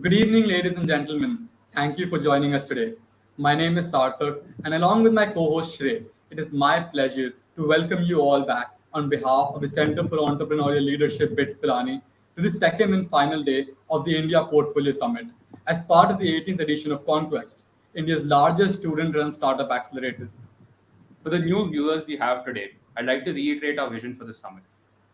Good evening, ladies and gentlemen. Thank you for joining us today. My name is Sarthak, and along with my co host Shrey, it is my pleasure to welcome you all back on behalf of the Center for Entrepreneurial Leadership BITS Pilani to the second and final day of the India Portfolio Summit as part of the 18th edition of Conquest, India's largest student run startup accelerator. For the new viewers we have today, I'd like to reiterate our vision for the summit.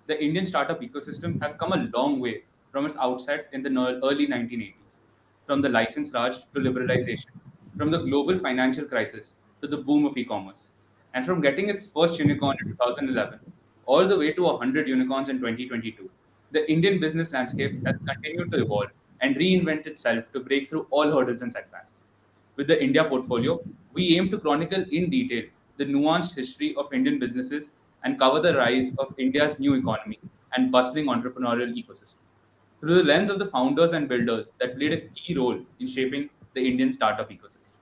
The Indian startup ecosystem has come a long way from its outset in the early 1980s, from the license Raj to liberalization, from the global financial crisis to the boom of e-commerce, and from getting its first unicorn in 2011 all the way to 100 unicorns in 2022. The Indian business landscape has continued to evolve and reinvent itself to break through all hurdles and setbacks. With the India portfolio, we aim to chronicle in detail the nuanced history of Indian businesses and cover the rise of India's new economy and bustling entrepreneurial ecosystem through the lens of the founders and builders that played a key role in shaping the Indian startup ecosystem.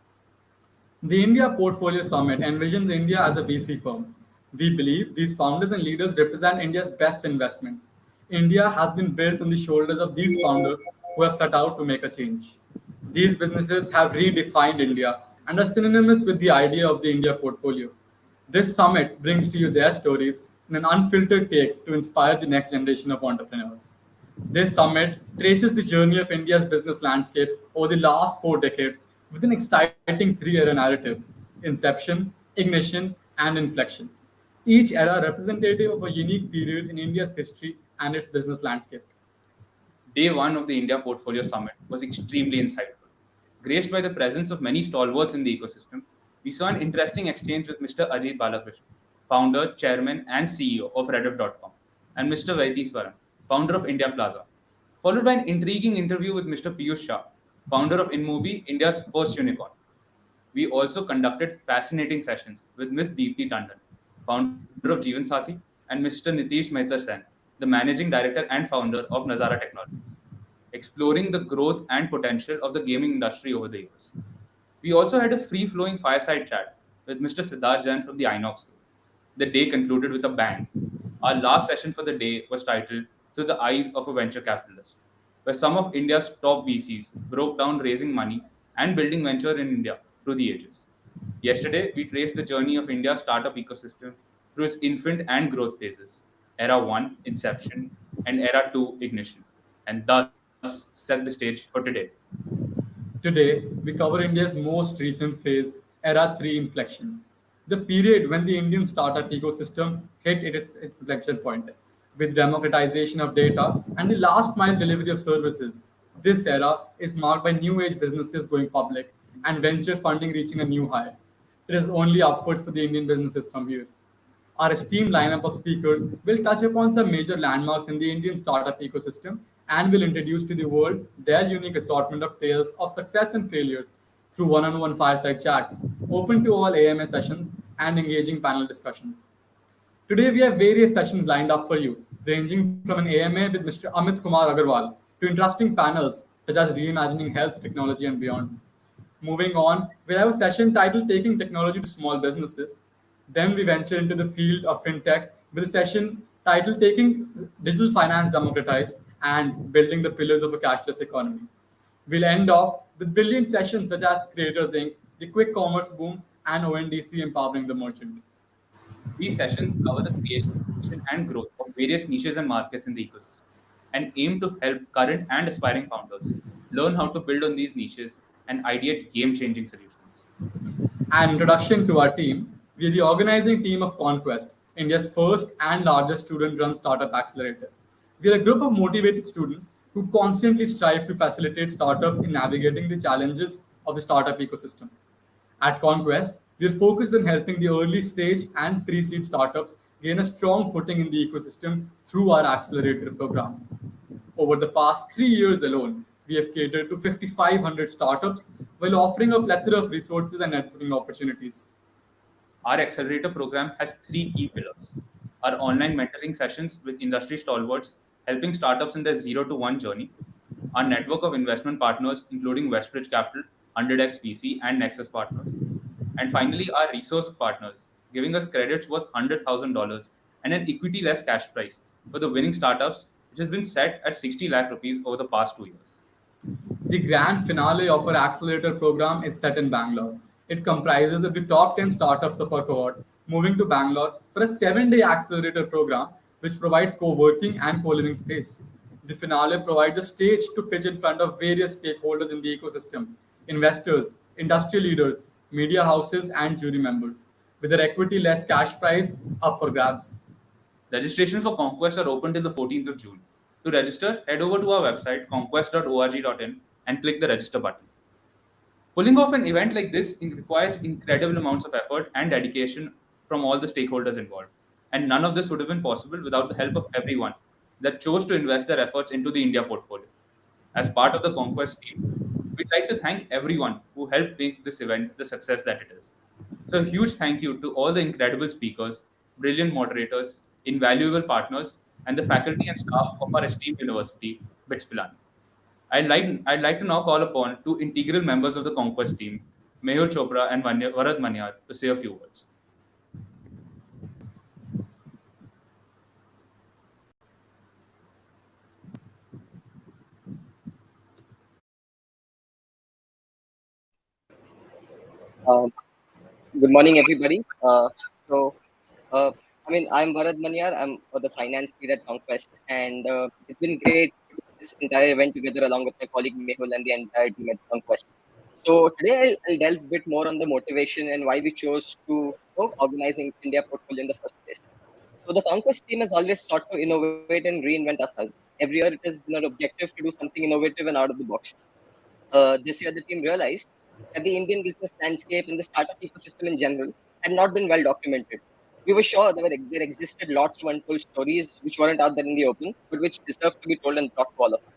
The India Portfolio Summit envisions India as a VC firm. We believe these founders and leaders represent India's best investments. India has been built on the shoulders of these founders who have set out to make a change. These businesses have redefined India and are synonymous with the idea of the India portfolio. This summit brings to you their stories in an unfiltered take to inspire the next generation of entrepreneurs. This summit traces the journey of India's business landscape over the last 4 decades with an exciting three-era narrative: inception, ignition, and inflection. Each era representative of a unique period in India's history and its business landscape. Day one of the India Portfolio Summit was extremely insightful. Graced by the presence of many stalwarts in the ecosystem, we saw an interesting exchange with Mr. Ajit Balakrishnan, founder, chairman, and CEO of Rediff.com, and Mr. Vaidiswaran, founder of India Plaza, followed by an intriguing interview with Mr. Piyush Shah, founder of InMobi, India's first unicorn. We also conducted fascinating sessions with Ms. Deepthi Tandon, founder of Jeevan Saathi, and Mr. Nitish Mehta Sen, the managing director and founder of Nazara Technologies, exploring the growth and potential of the gaming industry over the years. We also had a free flowing fireside chat with Mr. Siddharth Jain from the Inox Group. The day concluded with a bang. Our last session for the day was titled Through the Eyes of a Venture Capitalist, where some of India's top VCs broke down raising money and building venture in India through the ages. Yesterday, we traced the journey of India's startup ecosystem through its infant and growth phases, Era 1, Inception, and Era 2, Ignition, and thus set the stage for today. Today, we cover India's most recent phase, Era 3 inflection, the period when the Indian startup ecosystem hit its inflection point. With democratization of data and the last mile delivery of services, this era is marked by new age businesses going public and venture funding reaching a new high. It is only upwards for the Indian businesses from here. Our esteemed lineup of speakers will touch upon some major landmarks in the Indian startup ecosystem and will introduce to the world their unique assortment of tales of success and failures through one on one fireside chats, open to all AMA sessions, and engaging panel discussions. Today, we have various sessions lined up for you, ranging from an AMA with Mr. Amit Kumar Agarwal to interesting panels such as Reimagining Health, Technology, and Beyond. Moving on, we have a session titled Taking Technology to Small Businesses. Then we venture into the field of fintech with a session titled Taking Digital Finance Democratized and Building the Pillars of a Cashless Economy. We'll end off with brilliant sessions such as Creators Inc., the quick commerce boom, and ONDC empowering the merchant. These sessions cover the creation and growth of various niches and markets in the ecosystem and aim to help current and aspiring founders learn how to build on these niches and ideate game changing solutions. An introduction to our team, we are the organizing team of Conquest, India's first and largest student run startup accelerator. We are a group of motivated students who constantly strive to facilitate startups in navigating the challenges of the startup ecosystem. At Conquest, we are focused on helping the early stage and pre seed startups gain a strong footing in the ecosystem through our accelerator program. Over the past 3 years alone, we have catered to 5,500 startups while offering a plethora of resources and networking opportunities. Our accelerator program has three key pillars: our online mentoring sessions with industry stalwarts, helping startups in their 0 to 1 journey, our network of investment partners, including Westbridge Capital, 100x VC, and Nexus Partners, and finally, our resource partners, giving us credits worth $100,000 and an equity less cash price for the winning startups, which has been set at 60 lakh rupees over the past 2 years. The grand finale of our accelerator program is set in Bangalore. It comprises of the top 10 startups of our cohort moving to Bangalore for a 7-day accelerator program which provides co working and co living space. The finale provides a stage to pitch in front of various stakeholders in the ecosystem: investors, industry leaders, media houses, and jury members, with their equity less cash prize up for grabs. Registration for Conquest are open till the 14th of June. To register, head over to our website conquest.org.in and click the register button. Pulling off an event like this requires incredible amounts of effort and dedication from all the stakeholders involved. And none of this would have been possible without the help of everyone that chose to invest their efforts into the India portfolio. As part of the Conquest team, we'd like to thank everyone who helped make this event the success that it is. So, a huge thank you to all the incredible speakers, brilliant moderators, invaluable partners, and the faculty and staff of our esteemed university, BITS Pilani. I'd like to now call upon two integral members of the Conquest team, Mehul Chopra and Varad Manyar, to say a few words. Um, Good morning, everybody. So, uh, I'm Bharat Manyar. I'm the finance lead at Conquest, and it's been great to put this entire event together along with my colleague Mehul and the entire team at Conquest. So today I'll delve a bit more on the motivation and why we chose to organizing India portfolio in the first place. So the Conquest team has always sought to innovate and reinvent ourselves. Every year it is an objective to do something innovative and out of the box. This year, the team realized that the Indian business landscape and the startup ecosystem in general had not been well documented. We were sure there existed lots of untold stories which weren't out there in the open, but which deserved to be told and brought to all of us.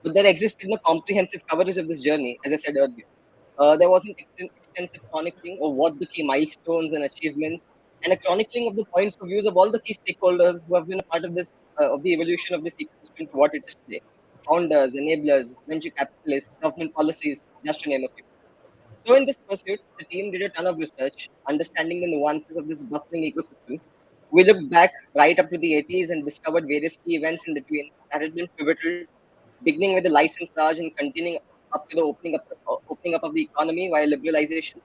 But there existed no comprehensive coverage of this journey, as I said earlier. There wasn't extensive chronicling of what the key milestones and achievements, and a chronicling of the points of views of all the key stakeholders who have been a part of this of the evolution of this ecosystem to what it is today. Founders, enablers, venture capitalists, government policies, just to name a few. So, in this pursuit, the team did a ton of research, understanding the nuances of this bustling ecosystem. We looked back right up to the 80s and discovered various key events in between that had been pivotal, beginning with the license Raj and continuing up to the opening up of the economy via liberalization,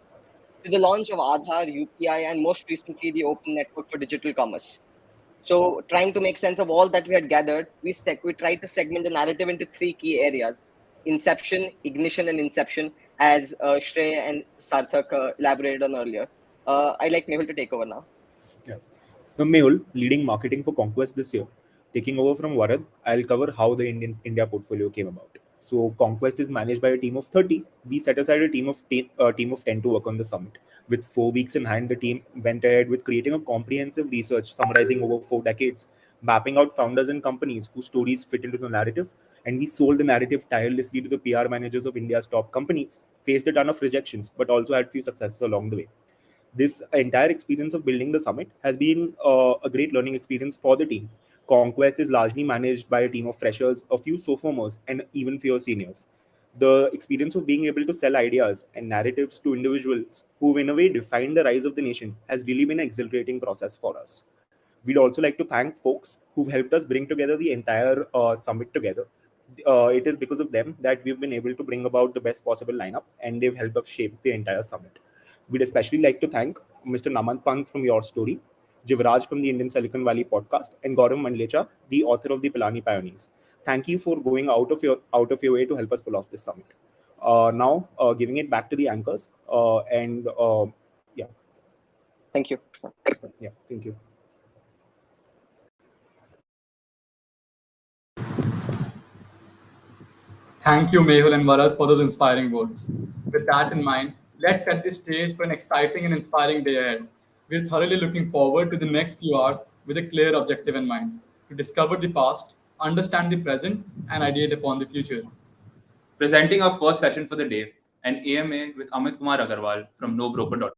to the launch of Aadhaar, UPI, and most recently the Open Network for Digital Commerce. So, trying to make sense of all that we had gathered, we tried to segment the narrative into three key areas: inception, ignition, and inception, as Shrey and Sarthak elaborated on earlier. I'd like Mehul to take over now. Yeah. So Mehul, leading marketing for Conquest this year. Taking over from Varad, I'll cover how the India portfolio came about. So Conquest is managed by a team of 30. We set aside a team of 10 to work on the summit. With 4 weeks in hand, the team went ahead with creating a comprehensive research summarizing over 4 decades, mapping out founders and companies whose stories fit into the narrative. And we sold the narrative tirelessly to the PR managers of India's top companies, faced a ton of rejections, but also had few successes along the way. This entire experience of building the summit has been a great learning experience for the team. Conquest is largely managed by a team of freshers, a few sophomores, and even fewer seniors. The experience of being able to sell ideas and narratives to individuals who, in a way, defined the rise of the nation has really been an exhilarating process for us. We'd also like to thank folks who've helped us bring together the entire summit together. It is because of them that we've been able to bring about the best possible lineup, and they've helped us shape the entire summit. We'd especially like to thank Mr. Namant Pant from Your Story, Jivraj from the Indian Silicon Valley podcast, and Gaurav Mandlecha, the author of the Pilani Pioneers. Thank you for going out of your way to help us pull off this summit. Now, giving it back to the anchors, and yeah, Thank you. yeah, thank you. Thank you, Mehul and Bharat, for those inspiring words. With that in mind, let's set the stage for an exciting and inspiring day ahead. We're thoroughly looking forward to the next few hours with a clear objective in mind: to discover the past, understand the present, and ideate upon the future. Presenting our first session for the day, an AMA with Amit Kumar Agarwal from NoBroker.com.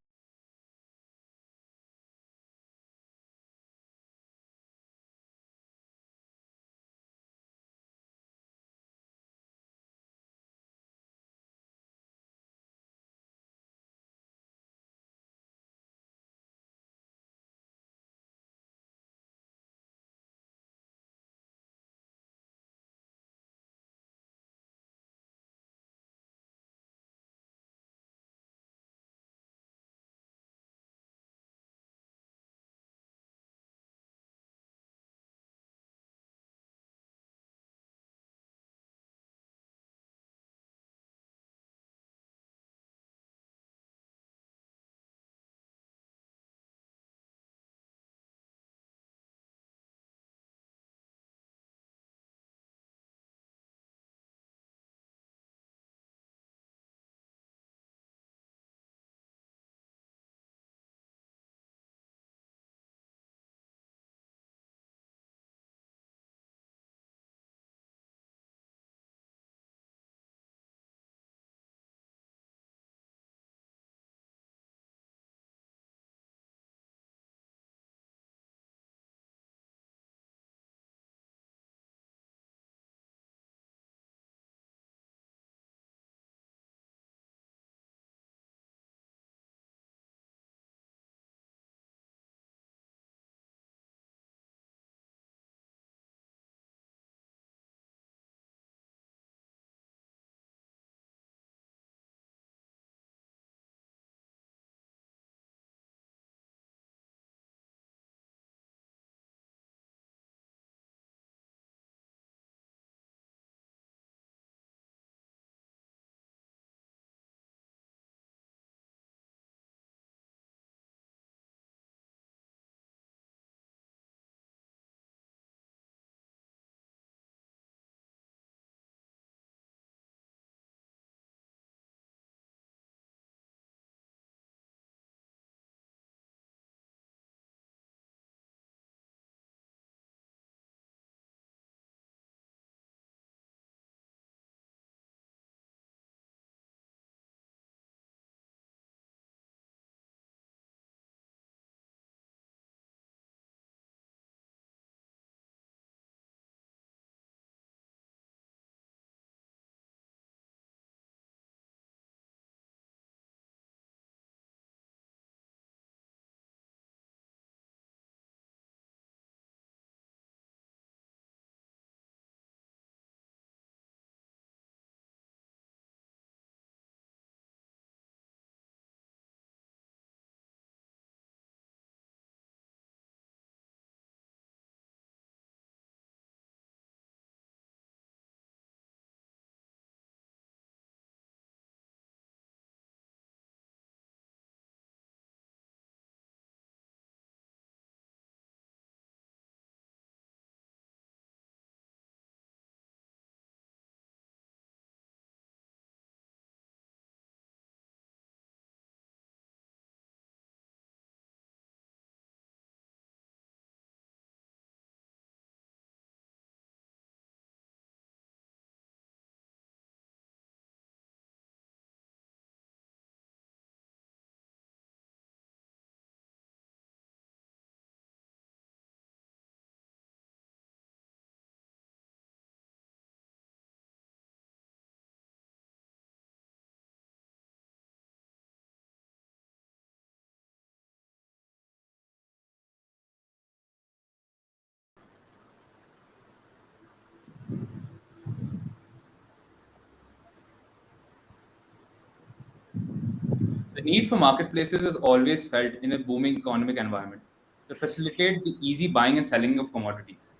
The need for marketplaces is always felt in a booming economic environment to facilitate the easy buying and selling of commodities.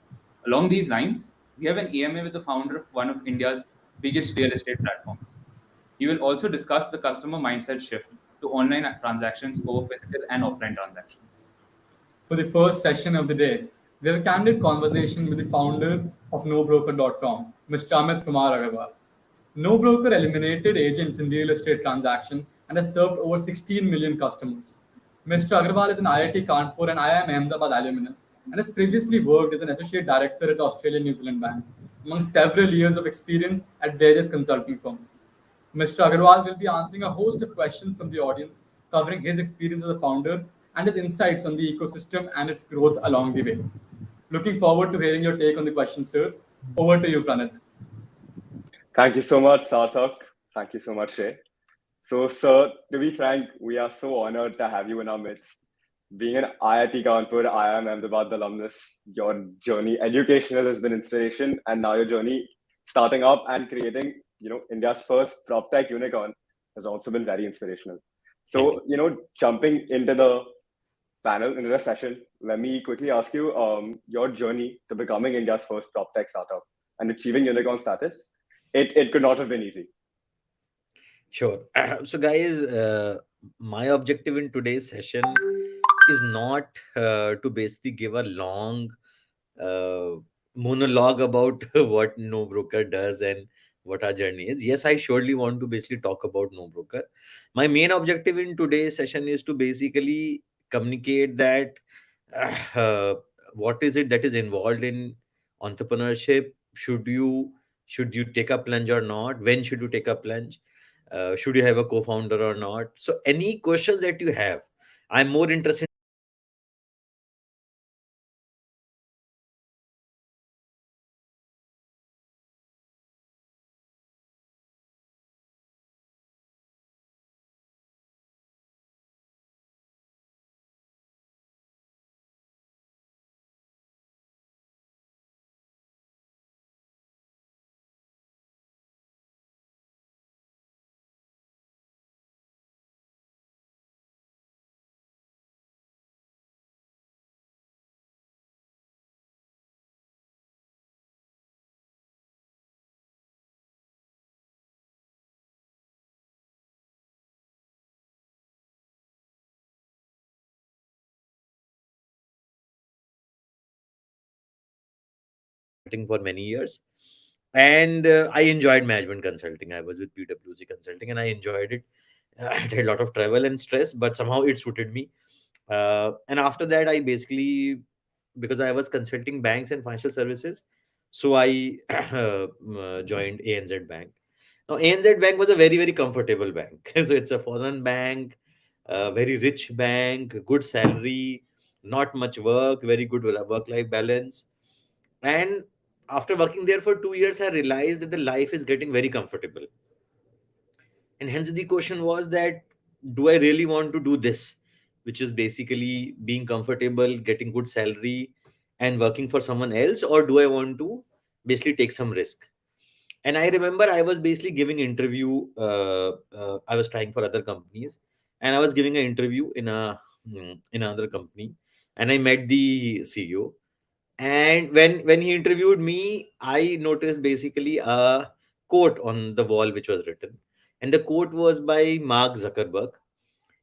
Along these lines, we have an AMA with the founder of one of India's biggest real estate platforms. He will also discuss the customer mindset shift to online transactions over physical and offline transactions. For the first session of the day, we have a candid conversation with the founder of NoBroker.com, Mr. Amit Kumar Agarwal. NoBroker eliminated agents in real estate transactions and has served over 16 million customers. Mr. Agarwal is an IIT Kanpur and IIM Ahmedabad alumnus and has previously worked as an associate director at Australian New Zealand Bank, among several years of experience at various consulting firms. Mr. Agarwal will be answering a host of questions from the audience, covering his experience as a founder and his insights on the ecosystem and its growth along the way. Looking forward to hearing your take on the question, sir. Over to you, Pranit. Thank you so much, Sarthak. Thank you so much, Shay. So, sir, to be frank, we are so honored to have you in our midst. Being an IIT Kanpur, IIM Ahmedabad alumnus, your journey educational has been inspiration, and now your journey starting up and creating, India's first prop tech unicorn has also been very inspirational. So, jumping into the panel, into the session, let me quickly ask you your journey to becoming India's first prop tech startup and achieving unicorn status. It could not have been easy. Sure. So, guys, my objective in today's session is not to basically give a long uh, monologue about what No Broker does and what our journey is. Yes, I surely want to basically talk about No Broker. My main objective in today's session is to basically communicate that uh, what is it that is involved in entrepreneurship. Should you take a plunge or not? When should you take a plunge? Should you have a co-founder or not? So any questions that you have, I'm more interested consulting for many years, and I enjoyed management consulting. I was with PwC Consulting, and I enjoyed it. I had a lot of travel and stress, but somehow it suited me. And after that, I basically, because I was consulting banks and financial services, so I joined ANZ Bank. Now, ANZ Bank was a very, very comfortable bank. So it's a foreign bank, a very rich bank, good salary, not much work, very good work-life balance. And after working there for 2 years, I realized that the life is getting very comfortable. And hence the question was that, do I really want to do this, which is basically being comfortable, getting good salary, and working for someone else, or do I want to basically take some risk? And I remember I was basically giving interview. I was trying for other companies, and I was giving an interview in another company, and I met the CEO. And when he interviewed me, I noticed basically a quote on the wall which was written, and the quote was by Mark Zuckerberg,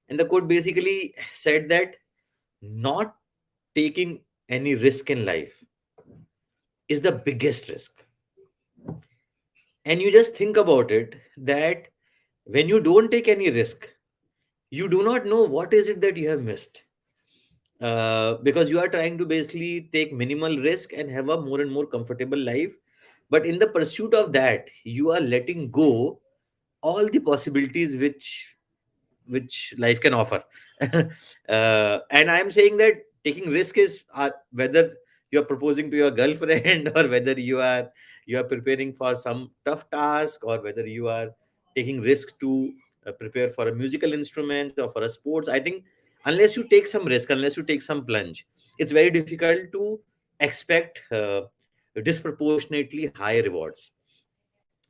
and the quote basically said that not taking any risk in life is the biggest risk. And you just think about it, that when you don't take any risk, you do not know what is it that you have missed, because you are trying to basically take minimal risk and have a more and more comfortable life. But in the pursuit of that, you are letting go all the possibilities which life can offer. And I'm saying that taking risk is, whether you're proposing to your girlfriend or whether you are preparing for some tough task, or whether you are taking risk to prepare for a musical instrument or for a sports. I think unless you take some risk, unless you take some plunge, it's very difficult to expect disproportionately high rewards.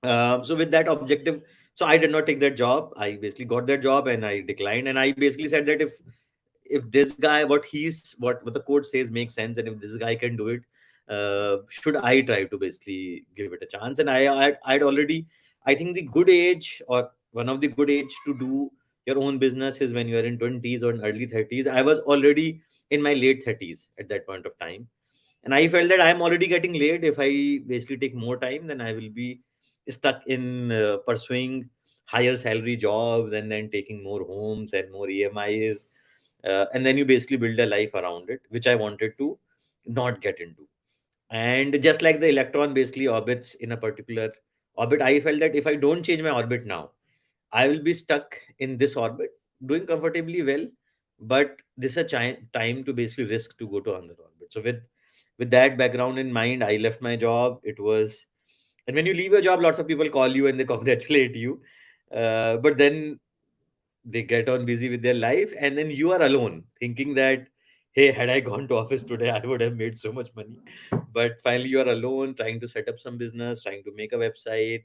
So with that objective, So I did not take that job. I basically got that job and I declined. And I basically said that if this guy, what the code says makes sense, and if this guy can do it, should I try to basically give it a chance? And I'd already, I think the good age, or one of the good age to do your own business is when you are in 20s or in early 30s. I was already in my late 30s at that point of time, and I felt that I'm already getting late. If I basically take more time, then I will be stuck in pursuing higher salary jobs and then taking more homes and more EMIs, and then you basically build a life around it, which I wanted to not get into. And just like the electron basically orbits in a particular orbit, I felt that if I don't change my orbit now, I will be stuck in this orbit, doing comfortably well, but this is a time to basically risk to go to another orbit. So with that background in mind, I left my job. It was, and when you leave a job, lots of people call you and they congratulate you, but then they get on busy with their life, and then you are alone thinking that, hey, had I gone to office today, I would have made so much money. But finally you are alone trying to set up some business, trying to make a website,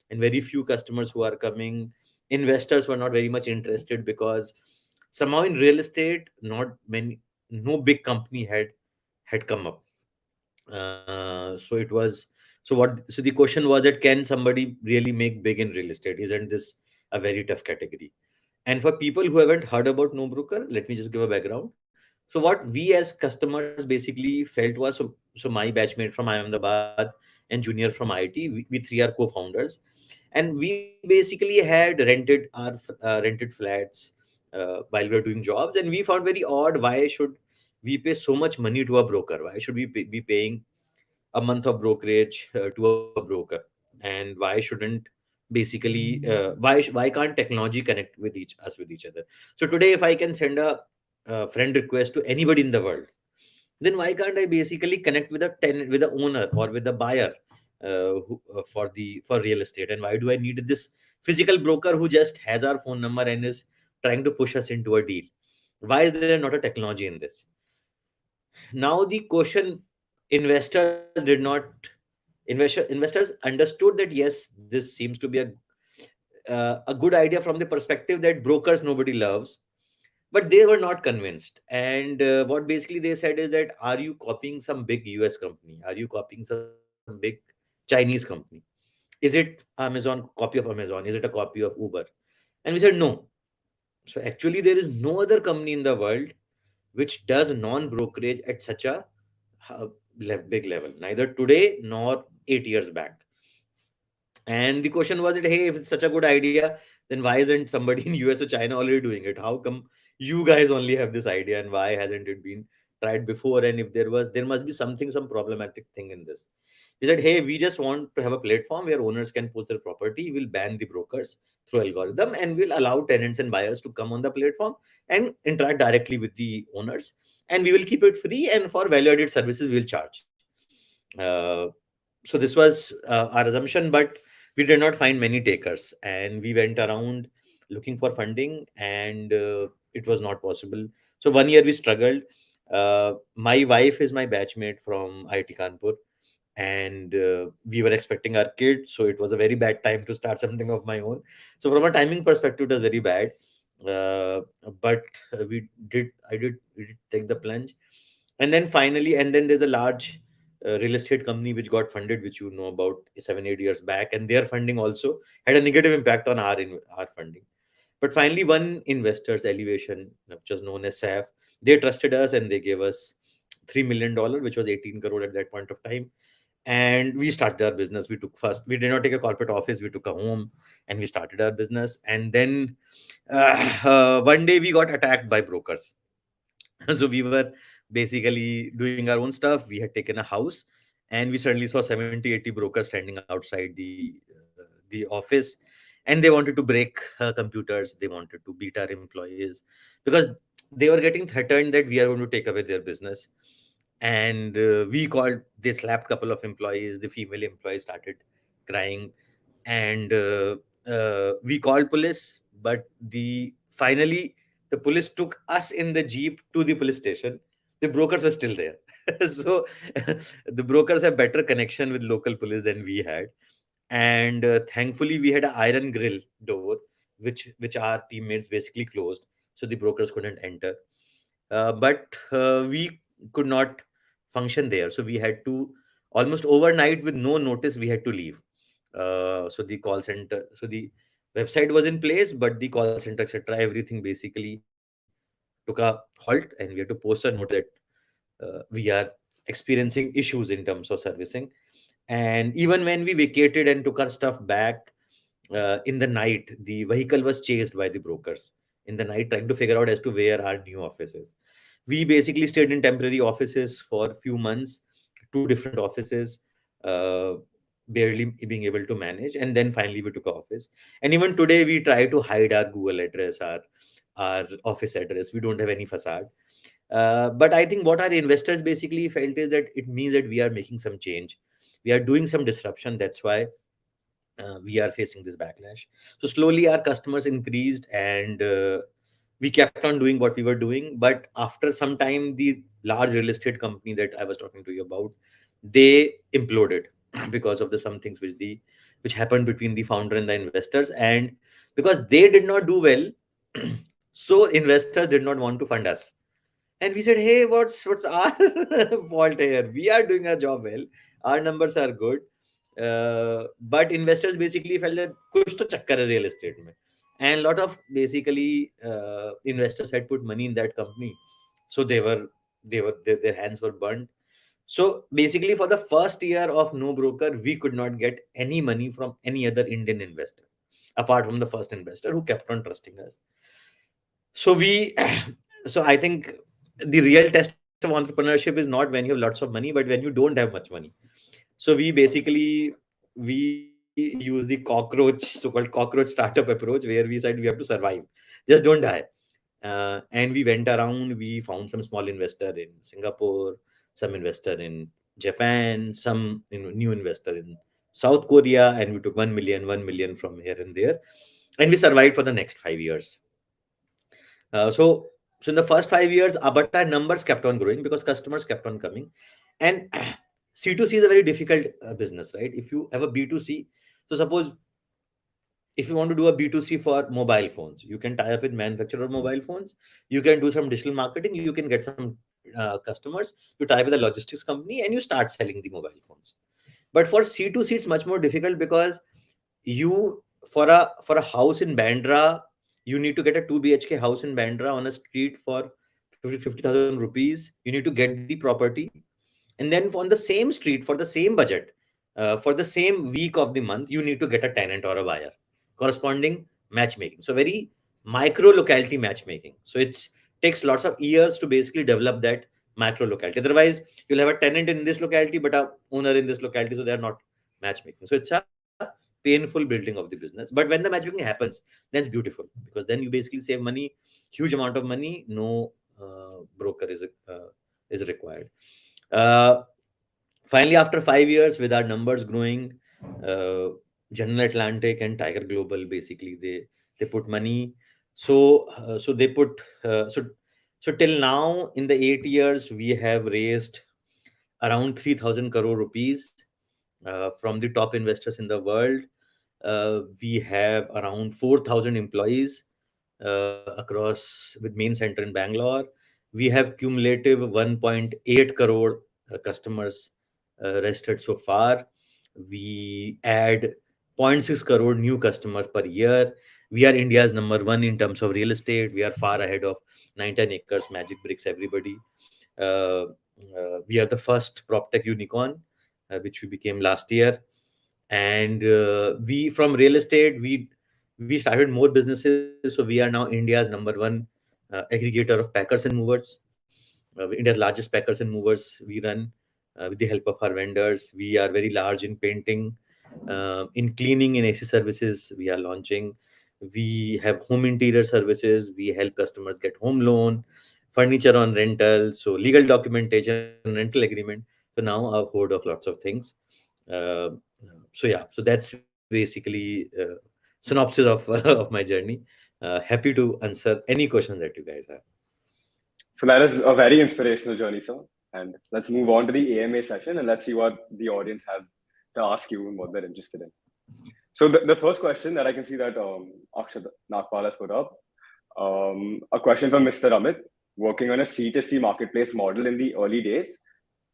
and very few customers who are coming. Investors were not very much interested because somehow in real estate, not many, no big company had come up. So it was, so the question was that, can somebody really make big in real estate? Isn't this a very tough category? And for people who haven't heard about No Broker, let me just give a background. So what we as customers basically felt was, so my batchmate from Ahmedabad and junior from IT, we three are co-founders, and we basically had rented flats while we were doing jobs, and we found very odd, why should we pay so much money to a broker? Why should we be paying a month of brokerage to a broker? And why shouldn't basically why can't technology connect with each other? So today, if I can send a friend request to anybody in the world, then why can't I basically connect with a tenant, with the owner, or with the buyer, for real estate? And why do I need this physical broker who just has our phone number and is trying to push us into a deal? Why is there not a technology in this? Now the question, investors did not investors understood that yes, this seems to be a good idea from the perspective that brokers nobody loves, but they were not convinced. And what basically they said is that, are you copying some big US company? Are you copying some big Chinese company? Is it Amazon, copy of Amazon? Is it a copy of Uber? And we said no. So actually there is no other company in the world which does non brokerage at such a uh, big level, neither today nor 8 years back. And the question was that, hey, if it's such a good idea, then why isn't somebody in US or China already doing it? How come you guys only have this idea, and why hasn't it been tried before? And if there was, there must be something, some problematic thing in this. He said, hey, we just want to have a platform where owners can post their property. We'll ban the brokers through algorithm, and we'll allow tenants and buyers to come on the platform and interact directly with the owners. And we will keep it free, and for value added services, we'll charge. Uh, so this was our assumption, but we did not find many takers, and we went around looking for funding, and it was not possible. So 1 year we struggled. My wife is my batchmate from IIT Kanpur, and we were expecting our kid, so it was a very bad time to start something of my own. So from a timing perspective, it was very bad. uh, but we did take the plunge. And then finally, and then there's a large real estate company which got funded, which you know about, 7 8 years back, and their funding also had a negative impact on our funding. But finally, one investors, Elevation, which was known as SAF, they trusted us and they gave us $3 million, which was 18 crore at that point of time. And we started our business. We did not take a corporate office, we took a home, and we started our business. And then one day we got attacked by brokers. So we were basically doing our own stuff. We had taken a house, and we suddenly saw 70 80 brokers standing outside the office, and they wanted to break computers. They wanted to beat our employees because they were getting threatened that we are going to take away their business. And we called, they slapped couple of employees. The female employees started crying, and we called police. But finally the police took us in the jeep to the police station. The brokers were still there. So the brokers have better connection with local police than we had. And thankfully we had an iron grill door, which our teammates basically closed, so the brokers couldn't enter. But we could not function there, so we had to, almost overnight with no notice, we had to leave. So the call center, so the website was in place, but the call center, etc., everything basically took a halt, and we had to post a note that we are experiencing issues in terms of servicing. And even when we vacated and took our stuff back, in the night, the vehicle was chased by the brokers in the night, trying to figure out as to where our new office is. We basically stayed in temporary offices for a few months, two different offices, uh, barely being able to manage. And then finally we took office. And even today, we try to hide our Google address, our office address. We don't have any facade. But I think what our investors basically felt is that it means that we are making some change. We are doing some disruption. That's why we are facing this backlash. So slowly our customers increased, and we kept on doing what we were doing. But after some time, the large real estate company that I was talking to you about, they imploded because of the some things which happened between the founder and the investors. And because they did not do well, so investors did not want to fund us. And we said, hey, what's our fault here? We are doing our job well, our numbers are good. But investors basically felt that kuch to chakkar hai real estate mein. And a lot of basically investors had put money in that company, so their hands were burned. So basically, for the first year of no broker, we could not get any money from any other Indian investor apart from the first investor who kept on trusting us. So we, so I think the real test of entrepreneurship is not when you have lots of money, but when you don't have much money. So we use the so-called cockroach startup approach, where we said we have to survive, just don't die. And we went around, we found some small investor in Singapore, some investor in Japan, some new investor in South Korea, and we took 1 million from here and there, and we survived for the next 5 years. So in the first 5 years, but our numbers kept on growing because customers kept on coming. And C2C is a very difficult business, right? If you have a B2C, so suppose if you want to do a B2C for mobile phones, you can tie up with manufacturer mobile phones. You can do some digital marketing. You can get some customers. You tie with a logistics company and you start selling the mobile phones. But for C2C, it's much more difficult because you for a house in Bandra, you need to get a 2 BHK house in Bandra on a street for 50,000 rupees. You need to get the property, and then on the same street for the same budget, for the same week of the month, you need to get a tenant or a buyer. Corresponding matchmaking. So very micro locality matchmaking. So it takes lots of years to basically develop that micro locality. Otherwise, you'll have a tenant in this locality but a owner in this locality, so they are not matchmaking. So it's a painful building of the business. But when the matchmaking happens, then it's beautiful, because then you basically save money, huge amount of money. No broker is required. Uh, Finally, after 5 years, with our numbers growing, uh, General Atlantic and Tiger Global basically they put money. So they put so till now, in the 8 years, we have raised around 3,000 crore rupees from the top investors in the world. We have around 4,000 employees across, with main center in Bangalore. We have cumulative 1.8 crore customers registered so far. We add zero point 0.6 crore new customers per year. We are India's number one in terms of real estate. We are far ahead of 19 acres, Magic Bricks, everybody. We are the first prop tech unicorn, which we became last year. And we, from real estate, we started more businesses, so we are now India's number one aggregator of packers and movers. India's largest packers and movers we run with the help of our vendors. We are very large in painting, in cleaning, in AC services. We are launching. We have home interior services. We help customers get home loan, furniture on rental, so legal documentation, rental agreement. So now I've heard of lots of things. Uh, so yeah, so that's basically synopsis of of my journey. Happy to answer any questions that you guys have. So that is a very inspirational journey, sir. And let's move on to the AMA session and let's see what the audience has to ask you and what they're interested in. So the first question that I can see that Akshat Nagpal has put up, a question from Mr. Amit, working on a C2C marketplace model in the early days.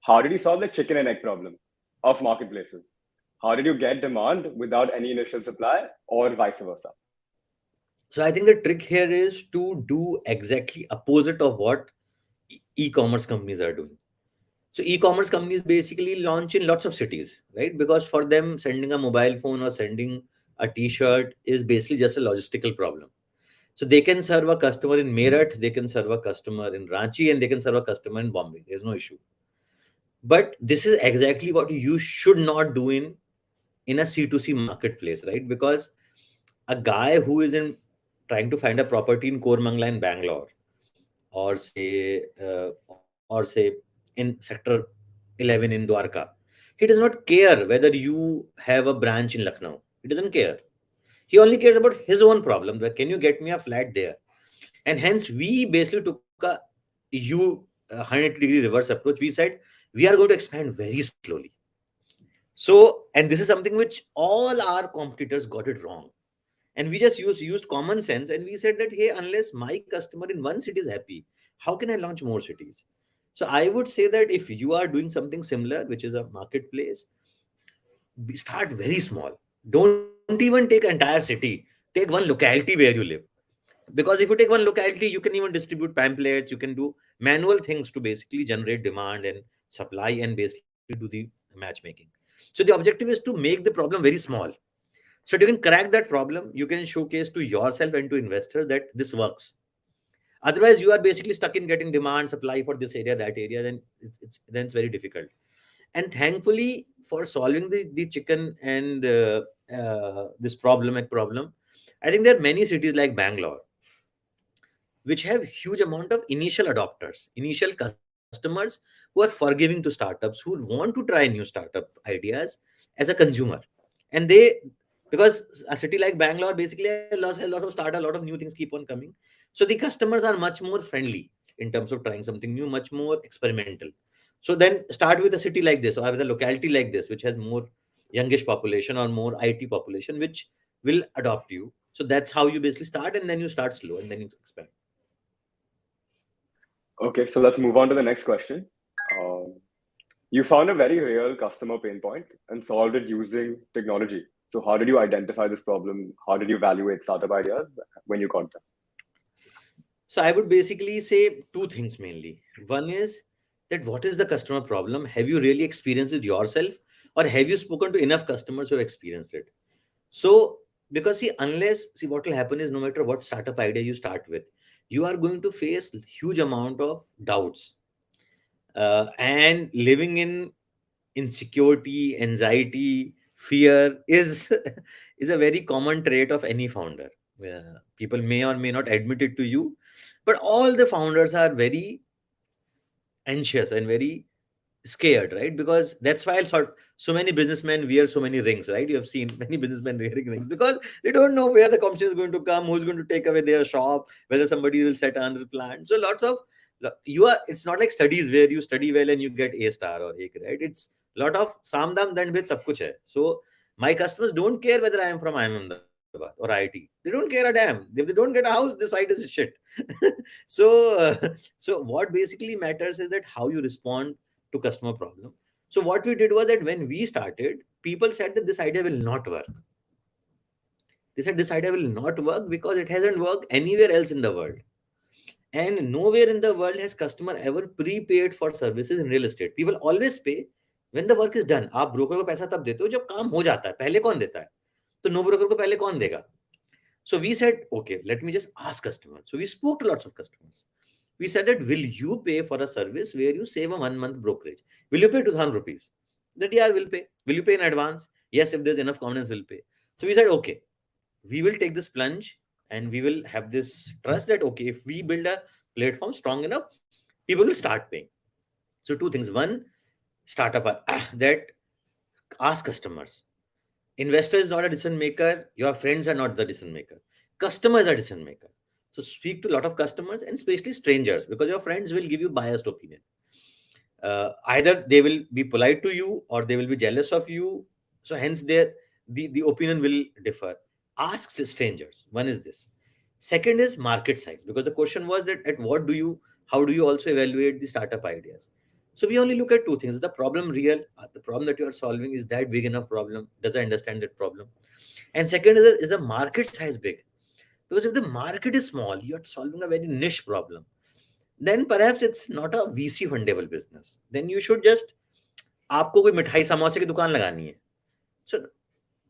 How did you solve the chicken and egg problem of marketplaces? How did you get demand without any initial supply or vice versa? So I think the trick here is to do exactly opposite of what e-commerce companies are doing. So e-commerce companies basically launch in lots of cities, right? Because for them, sending a mobile phone or sending a t-shirt is basically just a logistical problem. So they can serve a customer in Meerut, they can serve a customer in Ranchi, and they can serve a customer in Bombay. There's no issue. But this is exactly what you should not do in a C2C marketplace, right? Because a guy who is in trying to find a property in Kormangla in Bangalore, or say in sector 11 in Dwarka, he does not care whether you have a branch in Lucknow. He doesn't care. He only cares about his own problem. Where can you get me a flat there? And hence we basically took a 180-degree reverse approach. We said we are going to expand very slowly. So, and this is something which all our competitors got it wrong. And we just used common sense, and we said that, hey, unless my customer in one city is happy, how can I launch more cities? So I would say that if you are doing something similar, which is a marketplace, start very small. Don't even take entire city. Take one locality where you live. Because if you take one locality, you can even distribute pamphlets, you can do manual things to basically generate demand and supply and basically do the matchmaking. So the objective is to make the problem very small. So you can crack that problem, you can showcase to yourself and to investors that this works. Otherwise, you are basically stuck in getting demand, supply for this area, that area, then it's very difficult. And thankfully, for solving the chicken and this problem, I think there are many cities like Bangalore which have huge amount of initial adopters, initial customers who are forgiving to startups, who want to try new startup ideas as a consumer. And because a city like Bangalore basically has lots of startup, a lot of new things keep on coming. So the customers are much more friendly in terms of trying something new, much more experimental. So then start with a city like this or with a locality like this, which has more youngish population or more IT population, which will adopt you. So that's how you basically start, and then you start slow and then you expand. Okay, so let's move on to the next question. Um, you found a very real customer pain point and solved it using technology. So how did you identify this problem? How did you evaluate startup ideas when you got them? So I would basically say two things mainly. One is that what is the customer problem? Have you really experienced it yourself, or have you spoken to enough customers who have experienced it? So, because see, what will happen is no matter what startup idea you start with, you are going to face huge amount of doubts. And living in insecurity, anxiety, fear is is a very common trait of any founder. People may or may not admit it to you, but all the founders are very anxious and very scared, right? Because that's why so many businessmen wear so many rings, right? You have seen many businessmen wearing rings because they don't know where the competition is going to come, who's going to take away their shop, whether somebody will set another plant. So you are. It's not like studies where you study well and you get A star or A, right? It's lot of samdam dandbet sab kuch hai. So my customers don't care whether I am from IIM Ahmedabad or IT. They don't care a damn. If they don't get a house, this site is shit. so, so what basically matters is that how you respond to customer problem. So what we did was that when we started, people said that this idea will not work. They said this idea will not work because it hasn't worked anywhere else in the world. And nowhere in the world has customer ever prepaid for services in real estate. People always pay when the work is done. आप broker को पैसा तब देते हो जब काम हो जाता है. पहले कौन देता है? तो no broker को पहले कौन देगा? So we said, okay, let me just ask customers. So we spoke to lots of customers. We said that, will you pay for a service where you save a 1 month brokerage? Will you pay 2,000 rupees? That, yeah, I will pay. Will you pay in advance? Yes, if there's enough confidence, we'll pay. So we said, okay, we will take this plunge and we will have this trust that, okay, if we build a platform strong enough, people will start paying. So two things. One, startup that ask customers. Investor is not a decision maker. Your friends are not the decision maker. Customers are decision maker. So speak to a lot of customers and especially strangers, because your friends will give you biased opinion. Either they will be polite to you or they will be jealous of you. So hence the opinion will differ. Ask strangers. One is this. Second is market size, because the question was that at what do you, how do you also evaluate the startup ideas? So we only look at two things: the problem real, the problem that you are solving, is that big enough problem? Does I understand that problem? And second is the market size big? Because if the market is small, you are solving a very niche problem, then perhaps it's not a VC fundable business. Then you should just, आपको कोई मिठाई समोसे की दुकान लगानी है, so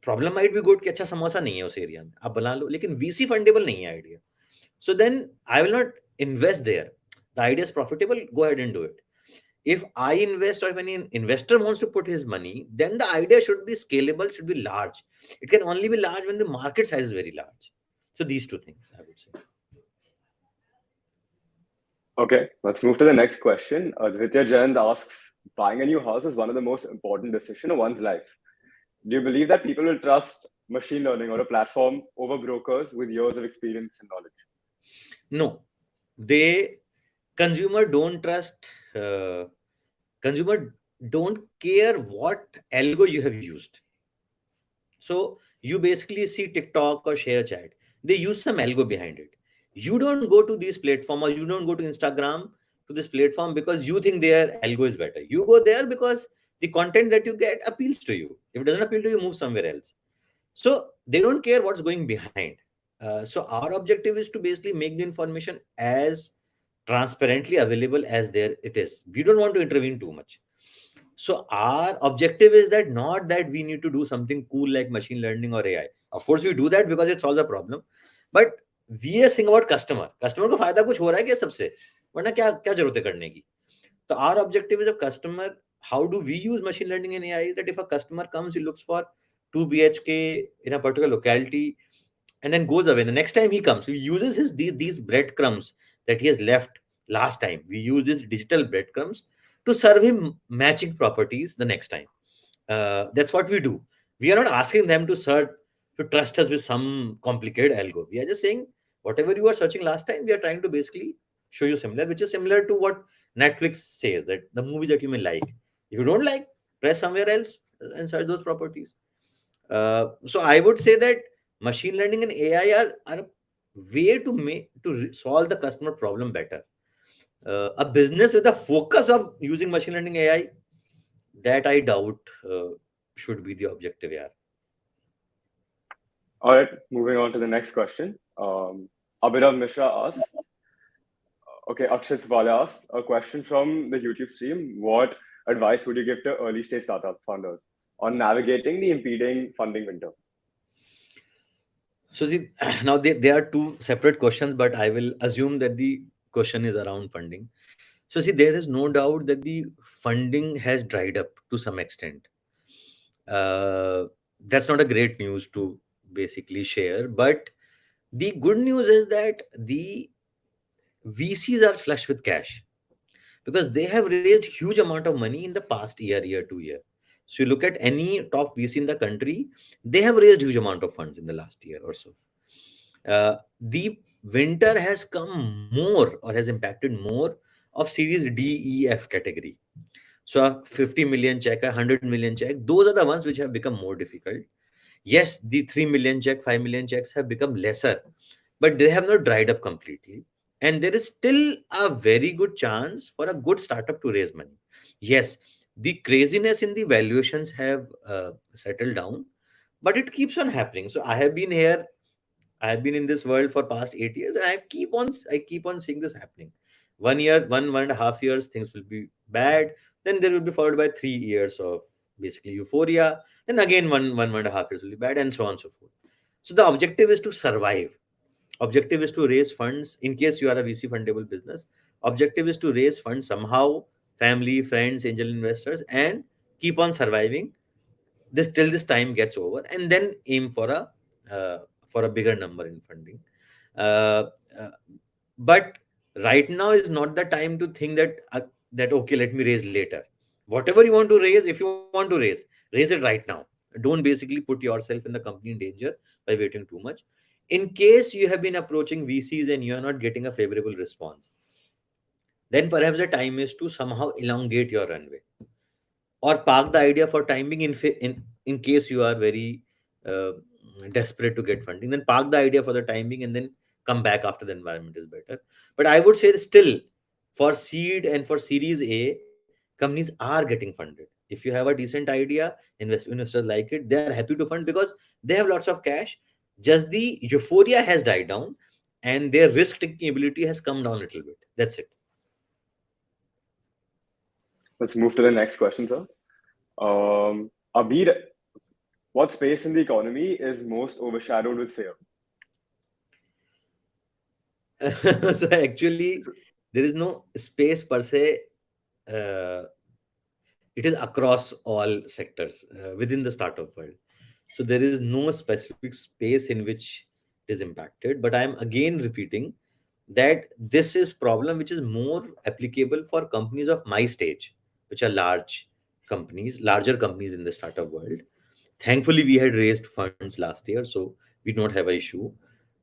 problem might be good कि अच्छा समोसा नहीं है उस एरिया में, आप बना लो, लेकिन वीसी फंडेबल नहीं है idea, so then I will not invest there. The idea is profitable, go ahead and do it. If I invest, or if any investor wants to put his money, then the idea should be scalable, should be large. It can only be large when the market size is very large. So these two things I would say. Okay, let's move to the next question. Aditya Jain asks, buying a new house is one of the most important decisions of one's life. Do you believe that people will trust machine learning or a platform over brokers with years of experience and knowledge? No, they, consumer don't trust, consumer don't care what algo you have used. So you basically see TikTok or ShareChat, they use some algo behind it. You don't go to this platform, or you don't go to Instagram, to this platform, because you think their algo is better. You go there because the content that you get appeals to you. If it doesn't appeal to you, move somewhere else. So they don't care what's going behind. So our objective is to basically make the information as transparently available as there it is. We don't want to intervene too much. So our objective is that, not that we need to do something cool like machine learning or AI. Of course we do that because it solves a problem, but we are saying about customer को फायदा कुछ हो रहा है क्या सबसे, वरना क्या क्या जरूरत है करने की. So our objective is a customer. How do we use machine learning and AI? That if a customer comes, he looks for 2 BHK in a particular locality and then goes away. The next time he comes, he uses these breadcrumbs that he has left last time. We use these digital breadcrumbs to serve him matching properties the next time. That's what we do. We are not asking them to trust us with some complicated algo. We are just saying whatever you were searching last time, we are trying to basically show you similar, which is similar to what Netflix says, that the movies that you may like, if you don't like, press somewhere else and search those properties. So I would say that machine learning and AI are a way to solve the customer problem better. A business with a focus of using machine learning AI, that I doubt should be the objective. Yeah. All right, moving on to the next question. Abhinav Mishra asks, okay, Akshay Thapale asks a question from the YouTube stream. What advice would you give to early stage startup founders on navigating the impeding funding window? So see, now they are two separate questions, but I will assume that the question is around funding. So see, there is no doubt that the funding has dried up to some extent. That's not a great news to basically share, but the good news is that the VCs are flush with cash, because they have raised huge amount of money in the past year 2 year. So you look at any top VC in the country, they have raised huge amount of funds in the last year or so. The winter has come more, or has impacted more, of series D, E, F category. So a 50 million check, a 100 million check, those are the ones which have become more difficult. Yes, the 3 million check, 5 million checks have become lesser, but they have not dried up completely. And there is still a very good chance for a good startup to raise money. Yes, the craziness in the valuations have settled down, but it keeps on happening. So I have been here, I have been in this world for past 8 years, and I keep on seeing this happening. 1 year, 1.5 years, things will be bad. Then there will be followed by 3 years of basically euphoria. Then again, 1.5 years will be bad, and so on and so forth. So the objective is to survive. Objective is to raise funds in case you are a VC fundable business. Objective is to raise funds somehow, family, friends, angel investors, and keep on surviving this till this time gets over, and then aim for a bigger number in funding. uh, uh, but right now is not the time to think that okay, let me raise later. Whatever you want to raise, if you want to raise it right now. Don't basically put yourself in the company in danger by waiting too much. In case you have been approaching VCs and you are not getting a favorable response, then perhaps the time is to somehow elongate your runway, or park the idea for time being in case you are very uh, desperate to get funding, then park the idea for the time being and then come back after the environment is better. But I would say that still, for seed and for Series A, companies are getting funded. If you have a decent idea, investors like it, they are happy to fund because they have lots of cash. Just the euphoria has died down and their risk taking ability has come down a little bit. That's it. Let's move to the next question, sir. Abir, what space in the economy is most overshadowed with fear? So actually, there is no space per se. Uh, it is across all sectors within the startup world. So there is no specific space in which it is impacted. But I am again repeating that this is problem which is more applicable for companies of my stage, which are larger companies in the startup world. Thankfully, we had raised funds last year, so we don't have an issue.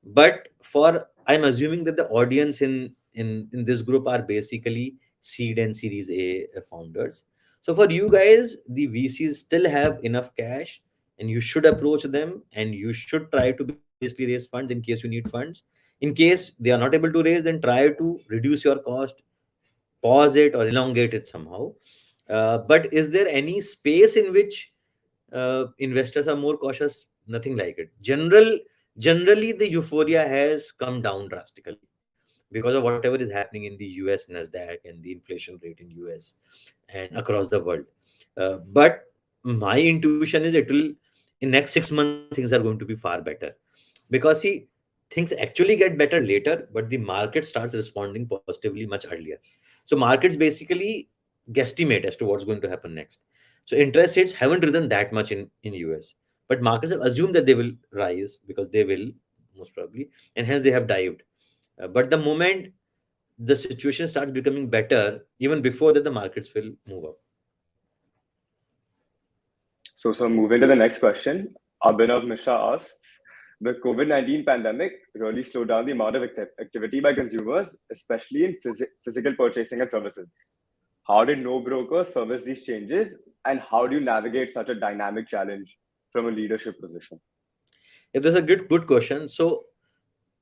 But for I'm assuming that the audience in this group are basically seed and Series A founders. So for you guys, the VCs still have enough cash, and you should approach them, and you should try to basically raise funds in case you need funds. In case they are not able to raise, then try to reduce your cost, pause it, or elongate it somehow. But is there any space in which investors are more cautious? Nothing like it. Generally, the euphoria has come down drastically because of whatever is happening in the US Nasdaq and the inflation rate in US and across the world. But my intuition is it will in next 6 months things are going to be far better because see things actually get better later, but the market starts responding positively much earlier. So markets basically guesstimate as to what's going to happen next. So interest rates haven't risen that much in US, but markets have assumed that they will rise because they will most probably, and hence they have dived. But the moment the situation starts becoming better, even before that, the markets will move up. So moving to the next question, Abhinav Mishra asks, the COVID-19 pandemic really slowed down the amount of activity by consumers, especially in physical purchasing and services. How did no broker service these changes, and how do you navigate such a dynamic challenge from a leadership position? Yeah, that's a good question. So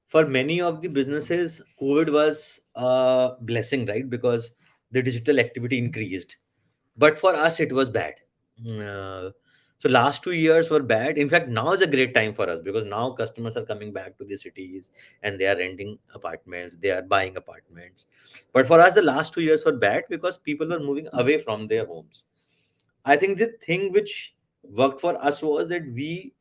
for many of the businesses, COVID was a blessing, right? Because the digital activity increased. But for us, it was bad. Uh, so last 2 years were bad. In fact, now is a great time for us because now customers are coming back to the cities and they are renting apartments, they are buying apartments. But for us, the last 2 years were bad because people were moving away from their homes. I think the thing which worked for us was that we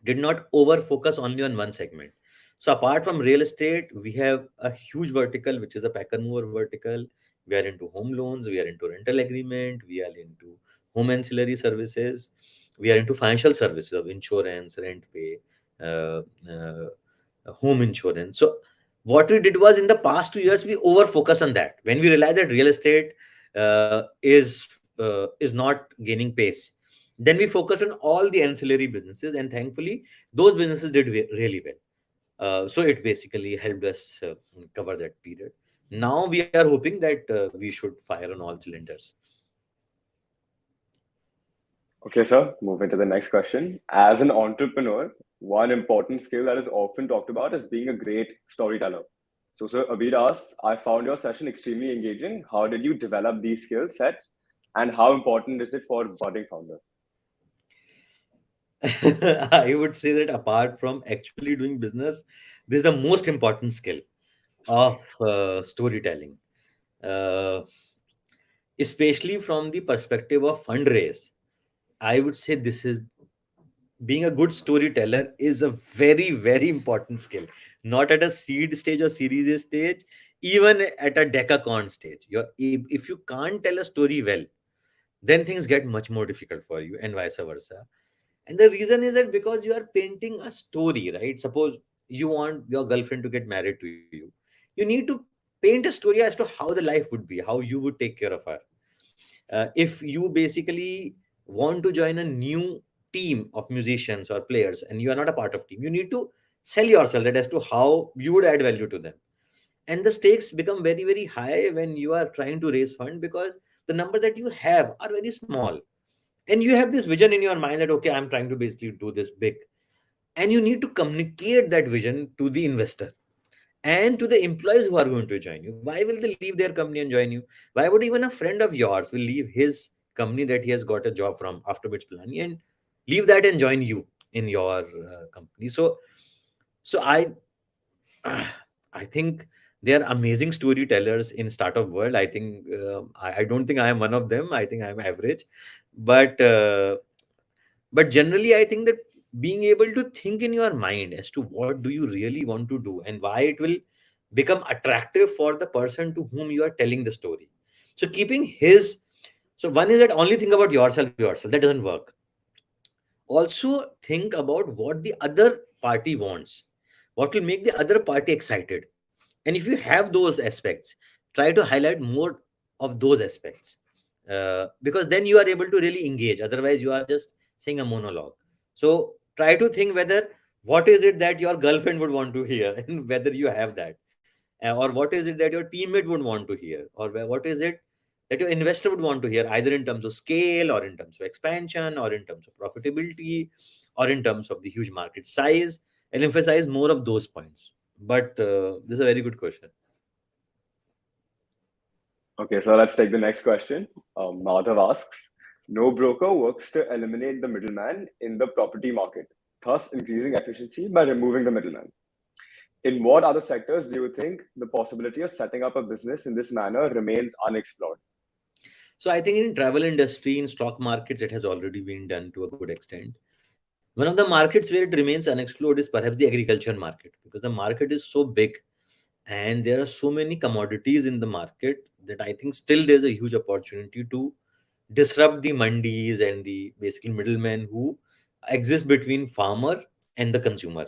did not over focus only on one segment. So apart from real estate, we have a huge vertical, which is a packer mover vertical. We are into home loans, we are into rental agreement, we are into home ancillary services, we are into financial services of insurance, rent pay, uh, home insurance. So what we did was in the past 2 years, we over focus on that. When we realized that real estate is not gaining pace, then we focused on all the ancillary businesses, and thankfully, those businesses did really well. So it basically helped us cover that period. Now we are hoping that we should fire on all cylinders. Okay, sir, moving to the next question. As an entrepreneur, one important skill that is often talked about is being a great storyteller. So, sir, Abir asks, I found your session extremely engaging. How did you develop these skill sets, and how important is it for budding founders? I would say that apart from actually doing business, this is the most important skill of storytelling, uh, especially from the perspective of fundraise. I would say this is being a good storyteller is a very important skill. Not at a seed stage or series A stage, even at a decacorn stage. If you can't tell a story well, then things get much more difficult for you, and vice versa. And the reason is that because you are painting a story, right? Suppose you want your girlfriend to get married to you, you need to paint a story as to how the life would be, how you would take care of her. If you basically want to join a new team of musicians or players and you are not a part of team, you need to sell yourself that as to how you would add value to them. And the stakes become very high when you are trying to raise fund because the number that you have are very small. And you have this vision in your mind that, okay, I'm trying to basically do this big. And you need to communicate that vision to the investor and to the employees who are going to join you. Why will they leave their company and join you? Why would even a friend of yours will leave his company that he has got a job from after Bits Pilani and leave that and join you in your company? So I think they are amazing storytellers in startup world. I think I don't think I am one of them. I think I am average, but generally I think that being able to think in your mind as to what do you really want to do and why it will become attractive for the person to whom you are telling the story. So keeping his, so one is that only think about yourself, that doesn't work. Also think about what the other party wants, what will make the other party excited. And if you have those aspects, try to highlight more of those aspects, because then you are able to really engage. Otherwise you are just saying a monologue. So try to think whether what is it that your girlfriend would want to hear and whether you have that. Or what is it that your teammate would want to hear, or what is it that your investor would want to hear, either in terms of scale or in terms of expansion or in terms of profitability or in terms of the huge market size. I'll emphasize more of those points. But this is a very good question. Okay, so let's take the next question. Madhav asks, no broker works to eliminate the middleman in the property market, thus increasing efficiency by removing the middleman. In what other sectors do you think the possibility of setting up a business in this manner remains unexplored? So I think in travel industry, in stock markets, it has already been done to a good extent. One of the markets where it remains unexplored is perhaps the agriculture market, because the market is so big and there are so many commodities in the market that I think still there's a huge opportunity to disrupt the mandis and the basically middlemen who exist between farmer and the consumer.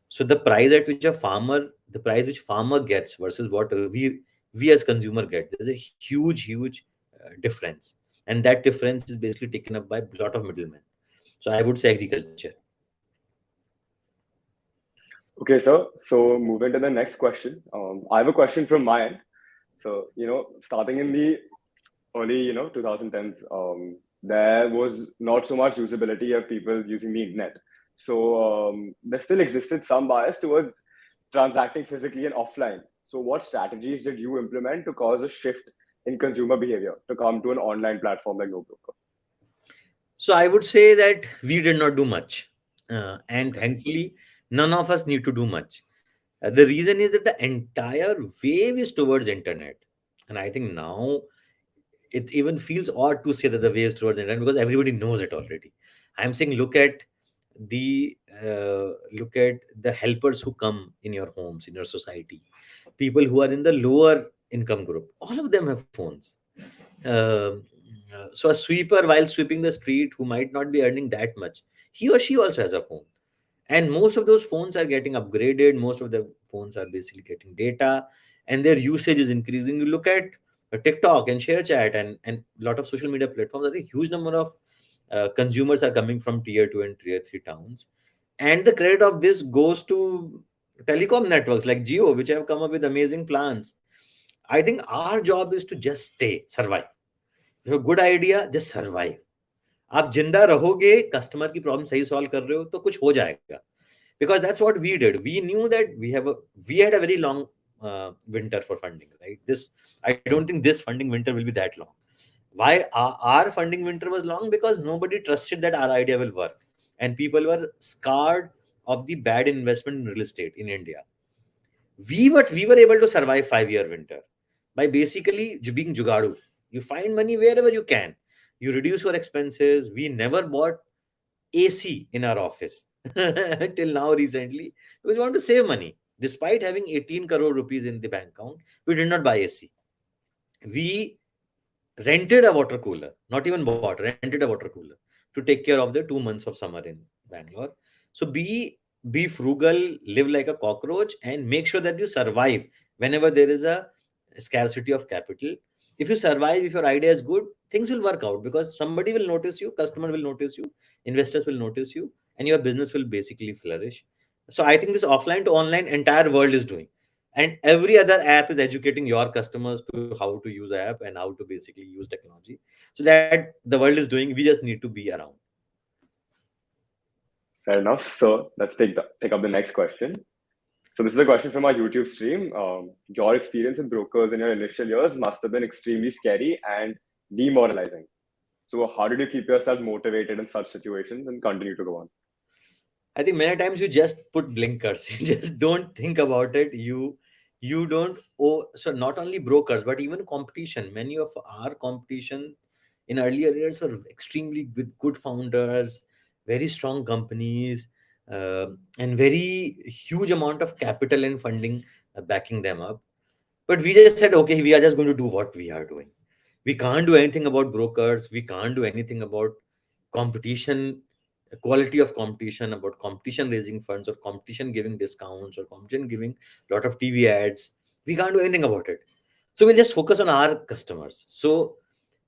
So the price at which the price which farmer gets versus what we as consumer get, there's a huge difference, and that difference is basically taken up by a lot of middlemen. So I would say agriculture. Okay, sir. So moving to the next question. I have a question from my end. So, starting in the early, 2010s, there was not so much usability of people using the internet. So there still existed some bias towards transacting physically and offline. So what strategies did you implement to cause a shift in consumer behavior to come to an online platform like NoBroker? So I would say that we did not do much, and Okay. thankfully, none of us need to do much. The reason is that the entire wave is towards internet, and I think now it even feels odd to say that the wave is towards internet because everybody knows it already. I'm saying the look at the helpers who come in your homes, in your society, people who are in the lower income group. All of them have phones. Um, so a sweeper, while sweeping the street, who might not be earning that much, he or she also has a phone, and most of those phones are getting upgraded. Most of the phones are basically getting data, and their usage is increasing. You look at TikTok and ShareChat and a lot of social media platforms. I think huge number of consumers are coming from tier 2 and tier 3 towns, and the credit of this goes to telecom networks like Geo, which have come up with amazing plans. I think our job is to just survive. You have a good idea, just survive. आप जिंदा रहोगे, customer की problem सही solve कर रहे हो तो कुछ हो जाएगा. Because that's what we did. We knew that we had a very long winter for funding, right? I don't think this funding winter will be that long. Why our funding winter was long? Because nobody trusted that our idea will work, and people were scared of the bad investment in real estate in India. We were able to survive 5 year winter by basically being jugadu. You find money wherever you can. You reduce your expenses. We never bought AC in our office till now recently because we want to save money. Despite having 18 crore rupees in the bank account, we did not buy AC. We rented a water cooler, not even bought, rented a water cooler to take care of the 2 months of summer in Bangalore. So be frugal, live like a cockroach, and make sure that you survive whenever there is a scarcity of capital. If you survive, if your idea is good, things will work out because somebody will notice you, customer will notice you, investors will notice you, and your business will basically flourish. So I think this offline to online entire world is doing. and every other app is educating your customers to how to use app and how to basically use technology. So that the world is doing, we just need to be around. Fair enough. So let's take up the next question. So this is a question from our YouTube stream. Your experience with brokers in your initial years must have been extremely scary and demoralizing. So how did you keep yourself motivated in such situations and continue to go on? I think many times you just put blinkers. You just don't think about it. You don't oh, so not only brokers but even competition. Many of our competition in earlier years were extremely with good founders, very strong companies, and very huge amount of capital and funding backing them up. But we just said, okay, we are just going to do what we are doing. We can't do anything about brokers. We can't do anything about competition, quality of competition, about competition raising funds or competition giving discounts or competition giving a lot of TV ads. We can't do anything about it. So we'll just focus on our customers. So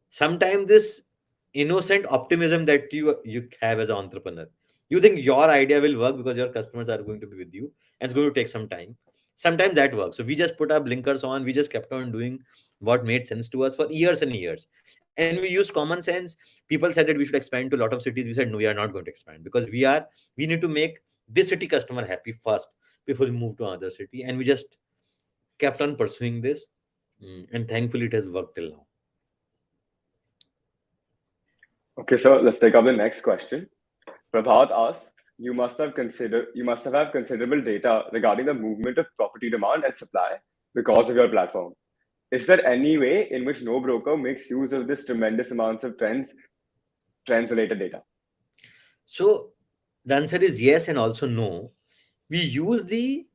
sometimes this innocent optimism that you have as an entrepreneur, you think your idea will work because your customers are going to be with you and it's going to take some time. Sometimes that works. So we just put our blinkers on, we just kept on doing what made sense to us for years and years, and we used common sense. People said that we should expand to a lot of cities. We said no, we are not going to expand because we need to make this city customer happy first before we move to another city, and we just kept on pursuing this. And thankfully it has worked till now. Okay, so let's take up the next question. Prabhat asks, you must have had considerable data regarding the movement of property demand and supply because of your platform. Is there any way in which no broker makes use of this tremendous amounts of trends related data? So the answer is yes and also no. We use the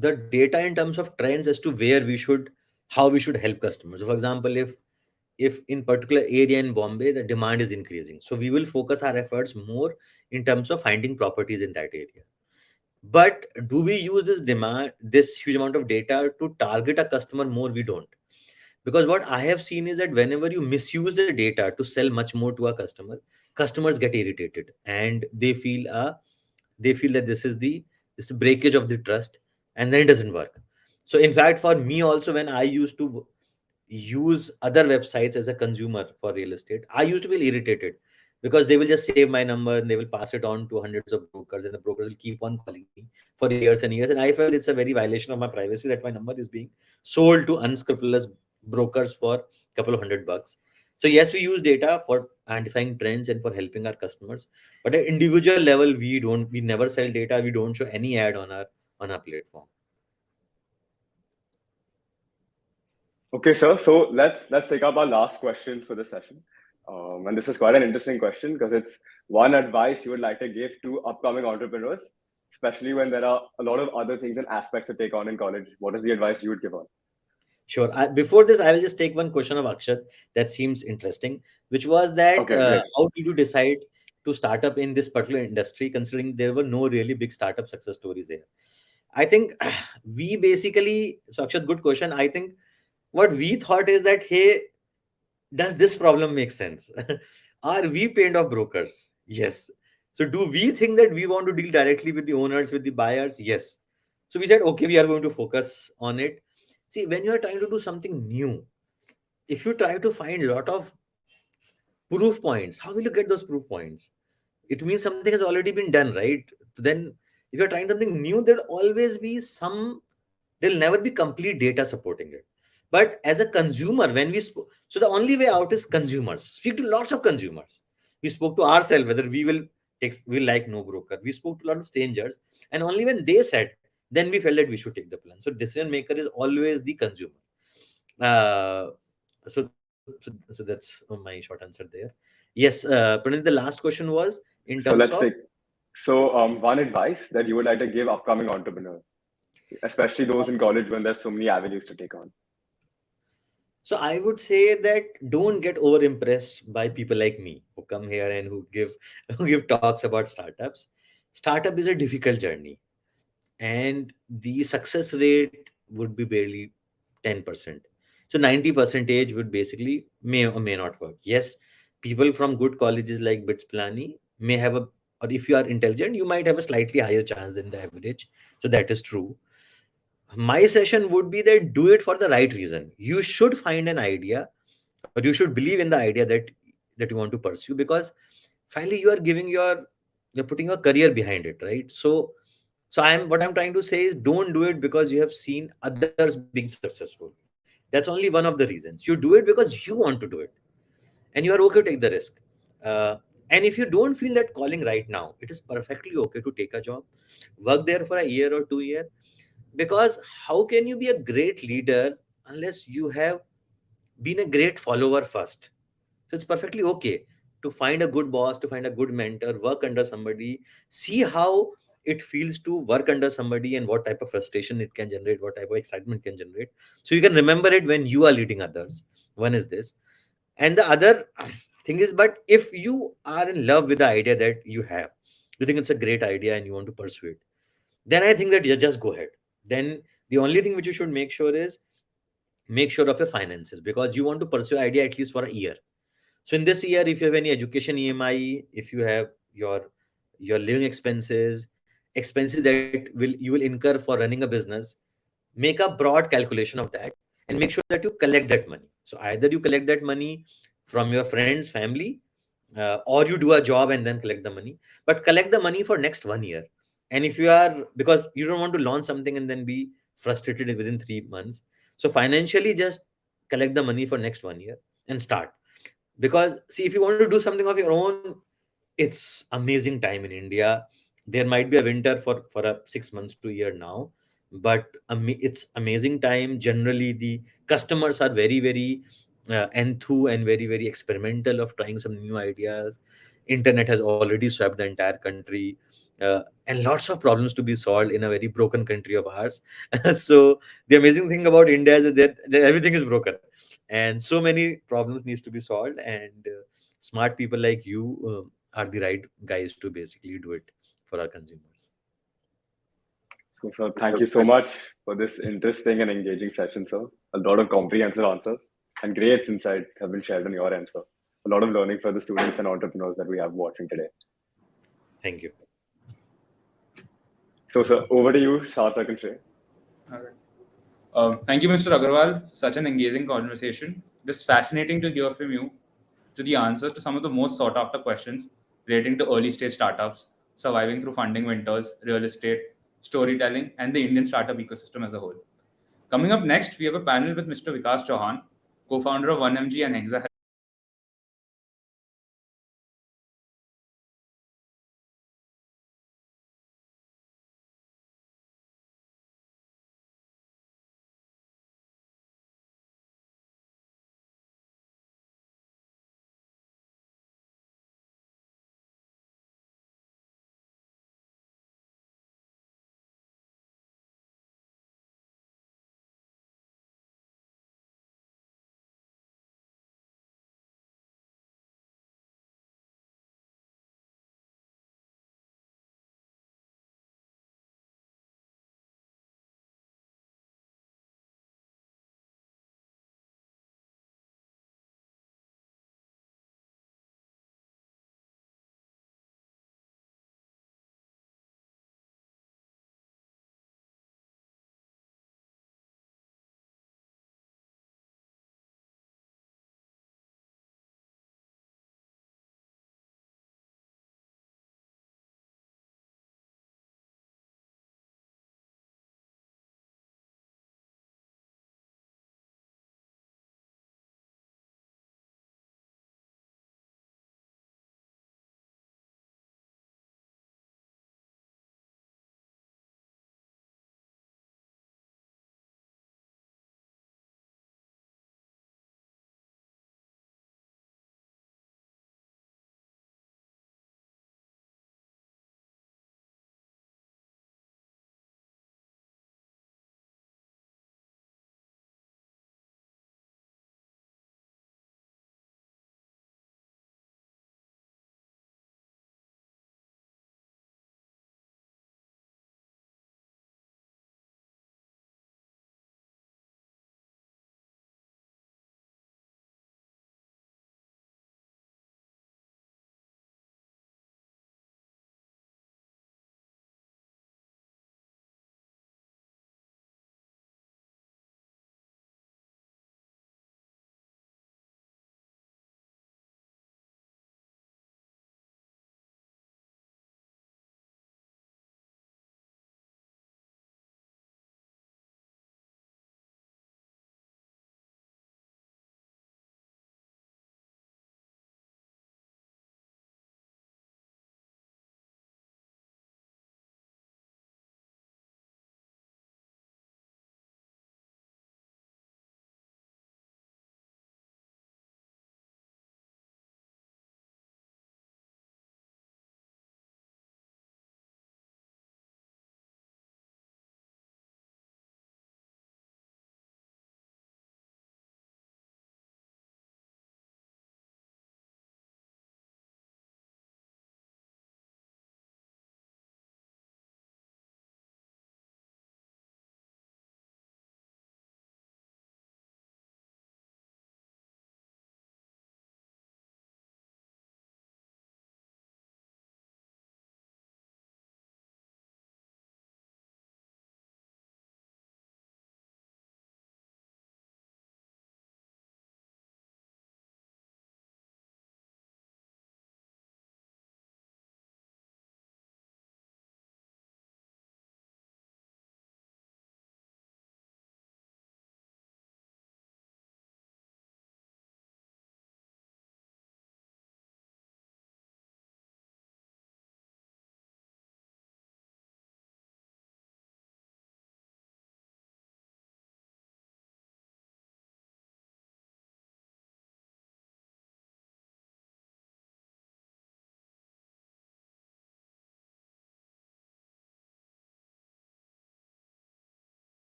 data in terms of trends as to where we should, how we should help customers. So for example, if in particular area in Bombay the demand is increasing, so we will focus our efforts more in terms of finding properties in that area. But do we use this huge amount of data to target a customer more? We don't, because what I have seen is that whenever you misuse the data to sell much more to a customer, customers get irritated and they feel that this is the breakage of the trust, and then it doesn't work. So in fact, for me also, when I used to use other websites as a consumer for real estate, I used to feel irritated because they will just save my number and they will pass it on to hundreds of brokers, and the brokers will keep on calling me for years and years. And I felt it's a very violation of my privacy that my number is being sold to unscrupulous brokers for a couple of $100. So yes, we use data for identifying trends and for helping our customers. But at individual level, we never sell data. We don't show any ad on our platform. Okay, sir. So let's take up our last question for the session. And this is quite an interesting question because it's one advice you would like to give to upcoming entrepreneurs, especially when there are a lot of other things and aspects to take on in college. What is the advice you would give on? Sure. Before this, I will just take one question of Akshat that seems interesting, which was that Okay, great. how did you decide to start up in this particular industry, considering there were no really big startup success stories there? I think we basically, so Akshat, good question. I think what we thought is that, hey, does this problem make sense? Are we paid off brokers? Yes. So do we think that we want to deal directly with the owners, with the buyers? Yes. So we said, okay, we are going to focus on it. See, when you are trying to do something new, if you try to find a lot of proof points, how will you get those proof points? It means something has already been done, right? Then if you're trying something new, there'll never be complete data supporting it. But as a consumer, so the only way out is consumers. Speak to lots of consumers. We spoke to ourselves whether we like no broker. We spoke to a lot of strangers, and only when they said, then we felt that we should take the plan. So decision maker is always the consumer. Uh, so that's my short answer there. Yes, Pranit, the last question was in So terms let's of. take one advice that you would like to give upcoming entrepreneurs, especially those in college when there's so many avenues to take on. So I would say that don't get over impressed by people like me who come here and who give who give talks about startups. Startup is a difficult journey, and the success rate would be barely 10%. So 90 percentage would basically may or may not work. Yes, people from good colleges like BITS Plani may have or if you are intelligent, you might have a slightly higher chance than the average. So that is true. my session would be that do it for the right reason. You should find an idea, or you should believe in the idea that you want to pursue, because finally you are giving you're putting your career behind it, right? So what I'm trying to say is, don't do it because you have seen others being successful. That's only one of the reasons. You do it because you want to do it, and you are okay to take the risk. uh, and if you don't feel that calling right now, it is perfectly okay to take a job, work there for a year or 2 year, because how can you be a great leader unless you have been a great follower first? So it's perfectly okay to find a good boss, to find a good mentor, work under somebody, see how it feels to work under somebody, and what type of frustration it can generate, what type of excitement can generate. So you can remember it when you are leading others. One is this. And the other thing is, but if you are in love with the idea that you have, you think it's a great idea and you want to pursue it, then I think that you just go ahead. Then the only thing which you should make sure is, make sure of your finances, because you want to pursue idea at least for a year. So in this year, if you have any education EMI, if you have your living expenses, expenses that will you will incur for running a business, make a broad calculation of that, and make sure that you collect that money. So either you collect that money from your friends, family, or you do a job and then collect the money. But collect the money for next 1 year. And if you are, because you don't want to launch something and then be frustrated within 3 months, so financially just collect the money for next 1 year and start. Because see, if you want to do something of your own, it's amazing time in India. There might be a winter for a 6 months to a year now, but it's amazing time. Generally the customers are very very enthu and very very experimental of trying some new ideas. Internet has already swept the entire country, and lots of problems to be solved in a very broken country of ours. So the amazing thing about India is that everything is broken, and so many problems needs to be solved, and smart people like you are the right guys to basically do it for our consumers. So, sir, thank you so much for this interesting and engaging session, sir. A lot of comprehensive answers and great insight have been shared on your end, sir. A lot of learning for the students and entrepreneurs that we have watching today. Thank you. So, sir, over to you, Sarthak and Shrey. All right. Thank you, Mr. Agarwal, for such an engaging conversation. It is fascinating to hear from you to the answers to some of the most sought after questions relating to early stage startups, surviving through funding winters, real estate, storytelling, and the Indian startup ecosystem as a whole. Coming up next, we have a panel with Mr. Vikas Chauhan, co founder of 1MG and Hexa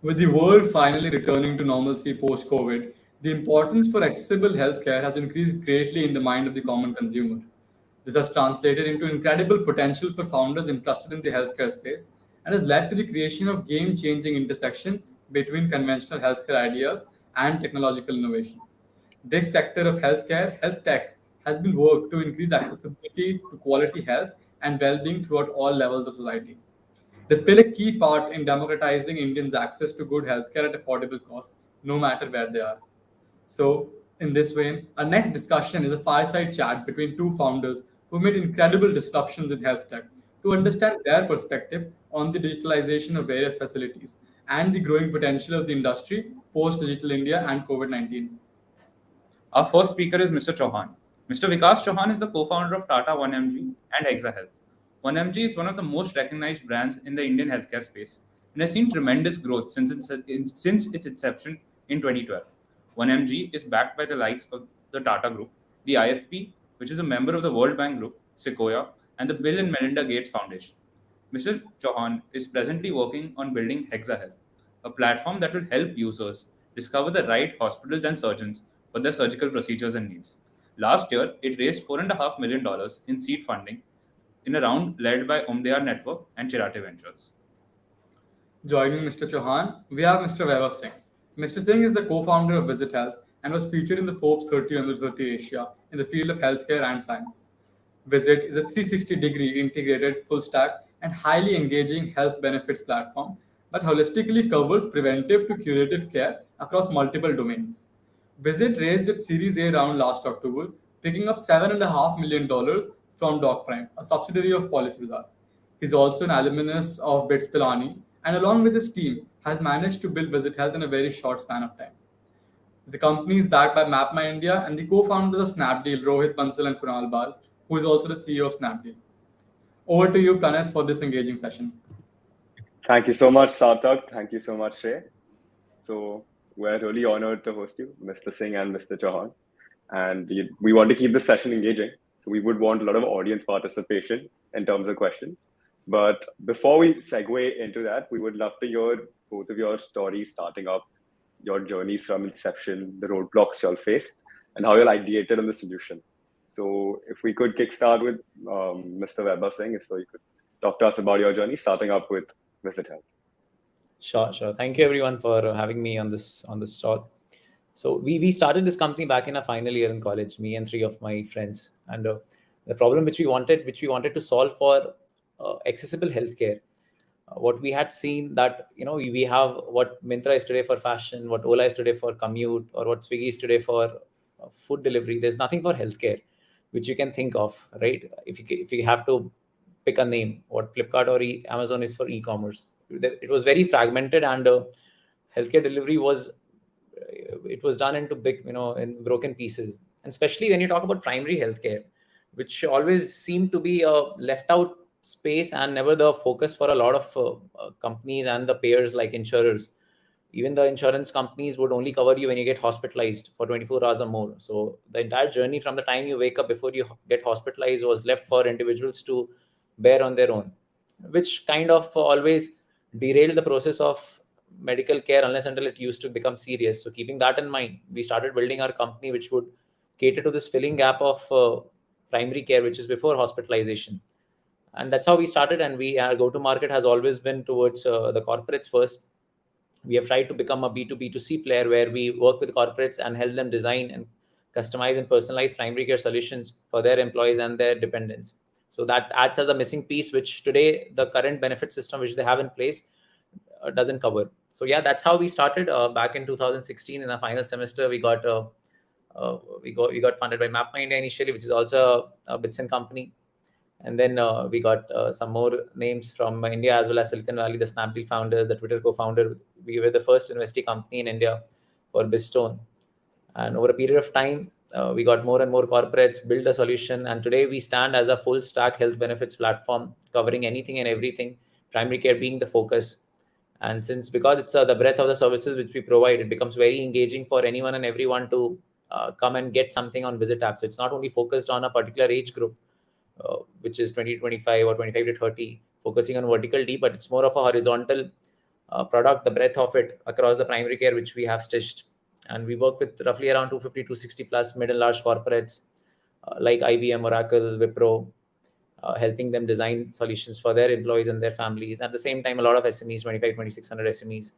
With the world finally returning to normalcy post COVID, the importance for accessible healthcare has increased greatly in the mind of the common consumer. This has translated into incredible potential for founders interested in the healthcare space and has led to the creation of game changing intersection between conventional healthcare ideas and technological innovation. This sector of healthcare, health tech, has been worked to increase accessibility to quality health and well being throughout all levels of society. They play a key part in democratizing Indians' access to good healthcare at affordable costs, no matter where they are. So, in this way, our next discussion is a fireside chat between two founders who made incredible disruptions in health tech to understand their perspective on the digitalization of various facilities and the growing potential of the industry post digital India and COVID 19. Our first speaker is Mr. Chauhan. Mr. Vikas Chauhan is the co-founder of Tata 1mg and ExaHealth. 1mg is one of the most recognized brands in the Indian healthcare space and has seen tremendous growth since its inception in 2012. 1mg is backed by the likes of the Tata Group, the IFP, which is a member of the World Bank Group, Sequoia, and the Bill and Melinda Gates Foundation. Mr. Chauhan is presently working on building ExaHealth, a platform that will help users discover the right hospitals and surgeons for their surgical procedures and needs. Last year, it raised $4.5 million in seed funding in a round led by Omdeyar Network and Chirate Ventures. Joining Mr. Chauhan, we have Mr. Vaibhav Singh. Mr. Singh is the co-founder of Visit Health and was featured in the Forbes 30 under 30 Asia in the field of healthcare and science. Visit is a 360-degree integrated, full-stack, and highly engaging health benefits platform that holistically covers preventive to curative care across multiple domains. Visit raised its Series A round last October, picking up $7.5 million from Doc Prime, a subsidiary of Policybazaar. He's also an alumnus of BITS Pilani, and along with his team, has managed to build Visit Health in a very short span of time. The company is backed by MapMyIndia and the co-founders of Snapdeal, Rohit Bansal and Kunal Bal, who is also the CEO of Snapdeal. Over to you, Planeth, for this engaging session. Thank you so much, Sarthak. Thank you so much, Shay. So we're really honored to host you, Mr. Singh and Mr. Chauhan. And we want to keep the session engaging. So we would want a lot of audience participation in terms of questions. But before we segue into that, we would love to hear both of your stories starting up, your journeys from inception, the roadblocks you all faced, and how you all ideated on the solution. So if we could kickstart with Mr. Vaibhav Singh, if so you could talk to us about your journey, starting up with Visit Health. Sure. Thank you everyone for having me on this stall. So we started this company back in our final year in college, me and three of my friends, and the problem which we wanted to solve for accessible healthcare. What we had seen that we have what Myntra is today for fashion, what Ola is today for commute, or what Swiggy is today for food delivery. There's nothing for healthcare which you can think of, right? If you have to pick a name, what Flipkart or Amazon is for e-commerce. It was very fragmented, and healthcare delivery was done into big, in broken pieces. And especially when you talk about primary healthcare, which always seemed to be a left out space and never the focus for a lot of companies and the payers like insurers. Even the insurance companies would only cover you when you get hospitalized for 24 hours or more. So the entire journey from the time you wake up before you get hospitalized was left for individuals to bear on their own, which kind of always derailed the process of medical care unless until it used to become serious. So keeping that in mind, we started building our company, which would cater to this filling gap of primary care, which is before hospitalization. And that's how we started. And our go-to-market has always been towards the corporates first. We have tried to become a B2B2C player where we work with corporates and help them design and customize and personalize primary care solutions for their employees and their dependents. So that acts as a missing piece, which today the current benefit system which they have in place doesn't cover. So yeah, that's how we started back in 2016. In the final semester, we got funded by MapMyIndia initially, which is also a Bitsin company. And then we got some more names from India as well as Silicon Valley, the Snapdeal founders, the Twitter co-founder. We were the first investee company in India for Bistone. And over a period of time, we got more and more corporates, build a solution. And today we stand as a full stack health benefits platform covering anything and everything, primary care being the focus. And because it's the breadth of the services which we provide, it becomes very engaging for anyone and everyone to come and get something on Visit app. So it's not only focused on a particular age group, which is 20 to 25 or 25 to 30, focusing on vertical D, but it's more of a horizontal product, the breadth of it across the primary care which we have stitched. And we work with roughly around 250 to 60 plus mid and large corporates like IBM, Oracle, Wipro, helping them design solutions for their employees and their families. At the same time, a lot of SMEs, 25, 2600 SMEs.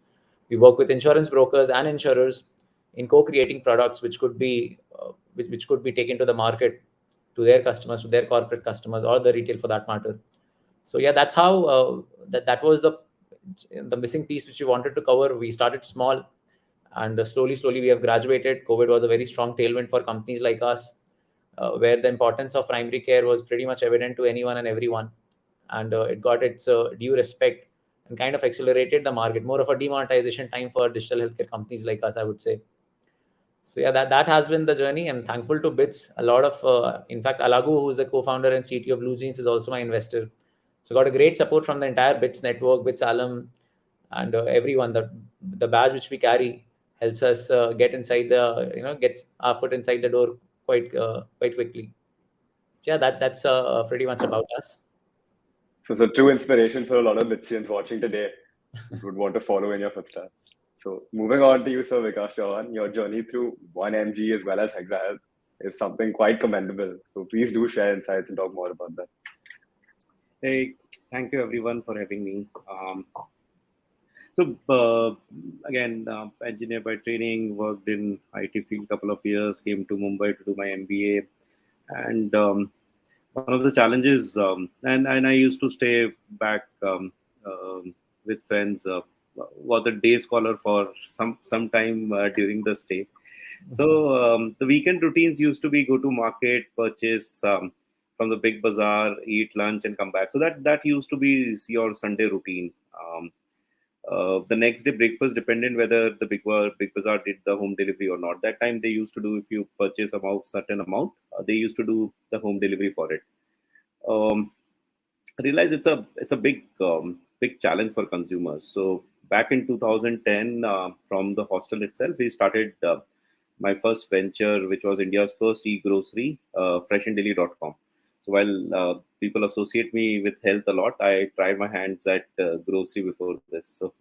We work with insurance brokers and insurers in co-creating products which could be which could be taken to the market, to their customers, to their corporate customers, or the retail for that matter. So yeah, that's how that was the missing piece which we wanted to cover. We started small, and slowly we have graduated. COVID was a very strong tailwind for companies like us, where the importance of primary care was pretty much evident to anyone and everyone, and it got its due respect and kind of accelerated the market. More of a demonetization time for digital healthcare companies like us, I would say. So yeah, that has been the journey. I'm thankful to Bits. A lot of, in fact, Alagu, who's the co-founder and CTO of Blue Jeans, is also my investor. So got a great support from the entire Bits network, Bits alum, and everyone. The badge which we carry helps us get inside gets our foot inside the door quite quickly. Yeah, that's pretty much about us. So true inspiration for a lot of Mitsians watching today who would want to follow in your footsteps. So moving on to you, Sir Vikas Chauhan, your journey through 1MG as well as Hexahealth is something quite commendable. So please do share insights and talk more about that. Hey, thank you everyone for having me. Again, engineer by training, worked in IT field couple of years, came to Mumbai to do my MBA, and one of the challenges, and I used to stay back with friends. Was a day scholar for some time during the stay. So the weekend routines used to be go to market, purchase from the big bazaar, eat lunch, and come back. So that used to be your Sunday routine. The next day breakfast depended whether the big bazaar did the home delivery or not. That time they used to do, if you purchase about certain amount, they used to do the home delivery for it. Realize it's a big challenge for consumers. So back in 2010, from the hostel itself, we started my first venture, which was India's first e-grocery, freshanddaily.com. So while people associate me with health a lot, I tried my hands at grocery before this. So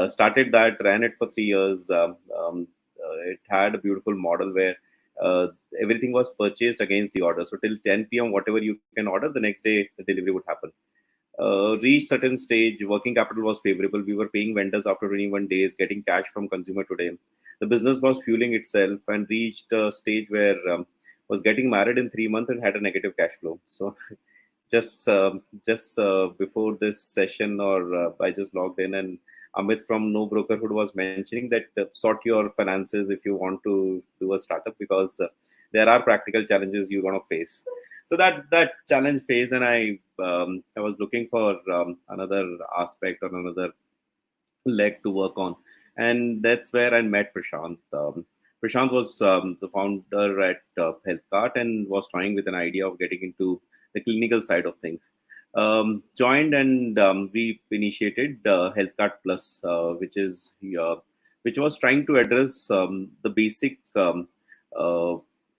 started that, ran it for 3 years. It had a beautiful model where everything was purchased against the order. So till 10 p.m., whatever you can order, the next day the delivery would happen. Reached certain stage, working capital was favorable. We were paying vendors after 21 days, getting cash from consumer today. The business was fueling itself and reached a stage where was getting married in 3 months and had a negative cash flow. So just before this session, or I just logged in, and Amit from No Brokerhood was mentioning that sort your finances if you want to do a startup, because there are practical challenges you're going to face. So that challenge phase, and I was looking for another aspect or another leg to work on, and that's where I met Prashant. Prashant was the founder at HealthCart and was trying with an idea of getting into the clinical side of things. Joined, and we initiated HealthCart Plus, which was trying to address the basic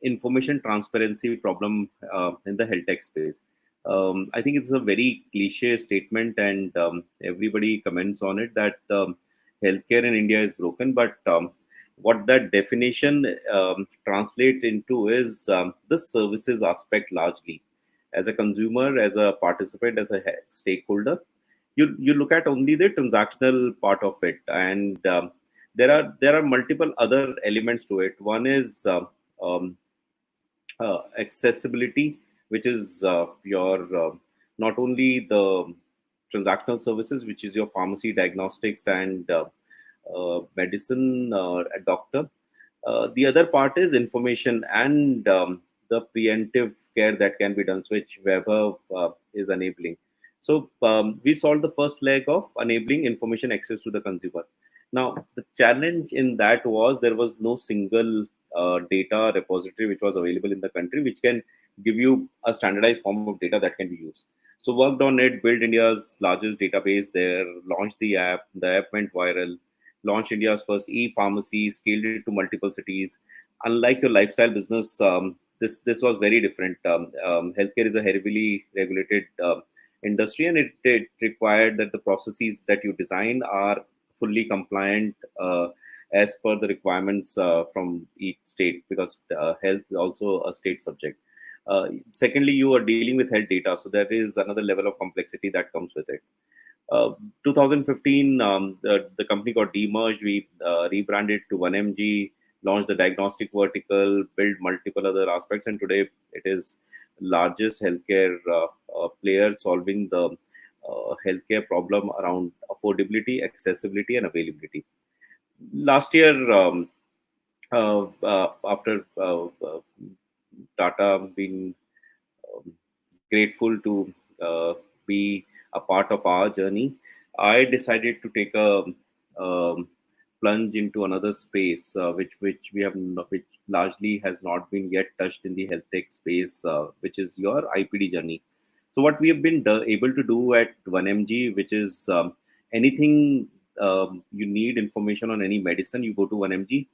information transparency problem in the health tech space. I think it's a very cliche statement, and everybody comments on it that healthcare in India is broken. But what that definition translates into is the services aspect largely. As a consumer, as a participant, as a stakeholder, you look at only the transactional part of it, and there are multiple other elements to it. One is accessibility, which is your not only the transactional services, which is your pharmacy, diagnostics, and medicine, a doctor. The other part is information and the preemptive care that can be done, which Vaibhav is enabling. So we solved the first leg of enabling information access to the consumer. Now, the challenge in that was there was no single data repository which was available in the country, which can give you a standardized form of data that can be used. So worked on it, built India's largest database there, launched the app went viral, launched India's first e-pharmacy, scaled it to multiple cities. Unlike your lifestyle business, this was very different. Healthcare is a heavily regulated industry, and it required that the processes that you design are fully compliant as per the requirements from each state, because health is also a state subject. Secondly, you are dealing with health data, so there is another level of complexity that comes with it. 2015, the company got demerged. We rebranded to 1MG, launched the diagnostic vertical, built multiple other aspects, and today it is largest healthcare player solving the healthcare problem around affordability, accessibility, and availability. Last year, after Tata being grateful to be a part of our journey, I decided to take a um, plunge into another space, which we have which largely has not been yet touched in the health tech space, which is your IPD journey. So what we have been able to do at 1MG, which is anything you need information on any medicine, you go to 1MG.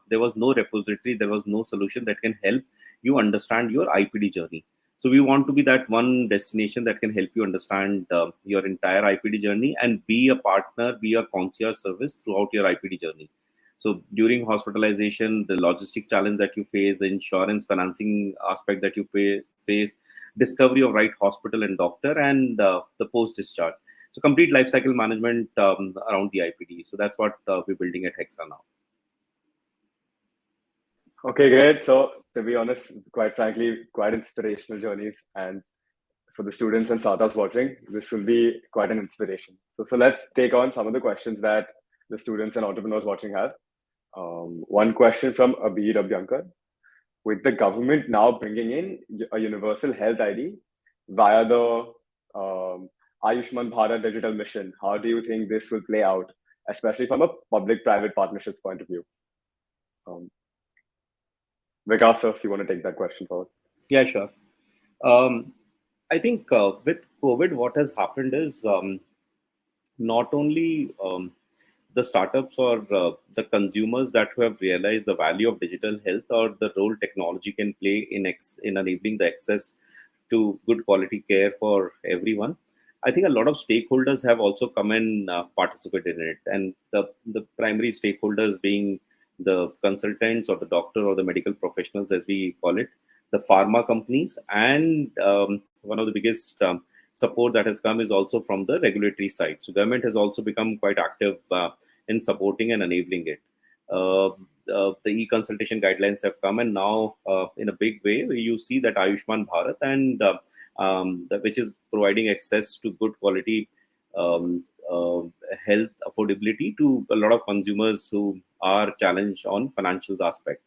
There was no repository, there was no solution that can help you understand your IPD journey. So we want to be that one destination that can help you understand your entire IPD journey and be a partner, be a concierge service throughout your IPD journey. So during hospitalization, the logistic challenge that you face, the insurance financing aspect that you face, discovery of right hospital and doctor, and the post discharge. So complete life cycle management around the IPD. So that's what we're building at Hexa now. Okay, great. So to be honest, quite frankly, quite inspirational journeys. And for the students and startups watching, this will be quite an inspiration. So let's take on some of the questions that the students and entrepreneurs watching have. One question from Abir Abhyankar. With the government now bringing in a universal health ID via the Ayushman Bharat digital mission, how do you think this will play out, especially from a public-private partnerships point of view? Vikas, sir, if you want to take that question forward. Yeah, sure. I think with COVID, what has happened is not only the startups or the consumers that who have realized the value of digital health or the role technology can play in enabling the access to good quality care for everyone. I think a lot of stakeholders have also come and participated in it, and the primary stakeholders being the consultants or the doctor or the medical professionals, as we call it, the pharma companies, and one of the biggest support that has come is also from the regulatory side. So government has also become quite active in supporting and enabling it. The e-consultation guidelines have come, and now in a big way, you see that Ayushman Bharat and which is providing access to good quality health affordability to a lot of consumers who are challenged on financials aspect.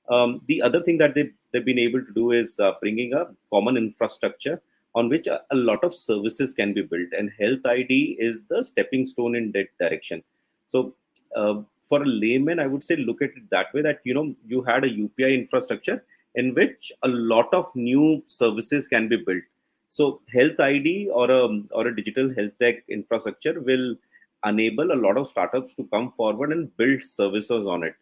The other thing that they've been able to do is bringing a common infrastructure on which a lot of services can be built, and health ID is the stepping stone in that direction. So for a layman, I would say look at it that way, that you had a UPI infrastructure in which a lot of new services can be built. So health ID or a digital health tech infrastructure will enable a lot of startups to come forward and build services on it.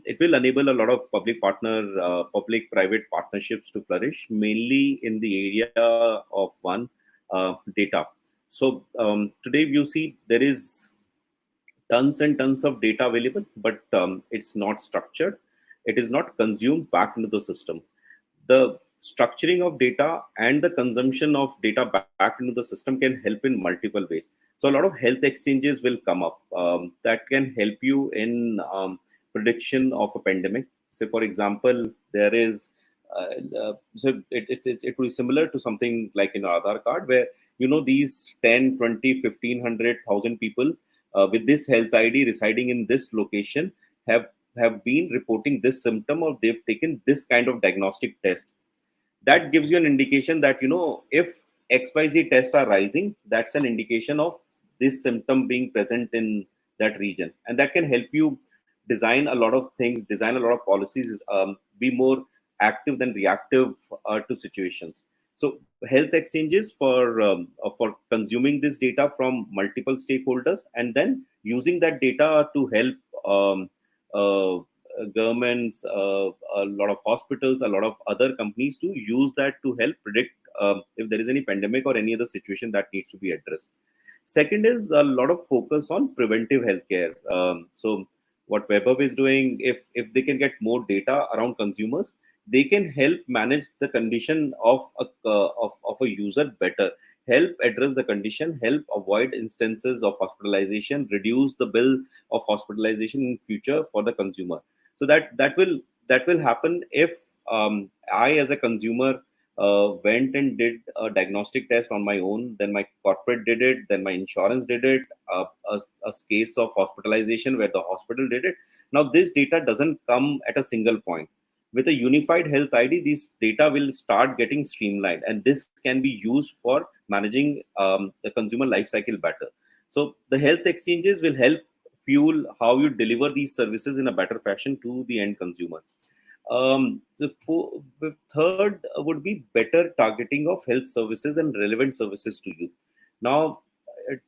It will enable a lot of public-private partnerships to flourish, mainly in the area of data. So today you see there is tons and tons of data available, but it's not structured. It is not consumed back into the system. The structuring of data and the consumption of data back into the system can help in multiple ways. So a lot of health exchanges will come up that can help you in prediction of a pandemic. Say, for example, there is it will be similar to something like in Aadhaar card, where these 10, 20, 15, 100,000 people with this health ID residing in this location have been reporting this symptom, or they've taken this kind of diagnostic test. That gives you an indication that if XYZ tests are rising, that's an indication of this symptom being present in that region, and that can help you design a lot of things, design a lot of policies, be more active than reactive to situations. So health exchanges for consuming this data from multiple stakeholders, and then using that data to help governments, a lot of hospitals, a lot of other companies to use that to help predict if there is any pandemic or any other situation that needs to be addressed. Second is a lot of focus on preventive healthcare. So what WebHub is doing, if they can get more data around consumers, they can help manage the condition of a user better, help address the condition, help avoid instances of hospitalization, reduce the bill of hospitalization in future for the consumer. So that will happen if I as a consumer went and did a diagnostic test on my own, then my corporate did it, then my insurance did it, a case of hospitalization where the hospital did it. Now this data doesn't come at a single point. With a unified health ID, these data will start getting streamlined, and this can be used for managing the consumer life cycle better. So the health exchanges will help fuel how you deliver these services in a better fashion to the end consumer. The third would be better targeting of health services and relevant services to you. Now,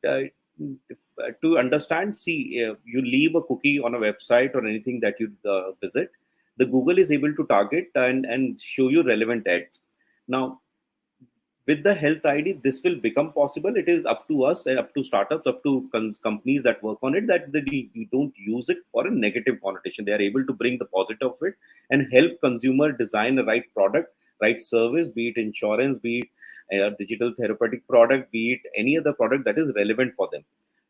to understand, see, you leave a cookie on a website or anything that you visit, the Google is able to target and show you relevant ads. Now, with the health ID, this will become possible. It is up to us and up to startups, up to companies that work on it, that you don't use it for a negative connotation. They are able to bring the positive of it and help consumer design the right product, right service, be it insurance, be it a digital therapeutic product, be it any other product that is relevant for them.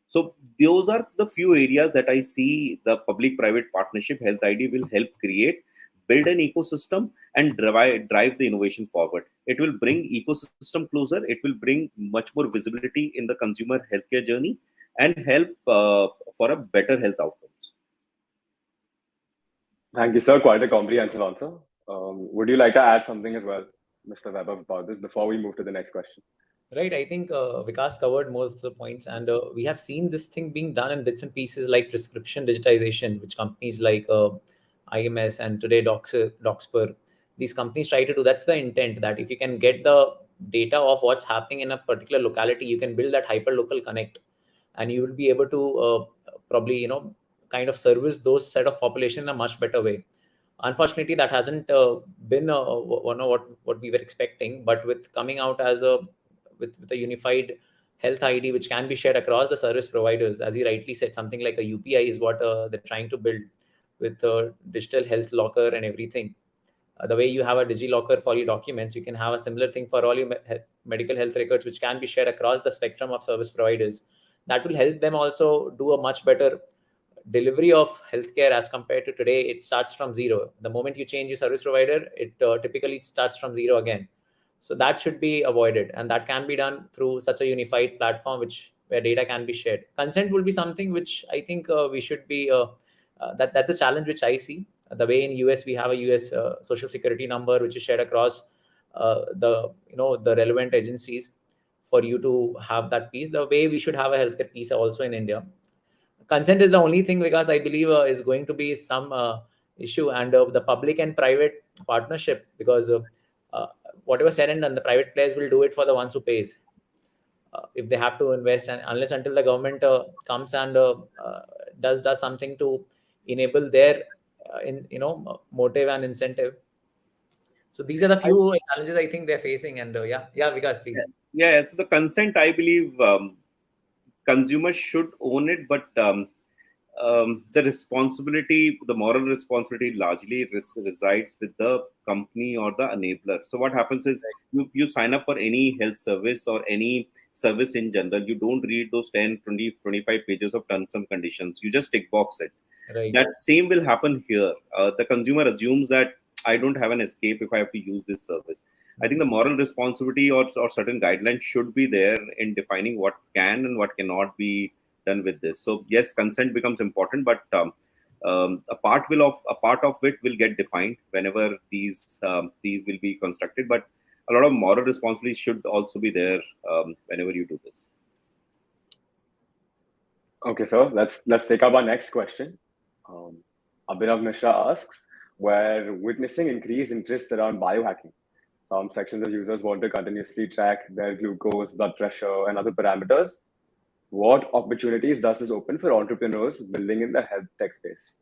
So those are the few areas that I see the public-private partnership health ID will help create, build an ecosystem, and drive the innovation forward. It will bring ecosystem closer. It will bring much more visibility in the consumer healthcare journey and help for a better health outcomes. Thank you, sir. Quite a comprehensive answer. Would you like to add something as well, Mr. Weber, about this before we move to the next question? Right. I think Vikas covered most of the points, and we have seen this thing being done in bits and pieces like prescription digitization, which companies like IMS and today Doxper, these companies try to do. That's the intent, that if you can get the data of what's happening in a particular locality, you can build that hyper local connect, and you will be able to probably kind of service those set of population in a much better way. Unfortunately, that hasn't been what we were expecting, but with coming out as with a unified health ID, which can be shared across the service providers, as you rightly said, something like a UPI is what they're trying to build with digital health locker and everything. The way you have a DigiLocker for your documents, you can have a similar thing for all your medical health records, which can be shared across the spectrum of service providers. That will help them also do a much better delivery of healthcare as compared to today. It starts from zero. The moment you change your service provider, it typically starts from zero again. So that should be avoided, and that can be done through such a unified platform, where data can be shared. Consent will be something which I think we should be. That's a challenge which I see. The way in US we have a US social security number which is shared across the relevant agencies for you to have that piece. The way we should have a healthcare piece also in India. Consent is the only thing, because I believe is going to be some issue, and the public and private partnership, because uh, whatever said and done, the private players will do it for the ones who pays. If they have to invest, and unless until the government comes and does something to enable their motive and incentive. So these are the few challenges I think they're facing, and Vikas, please. Yeah, so the consent, I believe consumers should own it, but the responsibility, the moral responsibility, largely resides with the company or the enabler. So what happens is, you sign up for any health service or any service in general, you don't read those 10, 20, 25 pages of terms and conditions. You just tick box it. Right. That same will happen here. The consumer assumes that I don't have an escape if I have to use this service. I think the moral responsibility or certain guidelines should be there in defining what can and what cannot be done with this. So yes, consent becomes important, but a part of it will get defined whenever these will be constructed. But a lot of moral responsibility should also be there whenever you do this. Okay, so let's take up our next question. Abhinav Mishra asks, we're witnessing increased interest around biohacking. Some sections of users want to continuously track their glucose, blood pressure, and other parameters. What opportunities does this open for entrepreneurs building in the health tech space?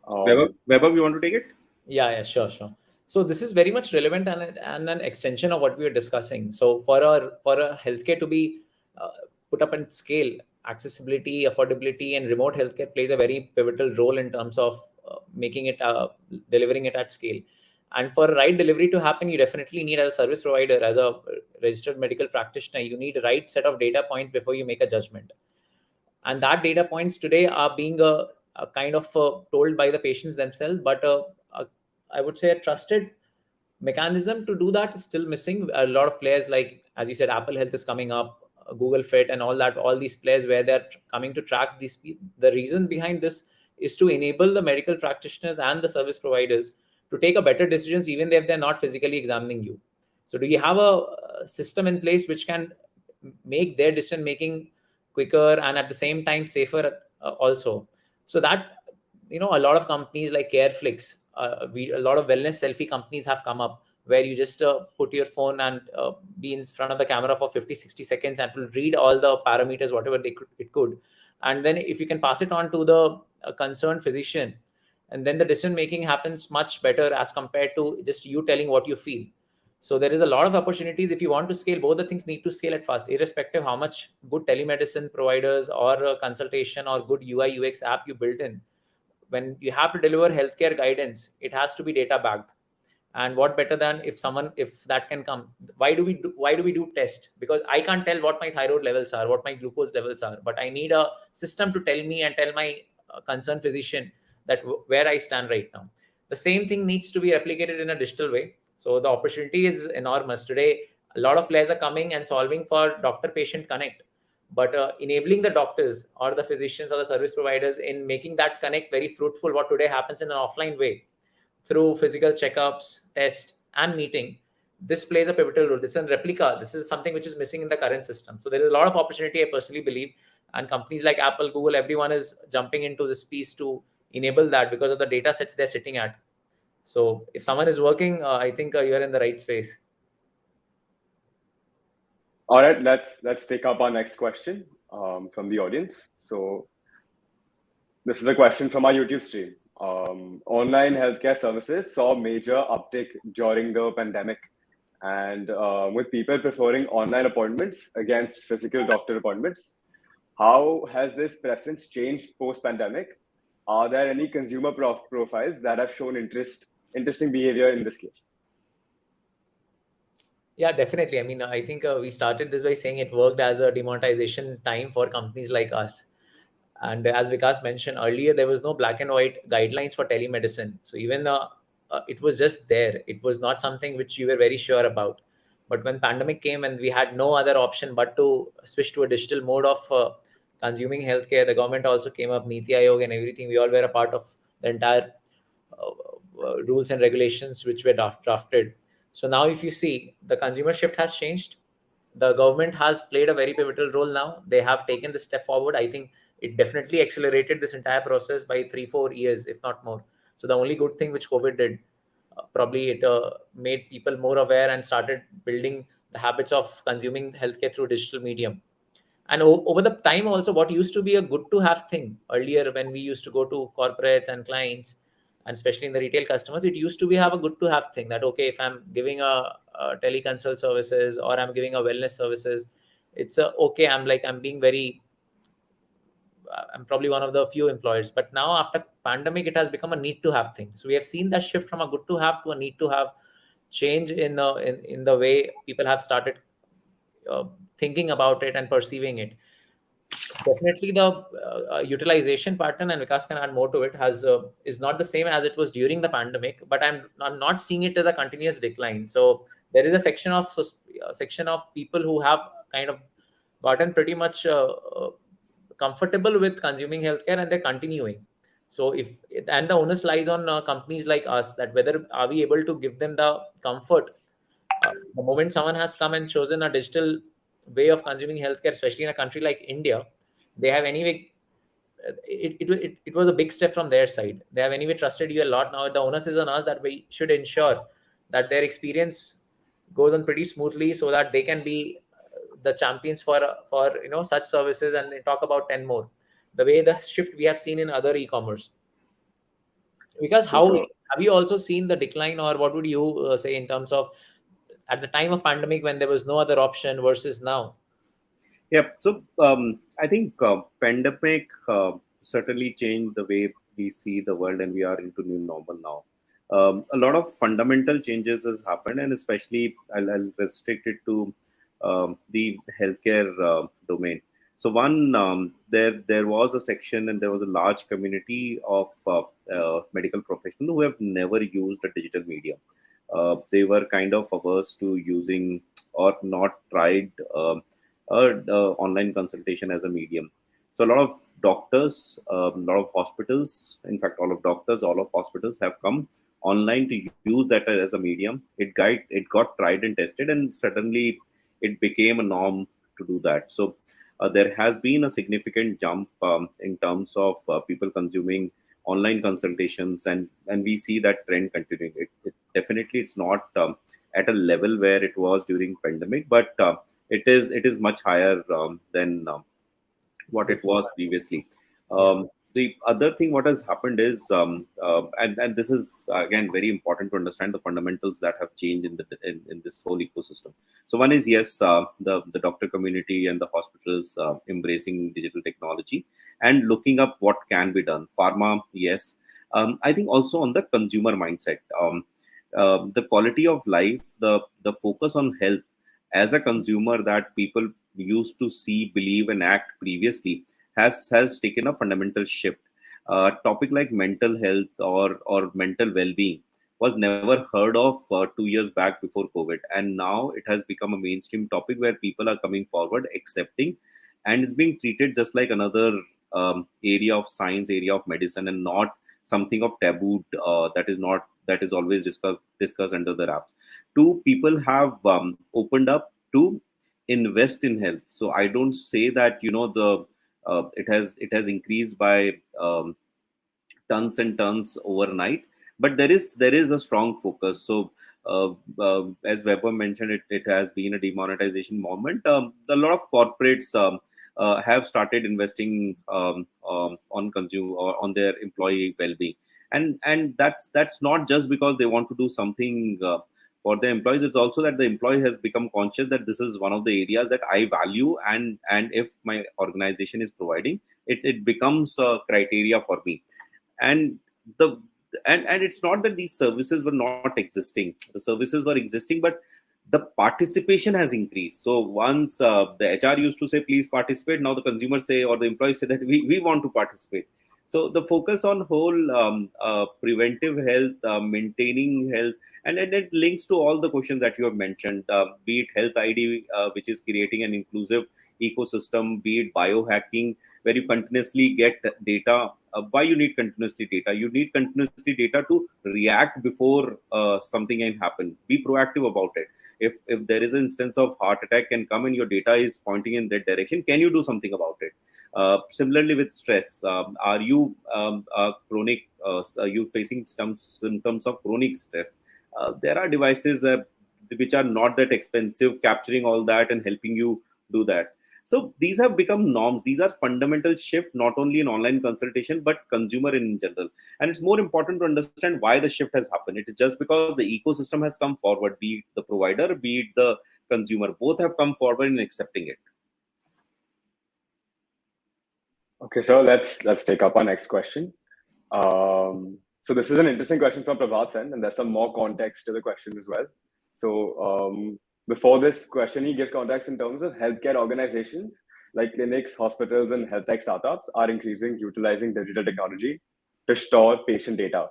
Weber, you want to take it? Yeah, sure. So this is very much relevant and an extension of what we were discussing. So for a healthcare to be put up in scale, accessibility, affordability, and remote healthcare plays a very pivotal role in terms of making it delivering it at scale. And for right delivery to happen, you definitely need, as a service provider, as a registered medical practitioner, you need the right set of data points before you make a judgment. And that data points today are being a kind of told by the patients themselves, but I would say a trusted mechanism to do that is still missing. A lot of players, like as you said, Apple Health is coming up, Google Fit, and all that. All these players where they're coming to track these. The reason behind this is to enable the medical practitioners and the service providers to take a better decisions, even if they're not physically examining you. So, do you have a system in place which can make their decision making quicker and at the same time safer also? So that, a lot of companies like Careflix, a lot of wellness selfie companies have come up where you just put your phone and be in front of the camera for 50-60 seconds, and it will read all the parameters whatever it could, and then if you can pass it on to the concerned physician, and then the decision making happens much better as compared to just you telling what you feel. So there is a lot of opportunities. If you want to scale, both the things need to scale at fast, irrespective how much good telemedicine providers or consultation or good UI UX app you build in. When you have to deliver healthcare guidance, it has to be data backed. And what better than if that can come? Why do we do test? Because I can't tell what my thyroid levels are, what my glucose levels are, but I need a system to tell me and tell my concerned physician that where I stand right now. The same thing needs to be replicated in a digital way. So the opportunity is enormous today. A lot of players are coming and solving for doctor patient connect, but enabling the doctors or the physicians or the service providers in making that connect very fruitful, what today happens in an offline way through physical checkups, test, and meeting. This plays a pivotal role. This is a replica. This is something which is missing in the current system. So there is a lot of opportunity, I personally believe, and companies like Apple, Google, everyone is jumping into this piece to enable that because of the data sets they're sitting at. So if someone is working, I think you're in the right space. All right, let's take up our next question from the audience. So this is a question from our YouTube stream. Online healthcare services saw major uptick during the pandemic, and with people preferring online appointments against physical doctor appointments. How has this preference changed post-pandemic? Are there any consumer profiles that have shown interesting behavior in this case? Yeah, definitely. I mean, I think we started this by saying it worked as a demonetization time for companies like us. And as Vikas mentioned earlier, there was no black and white guidelines for telemedicine. So even it was just there. It was not something which you were very sure about. But when pandemic came and we had no other option but to switch to a digital mode of consuming healthcare, the government also came up, Niti Aayog and everything. We all were a part of the entire rules and regulations which were drafted. So now if you see, the consumer shift has changed. The government has played a very pivotal role now. They have taken the step forward. I think it definitely accelerated this entire process by 3-4 years, if not more. So the only good thing which COVID did, probably it made people more aware and started building the habits of consuming healthcare through digital medium. And over the time also, what used to be a good to have thing earlier when we used to go to corporates and clients, and especially in the retail customers, it used to be have a good to have thing that, okay, if I'm giving a teleconsult services or I'm giving a wellness services, it's okay. I'm being very, I'm probably one of the few employers. But now after pandemic, it has become a need to have thing. So we have seen that shift from a good to have to a need to have change in the way people have started thinking about it and perceiving it. Definitely the utilization pattern, and Vikas can add more to it, has is not the same as it was during the pandemic, but I'm not seeing it as a continuous decline. So there is a section of people who have kind of gotten pretty much comfortable with consuming healthcare, and they're continuing. So and the onus lies on companies like us, that whether are we able to give them the comfort. The moment someone has come and chosen a digital way of consuming healthcare, especially in a country like India, they have anyway, it was a big step from their side. They have anyway trusted you a lot. Now the onus is on us that we should ensure that their experience goes on pretty smoothly, so that they can be the champions for such services, and they talk about 10 more, the way the shift we have seen in other e-commerce. Because So, how so have you also seen the decline, or what would you say in terms of at the time of pandemic when there was no other option versus now? Yeah. So I think pandemic certainly changed the way we see the world, and we are into new normal now. A lot of fundamental changes has happened, and especially I'll restrict it to the healthcare domain. So one, there was a section, and there was a large community of medical professionals who have never used a digital media. They were kind of averse to using or not tried. Online consultation as a medium. So a lot of doctors, a lot of hospitals, in fact, all of hospitals have come online to use that as a medium. It got tried and tested, and suddenly it became a norm to do that. So there has been a significant jump in terms of people consuming online consultations, and we see that trend continuing. Definitely it's not at a level where it was during pandemic, but it is much higher than what it was previously. Yeah. The other thing what has happened is, and this is again very important to understand the fundamentals that have changed in this whole ecosystem. So one is, yes, the doctor community and the hospitals embracing digital technology and looking up what can be done. Pharma, yes. I think also on the consumer mindset, the quality of life, the focus on health as a consumer that people used to see, believe, and act previously has taken a fundamental shift. Topic like mental health or mental well-being was never heard of 2 years back before COVID, and now it has become a mainstream topic where people are coming forward, accepting, and is being treated just like another area of science, area of medicine, and not something of taboo that is always discussed under the wraps. Two, people have opened up to invest in health. So I don't say that the it has increased by tons and tons overnight, but there is a strong focus. So as Weber mentioned, it has been a demonetization moment. A lot of corporates have started investing on consumer or on their employee well-being, and that's not just because they want to do something for the employees. It's also that the employee has become conscious that this is one of the areas that I value, and if my organization is providing it, it becomes a criteria for me. And the and it's not that these services were not existing. The services were existing, but the participation has increased. So once the HR used to say please participate, now the consumers say, or the employees say that we want to participate. So the focus on whole preventive health, maintaining health, and it links to all the questions that you have mentioned, be it health ID, which is creating an inclusive ecosystem, be it biohacking, where you continuously get data. Why you need continuously data? You need continuously data to react before something can happen. Be proactive about it. If there is an instance of heart attack can come and your data is pointing in that direction, can you do something about it? Similarly with stress, are you chronic? Are you facing some symptoms of chronic stress? There are devices which are not that expensive, capturing all that and helping you do that. So these have become norms. These are fundamental shift, not only in online consultation, but consumer in general. And it's more important to understand why the shift has happened. It is just because the ecosystem has come forward, be it the provider, be it the consumer. Both have come forward in accepting it. Okay, so let's take up our next question. So this is an interesting question from Prabhat Sen, and there's some more context to the question as well. So before this question, he gives context in terms of healthcare organizations like clinics, hospitals, and health tech startups are increasing utilizing digital technology to store patient data.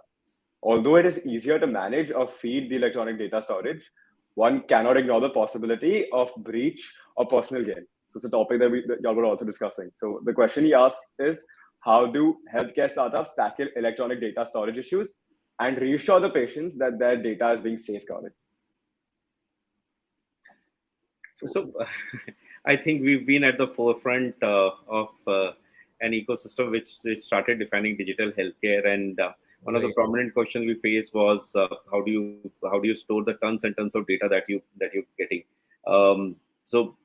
Although it is easier to manage or feed the electronic data storage, one cannot ignore the possibility of breach or personal gain. So it's a topic that y'all were also discussing. So the question he asked is, how do healthcare startups tackle electronic data storage issues and reassure the patients that their data is being safeguarded? So I think we've been at the forefront of an ecosystem which started defining digital healthcare, and one of the prominent questions we faced was how do you store the tons and tons of data that you're getting. So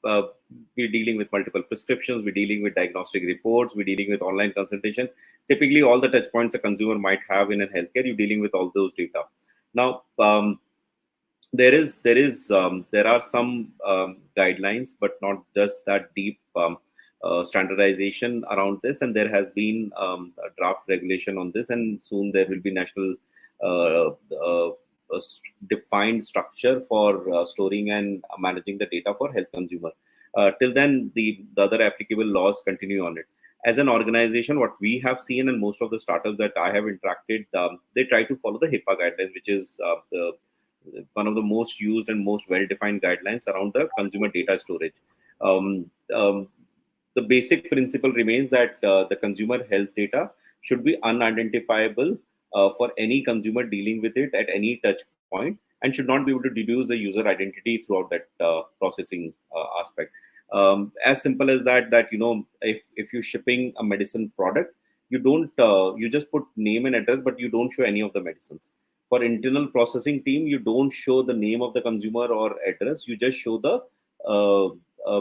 we're dealing with multiple prescriptions, we're dealing with diagnostic reports, we're dealing with online consultation. Typically, all the touch points a consumer might have in a healthcare, you're dealing with all those data. Now, there are some guidelines, but not just that deep standardization around this, and there has been a draft regulation on this, and soon there will be national uh, uh, defined structure for storing and managing the data for health consumer. Till then, the other applicable laws continue on it. As an organization, what we have seen, and most of the startups that I have interacted, they try to follow the HIPAA guidelines, which is the one of the most used and most well-defined guidelines around the consumer data storage. Um, um, the basic principle remains that the consumer health data should be unidentifiable for any consumer dealing with it at any touch point, and should not be able to deduce the user identity throughout that processing aspect. As simple as that, if you're shipping a medicine product, you don't you just put name and address, but you don't show any of the medicines. For internal processing team, you don't show the name of the consumer or address, you just show the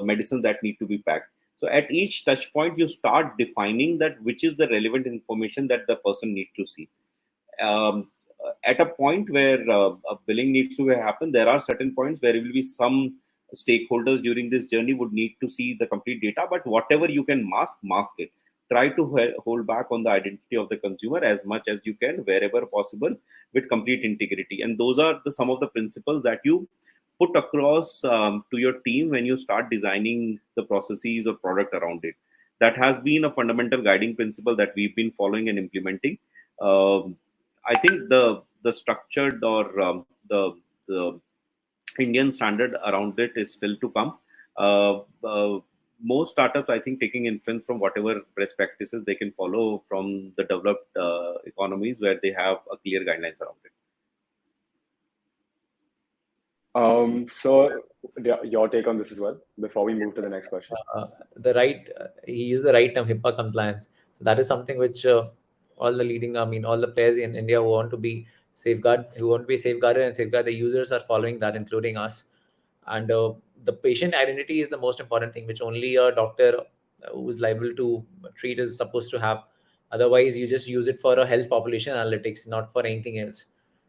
medicine that need to be packed. So at each touch point, you start defining that which is the relevant information that the person needs to see. At a point where a billing needs to happen, there are certain points where there will be some stakeholders during this journey would need to see the complete data, but whatever you can mask it. Try to hold back on the identity of the consumer as much as you can wherever possible, with complete integrity. And those are some of the principles that you put across to your team when you start designing the processes or product around it. That has been a fundamental guiding principle that we've been following and implementing. I think the structured or the Indian standard around it is still to come. Uh, uh, Most startups, I think, taking influence from whatever best practices they can follow from the developed economies where they have a clear guidelines around it. So your take on this as well before we move to the next question. He used the right term, HIPAA compliance. So that is something which all the leading, all the players in India who want to be safeguarded and safeguard the users are following that, including us. And the patient identity is the most important thing, which only a doctor who is liable to treat is supposed to have. Otherwise, you just use it for a health population analytics, not for anything else.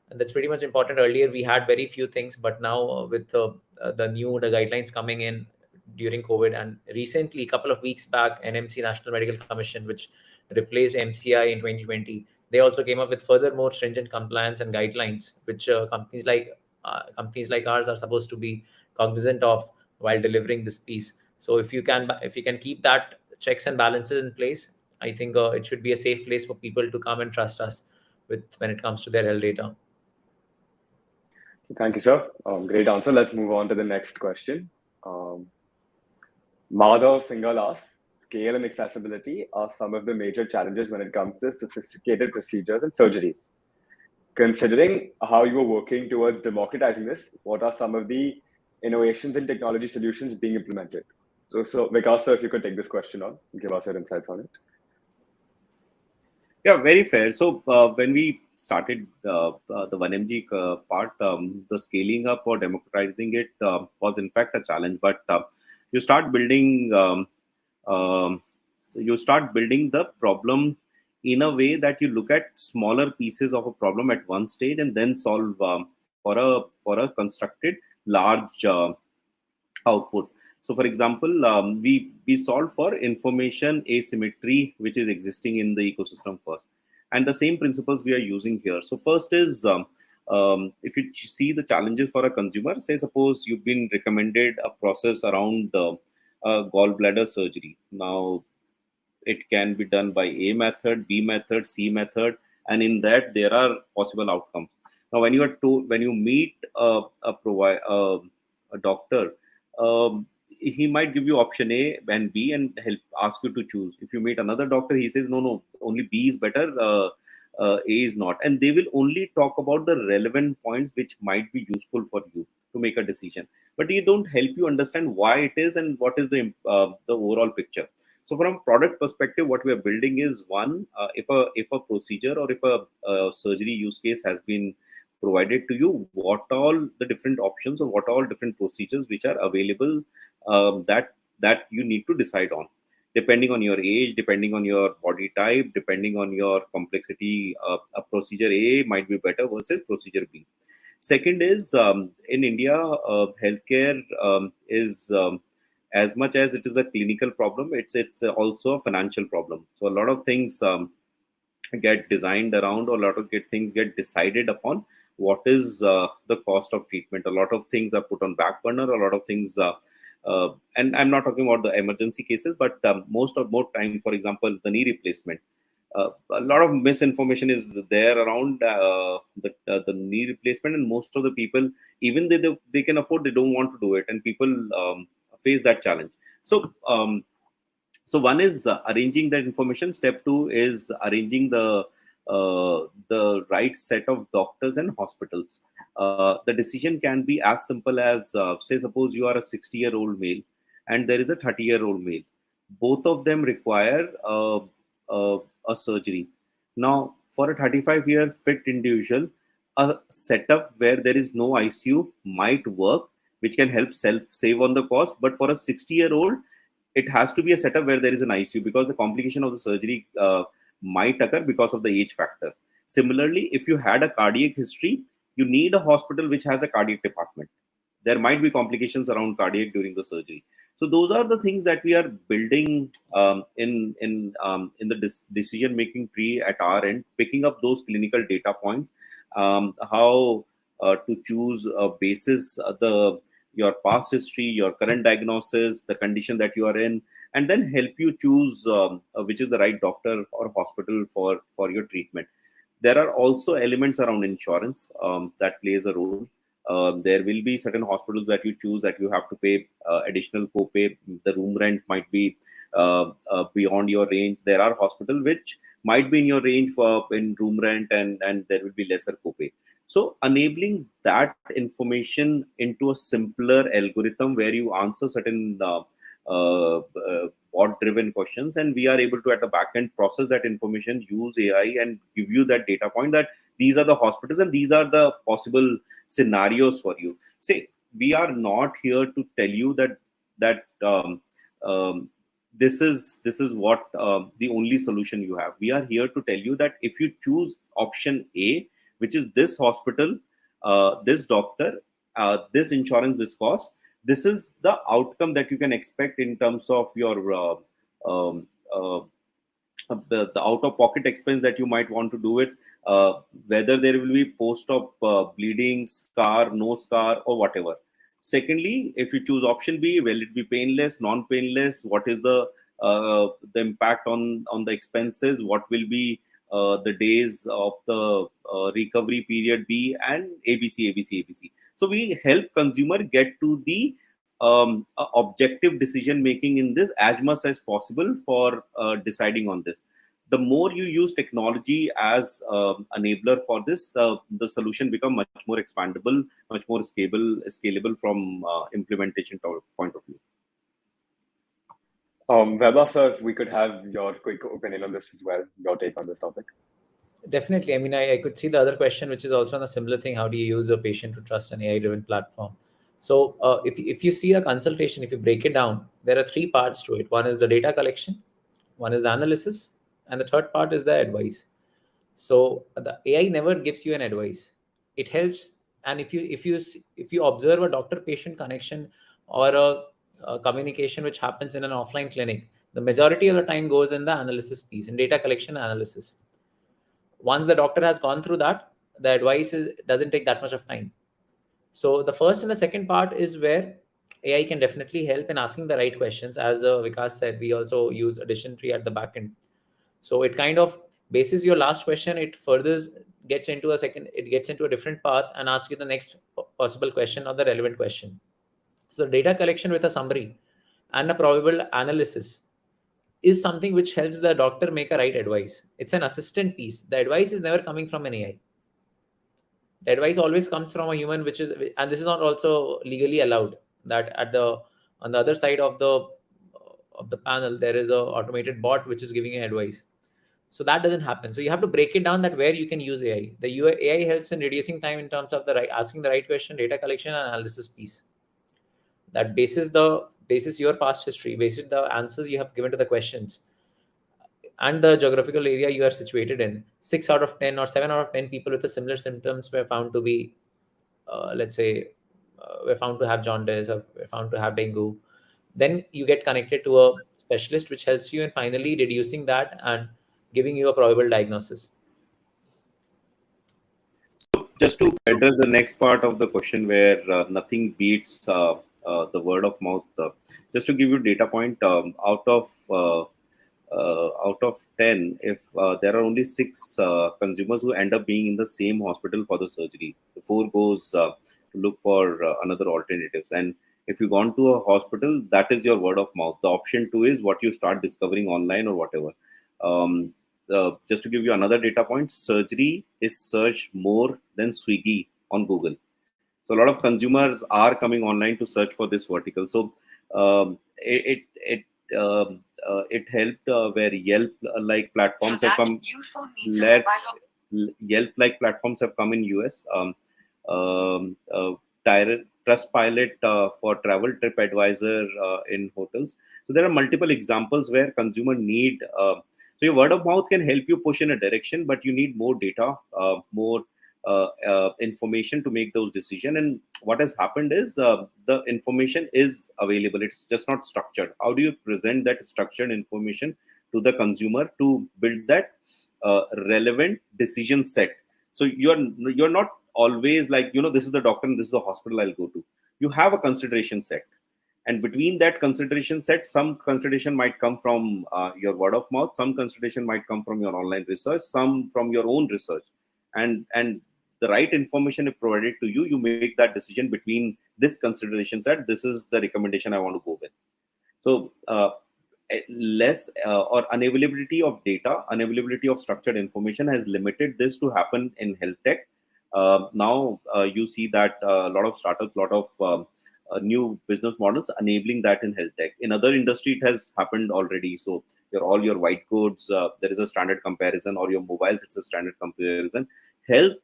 And that's pretty much important. Earlier, we had very few things, but now with the guidelines coming in during COVID, and recently, a couple of weeks back, NMC, National Medical Commission, which replaced MCI in 2020, they also came up with further more stringent compliance and guidelines, which companies like ours are supposed to be cognizant of while delivering this piece. So if you can keep that checks and balances in place, I think it should be a safe place for people to come and trust us with when it comes to their health data. Thank you, sir. Great answer. Let's move on to the next question. Madhav Singhal asks, scale and accessibility are some of the major challenges when it comes to sophisticated procedures and surgeries. Considering how you are working towards democratizing this, what are some of the innovations and technology solutions being implemented? So Vikas, sir, if you could take this question on, give us your insights on it. Yeah, very fair. So when we started the 1mg part, the scaling up or democratizing it was in fact a challenge. But you start building the problem in a way that you look at smaller pieces of a problem at one stage and then solve for a constructed large output. So, for example, we solve for information asymmetry which is existing in the ecosystem first, and the same principles we are using here. So, first is if you see the challenges for a consumer, say suppose you've been recommended a process around gallbladder surgery. Now, it can be done by A method, B method, C method, and in that there are possible outcomes. Now, when you meet a doctor, he might give you option A and B and help ask you to choose. If you meet another doctor, he says no, only B is better, A is not, and they will only talk about the relevant points which might be useful for you to make a decision. But they don't help you understand why it is and what is the overall picture. So from a product perspective, what we are building is one, if a procedure or if a surgery use case has been provided to you, what all the different options or what all different procedures which are available that that you need to decide on, depending on your age, depending on your body type, depending on your complexity. A procedure A might be better versus procedure B. Second is, in India, healthcare is, as much as it is a clinical problem, it's also a financial problem. So a lot of things get designed around, or a lot of things get decided upon what is the cost of treatment. A lot of things are put on back burner. A lot of things, and I'm not talking about the emergency cases, but more time, for example, the knee replacement. A lot of misinformation is there around the knee replacement, and most of the people, even they can afford, they don't want to do it, and people face that challenge. So one is arranging that information. Step two is arranging the right set of doctors and hospitals. The decision can be as simple as, say, suppose you are a 60-year-old male and there is a 30-year-old male. Both of them require a surgery. Now, for a 35-year fit individual, a setup where there is no ICU might work, which can help save on the cost. But for a 60-year-old, it has to be a setup where there is an ICU, because the complication of the surgery might occur because of the age factor. Similarly, if you had a cardiac history, you need a hospital which has a cardiac department. There might be complications around cardiac during the surgery. So those are the things that we are building in the decision making tree at our end, picking up those clinical data points, how to choose basis your past history, your current diagnosis, the condition that you are in, and then help you choose which is the right doctor or hospital for your treatment. There are also elements around insurance that plays a role. There will be certain hospitals that you choose that you have to pay additional copay. The room rent might be beyond your range. There are hospitals which might be in your range in room rent, and there will be lesser copay. So enabling that information into a simpler algorithm where you answer certain bot-driven questions, and we are able to, at the back end, process that information, use AI, and give you that data point that these are the hospitals and these are the possible scenarios for you. Say, we are not here to tell you that this is what the only solution you have. We are here to tell you that if you choose option A, which is this hospital, this doctor, this insurance, this cost, this is the outcome that you can expect in terms of your the out-of-pocket expense that you might want to do it, whether there will be post-op bleeding, scar, no scar, or whatever. Secondly, if you choose option B, will it be painless, non-painless? What is the impact on the expenses? What will be the days of the recovery period B, and ABC. So we help consumer get to the objective decision making in this as much as possible for deciding on this. The more you use technology as enabler for this, the solution become much more expandable, much more scalable from implementation point of view. Weber, sir, if we could have your quick opinion on this as well, your take on this topic. Definitely. I mean, I could see the other question, which is also on a similar thing. How do you use a patient to trust an AI-driven platform? So if you see a consultation, if you break it down, there are three parts to it. One is the data collection, one is the analysis, and the third part is the advice. So the AI never gives you an advice. It helps. And if you observe a doctor-patient connection or a communication which happens in an offline clinic, the majority of the time goes in the analysis piece, in data collection analysis. Once the doctor has gone through that, the advice doesn't take that much of time. So the first and the second part is where AI can definitely help in asking the right questions. As Vikas said, we also use a decision tree at the back end. So it kind of bases your last question. It further gets into a different path and asks you the next possible question or the relevant question. So the data collection with a summary and a probable analysis is something which helps the doctor make a right advice. It's an assistant piece. The advice is never coming from an AI. The advice always comes from a human, and this is not also legally allowed, that on the other side of the panel, there is a automated bot which is giving you advice. So that doesn't happen. So you have to break it down that where you can use AI. The AI helps in reducing time in terms of asking the right question, data collection and analysis piece. that basis your past history, basis the answers you have given to the questions, and the geographical area you are situated in, 6 out of 10 or 7 out of 10 people with the similar symptoms were found to be, let's say, were found to have jaundice or were found to have dengue. Then you get connected to a specialist, which helps you in finally reducing that and giving you a probable diagnosis. Just to address the next part of the question, where nothing beats the word of mouth, just to give you data point, out of 10, if there are only 6 consumers who end up being in the same hospital for the surgery, the 4 goes to look for another alternatives. And if you gone to a hospital, that is your word of mouth. The option 2 is what you start discovering online or whatever. Just to give you another data point, surgery is searched more than Swiggy on Google. So a lot of consumers are coming online to search for this vertical. So it helped where Yelp like platforms have come. Yelp like platforms have come in US. Trustpilot for travel, TripAdvisor in hotels. So there are multiple examples where consumer need. So your word of mouth can help you push in a direction, but you need more data, more information to make those decisions. And what has happened is the information is available. It's just not structured. How do you present that structured information to the consumer to build that relevant decision set? So you're not always like, this is the doctor and this is the hospital I'll go to. You have a consideration set. And between that consideration set, some consideration might come from your word of mouth, some consideration might come from your online research, some from your own research. And the right information is provided to you, you make that decision between this consideration set. This is the recommendation I want to go with. So less or unavailability of data, unavailability of structured information has limited this to happen in health tech. Now you see that a lot of startups, a lot of new business models enabling that in health tech. In other industry, it has happened already. So all your white goods, there is a standard comparison, or your mobiles, it's a standard comparison. Health,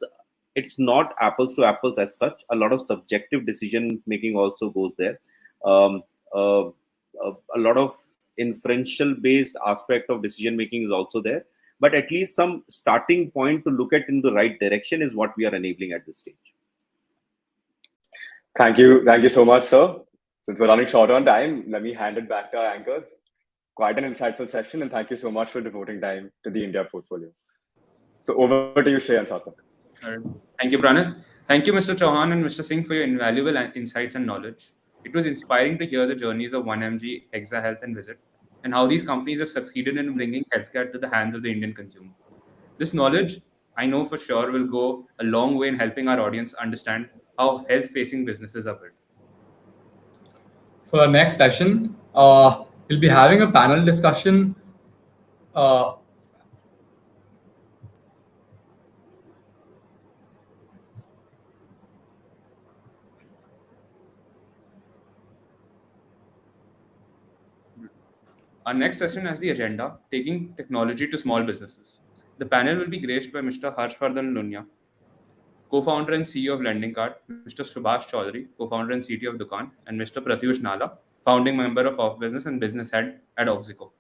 it's not apples to apples as such. A lot of subjective decision making also goes there. A lot of inferential based aspect of decision making is also there. But at least some starting point to look at in the right direction is what we are enabling at this stage. Thank you so much, sir. Since we're running short on time, let me hand it back to our anchors. Quite an insightful session, and thank you so much for devoting time to the India portfolio. So over to you, Shrey and Sarthak. All right. Thank you, Pranit. Thank you, Mr. Chauhan and Mr. Singh, for your invaluable insights and knowledge. It was inspiring to hear the journeys of 1mg, Exa Health, and Visit, and how these companies have succeeded in bringing healthcare to the hands of the Indian consumer. This knowledge, I know for sure, will go a long way in helping our audience understand how health-facing businesses are built. For our next session, we'll be having a panel discussion. Uh, Our next session has the agenda, Taking Technology to Small Businesses. The panel will be graced by Mr. Harshvardhan Lunya, co-founder and CEO of Lending Card, Mr. Subhash Chaudhary, co-founder and CTO of Dukaan, and Mr. Pratyush Nala, founding member of Off Business and business head at Oxico.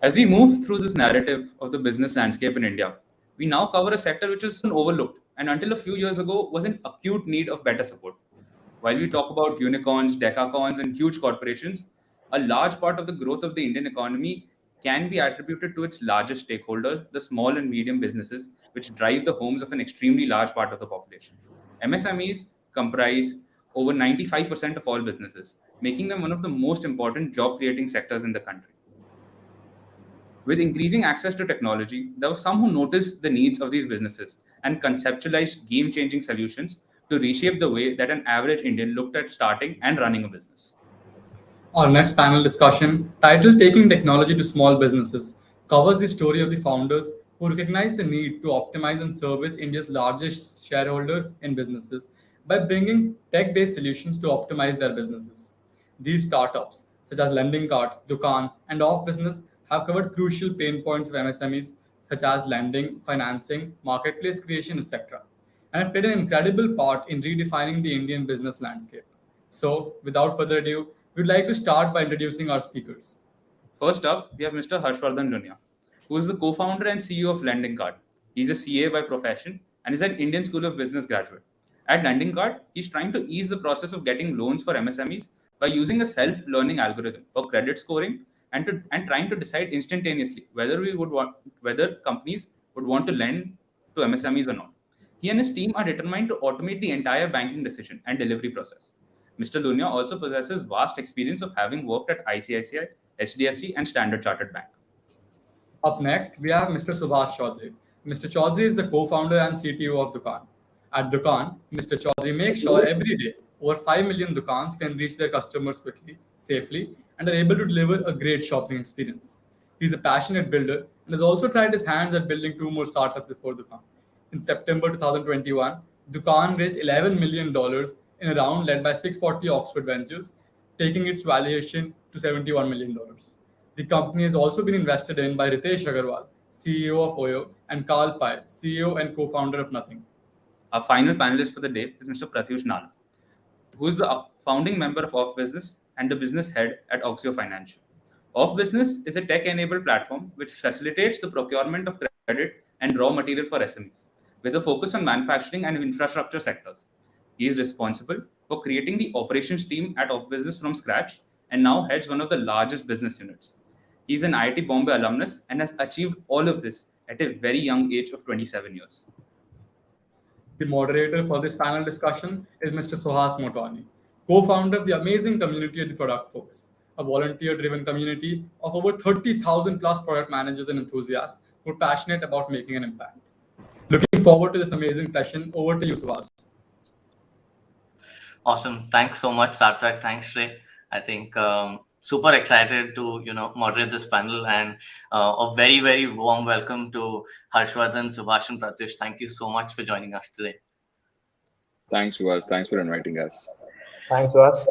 As we move through this narrative of the business landscape in India, we now cover a sector which is overlooked and until a few years ago was in acute need of better support. While we talk about unicorns, decacorns, and huge corporations, a large part of the growth of the Indian economy can be attributed to its largest stakeholders, the small and medium businesses, which drive the homes of an extremely large part of the population. MSMEs comprise over 95% of all businesses, making them one of the most important job creating sectors in the country. With increasing access to technology, there were some who noticed the needs of these businesses and conceptualized game changing solutions to reshape the way that an average Indian looked at starting and running a business. Our next panel discussion, titled Taking Technology to Small Businesses, covers the story of the founders who recognized the need to optimize and service India's largest shareholder in businesses by bringing tech based solutions to optimize their businesses. These startups, such as Lending Cart, Dukaan, and Off Business, have covered crucial pain points of MSMEs such as lending, financing, marketplace creation, etc., and have played an incredible part in redefining the Indian business landscape. So, without further ado, we'd like to start by introducing our speakers. First up, we have Mr. Harshvardhan Lunia, who is the co founder and CEO of Lending Card. He's a CA by profession and is an Indian School of Business graduate. At Lending Card, he's trying to ease the process of getting loans for MSMEs by using a self learning algorithm for credit scoring and trying to decide instantaneously whether companies would want to lend to MSMEs or not. He and his team are determined to automate the entire banking decision and delivery process. Mr. Lunia also possesses vast experience of having worked at ICICI, HDFC, and Standard Chartered Bank. Up next, we have Mr. Subhash Chaudhary. Mr. Chaudhary is the co-founder and CTO of Dukaan. At Dukaan, Mr. Chaudhary makes sure every day over 5 million Dukans can reach their customers quickly, safely, and are able to deliver a great shopping experience. He's a passionate builder and has also tried his hands at building two more startups before Dukaan. In September 2021, Dukaan raised $11 million dollars in a round led by 640 Oxford Ventures, taking its valuation to $71 million dollars. The company has also been invested in by Ritesh Agarwal, CEO of Oyo, and Carl Pai, CEO and co-founder of Nothing. Our final panelist for the day is Mr. Pratyush Nala, who is the founding member of Off Business and the business head at Oxio Financial. Off Business is a tech-enabled platform which facilitates the procurement of credit and raw material for SMEs, with a focus on manufacturing and infrastructure sectors. He is responsible for creating the operations team at Off Business from scratch and now heads one of the largest business units. He's an IIT Bombay alumnus and has achieved all of this at a very young age of 27 years. The moderator for this panel discussion is Mr. Sohas Motwani, co-founder of the amazing community of the Product Folks, a volunteer-driven community of over 30,000 plus product managers and enthusiasts who are passionate about making an impact. Looking forward to this amazing session. Over to you, Sohas. Awesome. Thanks so much, Sarthak. Thanks, Ray. I think super excited to moderate this panel, and a very, very warm welcome to Harshvardhan, Subhash, and Pratyush. Thank you so much for joining us today. Thanks, Suhas. Thanks for inviting us. Thanks, Vas.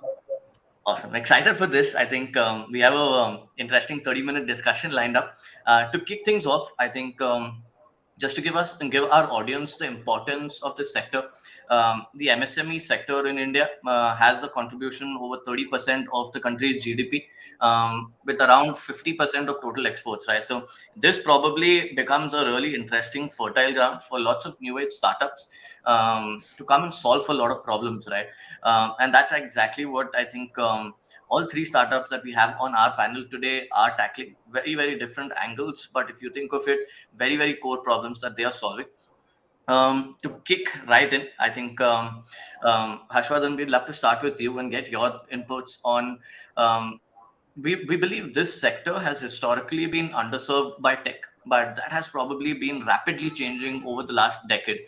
Awesome. Excited for this. I think we have a interesting 30-minute discussion lined up. To kick things off, I think just to give our audience the importance of this sector, the MSME sector in India has a contribution over 30% of the country's GDP, with around 50% of total exports, right? So this probably becomes a really interesting fertile ground for lots of new age startups to come and solve a lot of problems, right? And that's exactly what I think all three startups that we have on our panel today are tackling. Very, very different angles, but if you think of it, very, very core problems that they are solving. To kick right in, I think Harshvardhan, we'd love to start with you and get your inputs on. We believe this sector has historically been underserved by tech, but that has probably been rapidly changing over the last decade.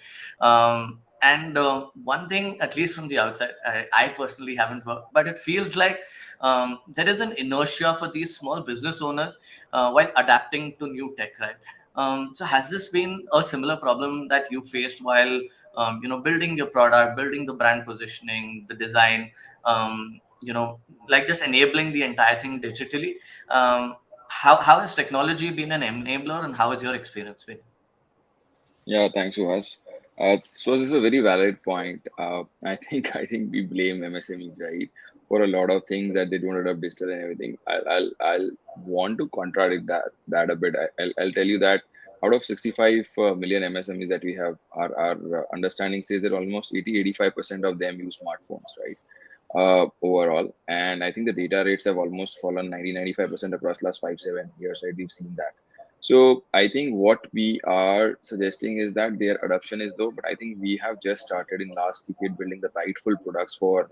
And one thing, at least from the outside, I personally haven't worked, but it feels like there is an inertia for these small business owners while adapting to new tech, right? So has this been a similar problem that you faced while building your product, building the brand positioning, the design, like just enabling the entire thing digitally? How has technology been an enabler, and how has your experience been? Yeah, thanks, Suhas. So this is a very valid point. I think we blame MSMEs, right, for a lot of things that they don't adopt digital and everything. I'll want to contradict that a bit. I'll tell you that out of 65 million MSMEs that we have, our understanding says that almost 80-85% of them use smartphones, right? Overall. And I think the data rates have almost fallen 90-95% across last 5-7 years, right? We've seen that. So I think what we are suggesting is that their adoption is low, but I think we have just started in last decade building the rightful products for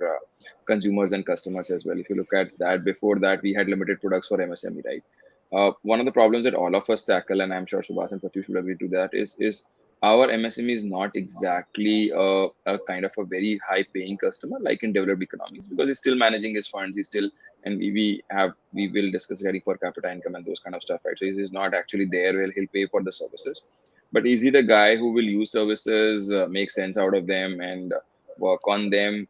consumers and customers as well. If you look at that, before that we had limited products for MSME, right? One of the problems that all of us tackle, and I'm sure Subhas and Pratyush will agree to that, is our MSME is not exactly a kind of a very high paying customer like in developed economies, because he's still managing his funds. He's still, and we will discuss regarding per capita income and those kind of stuff, right? So he's not actually there where he'll pay for the services, but is he the guy who will use services, make sense out of them, and work on them?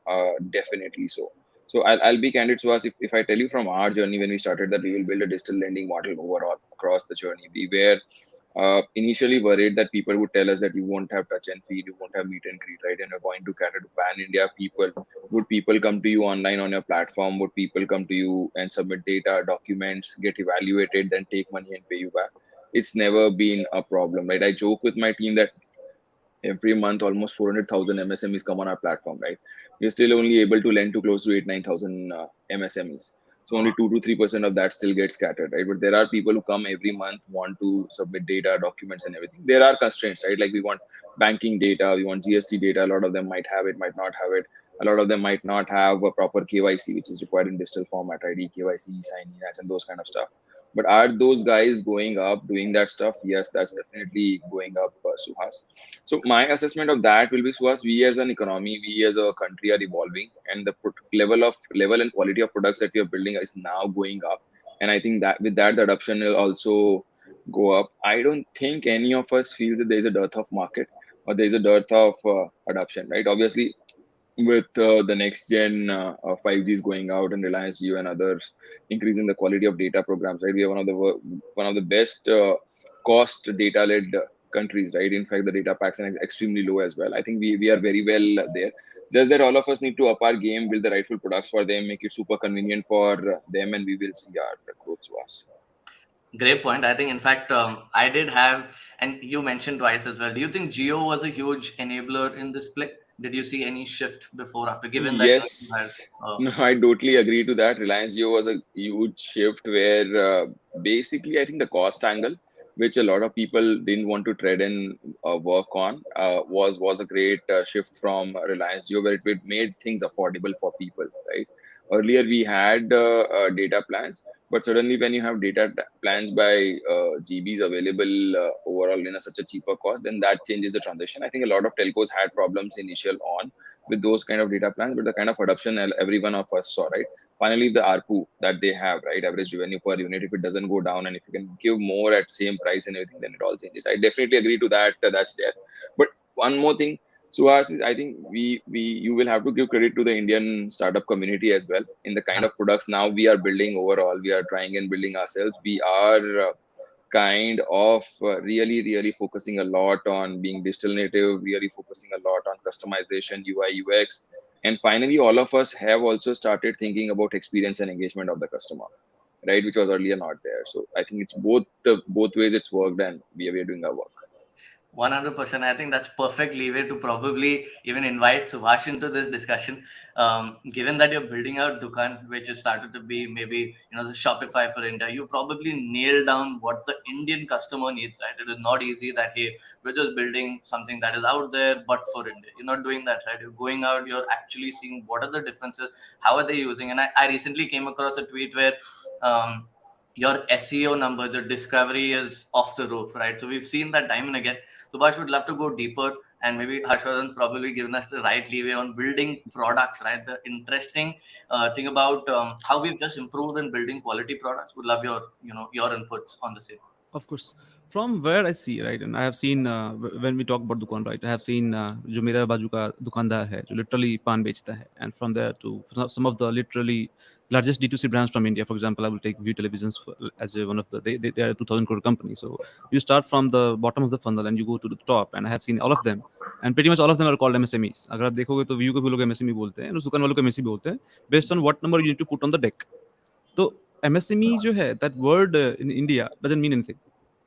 Definitely so. So I'll be candid to us, if I tell you from our journey when we started that we will build a digital lending model overall across the journey. We were initially worried that people would tell us that you won't have touch and feed, you won't have meet and greet, right? And you're going to cater to pan India people. Would people come to you online on your platform? Would people come to you and submit data, documents, get evaluated, then take money and pay you back? It's never been a problem, right? I joke with my team that every month almost 400,000 MSMEs come on our platform, right? We're still only able to lend to close to 8-9,000 MSMEs. So only 2 to 3% of that still gets scattered, right? But there are people who come every month, want to submit data, documents, and everything. There are constraints, right? Like we want banking data, we want GST data. A lot of them might have it, might not have it. A lot of them might not have a proper KYC, which is required in digital format, ID, KYC, sign in, and those kind of stuff. But are those guys going up doing that stuff? Yes, that's definitely going up, Suhas. So my assessment of that will be, Suhas, we as an economy, we as a country are evolving, and the level and quality of products that we are building is now going up. And I think that with that, the adoption will also go up. I don't think any of us feels that there is a dearth of market or there is a dearth of adoption, right? Obviously, with the next gen 5G is going out and Reliance Jio and others increasing the quality of data programs, right? We are one of the best cost data led countries, right? In fact, the data packs are extremely low as well. I think we are very well there. Just that all of us need to up our game, build the rightful products for them, make it super convenient for them, and we will see our growth to us. Great point. I think, in fact, I did have, and you mentioned twice as well. Do you think Geo was a huge enabler in this play? Did you see any shift before, after, given that you had, Yes, no, I totally agree to that. Reliance Jio was a huge shift where basically I think the cost angle, which a lot of people didn't want to tread and work on, was a great shift from Reliance Jio, where it made things affordable for people, right? Earlier we had data plans, but suddenly when you have plans by GBs available overall in such a cheaper cost, then that changes the transition. I think a lot of telcos had problems initial on with those kind of data plans, but the kind of adoption every one of us saw, right? Finally, the ARPU that they have, right? Average revenue per unit, if it doesn't go down and if you can give more at same price and everything, then it all changes. I definitely agree to that. That's there. But one more thing, Suhas, is I think you will have to give credit to the Indian startup community as well in the kind of products now we are building overall. We are trying and building ourselves. We are kind of really focusing a lot on being digital native, really focusing a lot on customization, UI, UX. And finally, all of us have also started thinking about experience and engagement of the customer, right? Which was earlier not there. So I think it's both ways it's worked, and we are doing our work. 100%. I think that's perfect leeway to probably even invite Subhash into this discussion. Given that you're building out Dukan, which has started to be maybe the Shopify for India, you probably nail down what the Indian customer needs, right? It is not easy that, hey, we're just building something that is out there but for India. You're not doing that, right? You're going out, you're actually seeing what are the differences, how are they using. And I recently came across a tweet where your SEO numbers, your discovery is off the roof, right? So we've seen that time and again. Subhash would love to go deeper, and maybe Harshvardhan's probably given us the right leeway on building products, right? The interesting thing about how we've just improved in building quality products. Would love your inputs on the same. Of course, from where I see, right, and I have seen when we talk about दुकान, right, I have seen जो मेरा बाजू का दुकानदार है जो literally पान बेचता है, and from there to some of the literally largest D2C brands from India. For example, I will take View Televisions as one of the they are a 2,000 crore company. So you start from the bottom of the funnel and you go to the top. And I have seen all of them, and pretty much all of them are called MSMEs. अगर आप देखोगे तो View को भी लोग MSME बोलते हैं, उस दुकान वालों को MSME बोलते हैं, based on what number you need to put on the deck. तो MSME जो है, that word in India doesn't mean anything.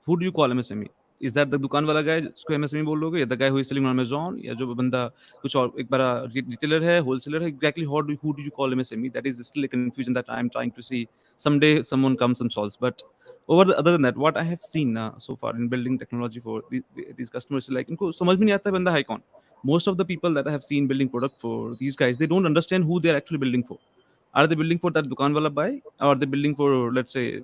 Who do you call MSME? Is that the दुकान वाला guy जिसको MSME बोल लोगे, या the guy who is selling on Amazon, या जो बंदा कुछ और एक बड़ा retailer है, wholesaler है? Exactly who do you call MSME? That is still a confusion that I'm trying to see. Someday someone comes and solves. But other than that, what I have seen so far in building technology for these customers, like इनको समझ में नहीं आता है बंदा है कौन. Most of the people that I have seen building product for these guys, they don't understand who they are actually building for. Are they building for that dukan wala buy, or are they building for, let's say,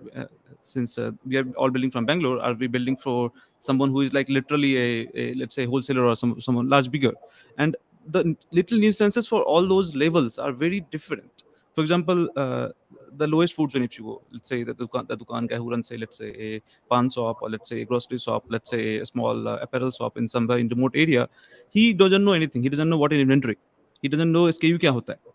since we are all building from Bangalore, are we building for someone who is like literally a let's say wholesaler, or someone large bigger? And the little nuances for all those levels are very different. For example, the lowest food zone, if you go, let's say the dukan guy who runs, say, let's say a pan shop, or let's say a grocery shop, let's say a small apparel shop in somewhere in remote area, he doesn't know anything. He doesn't know what an inventory. He doesn't know SKU kya hota hai.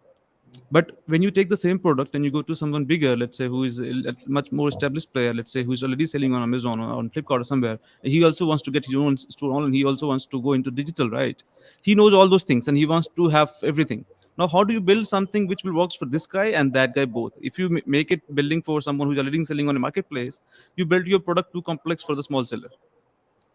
But when you take the same product and you go to someone bigger, let's say who is a much more established player, let's say who is already selling on Amazon or on Flipkart or somewhere, he also wants to get his own store online. He also wants to go into digital, right? He knows all those things and he wants to have everything. Now, how do you build something which will work for this guy and that guy both? If you make it building for someone who's already selling on a marketplace, you build your product too complex for the small seller.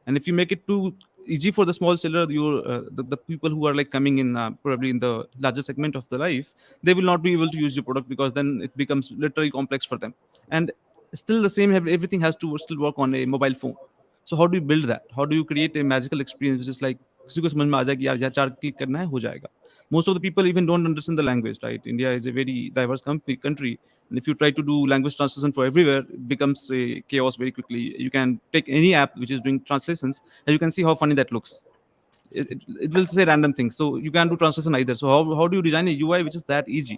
And if you make it too easy for the small seller, the people who are like coming in probably in the larger segment of the life, they will not be able to use your product, because then it becomes literally complex for them. And still the same, everything has to still work on a mobile phone. So how do you build that? How do you create a magical experience which is like किसी को समझ में आ जाए कि यार यहाँ 4 click करना है, हो जाएगा. Most of the people even don't understand the language, right? India is a very diverse country, and if you try to do language translation for everywhere, it becomes a chaos very quickly. You can take any app which is doing translations, and you can see how funny that looks. It will say random things, so you can't do translation either. So how do you design a UI which is that easy?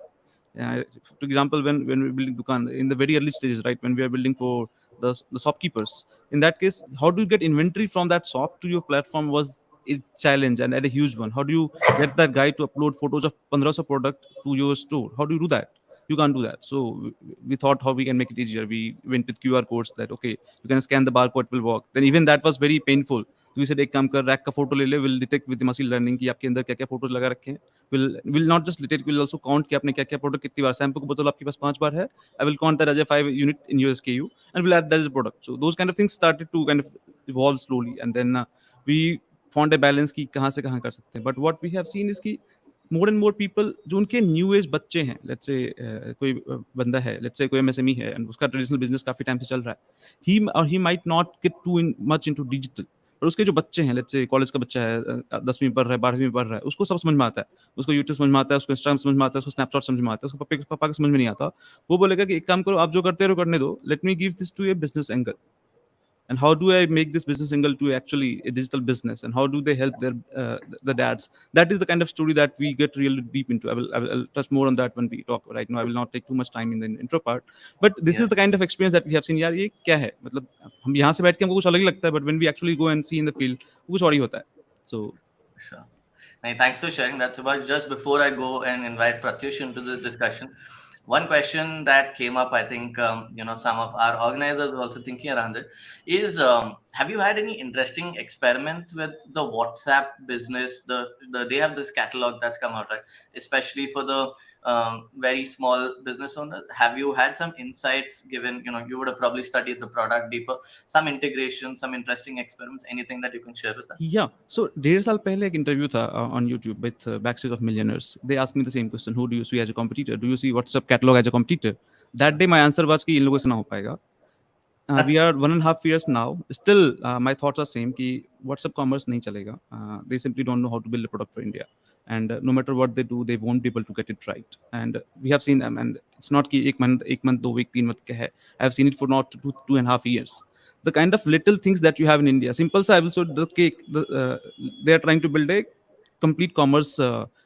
For example, when we're building dukan in the very early stages, right, when we are building for the shopkeepers, in that case, how do you get inventory from that shop to your platform was a challenge, and a huge one. How do you get that guy to upload photos of 1500 product to your store? How do you do that? You can't do that. So we thought how we can make it easier. We went with QR codes, that okay, you can scan the barcode, will work. Then even that was very painful. तो we said एक काम कर, rack का photo ले ले, will detect with the machine learning कि आपके अंदर क्या क्या फोटोज लगा रखे हैं, will not just detect, will also count कि आपने क्या क्या प्रोडक्ट कितनी बार, शैम्पू की बोतल आपके पास 5 बार है, I will count that as a 5 unit in your SKU, and will add that as a product. So those kind of things started to kind of evolve slowly, and then we found a balance कि कहाँ से कहाँ कर सकते हैं. But what we have seen is कि more and more people जो उनके न्यू एज बच्चे हैं, let's say कोई बंदा है, let's say कोई MSME है, and उसका ट्रेडिशनल बिजनेस काफी टाइम से चल रहा है, he might not get too much into digital. और उसके जो बच्चे हैं, let's say कॉलेज का बच्चा है, 10वीं पढ़ रहा है, 12वीं पढ़ रहा है, उसको सब समझ में आता है. उसको यूट्यूब समझ में आता है, उसको इंस्टाग्राम समझ में आता है, उसको स्नैपचैट समझ में आता है, उसको पापा को समझ में नहीं आता. वो बोलेगा कि एक काम करो, आप जो करते रहो करने दो, let me give this to a business angle. And how do I make this business angle to actually a digital business, and how do they help their the dads? That is the kind of story that we get really deep into. I'll touch more on that when we talk. Right now I will not take too much time in the intro part, but this is the kind of experience that we have seen. यार ये क्या है, मतलब हम यहाँ से बैठ के हमको कुछ अलग ही लगता है, but when we actually go and see in the field, कुछ और ही होता है. So sure. Hey, thanks for sharing that. So, but just before I go and invite Pratyush into the discussion, one question that came up, I think, some of our organizers were also thinking around it, is have you had any interesting experiments with the WhatsApp business? They have this catalog that's come out, right? Especially for the very small business owners. Have you had some insights given, you would have probably studied the product deeper, some integration, some interesting experiments, anything that you can share with us? Yeah. So 1.5 साल पहले एक interview था on YouTube with Backstage of Millionaires. They asked me the same question: Who do you see as a competitor? Do you see WhatsApp catalog as a competitor? That day my answer was कि इन लोगों से ना हो पाएगा. We are 1.5 years now. Still, my thoughts are same कि WhatsApp commerce नहीं चलेगा. They simply don't know how to build a product for India. And no matter what they do, they won't be able to get it right. And we have seen them, and it's not कि एक month, 2 week, 3 month का है. I have seen it for not 2.5 years. The kind of little things that you have in India. Simple sa, I will show the cake. They are trying to build a complete commerce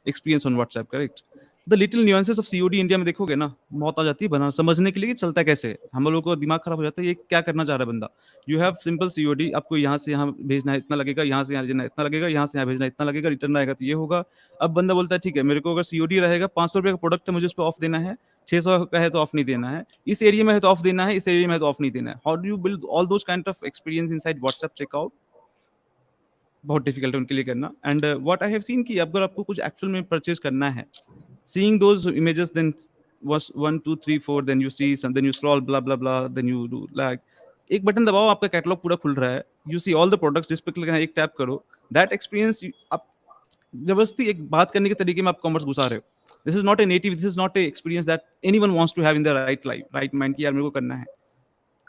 experience on WhatsApp, correct? The little nuances of COD India में देखोगे ना, मौत आ जाती है बना समझने के लिए कि चलता कैसे है। हम लोगों को दिमाग खराब हो जाता है, ये क्या करना चाह रहा है बंदा। यू हैव सिंपल सीओडी, आपको यहाँ से यहाँ भेजना है इतना लगेगा, यहाँ से यहाँ भेजना है इतना लगेगा, यहाँ से यहाँ भेजना है इतना लगेगा, रिटर्न आएगा तो ये होगा। अब बंदा बोलता है ठीक है, मेरे को अगर सीओडी रहेगा, 500 रुपये का प्रोडक्ट है, मुझे उस पर ऑफ देना है, 600 का है तो ऑफ नहीं देना है, इस एरिया में है तो ऑफ देना है, इस एरिया में है तो ऑफ नहीं देना है। How do you build all those kind of experience inside WhatsApp checkout? बहुत डिफिकल्ट है उनके लिए करना। And what I have seen कि अगर आपको कुछ एक्चुअल में परचेज करना है, seeing those images, then was 1 2 3 4, then you see some, then you scroll blah blah blah, then you do like एक बटन दबाओ, आपका कैटलॉग पूरा खुल रहा है, you see all the products, जिस पे क्लिक करना है, एक टैप करो, that experience आप जबरदस्ती एक बात करने के तरीके में आप कॉमर्स घुसा रहे हो। This is not a native, this is not a experience that anyone wants to have in their right life, right mind कि यार मेरे को करना है।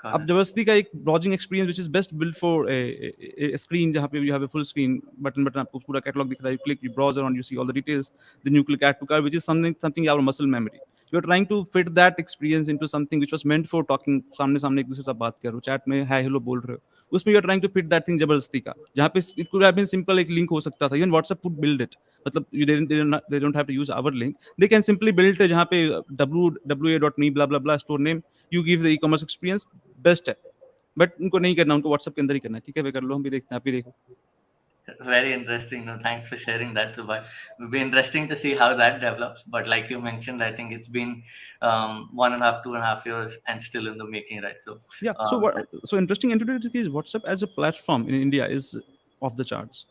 अब जबरदस्ती का एक browsing experience which is best build for a screen, जहाँ पे you have a full screen, button आपको पूरा कैटलॉग दिख रहा है, you click, you browse around, you see all the details, then you click add to cart, which is something our muscle memory. You are trying to fit that experience into something which was meant for talking, सामने सामने एक दूसरे से बात कर रहे हो, chat में हाय हेलो बोल रहे हो, उसमें you are trying to fit that thing जबरदस्ती का, जहाँ पे it could have been simple, एक लिंक हो सकता था, even WhatsApp could build it, मतलब you they don't have to use our link, they can simply build जहाँ पे www.me blah blah blah store name, you give the e-commerce experience, best है। But उनको नहीं करना, उनको व्हाट्सएप के अंदर ही करना है। ठीक है, वे कर लो, हम भी देखते हैं, आप भी देखो। Very interesting. No, thanks for sharing that, Subhai. It'll be interesting to see how that develops. But like you mentioned, I think it's been 1.5, 2.5 years and still in the making, right? So yeah. So interesting introduction is WhatsApp as a platform in India is off the charts.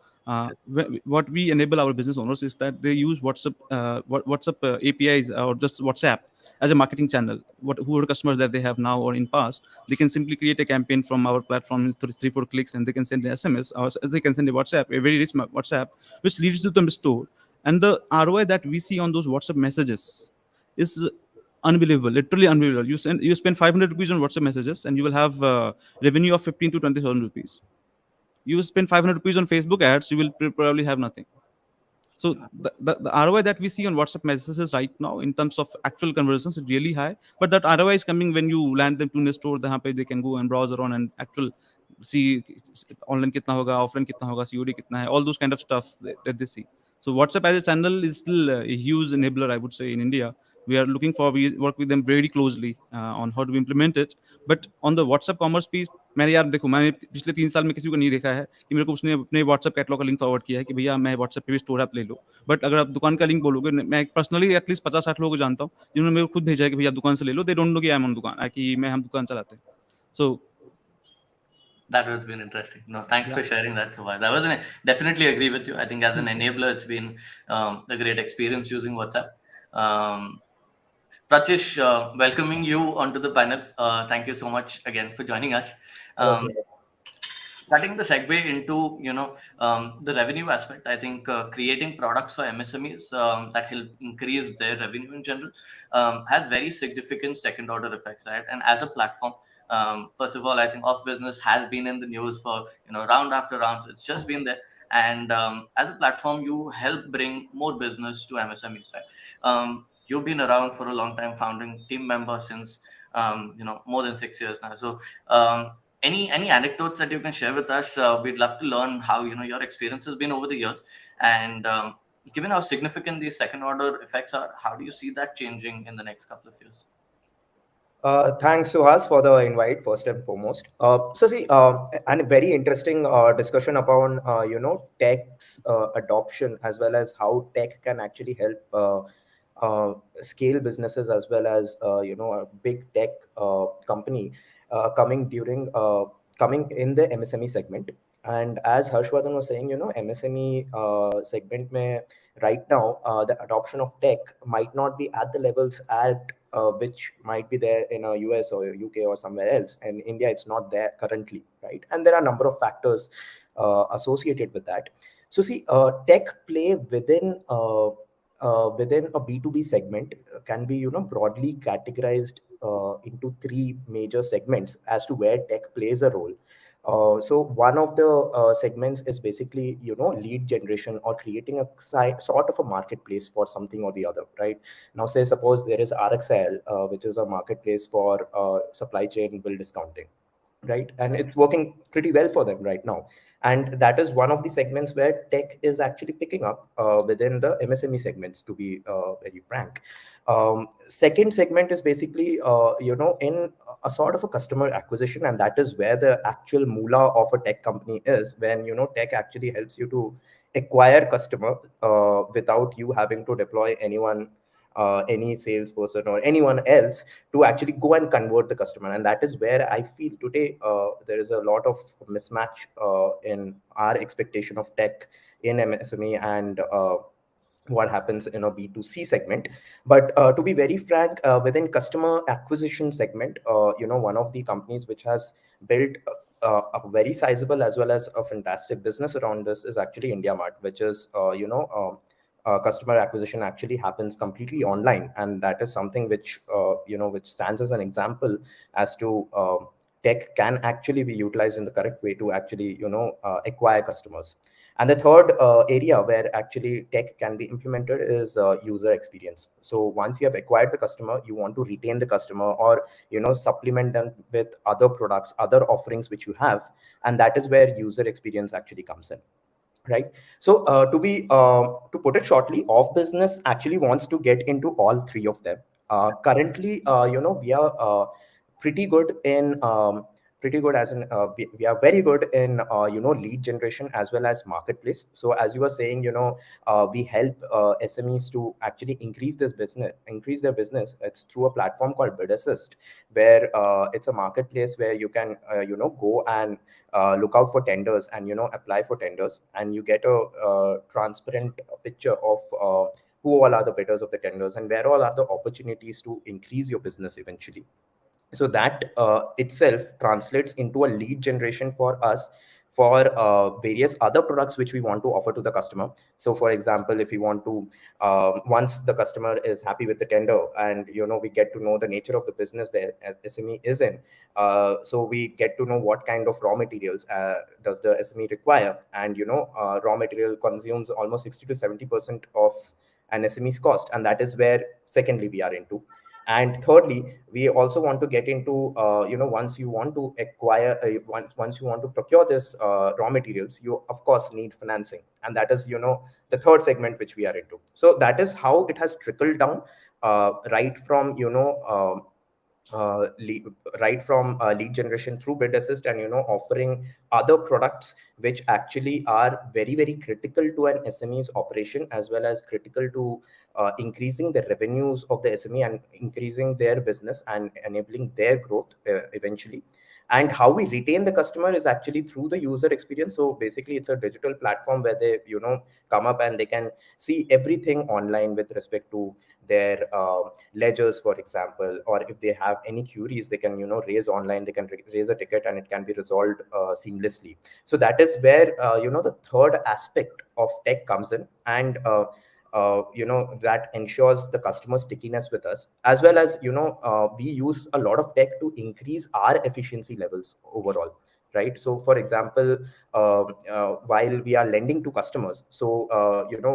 What we enable our business owners is that they use WhatsApp APIs or just WhatsApp as a marketing channel. Whoever customers that they have now or in past, they can simply create a campaign from our platform in 3-4 clicks, and they can send an SMS or they can send a WhatsApp, a very rich WhatsApp, which leads to the store. And the ROI that we see on those WhatsApp messages is unbelievable, literally unbelievable. You spend 500 rupees on WhatsApp messages, and you will have revenue of 15 to 20,000 rupees. You spend 500 rupees on Facebook ads, you will probably have nothing. So the ROI that we see on WhatsApp messages right now in terms of actual conversions is really high, but that ROI is coming when you land them to a store, जहाँ पे they can go and browse around and actual see online कितना होगा, offline कितना होगा, COD कितना है, all those kind of stuff that they see. So WhatsApp as a channel is still a huge enabler, I would say, in India. We work with them very closely on how to implement it. But on the WhatsApp commerce piece, मैंने पिछले 3 साल में किसी को नहीं देखा है कि मेरे को उसने अपने WhatsApp कैटलॉग का लिंक फॉरवर्ड किया है कि भैया मैं WhatsApp पे भी स्टोर ऐप ले लो। बट अगर आप दुकान का लिंक बोलोगे, मैं पर्सनली एटलीस्ट 50-60 लोगों को जानता हूँ जिन्होंने मेरे को खुद भेजा है कि भैया आप दुकान से ले लो, दे डोंट नो कि आई एम ऑन दुकान, कि हम दुकान चलाते हैं। So that has been interesting. No, thanks for sharing that, Subhai. That was definitely agree with you. I think as an enabler, it's been a great experience using WhatsApp. Prachish, welcoming you onto the panel. Thank you so much again for joining us. Cutting the segue into the revenue aspect, I think creating products for MSMEs that help increase their revenue in general has very significant second order effects, right? And as a platform, first of all, I think Off Business has been in the news for round after round. So it's just been there. And as a platform, you help bring more business to MSMEs, right? You've been around for a long time, founding team member since more than 6 years now. So any anecdotes that you can share with us? We'd love to learn how your experience has been over the years, and given how significant these second order effects are, how do you see that changing in the next couple of years? Thanks, Suhas, for the invite, first and foremost. So see, and a very interesting discussion upon, tech's adoption, as well as how tech can actually help scale businesses, as well as, a big tech company coming in the MSME segment. And as Harshvardhan was saying, MSME segment mein right now, the adoption of tech might not be at the levels at which might be there in US or UK or somewhere else. And India, it's not there currently, right? And there are a number of factors associated with that. So see, tech play within a B2B segment can be, broadly categorized into 3 major segments as to where tech plays a role. So one of the segments is basically, lead generation or creating a sort of a marketplace for something or the other, right? Now, say, suppose there is RXL, which is a marketplace for supply chain bill discounting, right? And it's working pretty well for them right now. And that is one of the segments where tech is actually picking up within the MSME segments, to be very frank. Second segment is basically, in a sort of a customer acquisition, and that is where the actual moolah of a tech company is, when, tech actually helps you to acquire customer without you having to deploy anyone, any salesperson or anyone else to actually go and convert the customer. And that is where I feel today there is a lot of mismatch in our expectation of tech in MSME and what happens in a B2C segment. But to be very frank, within customer acquisition segment, one of the companies which has built a very sizable as well as a fantastic business around this is actually IndiaMart, which is, customer acquisition actually happens completely online. And that is something which, which stands as an example as to tech can actually be utilized in the correct way to actually, acquire customers. And the third area where actually tech can be implemented is user experience. So once you have acquired the customer, you want to retain the customer, or supplement them with other products, other offerings which you have, and that is where user experience actually comes in. Right. So to put it shortly, off business actually wants to get into all three of them. Currently, we are pretty good in pretty good as in we are very good in lead generation as well as marketplace. So as you were saying, we help SMEs to actually increase their business. It's through a platform called Bid Assist, where it's a marketplace where you can go and look out for tenders and apply for tenders, and you get a transparent picture of who all are the bidders of the tenders and where all are the opportunities to increase your business eventually. So that itself translates into a lead generation for us for various other products which we want to offer to the customer. So for example, if we want to once the customer is happy with the tender, and we get to know the nature of the business the SME is in, so we get to know what kind of raw materials does the SME require. And raw material consumes almost 60 to 70% of an SME's cost, and that is where secondly we are into. And thirdly, we also want to get into, once you want to acquire, once you want to procure this raw materials, you of course need financing. And that is, the third segment which we are into. So that is how it has trickled down, right from, lead, lead generation through Bid Assist, and offering other products which actually are very, very critical to an SME's operation, as well as critical to increasing the revenues of the SME and increasing their business and enabling their growth eventually. And how we retain the customer is actually through the user experience. So basically it's a digital platform where they come up and they can see everything online with respect to their ledgers, for example, or if they have any queries, they can raise online, they can raise a ticket, and it can be resolved seamlessly. So that is where the third aspect of tech comes in. And that ensures the customer stickiness with us, as well as we use a lot of tech to increase our efficiency levels overall. Right. So for example, while we are lending to customers, so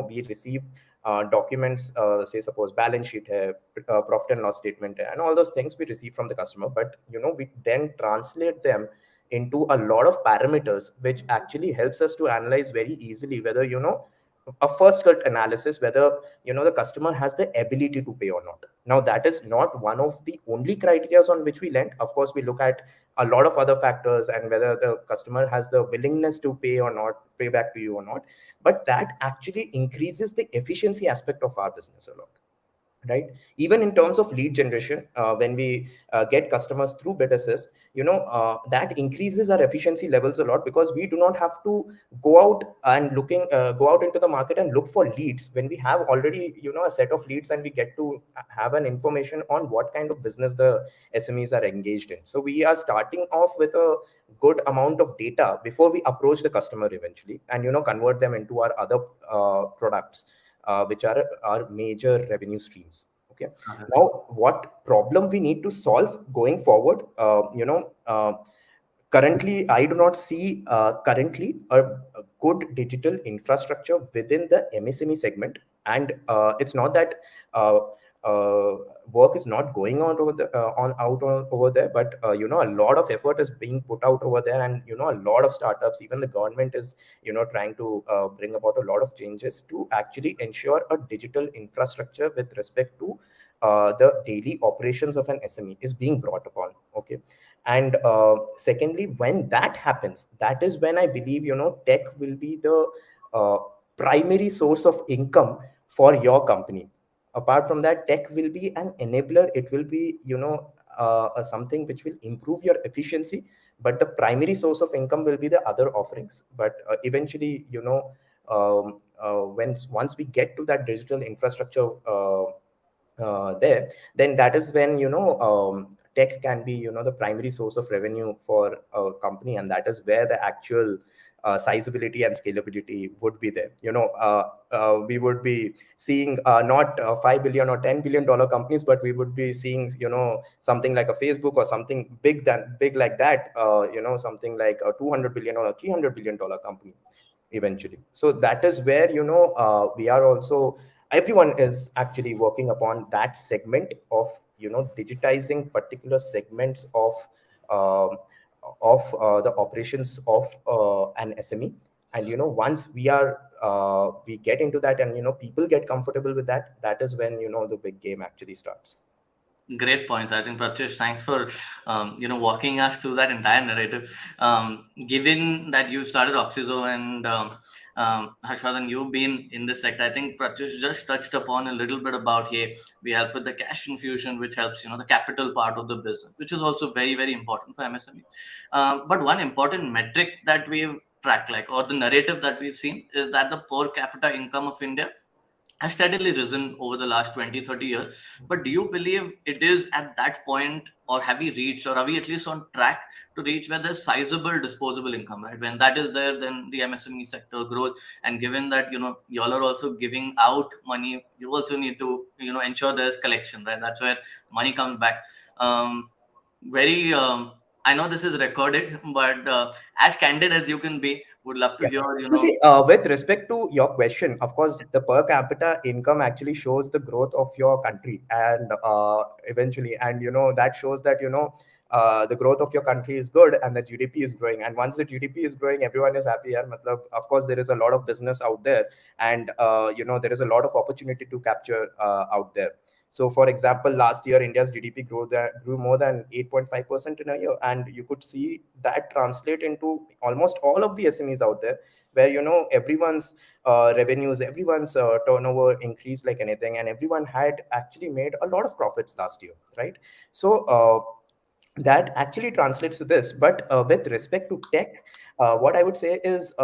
we receive documents, say suppose balance sheet, profit and loss statement, and all those things we receive from the customer. But we then translate them into a lot of parameters, which actually helps us to analyze very easily whether a first cut analysis whether the customer has the ability to pay or not. Now that is not one of the only criteria on which we lend. Of course, we look at a lot of other factors, and whether the customer has the willingness to pay or not, pay back to you or not. But that actually increases the efficiency aspect of our business a lot. Right. Even in terms of lead generation, when we get customers through Bid Assist, that increases our efficiency levels a lot, because we do not have to go out and go out into the market and look for leads when we have already a set of leads, and we get to have an information on what kind of business the SMEs are engaged in. So we are starting off with a good amount of data before we approach the customer eventually, and convert them into our other products, which are our major revenue streams. Okay. Now, what problem we need to solve going forward? Currently, I do not see currently a good digital infrastructure within the MSME segment. And it's not that work is not going on over the over there, but a lot of effort is being put out over there, and a lot of startups, even the government is trying to bring about a lot of changes to actually ensure a digital infrastructure with respect to the daily operations of an SME is being brought upon. Okay. And secondly, when that happens, that is when I believe tech will be the uh, primary source of income for your company. Apart from that, tech will be an enabler. It will be something which will improve your efficiency, but the primary source of income will be the other offerings. But eventually, once we get to that digital infrastructure there, then that is when tech can be the primary source of revenue for a company, and that is where the actual sizability and scalability would be there. We would be seeing not 5 billion or 10 billion dollar companies, but we would be seeing something like a Facebook or something big like that, something like a 200 billion or a 300 billion dollar company eventually. So that is where we are also, everyone is actually working upon that segment of digitizing particular segments um, of the operations of an SME. And once we get into that, and people get comfortable with that, that is when the big game actually starts. Great points. I think Pratyush, thanks for walking us through that entire narrative. Given that you started Oxyzo and Harshvardhan, you've been in this sector. I think Pratyush just touched upon a little bit about, hey, we help with the cash infusion, which helps the capital part of the business, which is also very, very important for MSME. But one important metric that we've tracked, or the narrative that we've seen, is that the per capita income of India has steadily risen over the last 20-30 years. But do you believe it is at that point, or have we reached, or are we at least on track to reach where there's sizable disposable income, right? When that is there, then the MSME sector grows. And given that y'all are also giving out money, you also need to ensure there's collection, right? That's where money comes back. Very I know this is recorded, but as candid as you can be, would love to Yeah. hear So see, with respect to your question, of course, the per capita income actually shows the growth of your country, and eventually, and that shows that the growth of your country is good, and the GDP is growing. And once the GDP is growing, everyone is happy. And matlab, of course, there is a lot of business out there, and there is a lot of opportunity to capture out there. So, for example, last year India's GDP grew more than 8.5% in a year, and you could see that translate into almost all of the SMEs out there, where everyone's revenues, everyone's turnover increased like anything, and everyone had actually made a lot of profits last year, right? So that actually translates to this. But with respect to tech, what I would say is,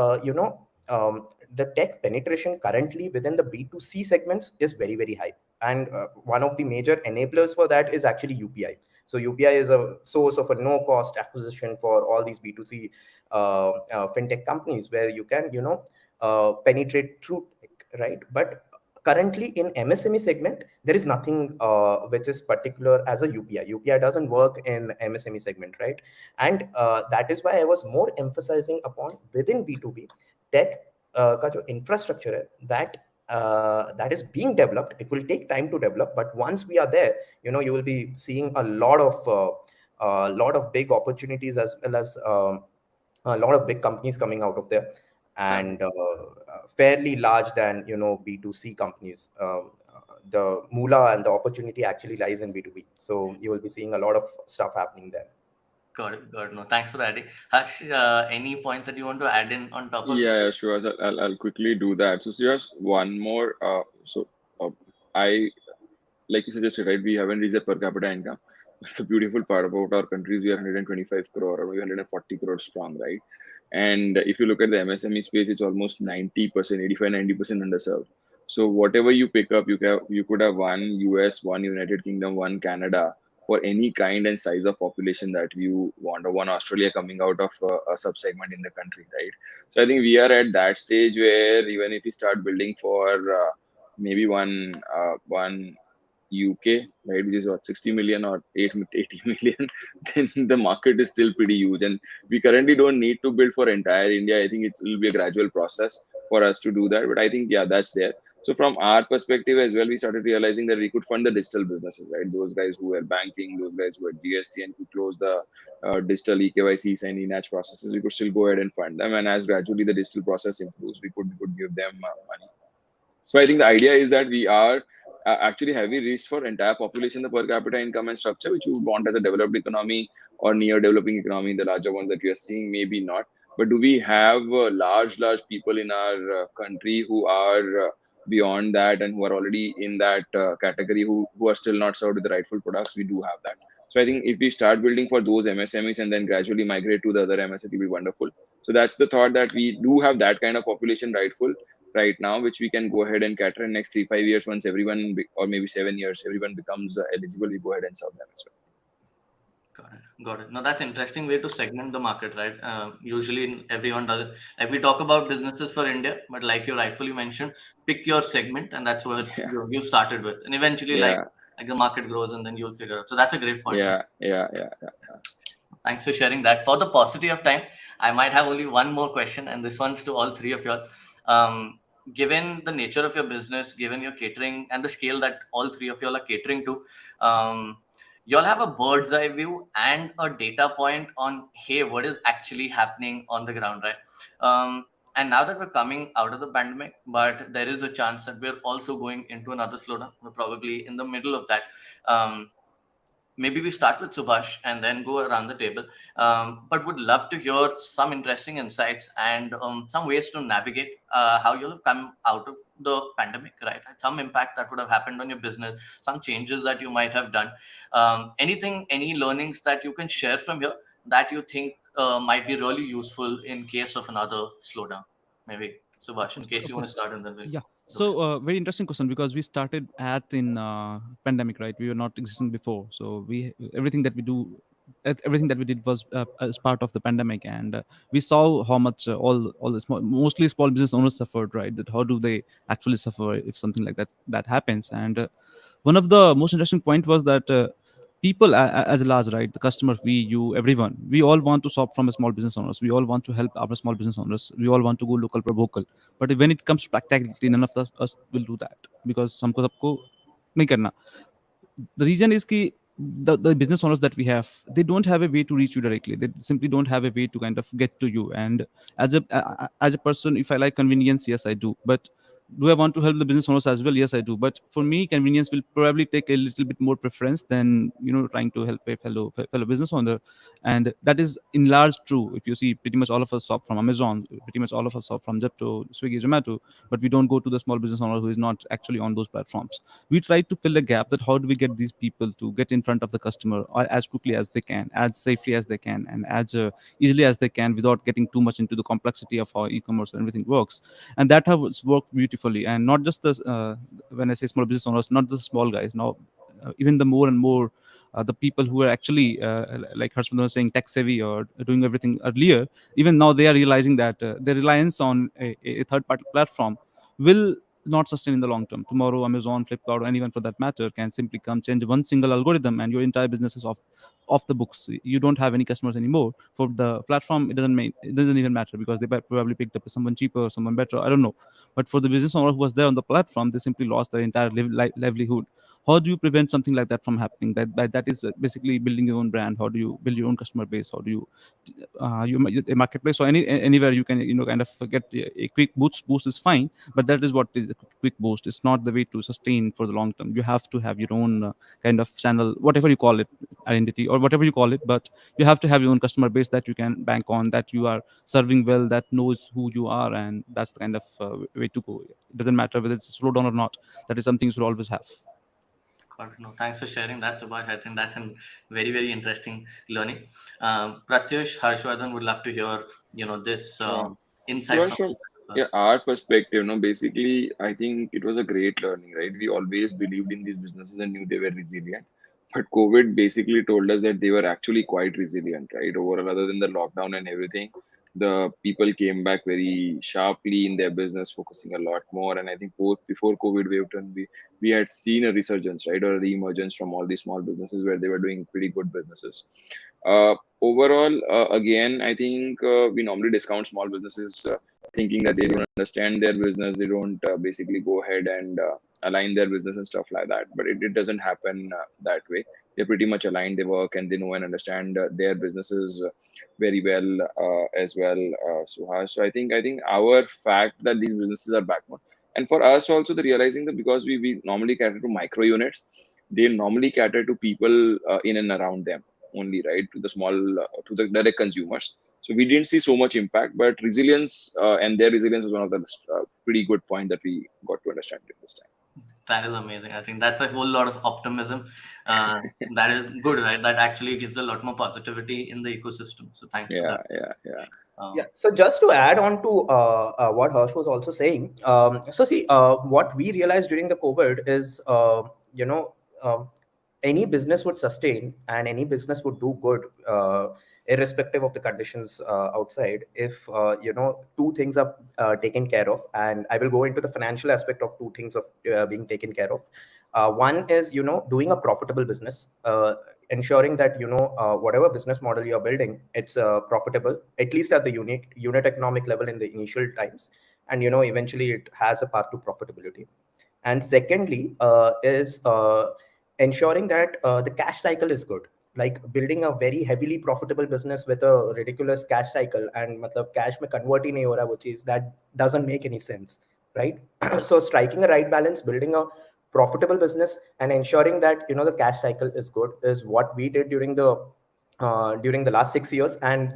the tech penetration currently within the B2C segments is very, very high. And one of the major enablers for that is actually UPI. So UPI is a source of a no cost acquisition for all these B2C fintech companies, where you can, penetrate through tech, right? But currently in MSME segment, there is nothing which is particular as a UPI. UPI doesn't work in MSME segment, right? And that is why I was more emphasizing upon within B2B tech का जो infrastructure है, that is being developed. It will take time to develop, but once we are there, you will be seeing a lot of big opportunities, as well as a lot of big companies coming out of there, and fairly large than B2C companies. The moolah and the opportunity actually lies in B2B, so you will be seeing a lot of stuff happening there. Got it. Got it. No, thanks for adding. Harsh, any points that you want to add in on top of? Yeah, sure. I'll quickly do that. So just one more. I, like you suggested, right? We haven't reached the per capita income. That's the beautiful part about our country is we are 125 crore or maybe 140 crore strong, right? And if you look at the MSME space, it's almost 90%, 85, 90% underserved. So whatever you pick up, you could have one US, one United Kingdom, one Canada for any kind and size of population that you want, or one Australia coming out of a subsegment in the country, right? So I think we are at that stage where even if we start building for maybe one UK, right, which is what 60 million or 80 million, then the market is still pretty huge. And we currently don't need to build for entire India. I think it will be a gradual process for us to do that. But I think, yeah, that's there. So from our perspective as well, we started realizing that we could fund the digital businesses, right? Those guys who were banking, those guys who were GST and could close the digital eKYCs and eNACH processes, we could still go ahead and fund them. And as gradually the digital process improves, we could give them money. So I think the idea is that we are actually heavy reached for entire population, the per capita income and structure, which you would want as a developed economy or near developing economy, the larger ones that we are seeing, maybe not. But do we have large people in our country who are beyond that and who are already in that category who are still not served with the rightful products? We do have that. So I think if we start building for those MSMEs and then gradually migrate to the other MS, it will be wonderful. So that's the thought, that we do have that kind of population rightful right now, which we can go ahead and cater in next 3-5 years. Once everyone, or maybe 7 years, everyone becomes eligible, we go ahead and serve them as well. Got it. Now that's interesting way to segment the market, right? Usually everyone does it. Like we talk about businesses for India, but like you rightfully mentioned, pick your segment, and that's what Yeah. you started with. And eventually, like the market grows, and then you'll figure out. So that's a great point. Yeah. Thanks for sharing that. For the paucity of time, I might have only one more question, and this one's to all three of you all. Given the nature of your business, given your catering and the scale that all three of you all are catering to, you'll have a bird's eye view and a data point on, hey, what is actually happening on the ground, right? And now that we're coming out of the pandemic, but there is a chance that we're also going into another slowdown. We're probably in the middle of that. Maybe we start with Subhash and then go around the table. But would love to hear some interesting insights and some ways to navigate how you'll have come out of the pandemic, right? Some impact that would have happened on your business, some changes that you might have done. Any learnings that you can share from here that you think might be really useful in case of another slowdown? Maybe Subhash, in case you want to start, and then we'll Yeah. So very interesting question, because we started at in pandemic, right? We were not existing before, so we everything that we do, everything that we did was as part of the pandemic, and we saw how much all the mostly small business owners suffered, right? That how do they actually suffer if something like that happens? And one of the most interesting point was that people as a large, right, the customer, we, you, everyone, we all want to shop from a small business owners, we all want to help our small business owners, we all want to go local for vocal. But when it comes to practicality, none of us will do that, because हमको सबको नहीं करना. The reason is कि the business owners that we have, they don't have a way to reach you directly, they simply don't have a way to kind of get to you. And as a person, if I like convenience, yes I do, but do I want to help the business owners as well? Yes I do, but for me convenience will probably take a little bit more preference than trying to help a fellow business owner. And that is in large true. If you see, pretty much all of us shop from Amazon, pretty much all of us shop from Zepto, Swiggy, Zomato, but we don't go to the small business owner who is not actually on those platforms. We try to fill a gap, that how do we get these people to get in front of the customer or as quickly as they can, as safely as they can, and as easily as they can, without getting too much into the complexity of how e-commerce and everything works. And that has worked beautifully. And not just the when I say small business owners, not the small guys, now even the more and more the people who are actually like Harshvardhan was saying, tech savvy or doing everything earlier, even now they are realizing that their reliance on a third party platform will not sustain in the long term. Tomorrow Amazon, Flipkart, or anyone for that matter can simply come change one single algorithm and your entire business is off the books. You don't have any customers anymore. For the platform, it doesn't even matter, because they probably picked up someone cheaper, someone better, I don't know. But for the business owner who was there on the platform, they simply lost their entire livelihood. How do you prevent something like that from happening? That is basically building your own brand. How do you build your own customer base? How do you a marketplace, or anywhere you can kind of get a quick boost is fine, but that is what is a quick boost. It's not the way to sustain for the long term. You have to have your own kind of channel, whatever you call it, identity or whatever you call it, but you have to have your own customer base that you can bank on, that you are serving well, that knows who you are, and that's the kind of way to go. It doesn't matter whether it's a slowdown or not. That is something you should always have. No, thanks for sharing that, Subhash. I think that's a very, very interesting learning. Pratyush, Harshvardhan would love to hear, this insight from our perspective, basically, I think it was a great learning, right? We always believed in these businesses and knew they were resilient. But COVID basically told us that they were actually quite resilient, right? Overall, other than the lockdown and everything, the people came back very sharply in their business, focusing a lot more. And I think both before COVID wave turn, we had seen a resurgence, right, or a re-emergence from all these small businesses where they were doing pretty good businesses. Overall, again, I think we normally discount small businesses thinking that they don't understand their business, they don't basically go ahead and align their business and stuff like that. But it doesn't happen that way. They're pretty much aligned. They work and they know and understand their businesses very well as well, Suhas. So I think our fact that these businesses are backbone, and for us also the realizing that because we normally cater to micro units, they normally cater to people in and around them only, right? To the small, to the direct consumers. So we didn't see so much impact, but resilience and their resilience was one of the pretty good point that we got to understand at this time. That is amazing. I think that's a whole lot of optimism. That is good, right? That actually gives a lot more positivity in the ecosystem. So thanks for that. Yeah. So just to add on to what Harsh was also saying, so see, what we realized during the COVID is, um, any business would sustain and any business would do good, irrespective of the conditions outside, if two things are taken care of. And I will go into the financial aspect of two things of being taken care of. One is doing a profitable business, ensuring that whatever business model you're building, it's profitable, at least at the unit economic level in the initial times, and eventually it has a path to profitability. And secondly is ensuring that the cash cycle is good. Like building a very heavily profitable business with a ridiculous cash cycle and matlab cash mein convert hi nahi ho raha, which is that doesn't make any sense, right? So striking a right balance, building a profitable business and ensuring that the cash cycle is good is what we did during the last 6 years. And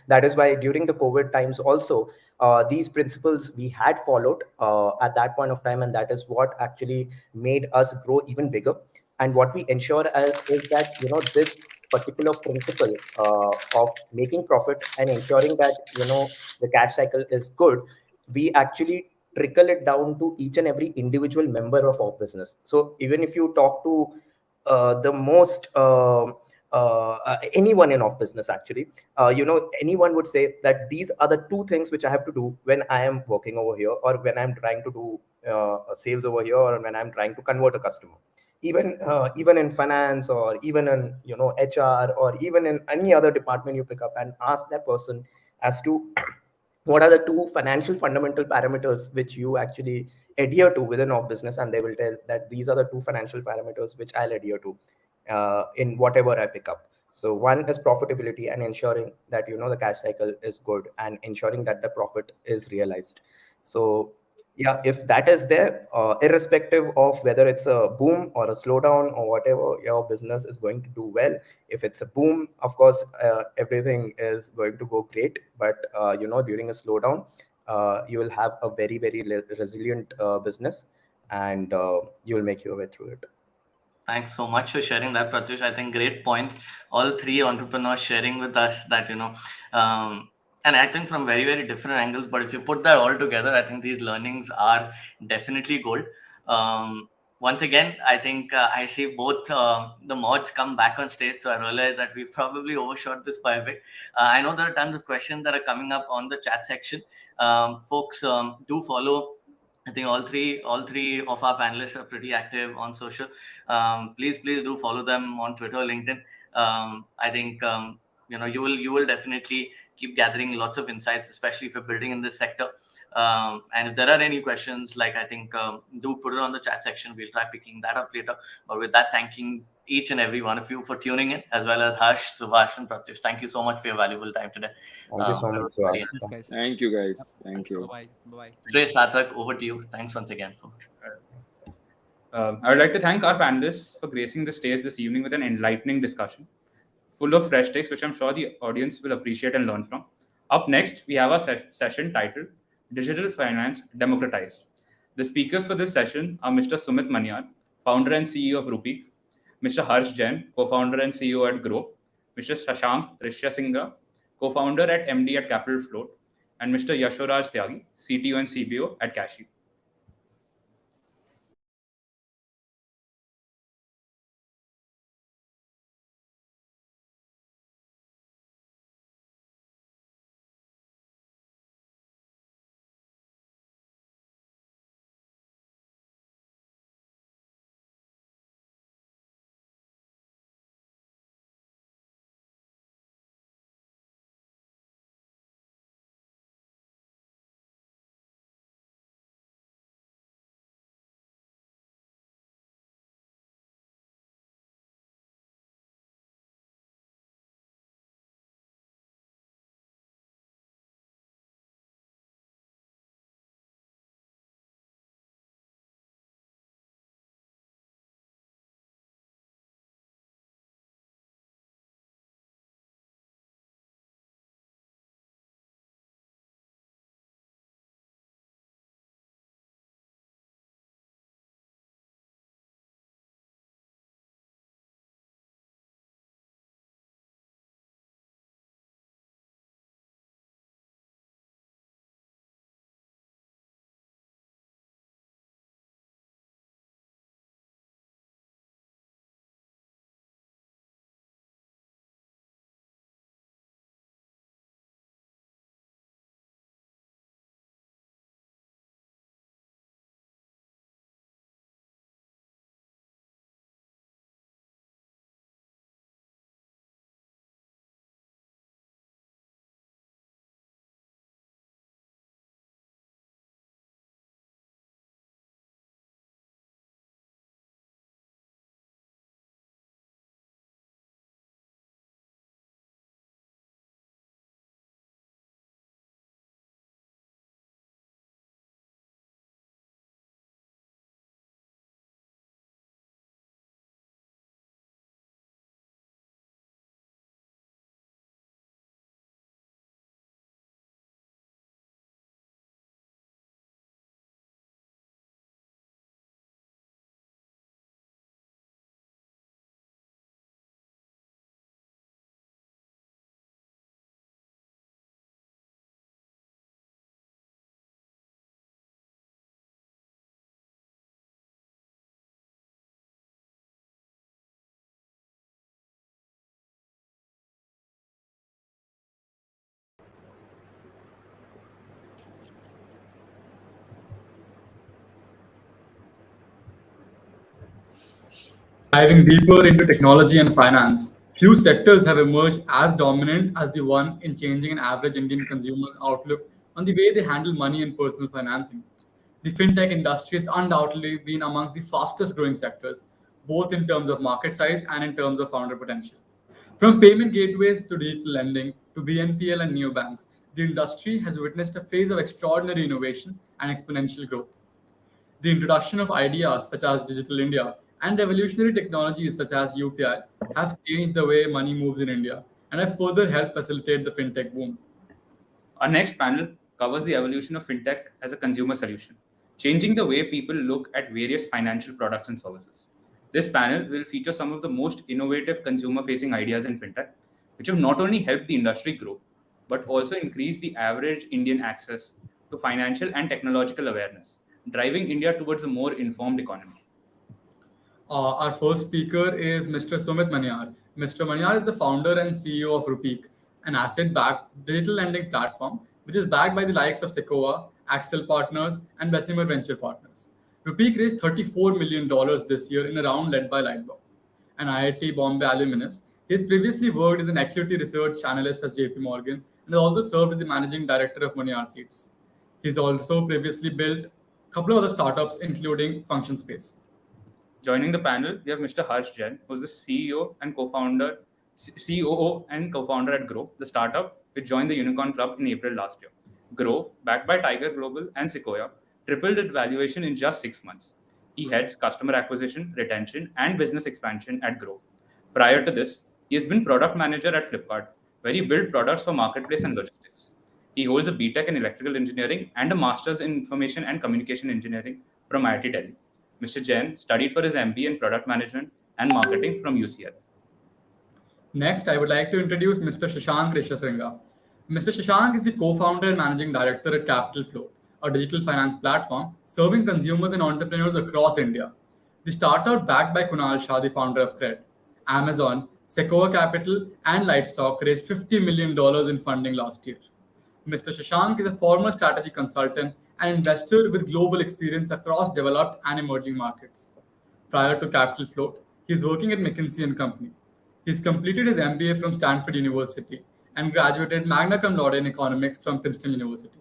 that is why during the COVID times also, these principles we had followed at that point of time, and that is what actually made us grow even bigger. And what we ensure is that this particular principle of making profit and ensuring that the cash cycle is good, we actually trickle it down to each and every individual member of our business. So even if you talk to the most anyone in off business, actually, anyone would say that these are the two things which I have to do when I am working over here, or when I'm trying to do sales over here, or when I'm trying to convert a customer. Even in finance, or even in HR, or even in any other department, you pick up and ask that person as to what are the two financial fundamental parameters which you actually adhere to within off business, and they will tell that these are the two financial parameters which I'll adhere to in whatever I pick up. So one is profitability and ensuring that the cash cycle is good and ensuring that the profit is realized. So yeah, if that is there, irrespective of whether it's a boom or a slowdown or whatever, your business is going to do well. If it's a boom, of course, everything is going to go great. But during a slowdown, you will have a very, very resilient business, and you will make your way through it. Thanks so much for sharing that, Pratyush. I think great points. All three entrepreneurs sharing with us that, and I think from very, very different angles. But if you put that all together, I think these learnings are definitely gold. Once again, I think I see both the mods come back on stage. So I realize that we probably overshot this by a bit. I know there are tons of questions that are coming up on the chat section. Folks, do follow. I think all three of our panelists are pretty active on social. Please do follow them on Twitter, LinkedIn. I think you will definitely keep gathering lots of insights, especially if you're building in this sector. And if there are any questions, like I think do put it on the chat section. We'll try picking that up later. But with that, thanking each and every one of you for tuning in, as well as Harsh, Subhash, and Pratyush. Thank you so much for your valuable time today. Thank you so That much, was very Suhas. interesting. Thank you, guys. Thank you. Bye bye. Ray, Sathak, over to you. Thanks once again, folks. I would like to thank our panelists for gracing the stage this evening with an enlightening discussion, full of fresh takes, which I'm sure the audience will appreciate and learn from. Up next, we have our session titled Digital Finance Democratized. The speakers for this session are Mr. Sumit Manyar, founder and CEO of Rupeek, Mr. Harsh Jain, co-founder and CEO at Grow, Mr. Shashank Rishyasinghe, co-founder at MD at Capital Float, and Mr. Yashoraj Tyagi, CTO and CBO at Cashless. Diving deeper into technology and finance, few sectors have emerged as dominant as the one in changing an average Indian consumer's outlook on the way they handle money and personal financing. The fintech industry has undoubtedly been amongst the fastest growing sectors, both in terms of market size and in terms of founder potential. From payment gateways to digital lending to BNPL and neobanks, the industry has witnessed a phase of extraordinary innovation and exponential growth. The introduction of ideas such as Digital India and revolutionary technologies such as UPI have changed the way money moves in India and have further helped facilitate the fintech boom. Our next panel covers the evolution of fintech as a consumer solution, changing the way people look at various financial products and services. This panel will feature some of the most innovative consumer facing ideas in fintech, which have not only helped the industry grow, but also increased the average Indian access to financial and technological awareness, driving India towards a more informed economy. Our first speaker is Mr. Sumit Manyar. Mr. Manyar is the founder and CEO of Rupeek, an asset-backed digital lending platform which is backed by the likes of Sequoia, Axel Partners, and Bessemer Venture Partners. Rupeek raised $34 million this year in a round led by Lightbox, an IIT Bombay alumnus. He has previously worked as an equity research analyst at JP Morgan and has also served as the managing director of Manyar Seeds. He's also previously built a couple of other startups, including Function Space. Joining the panel, we have Mr. Harsh Jain, who is the CEO and co-founder, COO and co-founder at Grow, the startup which joined the Unicorn Club in April last year. Grow, backed by Tiger Global and Sequoia, tripled its valuation in just 6 months. He heads customer acquisition, retention, and business expansion at Grow. Prior to this, he has been product manager at Flipkart, where he built products for marketplace and logistics. He holds a BTech in electrical engineering and a master's in information and communication engineering from IIT Delhi. Mr. Jain studied for his MBA in product management and marketing from UCL. Next, I would like to introduce Mr. Shashank Rishasringa. Mr. Shashank is the co-founder and managing director at Capital Flow, a digital finance platform serving consumers and entrepreneurs across India. The startup backed by Kunal Shah, the founder of Cred, Amazon, Sequoia Capital, and Lightstock raised $50 million in funding last year. Mr. Shashank is a former strategy consultant and investor with global experience across developed and emerging markets. Prior to Capital Float, he is working at McKinsey and Company. He's completed his MBA from Stanford University and graduated magna cum laude in economics from Princeton University.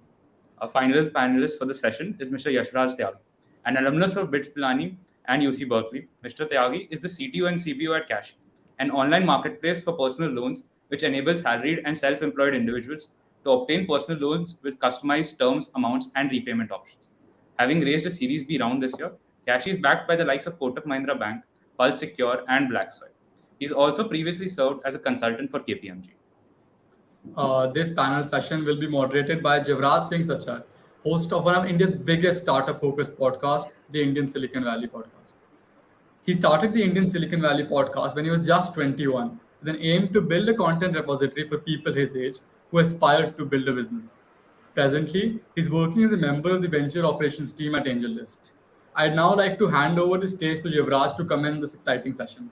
Our final panelist for the session is Mr. Yashraj Tyagi, an alumnus of BITS Pilani and UC Berkeley. Mr. Tyagi is the CTO and CBO at Cash, an online marketplace for personal loans which enables salaried and self-employed individuals to obtain personal loans with customized terms, amounts, and repayment options. Having raised a Series B round this year, Cash is backed by the likes of Kotak Mahindra Bank, Pulse Secure, and Blacksoil. He's also previously served as a consultant for KPMG. This panel session will be moderated by Jivraj Singh Sachar, host of one of India's biggest startup-focused podcast, the Indian Silicon Valley Podcast. He started the Indian Silicon Valley Podcast when he was just 21, with an aim to build a content repository for people his age who aspired to build a business. Presently, he's working as a member of the venture operations team at AngelList. I'd now like to hand over the stage to Jivraj to commence this exciting session.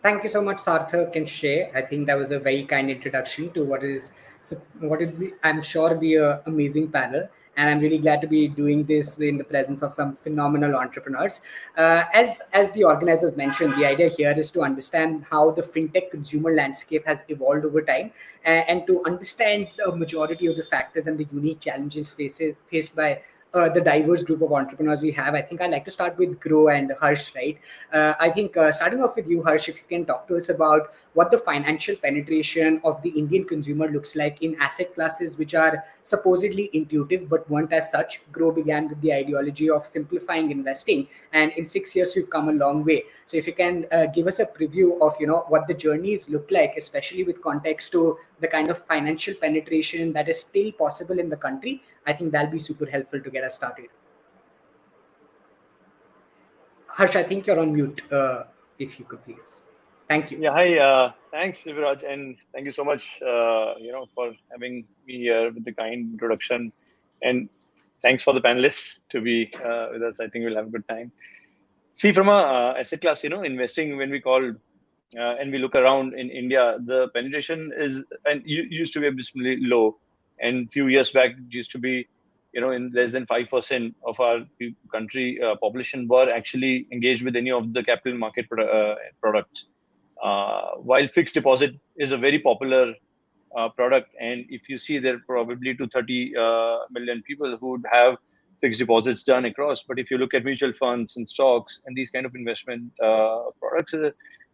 Thank you so much, Sarthak and Shay. I think that was a very kind introduction to what it be, I'm sure, be an amazing panel. And I'm really glad to be doing this in the presence of some phenomenal entrepreneurs. As the organizers mentioned, the idea here is to understand how the fintech consumer landscape has evolved over time, and to understand the majority of the factors and the unique challenges faced by the diverse group of entrepreneurs we have. I think I'd like to start with Grow and Harsh, right? I think starting off with you, Harsh, if you can talk to us about what the financial penetration of the Indian consumer looks like in asset classes which are supposedly intuitive but weren't as such. Grow began with the ideology of simplifying investing, and in 6 years we've come a long way. So if you can give us a preview of what the journeys look like, especially with context to the kind of financial penetration that is still possible in the country, I think that'll be super helpful to get us started. Harsh, I think you're on mute. If you could please. Thank you. Yeah, hi. Thanks, Sivaraj, and thank you so much, for having me here with the kind introduction, and thanks for the panelists to be with us. I think we'll have a good time. See, from a asset class, investing, when we call and we look around in India, the penetration is and used to be abysmally low, and few years back it used to be in less than 5% of our country population were actually engaged with any of the capital market products. While fixed deposit is a very popular product, and if you see, there are probably to 30 million people who would have fixed deposits done across. But if you look at mutual funds and stocks and these kind of investment products,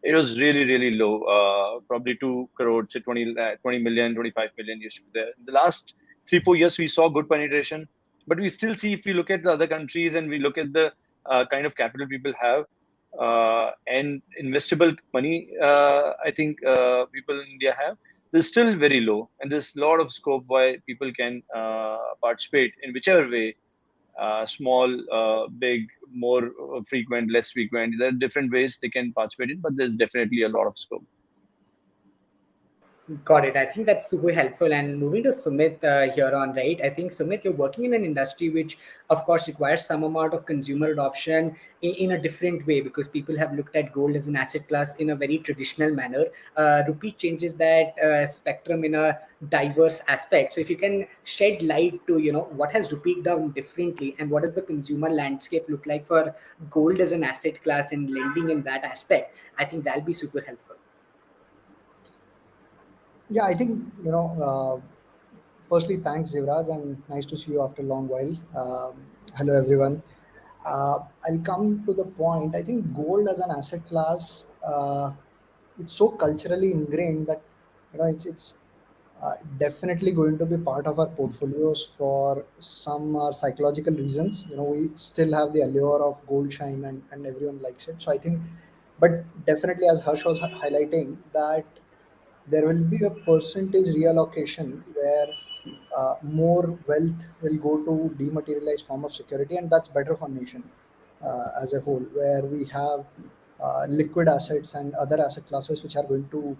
it was really, really low. Probably 2 crore, say 20 million, 25 million used to be there. In the last 3-4 years, we saw good penetration, but we still see, if we look at the other countries and we look at the kind of capital people have and investable money, I think people in India have, is still very low, and there's a lot of scope why people can participate in whichever way, small, big, more frequent, less frequent. There are different ways they can participate in, but there's definitely a lot of scope. Got it. I think that's super helpful. And moving to Sumit here on, right? I think, Sumit, you're working in an industry which, of course, requires some amount of consumer adoption in a different way, because people have looked at gold as an asset class in a very traditional manner. Rupee changes that spectrum in a diverse aspect. So if you can shed light to, what has Rupee done differently, and what does the consumer landscape look like for gold as an asset class and lending in that aspect, I think that'll be super helpful. Yeah, I think, firstly, thanks, Zivraj, and nice to see you after a long while. Hello, everyone. I'll come to the point. I think gold as an asset class, it's so culturally ingrained that, it's definitely going to be part of our portfolios for some psychological reasons. We still have the allure of gold shine, and everyone likes it. So I think, but definitely, as Harsh was highlighting, that there will be a percentage reallocation where more wealth will go to dematerialized form of security, and that's better for nation as a whole, where we have liquid assets and other asset classes which are going to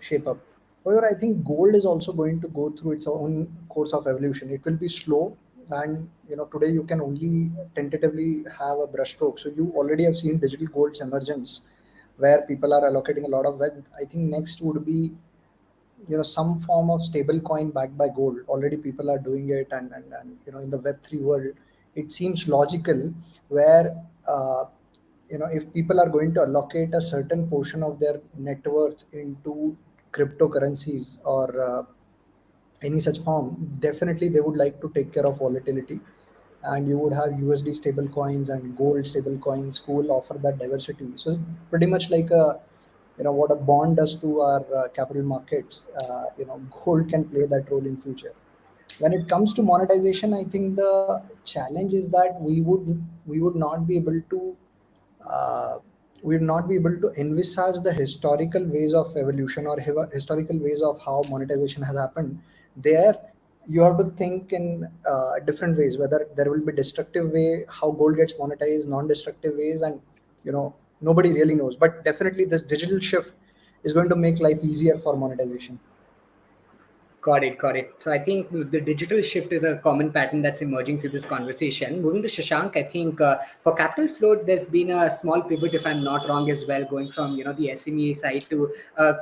shape up. However, I think gold is also going to go through its own course of evolution. It will be slow, and today you can only tentatively have a brushstroke. So you already have seen digital gold's emergence, where people are allocating a lot of wealth. I think next would be some form of stable coin backed by gold. Already people are doing it, and in the Web3 world, it seems logical, where if people are going to allocate a certain portion of their net worth into cryptocurrencies or any such form, definitely they would like to take care of volatility, and you would have USD stable coins and gold stable coins who will offer that diversity. So pretty much like what a bond does to our capital markets, gold can play that role in future. When it comes to monetization, I think the challenge is that we would not be able to uh, we would not be able to envisage the historical ways of evolution, or historical ways of how monetization has happened. There, you have to think in different ways, whether there will be destructive way how gold gets monetized, non-destructive ways, and nobody really knows. But definitely, this digital shift is going to make life easier for monetization. Got it, got it. So I think the digital shift is a common pattern that's emerging through this conversation. Moving to Shashank, I think for capital float, there's been a small pivot, if I'm not wrong, as well, going from the SME side to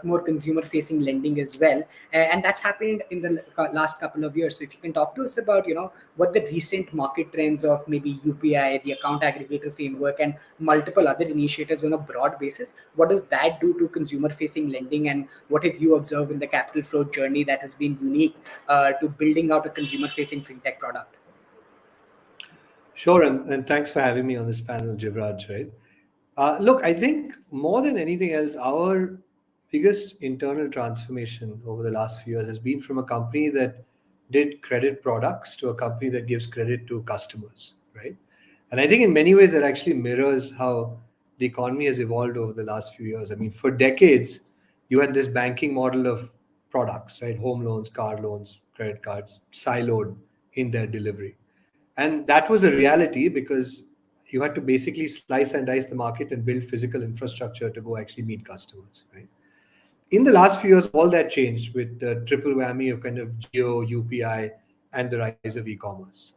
more consumer-facing lending as well, and that's happened in the last couple of years. So if you can talk to us about what the recent market trends of maybe UPI, the account aggregator framework, and multiple other initiatives on a broad basis, what does that do to consumer-facing lending, and what have you observed in the capital float journey that has been unique to building out a consumer-facing fintech product? Sure, and thanks for having me on this panel, Jivraj. Right? Look, I think more than anything else, our biggest internal transformation over the last few years has been from a company that did credit products to a company that gives credit to customers, right? And I think in many ways that actually mirrors how the economy has evolved over the last few years. I mean, for decades, you had this banking model of products, right? Home loans, car loans, credit cards, siloed in their delivery. And that was a reality because you had to basically slice and dice the market and build physical infrastructure to go actually meet customers, right? In the last few years, all that changed with the triple whammy of kind of geo, UPI, and the rise of e-commerce.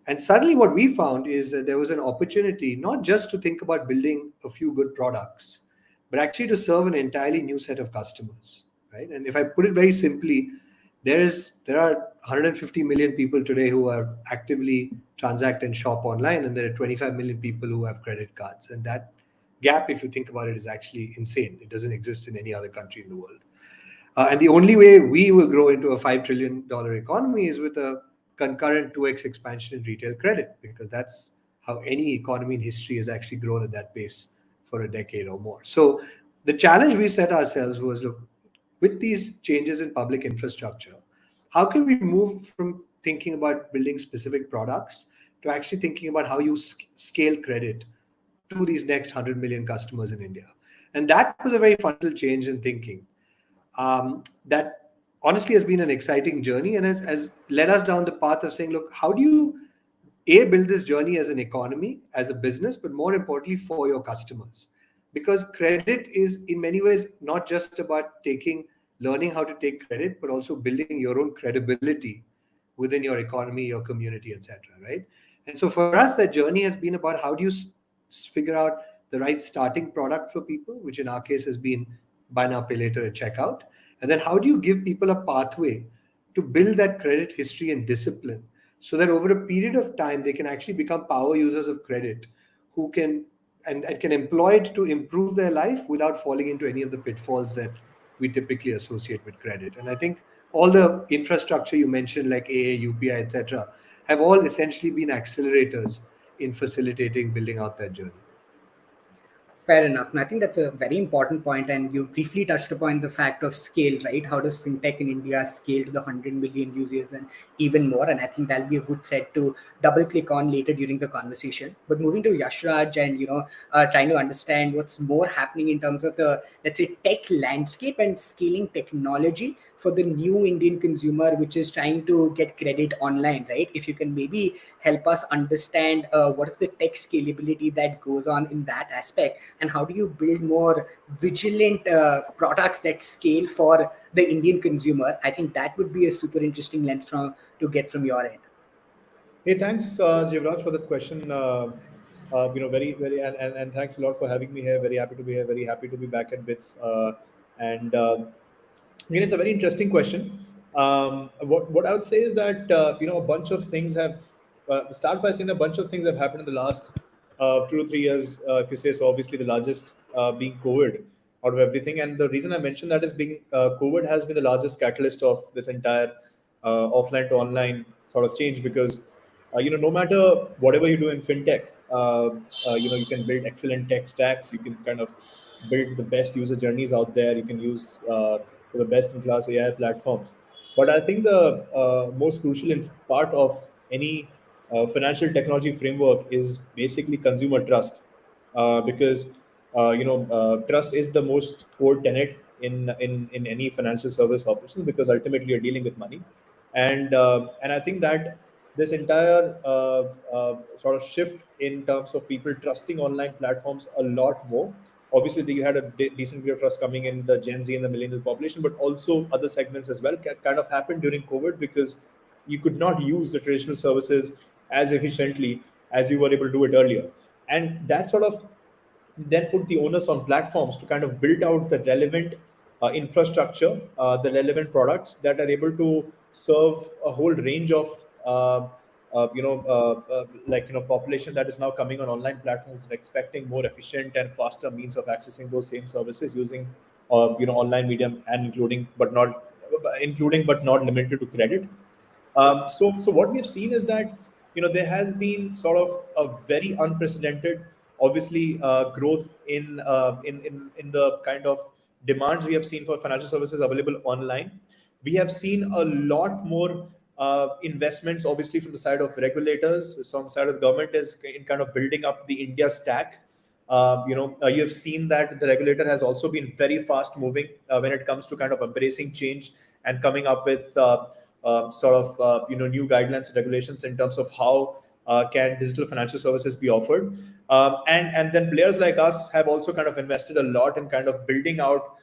And suddenly what we found is that there was an opportunity not just to think about building a few good products, but actually to serve an entirely new set of customers, right? And if I put it very simply, there are 150 million people today who are actively transact and shop online, and there are 25 million people who have credit cards. And that gap, if you think about it, is actually insane. It doesn't exist in any other country in the world. And the only way we will grow into a $5 trillion economy is with a concurrent 2x expansion in retail credit, because that's how any economy in history has actually grown at that pace for a decade or more. So the challenge we set ourselves was, look, with these changes in public infrastructure, how can we move from thinking about building specific products to actually thinking about how you scale credit to these next 100 million customers in India? And that was a very fundamental change in thinking. That honestly has been an exciting journey and has led us down the path of saying, look, how do you build this journey as an economy, as a business, but more importantly for your customers? Because credit is in many ways not just about learning how to take credit, but also building your own credibility within your economy, your community, etc. Right? And so for us, that journey has been about how do you figure out the right starting product for people, which in our case has been buy now, pay later at checkout. And then how do you give people a pathway to build that credit history and discipline so that over a period of time, they can actually become power users of credit who can and can employ it to improve their life without falling into any of the pitfalls that we typically associate with credit. And I think all the infrastructure you mentioned, like AA, UPI, etc., have all essentially been accelerators in facilitating building out that journey. Fair enough. And I think that's a very important point. And you briefly touched upon the fact of scale, right? How does fintech in India scale to the 100 million users and even more? And I think that'll be a good thread to double click on later during the conversation. But moving to Yashraj and, trying to understand what's more happening in terms of the, let's say, tech landscape and scaling technology for the new Indian consumer, which is trying to get credit online, right? If you can maybe help us understand what is the tech scalability that goes on in that aspect, and how do you build more vigilant products that scale for the Indian consumer? I think that would be a super interesting lens to get from your end. Hey, thanks, Jivraj, for that question. Very, very, and thanks a lot for having me here. Very happy to be here. Very happy to be back at BITS. And Again, it's a very interesting question. What I would say is that a bunch of things have start by saying a bunch of things have happened in the last 2 to 3 years. If you say so, obviously the largest being COVID out of everything. And the reason I mentioned that is being COVID has been the largest catalyst of this entire offline to online sort of change, because no matter whatever you do in fintech, you can build excellent tech stacks. You can kind of build the best user journeys out there. You can use the best in class AI platforms. But I think the most crucial part of any financial technology framework is basically consumer trust, because trust is the most core tenet in any financial service operation, because ultimately you're dealing with money. And I think that this entire sort of shift in terms of people trusting online platforms a lot more. Obviously, you had a decent degree of trust coming in the Gen Z and the millennial population, but also other segments as well kind of happened during COVID, because you could not use the traditional services as efficiently as you were able to do it earlier. And that sort of then put the onus on platforms to kind of build out the relevant infrastructure, the relevant products that are able to serve a whole range of population that is now coming on online platforms and expecting more efficient and faster means of accessing those same services using online medium, and including but not limited to credit. So what we've seen is that there has been sort of a very unprecedented, obviously, growth in the kind of demands we have seen for financial services available online. We have seen a lot more investments, obviously, from the side of regulators. From the side of the government is in kind of building up the India stack. You have seen that the regulator has also been very fast moving when it comes to kind of embracing change and coming up with new guidelines and regulations in terms of how can digital financial services be offered. And then players like us have also kind of invested a lot in kind of building out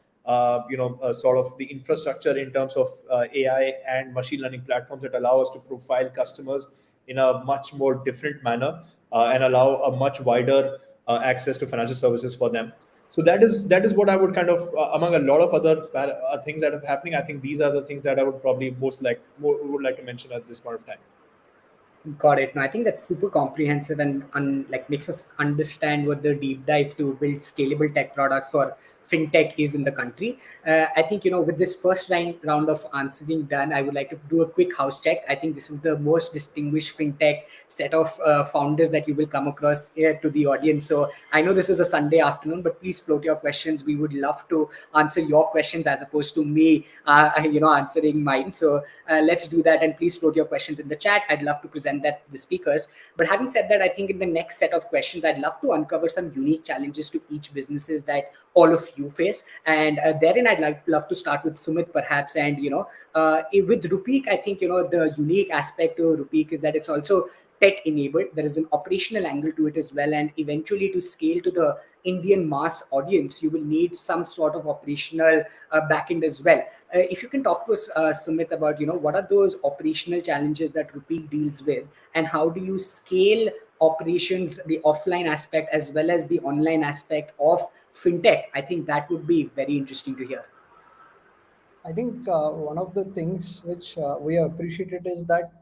sort of the infrastructure in terms of AI and machine learning platforms that allow us to profile customers in a much more different manner and allow a much wider access to financial services for them. So that is what I would kind of, among a lot of other things that are happening, I think these are the things that I would probably would like to mention at this point of time. Got it. No, I think that's super comprehensive and like makes us understand what the deep dive to build scalable tech products for fintech is in the country. I think with this first round of answering done, I would like to do a quick house check. I think this is the most distinguished fintech set of founders that you will come across here to the audience. So I know this is a Sunday afternoon, but please float your questions. We would love to answer your questions as opposed to me, answering mine. So let's do that, and please float your questions in the chat. I'd love to present that to the speakers. But having said that, I think in the next set of questions, I'd love to uncover some unique challenges to each businesses that all of you face. And therein, I'd love to start with Sumit, perhaps. And with Rupeek, I think the unique aspect to Rupeek is that it's also tech enabled. There is an operational angle to it as well, and eventually to scale to the Indian mass audience, you will need some sort of operational backend as well. If you can talk to us, Sumit, about what are those operational challenges that Rupeek deals with, and how do you scale operations, the offline aspect as well as the online aspect of fintech? I think that would be very interesting to hear. I think one of the things which we appreciated is that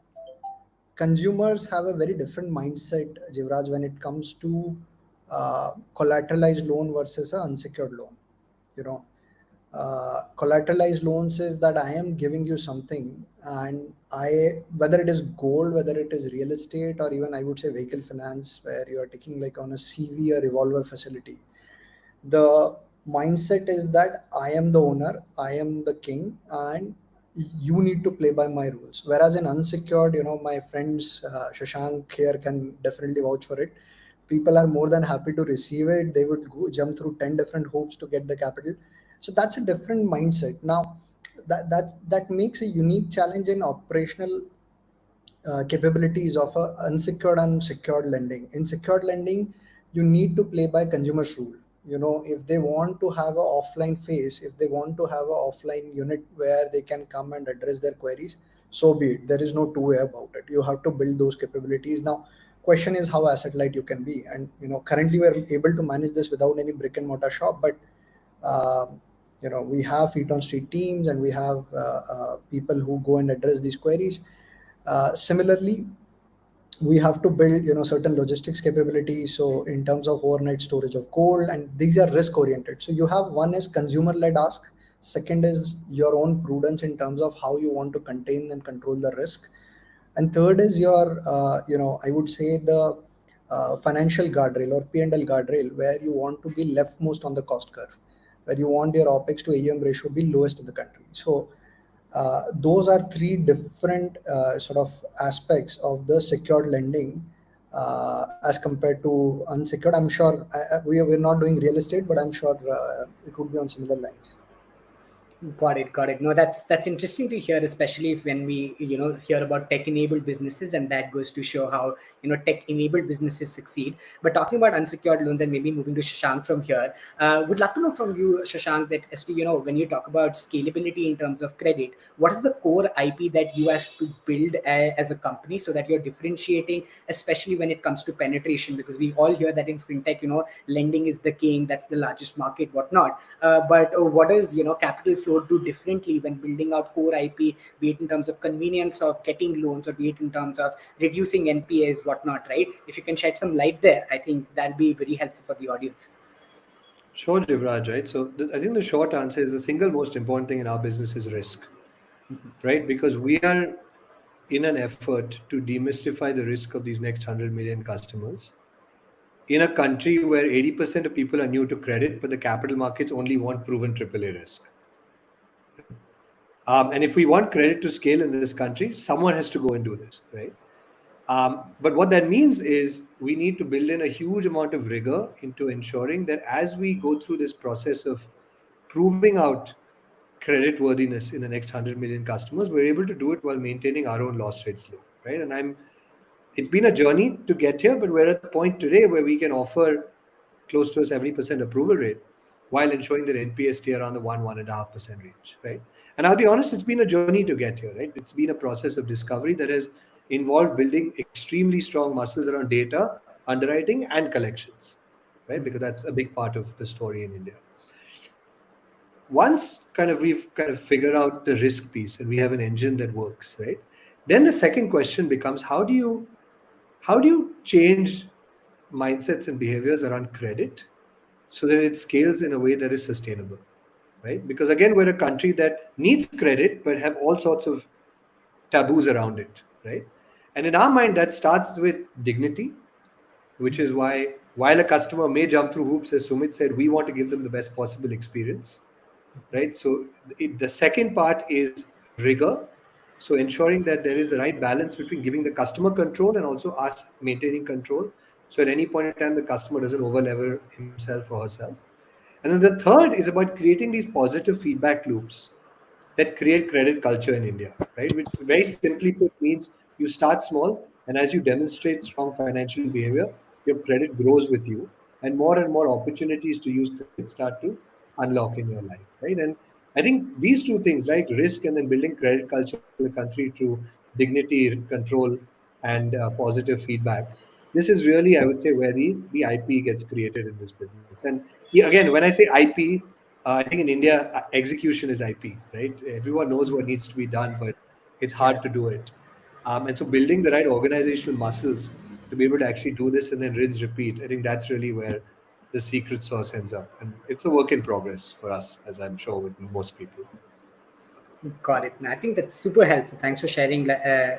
consumers have a very different mindset, Jivraj, when it comes to collateralized loan versus an unsecured loan. Collateralized loans is that I am giving you something, and whether it is gold, whether it is real estate, or even I would say vehicle finance, where you are taking like on a CV, a revolver facility. The mindset is that I am the owner, I am the king, and you need to play by my rules. Whereas in unsecured, my friends Shashank here can definitely vouch for it. People are more than happy to receive it. They would jump through 10 different hoops to get the capital. So that's a different mindset. Now, that makes a unique challenge in operational capabilities of a unsecured and secured lending. In secured lending, you need to play by consumers' rule. If they want to have an offline phase, if they want to have an offline unit where they can come and address their queries, so be it. There is no two way about it. You have to build those capabilities. Now, question is how asset light you can be. And currently we're able to manage this without any brick and mortar shop, but we have feet on street teams, and we have people who go and address these queries. Similarly, we have to build certain logistics capabilities. So in terms of overnight storage of gold, and these are risk oriented. So you have, one is consumer led ask, second is your own prudence in terms of how you want to contain and control the risk, and third is your I would say the financial guardrail or P&L guardrail, where you want to be leftmost on the cost curve, where you want your OPEX to AUM ratio be lowest in the country. So those are three different sort of aspects of the secured lending as compared to unsecured. I'm sure we're not doing real estate, but I'm sure it would be on similar lines. Got it. No, that's interesting to hear, especially if when we hear about tech-enabled businesses, and that goes to show how tech-enabled businesses succeed. But talking about unsecured loans, and maybe moving to Shashank from here, would love to know from you, Shashank, that as to when you talk about scalability in terms of credit, what is the core IP that you have to build as a company so that you're differentiating, especially when it comes to penetration? Because we all hear that in fintech, lending is the king, that's the largest market, whatnot. But what does capital flow do differently when building out core IP, be it in terms of convenience of getting loans, or be it in terms of reducing NPAs, whatnot, right? If you can shed some light there, I think that'll be very helpful for the audience. Sure, Jivraj, right? So I think the short answer is the single most important thing in our business is risk, right? Because we are in an effort to demystify the risk of these next 100 million customers in a country where 80% of people are new to credit, but the capital markets only want proven AAA risk. And if we want credit to scale in this country, someone has to go and do this, right? But what that means is we need to build in a huge amount of rigor into ensuring that as we go through this process of proving out credit worthiness in the next 100 million customers, we're able to do it while maintaining our own loss rates low, right? And it's been a journey to get here, but we're at the point today where we can offer close to a 70% approval rate while ensuring that NPS stay around the 1.5% range, right? And I'll be honest, it's been a journey to get here, right? It's been a process of discovery that has involved building extremely strong muscles around data, underwriting, and collections, right? Because that's a big part of the story in India. Once we've figured out the risk piece and we have an engine that works, right? Then the second question becomes how do you change mindsets and behaviors around credit so that it scales in a way that is sustainable, right? Because again, we're a country that needs credit but have all sorts of taboos around it, right? And in our mind, that starts with dignity, which is why while a customer may jump through hoops, as Sumit said, we want to give them the best possible experience, right? So the second part is rigor. So ensuring that there is the right balance between giving the customer control and also us maintaining control. So at any point in time, the customer doesn't overlever himself or herself. And then the third is about creating these positive feedback loops that create credit culture in India, right? Which very simply put means you start small, and as you demonstrate strong financial behavior, your credit grows with you, and more opportunities to use credit start to unlock in your life, right? And I think these two things, right, risk and then building credit culture in the country through dignity, control, and positive feedback. This is really, I would say, where the IP gets created in this business. And yeah, again, when I say IP, I think in India, execution is IP, right? Everyone knows what needs to be done, but it's hard to do it. And so building the right organizational muscles to be able to actually do this and then rinse, repeat, I think that's really where the secret sauce ends up. And it's a work in progress for us, as I'm sure with most people. Got it. And I think that's super helpful. Thanks for sharing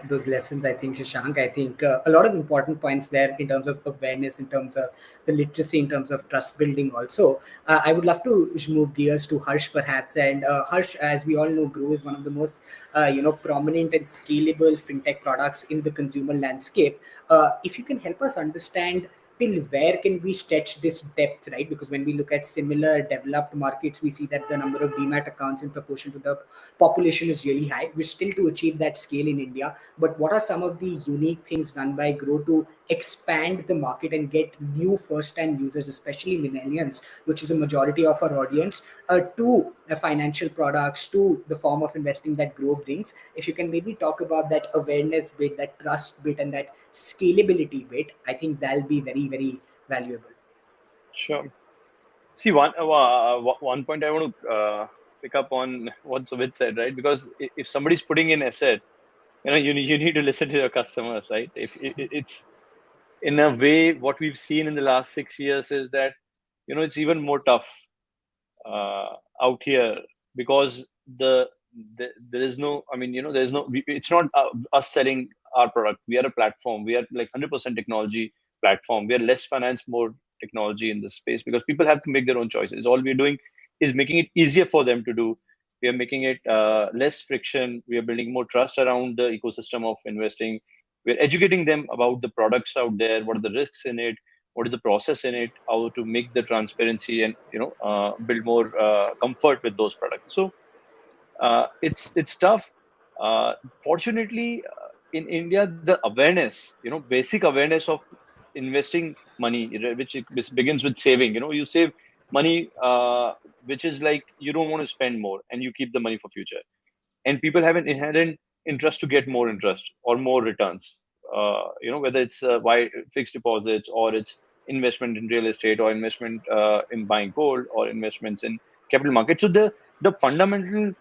those lessons. I think, Shashank, I think a lot of important points there in terms of awareness, in terms of the literacy, in terms of trust building also. I would love to move gears to Harsh perhaps. And Harsh, as we all know, Grow is one of the most prominent and scalable fintech products in the consumer landscape. If you can help us understand till where can we stretch this depth, right? Because when we look at similar developed markets, we see that the number of demat accounts in proportion to the population is really high. We're still to achieve that scale in India. But what are some of the unique things done by Grow to expand the market and get new first-time users, especially millennials, which is a majority of our audience, to financial products, to the form of investing that Grow brings? If you can maybe talk about that awareness bit, that trust bit, and that scalability bit, I think that'll be very, very valuable. Sure. See, one point I want to pick up on what Sumit said, right? Because if somebody's putting in asset, you need to listen to your customers, right? If it's in a way, what we've seen in the last 6 years is that it's even more tough out here because there is no. I mean, there's no. It's not us selling our product. We are a platform. We are like 100% technology platform. We are less finance, more technology in this space because people have to make their own choices. All we're doing is making it easier for them to do. We are making it less friction. We are building more trust around the ecosystem of investing. We're educating them about the products out there, what are the risks in it, what is the process in it, how to make the transparency and build more comfort with those products. So it's tough. Fortunately, in India, the awareness, basic awareness of investing money, which begins with saving. You save money, which is like you don't want to spend more, and you keep the money for future. And people have an inherent interest to get more interest or more returns. Whether it's fixed deposits or it's investment in real estate or investment in buying gold or investments in capital markets. So the fundamental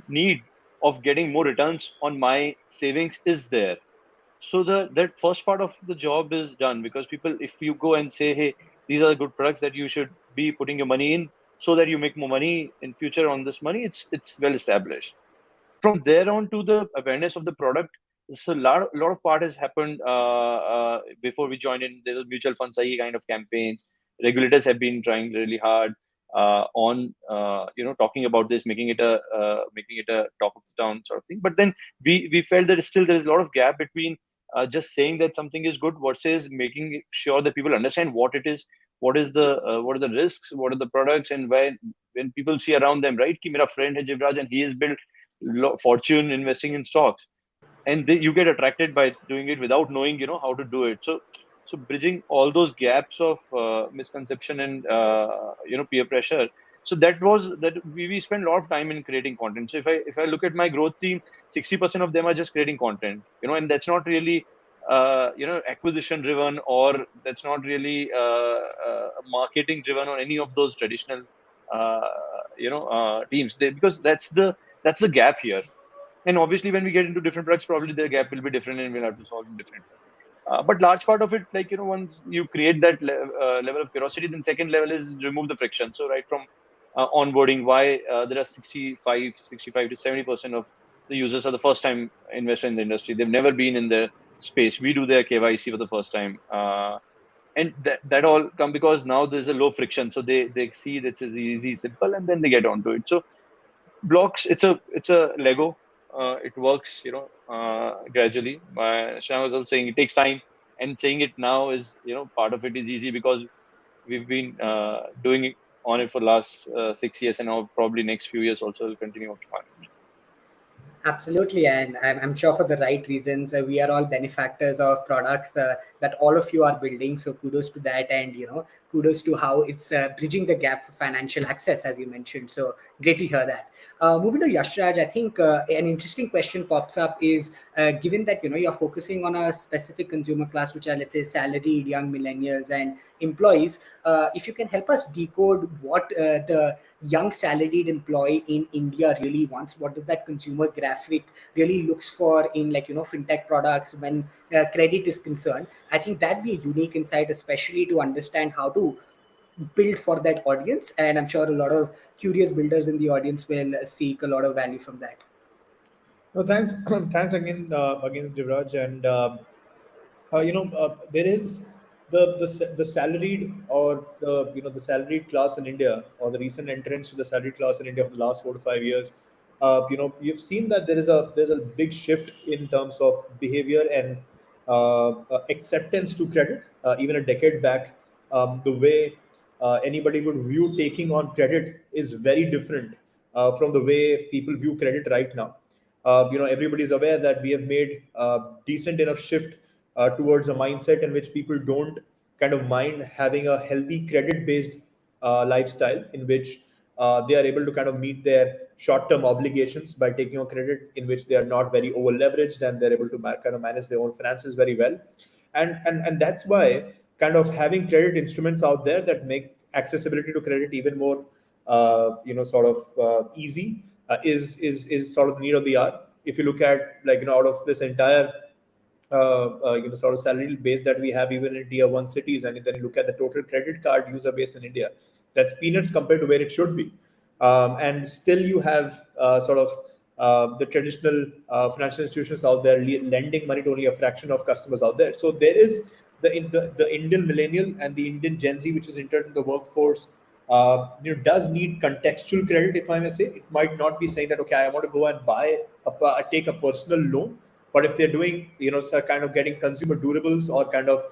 need of getting more returns on my savings is there. So that first part of the job is done because people, if you go and say, hey, these are the good products that you should be putting your money in so that you make more money in future on this money, it's well established. From there on to the awareness of the product, so lot of part has happened before we joined in. There was mutual fund sahi kind of campaigns. Regulators have been trying really hard on talking about this, making it a top of the town sort of thing. But then we felt that still there is a lot of gap between just saying that something is good versus making sure that people understand what it is, what are the risks, what are the products, and when people see around them, right? Ki mera friend hai Jivraj and he has built fortune investing in stocks, and you get attracted by doing it without knowing how to do it. So bridging all those gaps of misconception and peer pressure. So that we spend a lot of time in creating content. So if I look at my growth team, 60% of them are just creating content, and that's not really acquisition driven, or that's not really marketing driven, or any of those traditional teams. Because that's the gap here. And obviously, when we get into different products, probably the gap will be different, and we'll have to solve it differently. But large part of it, like, once you create that level of curiosity, then second level is remove the friction. So right from onboarding, why there are 65 to 70% of the users are the first time investor in the industry. They've never been in the space. We do their KYC for the first time. And that all come because now there's a low friction. So they see that it's easy, simple, and then they get onto it. So blocks, it's a Lego. It works, gradually. Shyam was also saying it takes time, and saying it now is, part of it is easy because we've been doing it on it for last 6 years, and now probably next few years also will continue optimizing. Absolutely, and I'm sure for the right reasons. We are all benefactors of products that all of you are building. So kudos to that, and kudos to how it's bridging the gap for financial access, as you mentioned. So great to hear that. Moving to Yashraj, I think an interesting question pops up is given that you're focusing on a specific consumer class, which are, let's say, salaried young millennials and employees. If you can help us decode what the young salaried employee in India really wants. What does that consumer graphic really looks for in, like, fintech products when credit is concerned? I think that'd be a unique insight, especially to understand how to build for that audience. And I'm sure a lot of curious builders in the audience will seek a lot of value from that. No, thanks, thanks again, Devraj, and there is the salaried, or the salaried class in India, or the recent entrance to the salaried class in India for the last 4 to 5 years. You've seen that there's a big shift in terms of behavior and acceptance to credit. Even a decade back, the way anybody would view taking on credit is very different from the way people view credit right now. Everybody's aware that we have made decent enough shift towards a mindset in which people don't kind of mind having a healthy credit based lifestyle, in which they are able to kind of meet their short term obligations by taking on credit, in which they are not very over leveraged, and they're able to kind of manage their own finances very well. And that's why kind of having credit instruments out there that make accessibility to credit even more sort of easy is sort of the need of the hour. If you look at, like, out of this entire sort of salary base that we have even in tier 1 cities, and then you look at the total credit card user base in India, that's peanuts compared to where it should be. And still you have sort of the traditional financial institutions out there lending money to only a fraction of customers out there. So there is the Indian millennial and the Indian Gen Z, which is entered in the workforce, does need contextual credit, if I may say. It might not be saying that, okay, I want to go and take a personal loan, but if they're doing, so kind of getting consumer durables, or kind of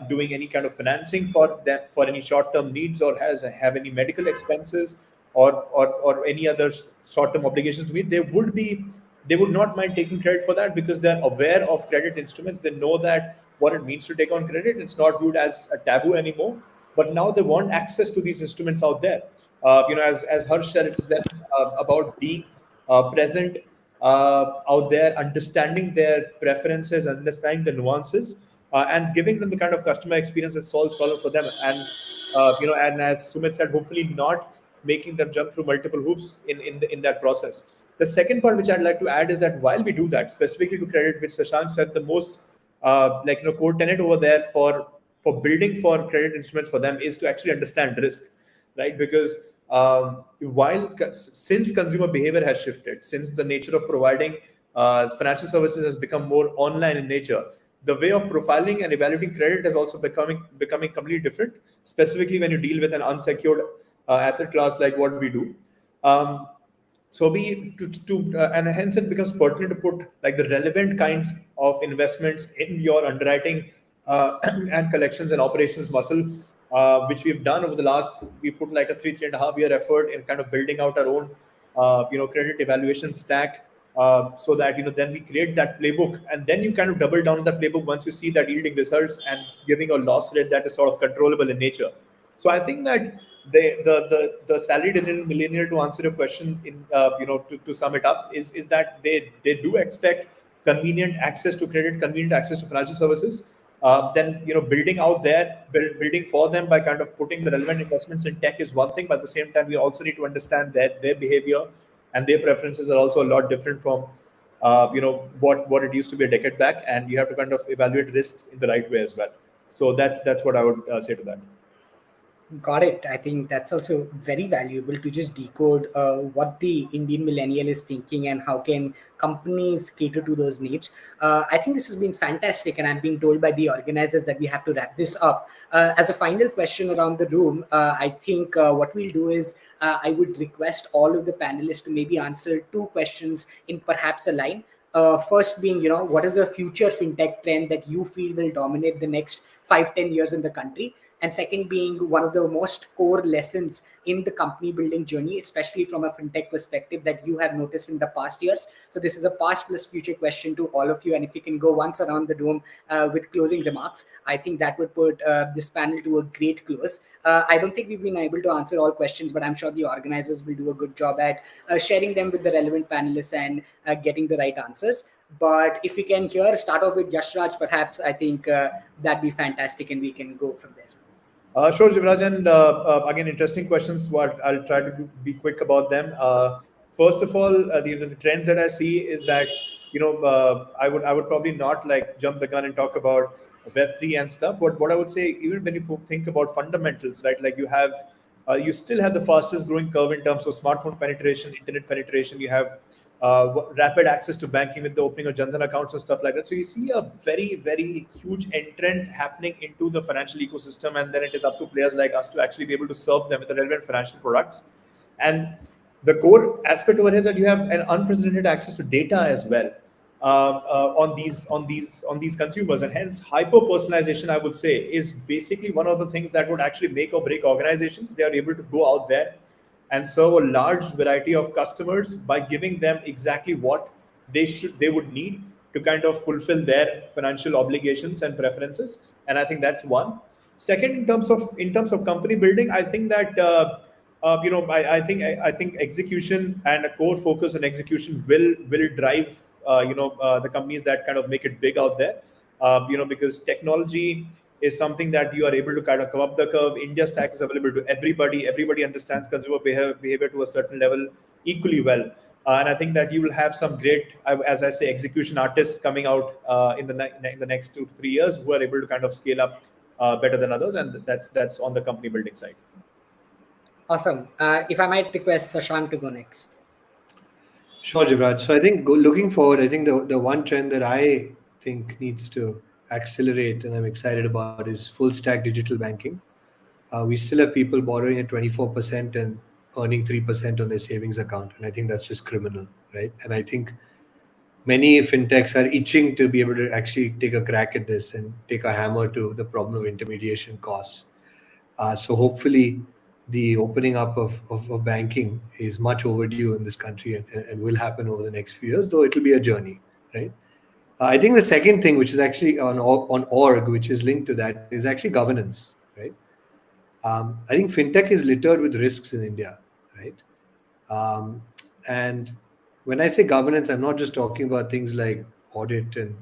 doing any kind of financing for them for any short-term needs, or have any medical expenses, or any other short-term obligations to meet, they would not mind taking credit for that, because they're aware of credit instruments. They know that what it means to take on credit. It's not viewed as a taboo anymore. But now they want access to these instruments out there. As Harsh said, it's then about being present out there, understanding their preferences, understanding the nuances, and giving them the kind of customer experience that solves problems for them. And as Sumit said, hopefully not making them jump through multiple hoops in that process. The second part which I'd like to add is that while we do that, specifically to credit, which Shashank said, the most core tenet over there for building for credit instruments for them is to actually understand risk, right? Because since consumer behavior has shifted, since the nature of providing financial services has become more online in nature, the way of profiling and evaluating credit is also becoming completely different, specifically when you deal with an unsecured asset class like what we do. And hence it becomes pertinent to put, like, the relevant kinds of investments in your underwriting and collections and operations muscle, which we've done over the last. We put like a 3.5 year effort in kind of building out our own credit evaluation stack, so that then we create that playbook, and then you kind of double down on that playbook once you see that yielding results and giving a loss rate that is sort of controllable in nature. So I think that the salaried Indian millennial, to answer your question, to sum it up, is that they do expect convenient access to credit, convenient access to financial services, then building out there, building for them by kind of putting the relevant investments in tech is one thing, but at the same time we also need to understand that their behavior and their preferences are also a lot different from what it used to be a decade back, and you have to kind of evaluate risks in the right way as well. So that's what I would say to that. Got it. I think that's also very valuable to just decode what the Indian millennial is thinking and how can companies cater to those needs. I think this has been fantastic, and I'm being told by the organizers that we have to wrap this up. As a final question around the room, I think what we'll do is I would request all of the panelists to maybe answer 2 questions in perhaps a line. First being, what is a future fintech trend that you feel will dominate the next 5-10 years in the country? And second being, one of the most core lessons in the company building journey, especially from a fintech perspective, that you have noticed in the past years. So this is a past plus future question to all of you. And if you can go once around the room with closing remarks, I think that would put this panel to a great close. I don't think we've been able to answer all questions, but I'm sure the organizers will do a good job at sharing them with the relevant panelists and getting the right answers. But if we can here start off with Yashraj, perhaps, I think that'd be fantastic, and we can go from there. Sure, Jivraj, and again, interesting questions. What I'll try to be quick about them. First of all, the trends that I see is that I would probably not like jump the gun and talk about Web3 and stuff. What I would say, even when you think about fundamentals, right? Like you still have the fastest growing curve in terms of smartphone penetration, internet penetration. You have rapid access to banking with the opening of Jan accounts and stuff like that. So you see a very, very huge entrant happening into the financial ecosystem, and then it is up to players like us to actually be able to serve them with the relevant financial products. And the core aspect over here is that you have an unprecedented access to data as well on these consumers, and hence hyper personalization, I would say, is basically one of the things that would actually make or break organizations. They are able to go out there and serve a large variety of customers by giving them exactly what they would need to kind of fulfill their financial obligations and preferences. And I think that's one. Second, in terms of company building, I think that I think execution and a core focus on execution will drive the companies that kind of make it big out there. Because technology is something that you are able to kind of come up the curve. India Stack is available to everybody. Everybody understands consumer behavior to a certain level equally well. And I think that you will have some great, as I say, execution artists coming out in the next 2 to 3 years who are able to kind of scale up better than others. And that's on the company building side. Awesome. If I might request Shashank to go next. Sure, Jivraj. So I think looking forward, I think the one trend that I think needs to accelerate and I'm excited about is full stack digital banking. We still have people borrowing at 24% and earning 3% on their savings account. And I think that's just criminal, right? And I think many fintechs are itching to be able to actually take a crack at this and take a hammer to the problem of intermediation costs. So hopefully the opening up of banking is much overdue in this country and will happen over the next few years, though it'll be a journey, right? I think the second thing, which is actually on org, which is linked to that, is actually governance, right? I think fintech is littered with risks in India, right? And when I say governance, I'm not just talking about things like audit and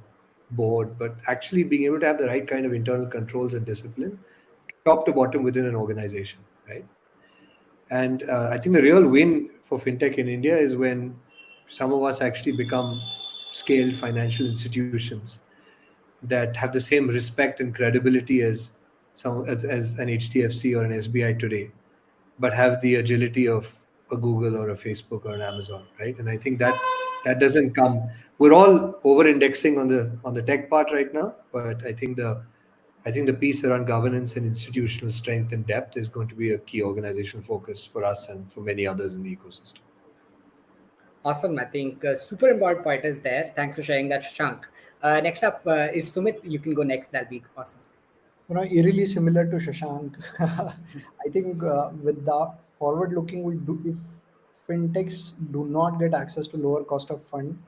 board, but actually being able to have the right kind of internal controls and discipline, top to bottom within an organization, right? And I think the real win for fintech in India is when some of us actually become scaled financial institutions that have the same respect and credibility as an HDFC or an SBI today, but have the agility of a Google or a Facebook or an Amazon, right? And I think that doesn't come. We're all over-indexing on the tech part right now, but I think the piece around governance and institutional strength and depth is going to be a key organizational focus for us and for many others in the ecosystem. Awesome. I think super important point is there. Thanks for sharing that, Shashank. Next up is Sumit. You can go next. That'll be awesome. Eerily similar to Shashank. I think with the forward-looking, if fintechs do not get access to lower cost of fund,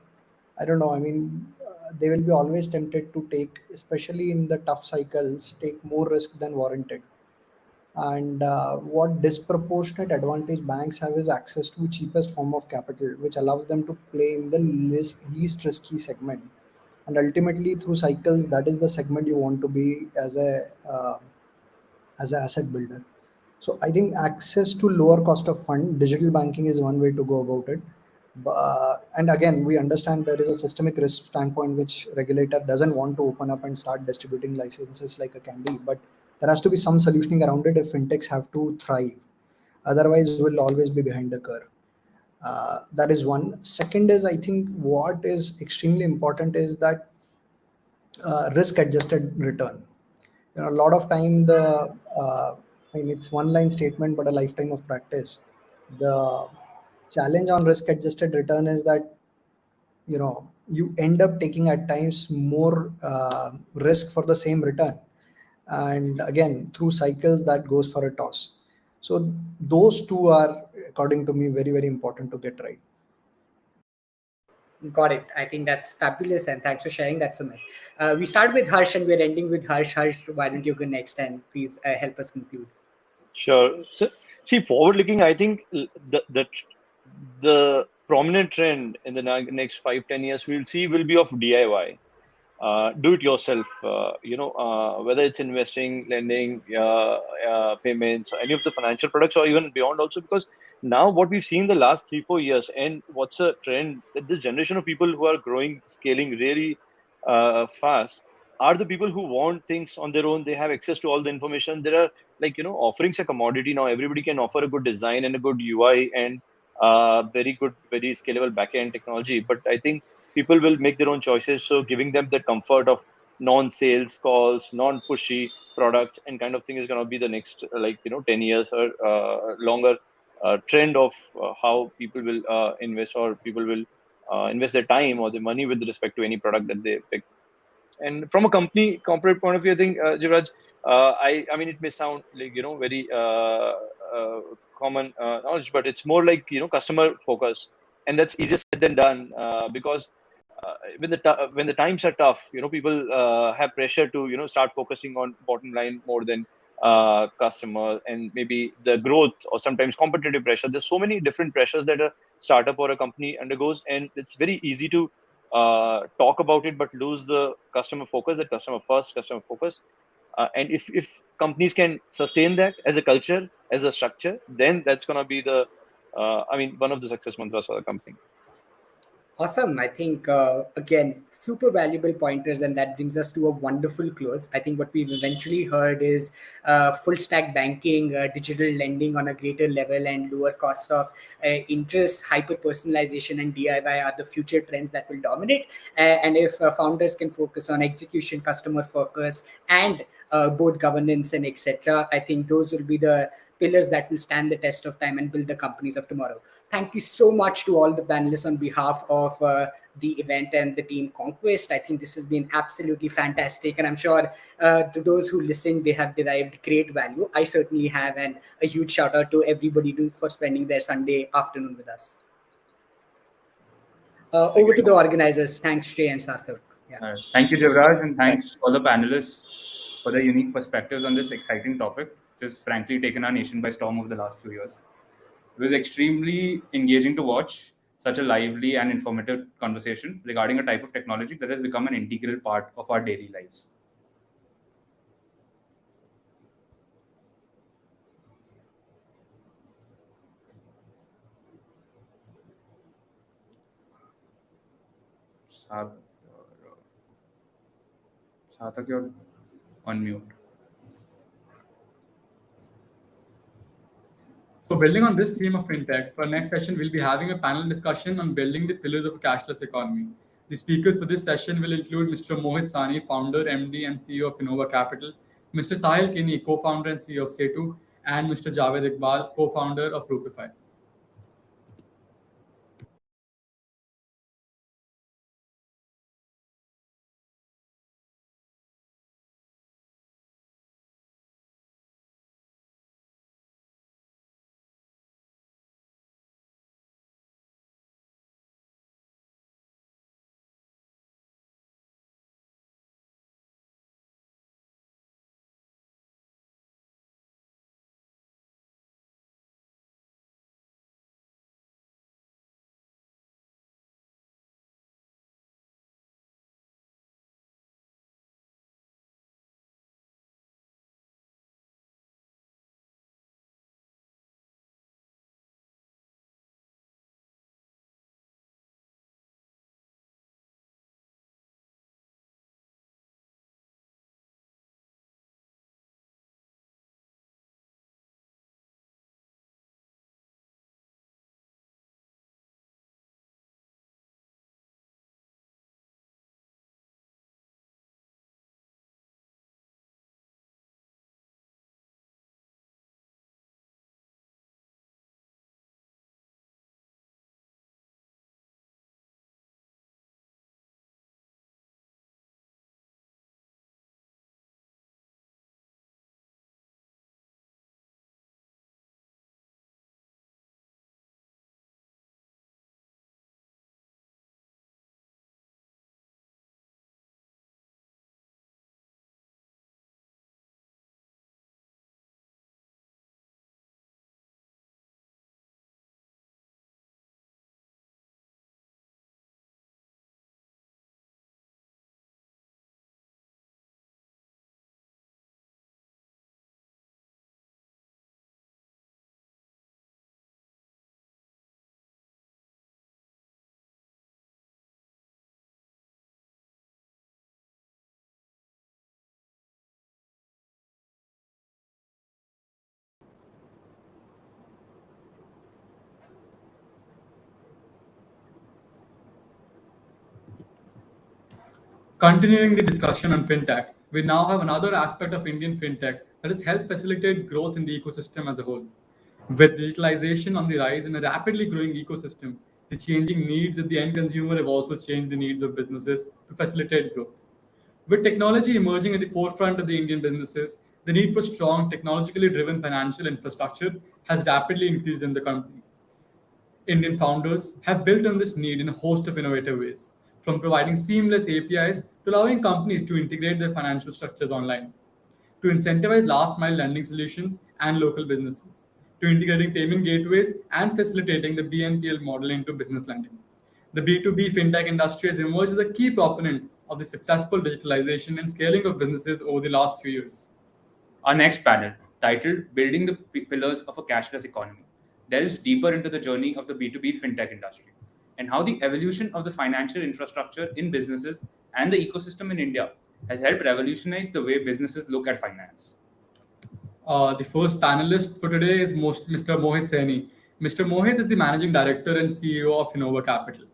I don't know. I mean, they will be always tempted to take, especially in the tough cycles, take more risk than warranted. And what disproportionate advantage banks have is access to cheapest form of capital, which allows them to play in the least risky segment. and ultimately through cycles, that is the segment you want to be as an asset builder. So I think access to lower cost of fund, digital banking is one way to go about it. And again, we understand there is a systemic risk standpoint which regulator doesn't want to open up and start distributing licenses like a candy, but there has to be some solutioning around it if fintechs have to thrive. Otherwise, we'll always be behind the curve. That is one. Second is, I think what is extremely important is that risk adjusted return. A lot of time I mean, it's one line statement but a lifetime of practice. The challenge on risk adjusted return is that you end up taking at times more risk for the same return, and again through cycles that goes for a toss. So those two are, according to me, very very important to get right. Got it. I think that's fabulous, and thanks for sharing that, Sumit. We start with Harsh, and we're ending with Harsh. Harsh, why don't you go next, and please help us conclude. Sure. So, see, forward-looking, I think the prominent trend in the next 5-10 years we'll see will be of DIY, do it yourself. Whether it's investing, lending, payments, or any of the financial products, or even beyond also. Because now what we've seen the last 3-4 years, and what's a trend, that this generation of people who are growing, scaling really fast, are the people who want things on their own. They have access to all the information. There are, like, offerings a commodity now. Everybody can offer a good design and a good UI and very good, very scalable backend technology. But I think people will make their own choices. So giving them the comfort of non-sales calls, non-pushy products, and kind of thing is going to be the next 10 years or longer trend of how people will invest, or people will invest their time or their money with respect to any product that they pick. And from a corporate point of view, I think, Jivraj, I mean, it may sound like, very common knowledge, but it's more like, customer focus. And that's easier said than done, because when the times are tough, people have pressure to, start focusing on bottom line more than customer, and maybe the growth, or sometimes competitive pressure. There's so many different pressures that a startup or a company undergoes, and it's very easy to talk about it but lose the customer focus, the customer first, customer focus. And if companies can sustain that as a culture, as a structure, then that's going to be one of the success mantras for the company. Awesome. I think, again, super valuable pointers, and that brings us to a wonderful close. I think what we've eventually heard is full stack banking, digital lending on a greater level, and lower cost of interest, hyper personalization, and DIY are the future trends that will dominate. And if founders can focus on execution, customer focus, and board governance, and etc., I think those will be the pillars that will stand the test of time and build the companies of tomorrow. Thank you so much to all the panelists on behalf of the event and the team Conquest. I think this has been absolutely fantastic, and I'm sure to those who listen, they have derived great value. I certainly have, and a huge shout out to everybody for spending their Sunday afternoon with us. Over to the organizers. Thanks, Shrey and Sarthak. Yeah. Thank you, Jivraj, and thanks to all the panelists for their unique perspectives on this exciting topic, which has frankly taken our nation by storm over the last few years. It was extremely engaging to watch such a lively and informative conversation regarding a type of technology that has become an integral part of our daily lives. Sarthak, you're on mute. So building on this theme of fintech, for next session, we'll be having a panel discussion on building the pillars of a cashless economy. The speakers for this session will include Mr. Mohit Sani, founder, MD, and CEO of Innova Capital, Mr. Sahil Kini, co-founder and CEO of Setu, and Mr. Javed Iqbal, co-founder of Rupify. Continuing the discussion on fintech, we now have another aspect of Indian fintech that has helped facilitate growth in the ecosystem as a whole. With digitalization on the rise in a rapidly growing ecosystem, the changing needs of the end consumer have also changed the needs of businesses to facilitate growth. With technology emerging at the forefront of the Indian businesses, the need for strong, technologically driven financial infrastructure has rapidly increased in the country. Indian founders have built on this need in a host of innovative ways, from providing seamless APIs to allowing companies to integrate their financial structures online, to incentivize last mile lending solutions and local businesses, to integrating payment gateways and facilitating the BNPL model into business lending. The B2B fintech industry has emerged as a key proponent of the successful digitalization and scaling of businesses over the last few years. Our next panel, titled Building the Pillars of a Cashless Economy, delves deeper into the journey of the B2B fintech industry and how the evolution of the financial infrastructure in businesses and the ecosystem in India has helped revolutionize the way businesses look at finance. The first panelist for today is Mr. Mohit Saini. Mr. Mohit is the managing director and CEO of Finova Capital.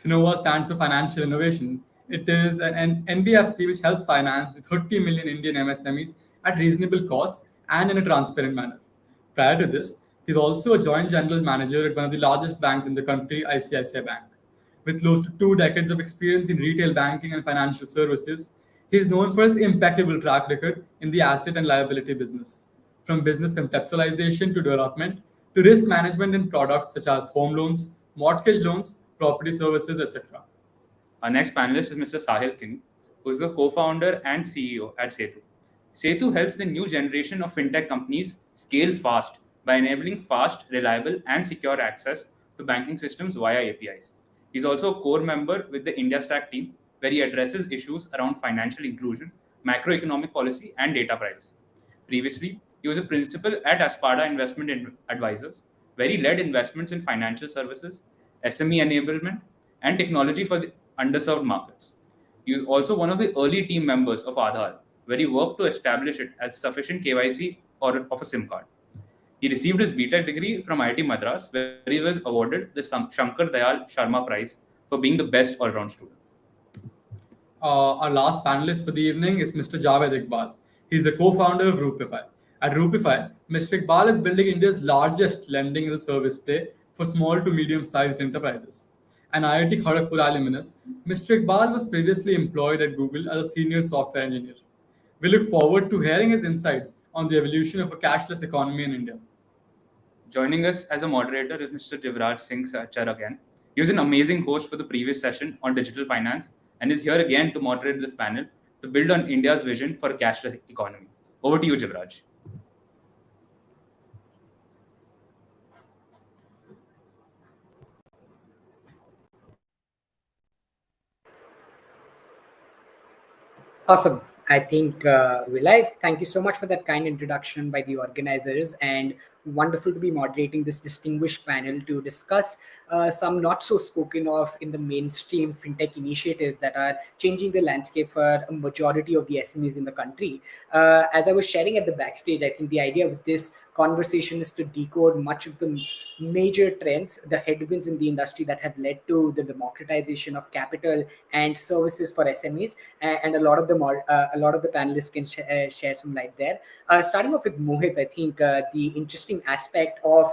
Finova stands for Financial Innovation. It is an NBFC which helps finance the 30 million Indian MSMEs at reasonable costs and in a transparent manner. Prior to this, he's also a joint general manager at one of the largest banks in the country, ICICI Bank. With close to 2 decades of experience in retail banking and financial services, he is known for his impeccable track record in the asset and liability business, from business conceptualization to development to risk management in products such as home loans, mortgage loans, property services, etc. Our next panelist is Mr. Sahil King, who is the co-founder and CEO at Setu. Setu helps the new generation of fintech companies scale fast by enabling fast, reliable, and secure access to banking systems via APIs. He's also a core member with the India Stack team, where he addresses issues around financial inclusion, macroeconomic policy, and data privacy. Previously, he was a principal at Aspada Advisors, where he led investments in financial services, SME enablement, and technology for the underserved markets. He was also one of the early team members of Aadhaar, where he worked to establish it as sufficient KYC or of a SIM card. He received his BTech degree from IIT Madras, where he was awarded the Shankar Dayal Sharma Prize for being the best all-round student. Our last panelist for the evening is Mr. Javed Iqbal. He's the co-founder of Rupify. At Rupify, Mr. Iqbal is building India's largest lending as a service play for small to medium-sized enterprises. An IIT Kharagpur alumnus, Mr. Iqbal was previously employed at Google as a senior software engineer. We look forward to hearing his insights on the evolution of a cashless economy in India. Joining us as a moderator is Mr. Jivraj Singh Char again. He was an amazing host for the previous session on digital finance and is here again to moderate this panel to build on India's vision for a cashless economy. Over to you, Jivraj. Awesome. I think we're live. Thank you so much for that kind introduction by the organizers, and wonderful to be moderating this distinguished panel to discuss some not so spoken of in the mainstream fintech initiatives that are changing the landscape for a majority of the SMEs in the country. As I was sharing at the backstage, I think the idea with this conversation is to decode much of the major trends, the headwinds in the industry that have led to the democratization of capital and services for SMEs, and a lot of the panelists can share some light there. Starting off with Mohit, I think the interesting aspect of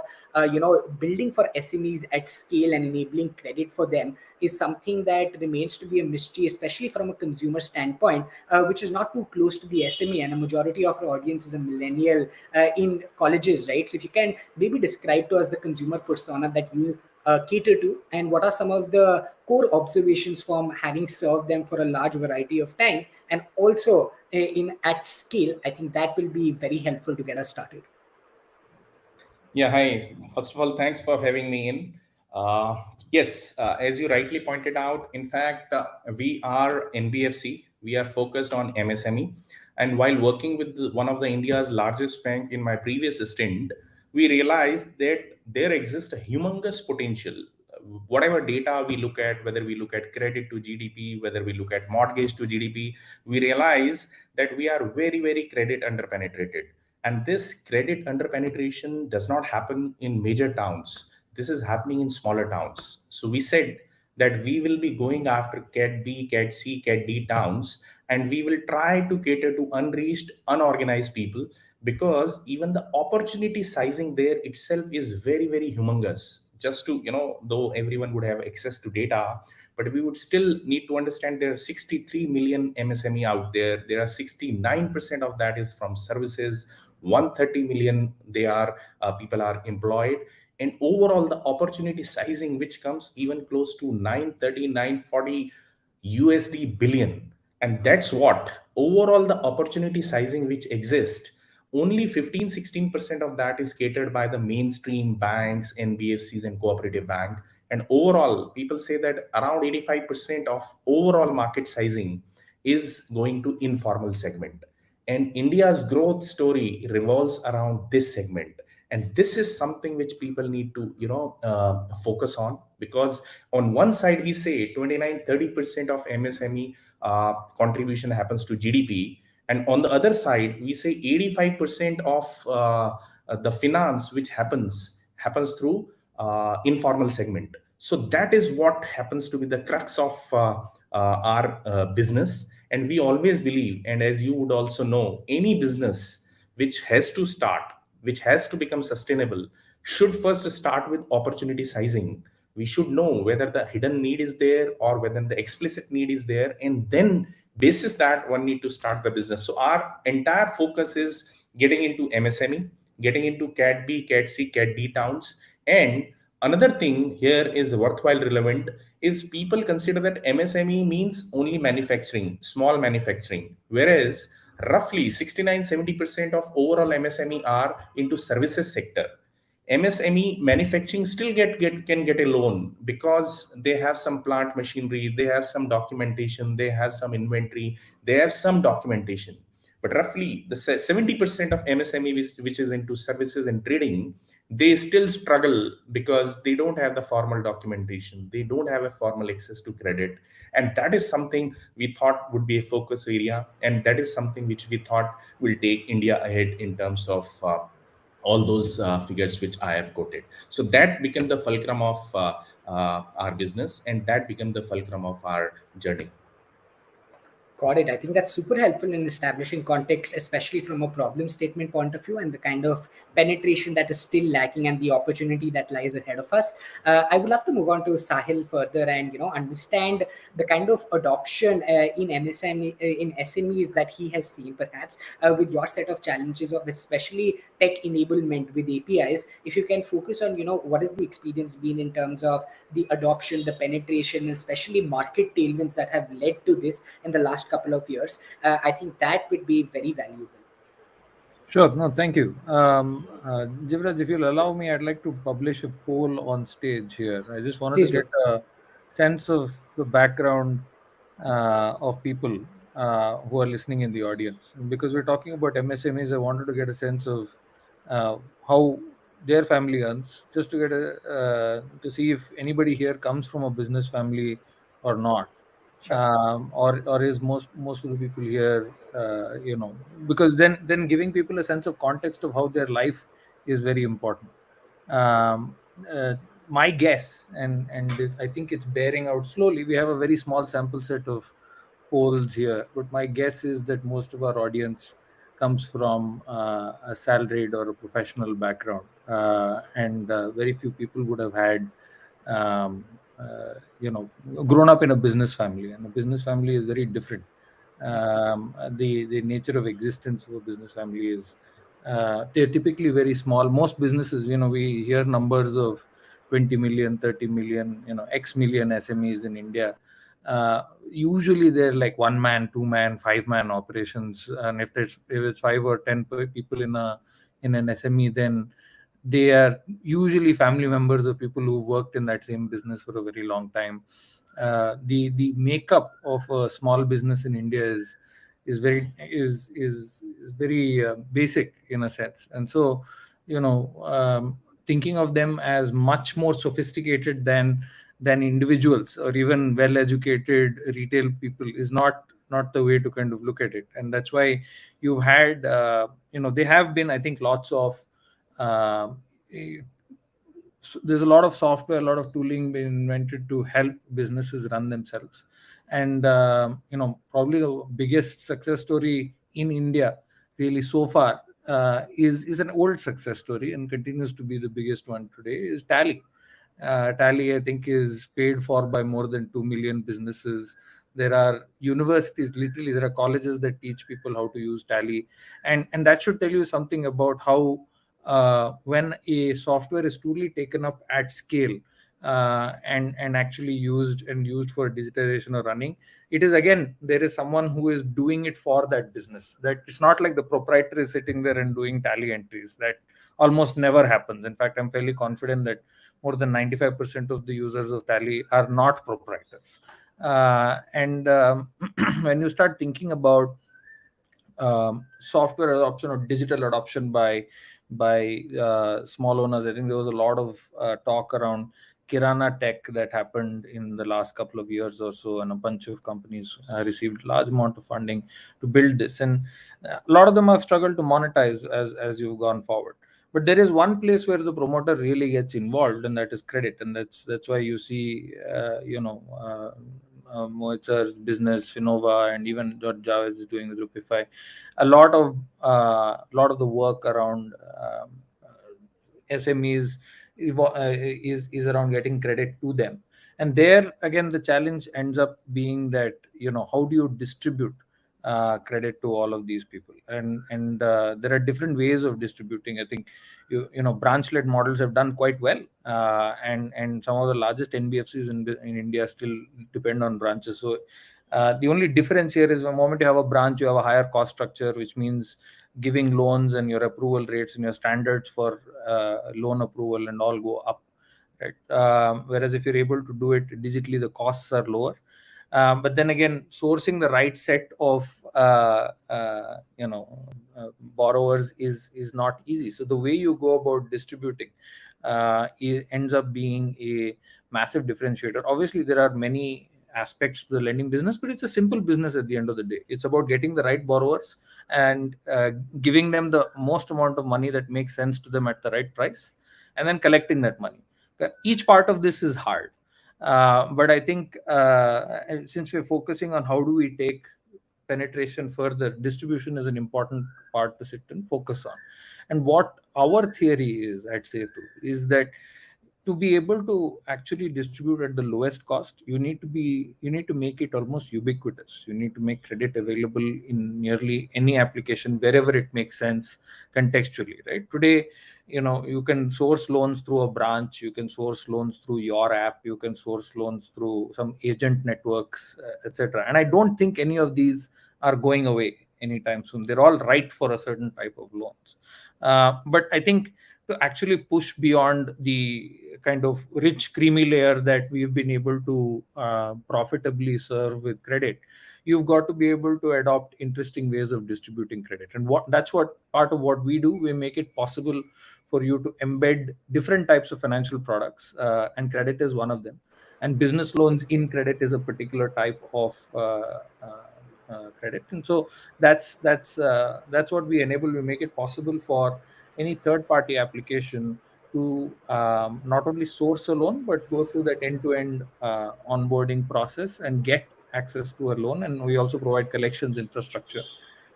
building for SMEs at scale and enabling credit for them is something that remains to be a mystery, especially from a consumer standpoint, which is not too close to the SME, and a majority of our audience is a millennial in colleges, right? So if you can maybe describe to us the consumer persona that you cater to, and what are some of the core observations from having served them for a large variety of time, and also in at scale. I think that will be very helpful to get us started. Yeah, hi. First of all, thanks for having me in. Yes, as you rightly pointed out, in fact, we are NBFC. We are focused on MSME. And while working with one of the India's largest bank in my previous stint, we realized that there exists a humongous potential. Whatever data we look at, whether we look at credit to GDP, whether we look at mortgage to GDP, we realize that we are very, very credit underpenetrated. And this credit underpenetration does not happen in major towns. This is happening in smaller towns. So we said that we will be going after Cat B, Cat C, Cat D towns, and we will try to cater to unreached, unorganized people, because even the opportunity sizing there itself is very, very humongous. Just to, though everyone would have access to data, but we would still need to understand there are 63 million MSME out there. There are 69% of that is from services. 130 million they are people are employed, and overall the opportunity sizing which comes even close to 930, 940 USD billion. And that's what overall the opportunity sizing which exists, only 15-16% of that is catered by the mainstream banks, NBFCs and cooperative bank. And overall people say that around 85% of overall market sizing is going to informal segment, and India's growth story revolves around this segment. And this is something which people need to focus on, because on one side we say 29-30% of MSME contribution happens to GDP, and on the other side we say 85% of the finance which happens through informal segment. So that is what happens to be the crux of our business. And we always believe, and as you would also know, any business which has to start, which has to become sustainable, should first start with opportunity sizing. We should know whether the hidden need is there or whether the explicit need is there, and then basis that one need to start the business. So our entire focus is getting into MSME, getting into Cat B, Cat C, Cat D towns. And another thing here is worthwhile relevant is people consider that MSME means only manufacturing, small manufacturing, whereas roughly 69-70% of overall MSME are into services sector. MSME manufacturing still can get a loan because they have some plant machinery, they have some documentation, they have some inventory, they have some documentation. But roughly the 70% of MSME which is into services and trading, they still struggle because they don't have the formal documentation, they don't have a formal access to credit. And that is something we thought would be a focus area, and that is something which we thought will take India ahead in terms of all those figures which I have quoted. So that became the fulcrum of our business, and that became the fulcrum of our journey. Got it. I think that's super helpful in establishing context, especially from a problem statement point of view, and the kind of penetration that is still lacking and the opportunity that lies ahead of us. I would love to move on to Sahil further and understand the kind of adoption in MSME in SMEs that he has seen, perhaps with your set of challenges of especially tech enablement with APIs. If you can focus on what has the experience been in terms of the adoption, the penetration, especially market tailwinds that have led to this in the last couple of years, I think that would be very valuable. Sure. No, thank you. Jivraj, if you'll allow me, I'd like to publish a poll on stage here. I just wanted Please to get a sense of the background of people who are listening in the audience. Because we're talking about MSMEs, I wanted to get a sense of how their family earns, just to get to see if anybody here comes from a business family or not. Sure. Or is most of the people here, because then giving people a sense of context of how their life is very important. My guess, and I think it's bearing out slowly. We have a very small sample set of polls here, but my guess is that most of our audience comes from a salaried or a professional background, and very few people would have had grown up in a business family, and a business family is very different. The nature of existence of a business family is they're typically very small. Most businesses, we hear numbers of 20 million, 30 million, X million SMEs in India. Usually they're like 1 man, 2 man, 5 man operations, and if it's 5 or 10 people in an SME, then they are usually family members of people who worked in that same business for a very long time. The makeup of a small business in India is very basic in a sense, and so thinking of them as much more sophisticated than individuals or even well-educated retail people is not the way to kind of look at it. And that's why you've had they have been, I think, lots of there's a lot of software, a lot of tooling being invented to help businesses run themselves. And probably the biggest success story in India really so far is an old success story and continues to be the biggest one today, is Tally. Tally, I think, is paid for by more than 2 million businesses. There are universities, literally, there are colleges that teach people how to use Tally. And that should tell you something about how when a software is truly taken up at scale and actually used for digitization or running, it is, again, there is someone who is doing it for that business. That it's not like the proprietor is sitting there and doing Tally entries. That almost never happens. In fact, I'm fairly confident that more than 95% of the users of Tally are not proprietors. And when you start thinking about software adoption or digital adoption by small owners, I think there was a lot of talk around Kirana tech that happened in the last couple of years or so, and a bunch of companies received large amount of funding to build this, and a lot of them have struggled to monetize as you've gone forward. But there is one place where the promoter really gets involved, and that is credit, and that's why you see Moitzer's business, Finova, and even what Javed is doing with Rupify. A lot of the work around SMEs is around getting credit to them. And there again, the challenge ends up being that how do you distribute credit to all of these people? And there are different ways of distributing. I think branch-led models have done quite well, and some of the largest NBFCs in India still depend on branches. So the only difference here is the moment you have a branch, you have a higher cost structure, which means giving loans and your approval rates and your standards for loan approval and all go up, right? Whereas if you're able to do it digitally, the costs are lower. But then again, sourcing the right set of borrowers is not easy. So the way you go about distributing it ends up being a massive differentiator. Obviously, there are many aspects to the lending business, but it's a simple business at the end of the day. It's about getting the right borrowers and giving them the most amount of money that makes sense to them at the right price, and then collecting that money. Each part of this is hard. But I think since we're focusing on how do we take penetration further, distribution is an important part to sit and focus on. And what our theory is at Setu is that to be able to actually distribute at the lowest cost, you need to make it almost ubiquitous. You need to make credit available in nearly any application wherever it makes sense contextually, right? Today, you can source loans through a branch, you can source loans through your app, you can source loans through some agent networks, etc. And I don't think any of these are going away anytime soon. They're all right for a certain type of loans. But I think to actually push beyond the kind of rich creamy layer that we've been able to profitably serve with credit, you've got to be able to adopt interesting ways of distributing credit. And that's what part of what we do. We make it possible for you to embed different types of financial products, and credit is one of them. And business loans in credit is a particular type of credit. And so that's what we enable. We make it possible for any third-party application to not only source a loan, but go through that end-to-end onboarding process and get access to a loan. And we also provide collections infrastructure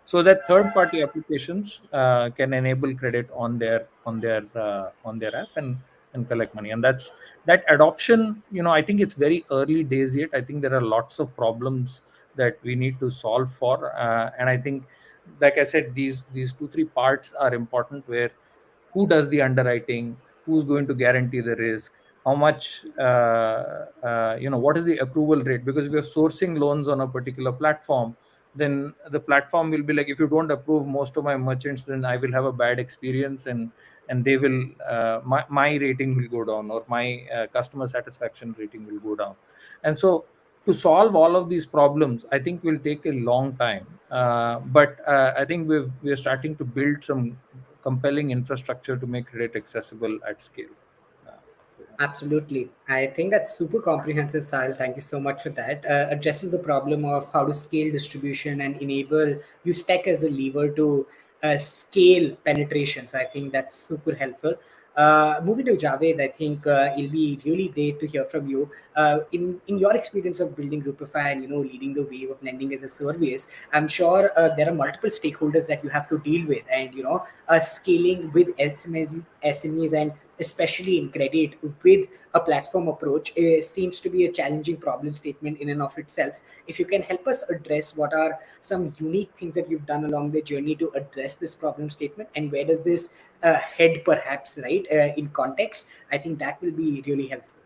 so that third-party applications can enable credit on their app and collect money. And that adoption. I think it's very early days yet. I think there are lots of problems that we need to solve for, and I think, like I said, these 2-3 parts are important, where who does the underwriting, who's going to guarantee the risk, how much what is the approval rate, because if you're sourcing loans on a particular platform, then the platform will be like, if you don't approve most of my merchants, then I will have a bad experience, and they will my rating will go down, or my customer satisfaction rating will go down. And so to solve all of these problems, I think will take a long time. But I think we're starting to build some compelling infrastructure to make credit accessible at scale. Absolutely. I think that's super comprehensive, Sahil. Thank you so much for that. Addresses the problem of how to scale distribution and use tech as a lever to scale penetration. So I think that's super helpful. Moving to Javed, I think it'll be really great to hear from you. In your experience of building Groupify and leading the wave of lending as a service, I'm sure there are multiple stakeholders that you have to deal with, and scaling with SMEs and especially in credit with a platform approach seems to be a challenging problem statement in and of itself. If you can help us address what are some unique things that you've done along the journey to address this problem statement, and where does this head perhaps, right, in context, I think that will be really helpful.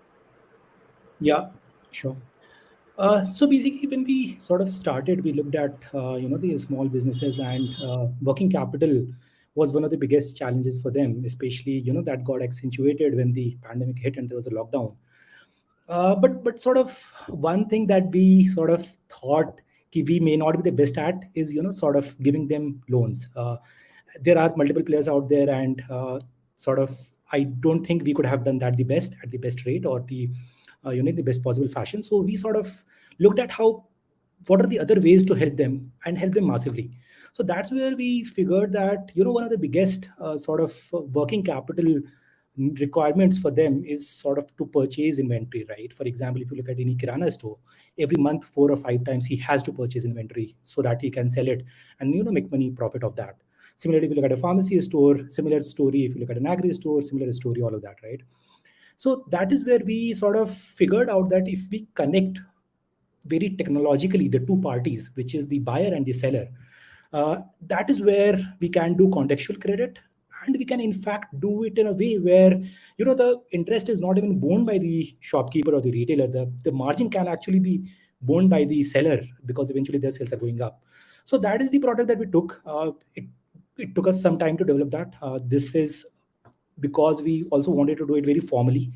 Yeah, sure. So basically, when we sort of started, we looked at the small businesses, and working capital was one of the biggest challenges for them, especially that got accentuated when the pandemic hit and there was a lockdown. But sort of one thing that we sort of thought we may not be the best at is sort of giving them loans. There are multiple players out there, and sort of I don't think we could have done that the best at the best rate or the best possible fashion. So we sort of looked at what are the other ways to help them and help them massively. So that's where we figured that one of the biggest sort of working capital requirements for them is sort of to purchase inventory, right? For example, if you look at any kirana store, every month 4 or 5 times he has to purchase inventory so that he can sell it and make money profit of that. Similarly, if you look at a pharmacy store, similar story. If you look at an agri store, similar story, all of that, right? So that is where we sort of figured out that if we connect very technologically the two parties, which is the buyer and the seller, that is where we can do contextual credit, and we can in fact do it in a way where the interest is not even borne by the shopkeeper or the retailer. The margin can actually be borne by the seller because eventually their sales are going up. So that is the product that we took. It took us some time to develop that. This is because we also wanted to do it very formally,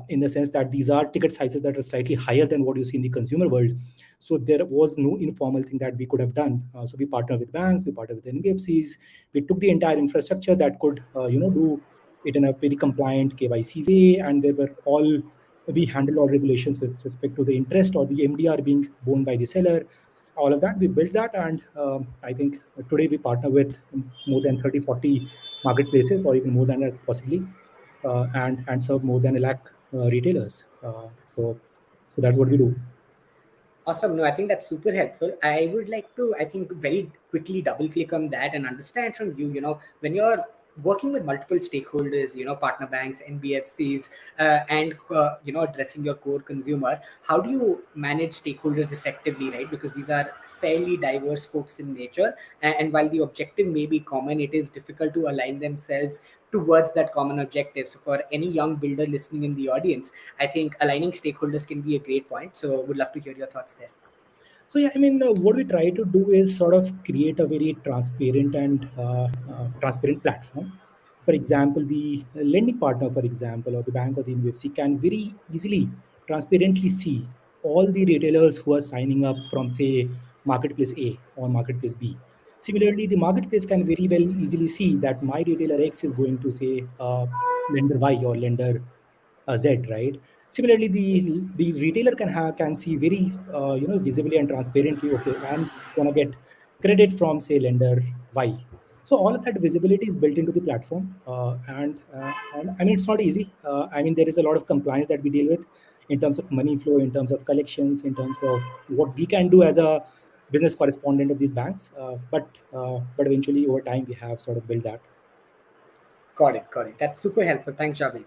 in the sense that these are ticket sizes that are slightly higher than what you see in the consumer world. So there was no informal thing that we could have done. So we partnered with banks, we partnered with NBFCs, we took the entire infrastructure that could do it in a very compliant KYC way, and we handled all regulations with respect to the interest or the MDR being borne by the seller. All of that, we built that, and I think today we partner with more than 30-40 marketplaces, or even more than that possibly, and serve more than 1 lakh retailers. So that's what we do. Awesome. No, I think that's super helpful. I would like to, I think, very quickly double click on that and understand from you, when you're working with multiple stakeholders, partner banks, NBFCs, and, addressing your core consumer, how do you manage stakeholders effectively, right? Because these are fairly diverse folks in nature. And while the objective may be common, it is difficult to align themselves towards that common objective. So for any young builder listening in the audience, I think aligning stakeholders can be a great point. So would love to hear your thoughts there. So yeah, I mean, what we try to do is sort of create a very transparent and transparent platform. For example, the lending partner, for example, or the bank or the NBFC can very easily, transparently see all the retailers who are signing up from, say, marketplace A or marketplace B. Similarly, the marketplace can very well easily see that my retailer X is going to, say, lender Y or lender Z, right? Similarly, the retailer can see very visibly and transparently. Okay, I'm gonna get credit from, say, lender Y. So all of that visibility is built into the platform, and I mean it's not easy. I mean there is a lot of compliance that we deal with in terms of money flow, in terms of collections, in terms of what we can do as a business correspondent of these banks. But eventually over time we have sort of built that. Got it. That's super helpful. Thanks, Javed.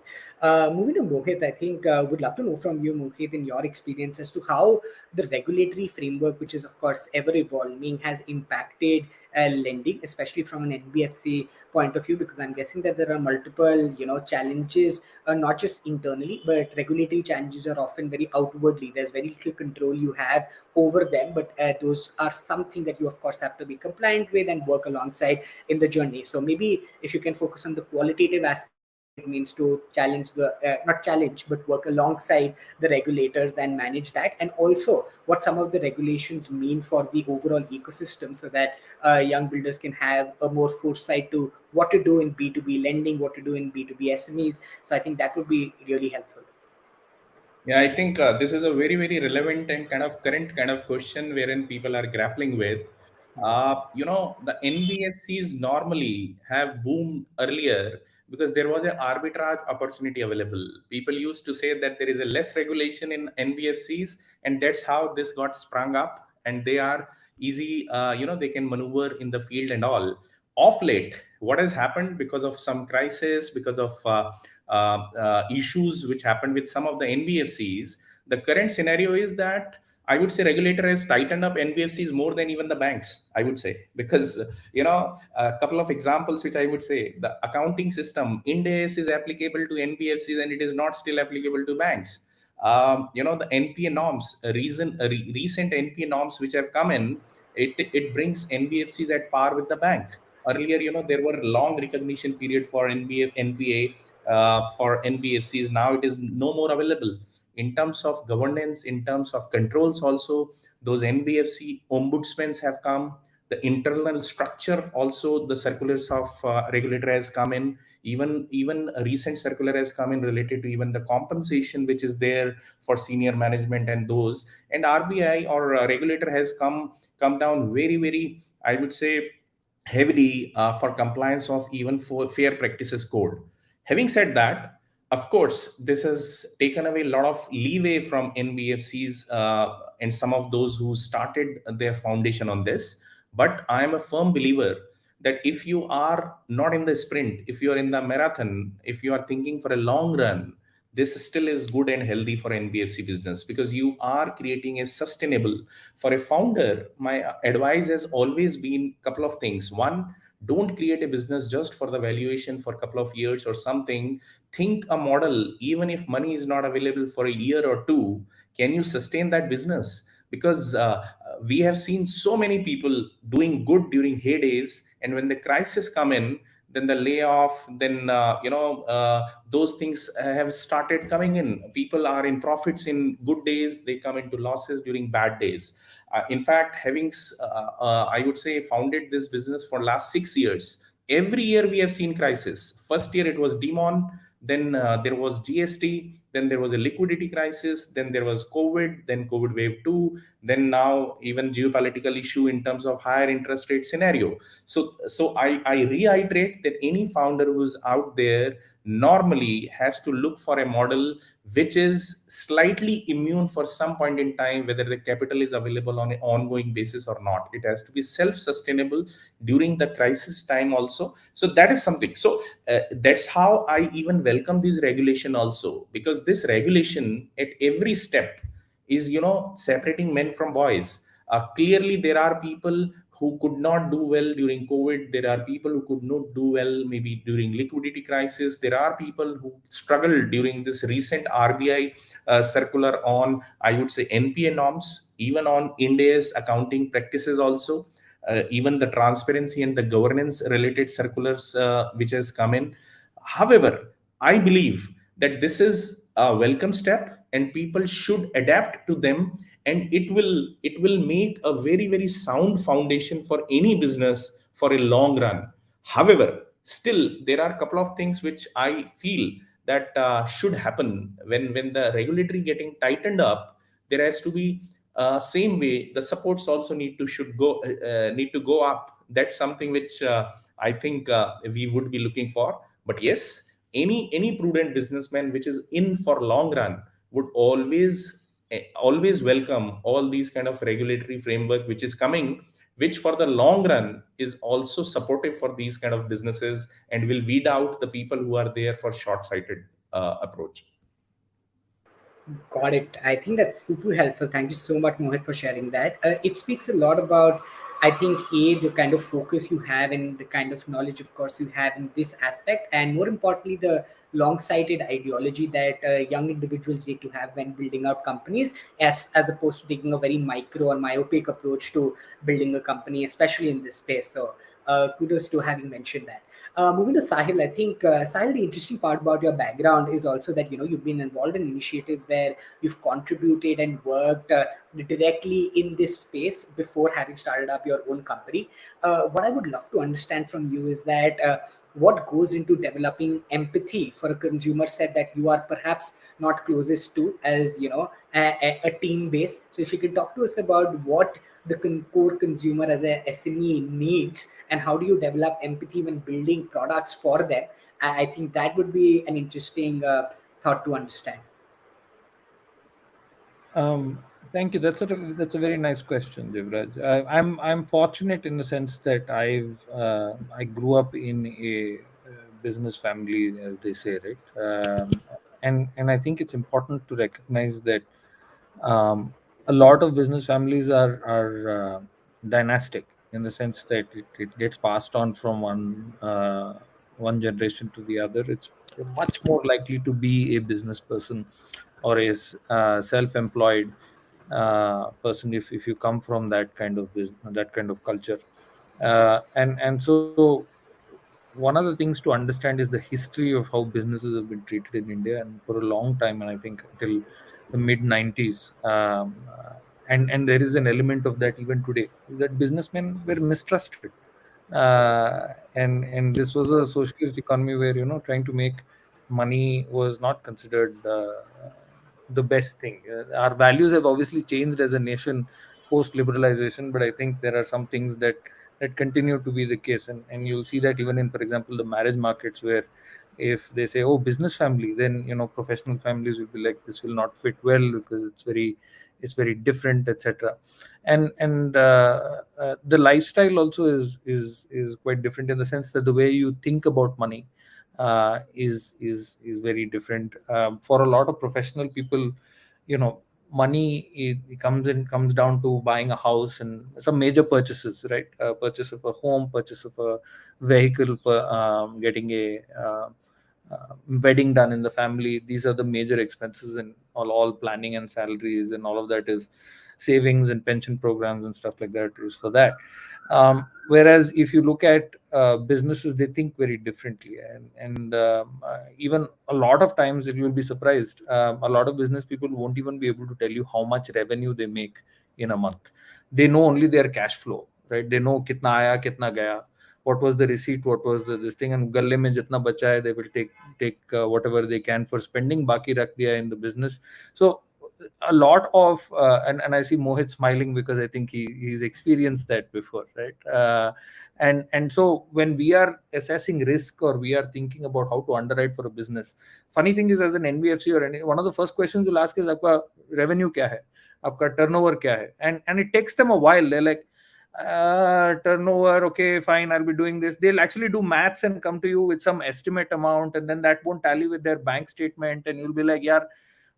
Moving to Mohit, I think would love to know from you, Mohit, in your experience as to how the regulatory framework, which is of course ever evolving, has impacted lending, especially from an NBFC point of view. Because I'm guessing that there are multiple, challenges, not just internally, but regulatory challenges are often very outwardly. There's very little control you have over them, but those are something that you of course have to be compliant with and work alongside in the journey. So maybe if you can focus on the qualitative aspect of what it means to challenge not challenge, but work alongside the regulators and manage that. And also what some of the regulations mean for the overall ecosystem, so that young builders can have a more foresight to what to do in B2B lending, what to do in B2B SMEs. So I think that would be really helpful. Yeah, I think this is a very, very relevant and kind of current kind of question wherein people are grappling with. The NBFCs normally have boomed earlier because there was an arbitrage opportunity available. People used to say that there is a less regulation in NBFCs, and that's how this got sprung up, and they are easy, they can maneuver in the field and all. Of late, what has happened because of some crisis, because of issues which happened with some of the NBFCs, the current scenario is that I would say regulator has tightened up NBFCs more than even the banks, I would say, because, a couple of examples which I would say, the accounting system, Ind AS is applicable to NBFCs and it is not still applicable to banks. The NPA norms, recent NPA norms which have come in, it brings NBFCs at par with the bank. Earlier, there were long recognition period for NPA for NBFCs. Now it is no more available. In terms of governance, in terms of controls also, those NBFC ombudsmen have come. The internal structure also, the circulars of regulator has come in. Even a recent circular has come in related to even the compensation which is there for senior management and those. And RBI or regulator has come down very, very, I would say, heavily for compliance of even for fair practices code. Having said that, of course, this has taken away a lot of leeway from NBFCs and some of those who started their foundation on this. But I am a firm believer that if you are not in the sprint, if you are in the marathon, if you are thinking for a long run, this still is good and healthy for NBFC business, because you are creating a sustainable. For a founder, my advice has always been a couple of things. One, don't create a business just for the valuation for a couple of years or something. Think a model. Even if money is not available for a year or two, can you sustain that business? Because we have seen so many people doing good during heydays, and when the crisis come in, then the layoff, then those things have started coming in. People are in profits in good days, they come into losses during bad days. In fact, having I would say founded this business for last 6 years, every year we have seen crisis. First year it was demon, then there was GST, then there was a liquidity crisis, then there was COVID, then COVID wave 2, then now even geopolitical issue in terms of higher interest rate scenario. So I reiterate that any founder who's out there normally has to look for a model which is slightly immune for some point in time, whether the capital is available on an ongoing basis or not. It has to be self-sustainable during the crisis time also. So that is something. So that's how I even welcome this regulation also, because this regulation at every step is separating men from boys. Clearly there are people who could not do well during COVID. There are people who could not do well maybe during liquidity crisis. There are people who struggled during this recent RBI circular on, I would say, NPA norms, even on India's accounting practices also, even the transparency and the governance related circulars which has come in. However, I believe that this is a welcome step and people should adapt to them, and it will make a very, very sound foundation for any business for a long run. However, still there are a couple of things which I feel that should happen when the regulatory getting tightened up. There has to be same way the supports also need to go up. That's something which I think we would be looking for. But yes, any prudent businessman which is in for long run would always welcome all these kind of regulatory framework which is coming, which for the long run is also supportive for these kind of businesses and will weed out the people who are there for short-sighted approach. Got it. I think that's super helpful. Thank you so much, Mohit, for sharing that. It speaks a lot about, I think, the kind of focus you have and the kind of knowledge, of course, you have in this aspect, and more importantly, the long-sighted ideology that young individuals need to have when building out companies, as opposed to taking a very micro or myopic approach to building a company, especially in this space. So kudos to having mentioned that. Moving to Sahil, I think Sahil, the interesting part about your background is also that you've been involved in initiatives where you've contributed and worked directly in this space before having started up your own company. What I would love to understand from you is that what goes into developing empathy for a consumer set that you are perhaps not closest to, as a team base. So if you could talk to us about what the core consumer as a SME needs, and how do you develop empathy when building products for them? I think that would be an interesting thought to understand. Thank you. That's a very nice question, Jivraj. I'm fortunate in the sense that I grew up in a business family, as they say, right? And I think it's important to recognize that a lot of business families are dynastic in the sense that it gets passed on from one generation to the other. It's much more likely to be a business person or a self-employed person if you come from that kind of business, that kind of culture. And so one of the things to understand is the history of how businesses have been treated in India, and for a long time, and I think until the mid 90s. And there is an element of that even today, that businessmen were mistrusted. And this was a socialist economy where, trying to make money was not considered the best thing. Our values have obviously changed as a nation post liberalization, but I think there are some things that continue to be the case, and you'll see that even in, for example, the marriage markets, where if they say, oh, business family, then professional families will be like, this will not fit well because it's very different, etc. And the lifestyle also is quite different, in the sense that the way you think about money is very different. For a lot of professional people, money, it comes down to buying a house and some major purchases, right? Purchase of a home, purchase of a vehicle, getting a wedding done in the family. These are the major expenses, and all planning and salaries and all of that is savings and pension programs and stuff like that is for that. Whereas if you look at businesses, they think very differently, and even a lot of times, if you'll be surprised, a lot of business people won't even be able to tell you how much revenue they make in a month. They know only their cash flow, right? They know kitna aaya, kitna gaya, what was the receipt, what was this thing, and galle mein jitna bacha hai, they will take whatever they can for spending, baki rakh diya in the business. So a lot of and I see Mohit smiling because I think he's experienced that before, right? And so when we are assessing risk, or we are thinking about how to underwrite for a business, funny thing is, as an NBFC or any one of the first questions you'll ask is, aapka revenue kya hai, aapka turnover kya hai, and it takes them a while. They're like, turnover, okay, fine, I'll be doing this. They'll actually do maths and come to you with some estimate amount, and then that won't tally with their bank statement, and you'll be like, yeah,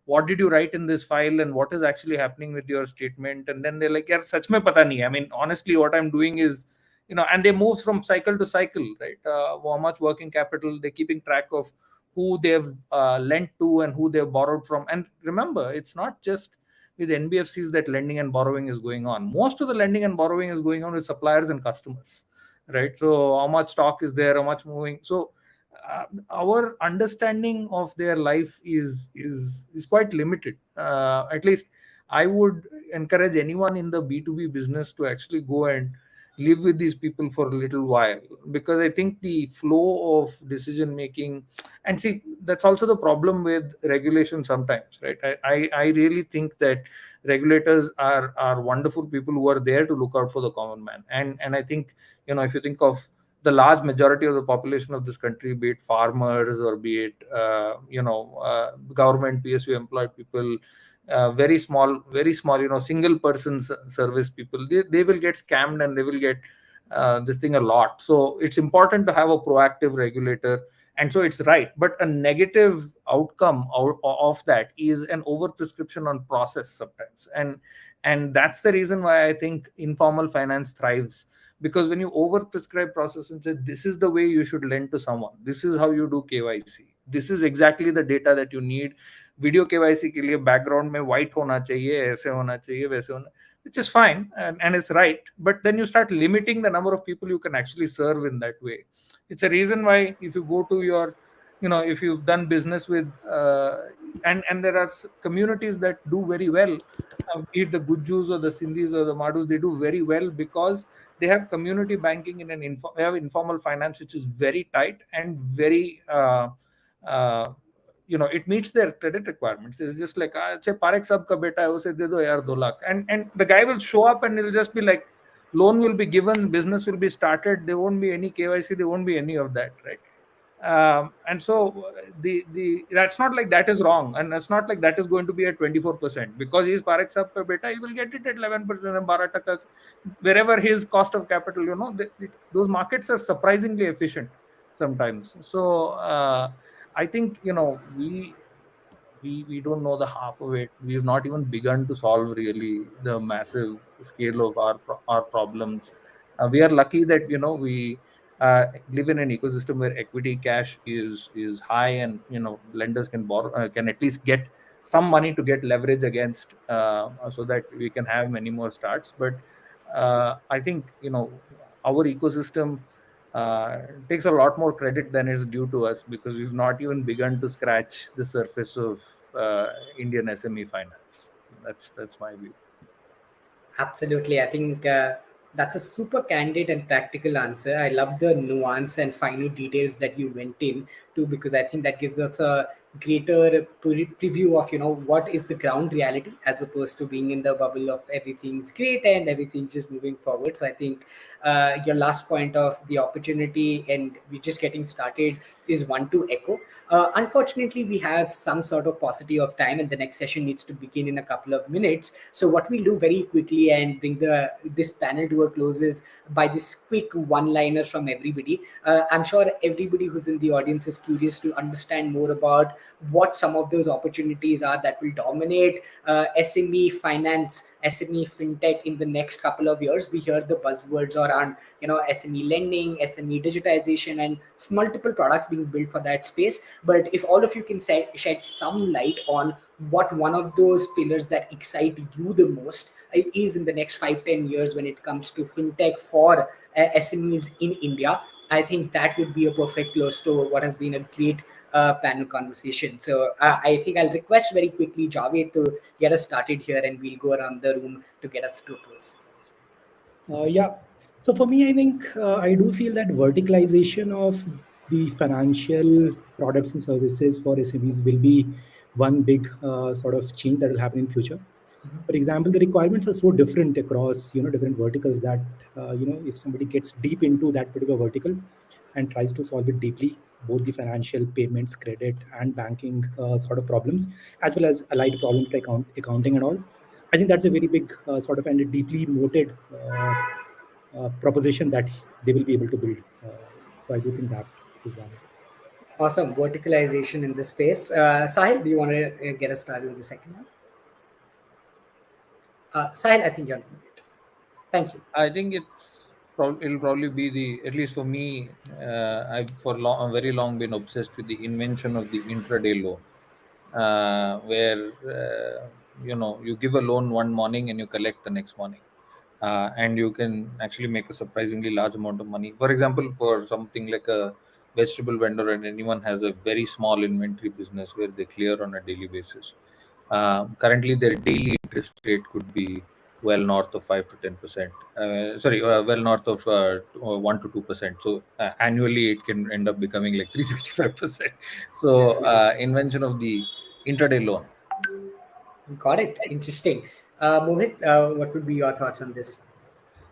what did you write in this file, and what is actually happening with your statement? And then they're like, yeah, sach mein pata nahi. I mean, honestly, what I'm doing is, and they move from cycle to cycle, right? How much working capital, they're keeping track of who they've lent to and who they've borrowed from. And remember, it's not just with NBFCs that lending and borrowing is going on. Most of the lending and borrowing is going on with suppliers and customers, right? So how much stock is there, how much moving. So our understanding of their life is quite limited. At least I would encourage anyone in the B2B business to actually go and live with these people for a little while, because I think the flow of decision making, and see, that's also the problem with regulation sometimes, right? I really think that regulators are wonderful people who are there to look out for the common man. And I think, if you think of the large majority of the population of this country, be it farmers or be it government PSU employed people, very small, single person service people, they will get scammed, and they will get this thing a lot. So it's important to have a proactive regulator. And so it's right, but a negative outcome of that is an overprescription on process sometimes, and that's the reason why I think informal finance thrives. Because when you overprescribe process and say, this is the way you should lend to someone, this is how you do KYC, this is exactly the data that you need, video KYC के लिए background में white होना चाहिए, ऐसे होना चाहिए, वैसे होना, which is fine, and it's right. But then you start limiting the number of people you can actually serve in that way. It's a reason why if you go to your, if you've done business with and there are communities that do very well, be it the Gujjus or the Sindhis or the Madhus, they do very well because they have community banking in they have informal finance, which is very tight and very it meets their credit requirements. It's just like, "Achhe, Parekh sab ka beta hai, use de do yaar 2 lakh." And the guy will show up and it'll just be like, loan will be given, business will be started. There won't be any KYC, there won't be any of that, right? And so the that's not like that is wrong, and that's not like that is going to be at 24% because he's Parekh Sahab ka beta. He will get it at 11% and 12%, wherever his cost of capital. Those markets are surprisingly efficient sometimes. So I think we don't know the half of it. We've not even begun to solve really the massive scale of our problems. We are lucky that we live in an ecosystem where equity cash is high, and lenders can borrow, can at least get some money to get leverage against, so that we can have many more starts. But I think our ecosystem takes a lot more credit than is due to us, because we've not even begun to scratch the surface of Indian SME finance. That's my view. Absolutely. I think that's a super candid and practical answer. I love the nuance and finer details that you went in to, because I think that gives us a greater preview of what is the ground reality, as opposed to being in the bubble of everything's great and everything just moving forward. So I think your last point of the opportunity and we're just getting started is one to echo. Unfortunately, we have some sort of paucity of time, and the next session needs to begin in a couple of minutes. So what we'll do very quickly and bring this panel to a close is by this quick one-liner from everybody. I'm sure everybody who's in the audience is curious to understand more about what some of those opportunities are that will dominate SME finance, SME fintech in the next couple of years. We hear the buzzwords around SME lending, SME digitization, and multiple products being built for that space. But if all of you can shed some light on what one of those pillars that excite you the most is in the next 5-10 years when it comes to fintech for SMEs in India, I think that would be a perfect close to what has been a great panel conversation. So I think I'll request very quickly Javed to get us started here, and we'll go around the room to get us to a close. Yeah. So for me, I think I do feel that verticalization of the financial products and services for SMEs will be one big sort of change that will happen in future. For example, the requirements are so different across different verticals that if somebody gets deep into that particular vertical and tries to solve it deeply, both the financial payments, credit, and banking sort of problems, as well as allied problems like accounting and all, I think that's a very big sort of and a deeply moated proposition that they will be able to build. So I do think that is valid. Awesome. Verticalization in this space. Sahil, do you want to get us started with the second one? Sahil, I think you're on mute. Thank you. I think it'll probably be at least for me, I've a very long been obsessed with the invention of the intraday loan, where you give a loan one morning and you collect the next morning, and you can actually make a surprisingly large amount of money. For example, for something like a vegetable vendor, and anyone has a very small inventory business where they clear on a daily basis. Currently, their daily interest rate could be well north of 5 to 10%. Well north of 1 to 2%. So annually, it can end up becoming like 365%. So invention of the intraday loan. Got it. Interesting. Mohit, what would be your thoughts on this?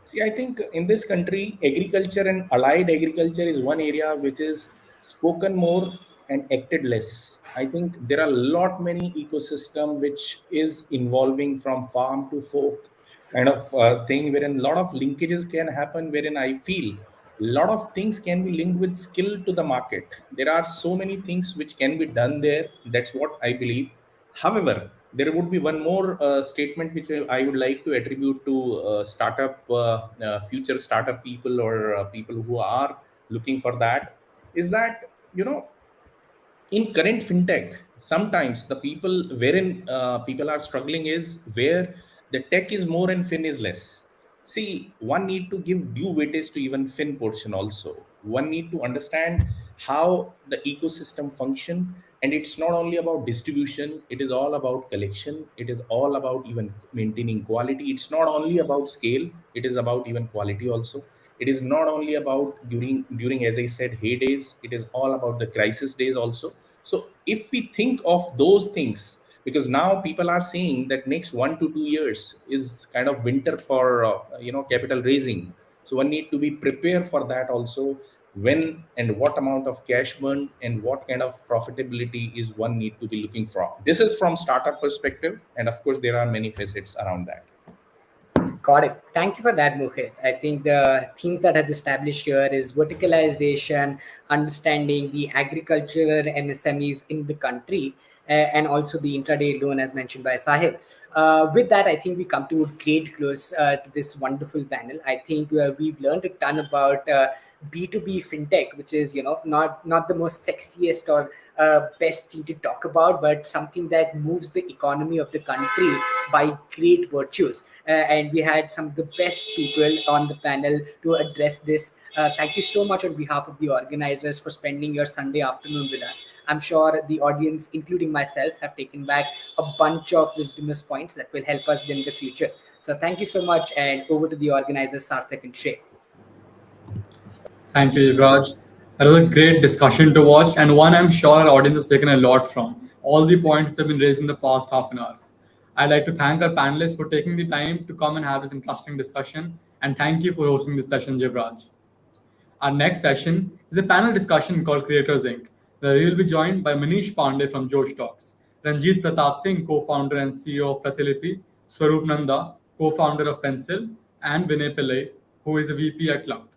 See, I think in this country, agriculture and allied agriculture is one area which is spoken more and acted less. I think there are a lot many ecosystem which is involving from farm to fork kind of thing, wherein a lot of linkages can happen, wherein I feel a lot of things can be linked with skill to the market. There are so many things which can be done there. That's what I believe. However, there would be one more statement which I would like to attribute to future startup people or people who are looking for that, is that in current fintech, sometimes the people wherein people are struggling is where the tech is more and fin is less. See, one need to give due weightage to even fin portion also. One need to understand how the ecosystem function, and it's not only about distribution, it is all about collection, it is all about even maintaining quality. It's not only about scale, it is about even quality also. It is not only about during, as I said, heydays. It is all about the crisis days also. So if we think of those things, because now people are saying that next 1 to 2 years is kind of winter for capital raising. So one need to be prepared for that also. When and what amount of cash burn and what kind of profitability is one need to be looking for. This is from startup perspective, and of course there are many facets around that. Got it. Thank you for that, Mohit. I think the themes that I've established here is verticalization, understanding the agricultural MSMEs in the country, and also the intraday loan, as mentioned by Sahib. With that, I think we come to a great close to this wonderful panel. I think we've learned a ton about B2B fintech, which is not the most sexiest or best thing to talk about, but something that moves the economy of the country by great virtues. And we had some of the best people on the panel to address this. Thank you so much on behalf of the organizers for spending your Sunday afternoon with us. I'm sure the audience, including myself, have taken back a bunch of wisdomous points that will help us in the future. So thank you so much, and over to the organizers, Sarthak and Shrey. Thank you, Yuvraj. That was a great discussion to watch, and one I'm sure our audience has taken a lot from. All the points have been raised in the past half an hour. I'd like to thank our panelists for taking the time to come and have this interesting discussion, and thank you for hosting this session, Jivraj. Our next session is a panel discussion called Creators Inc., where we will be joined by Manish Pandey from Josh Talks, Ranjit Pratap Singh, co-founder and CEO of Pratilipy, Swaroop Nanda, co-founder of Pencil, and Vinay Pillai, who is a VP at Cloud.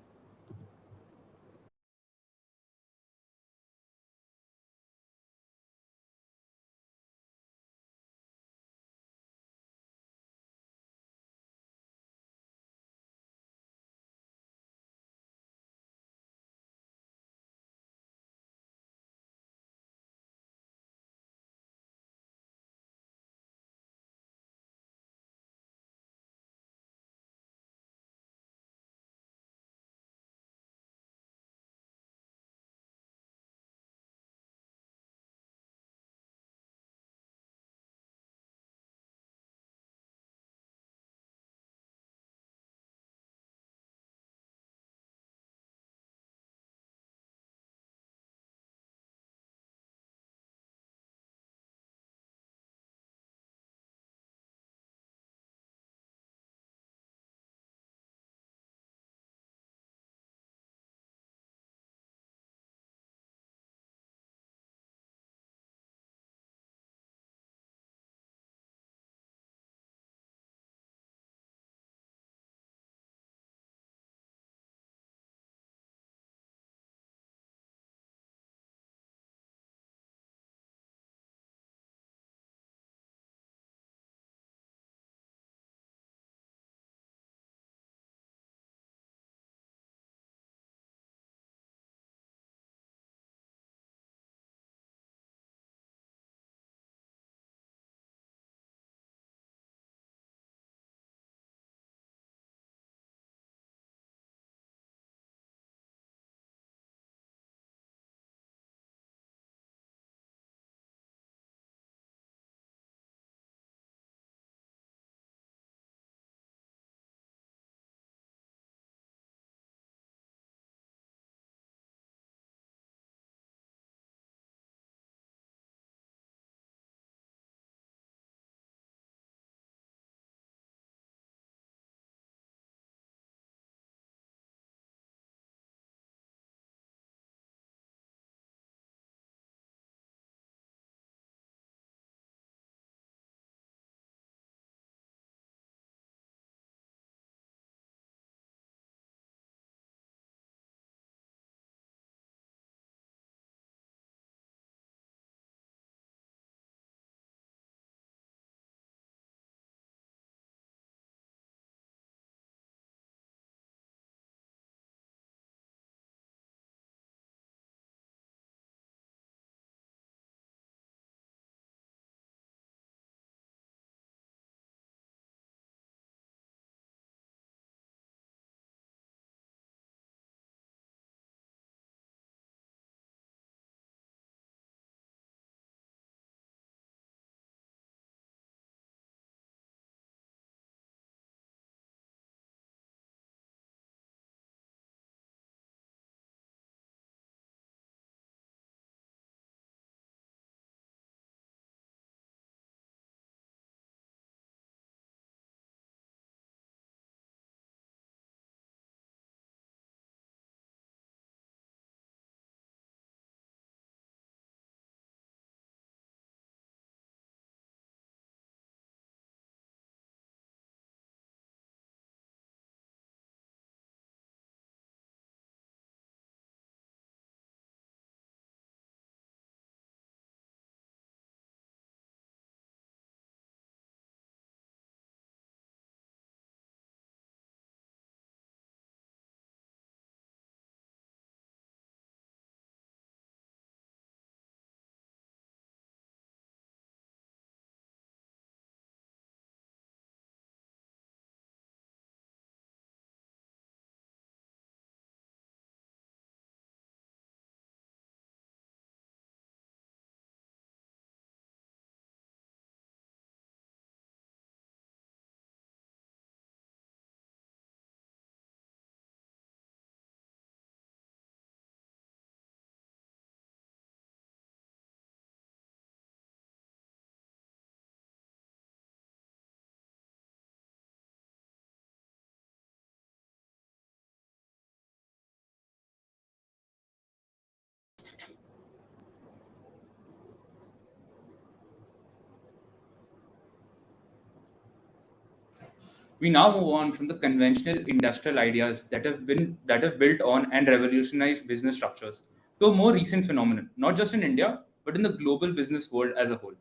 We now move on from the conventional industrial ideas that have built on and revolutionized business structures to a more recent phenomenon, not just in India, but in the global business world as a whole.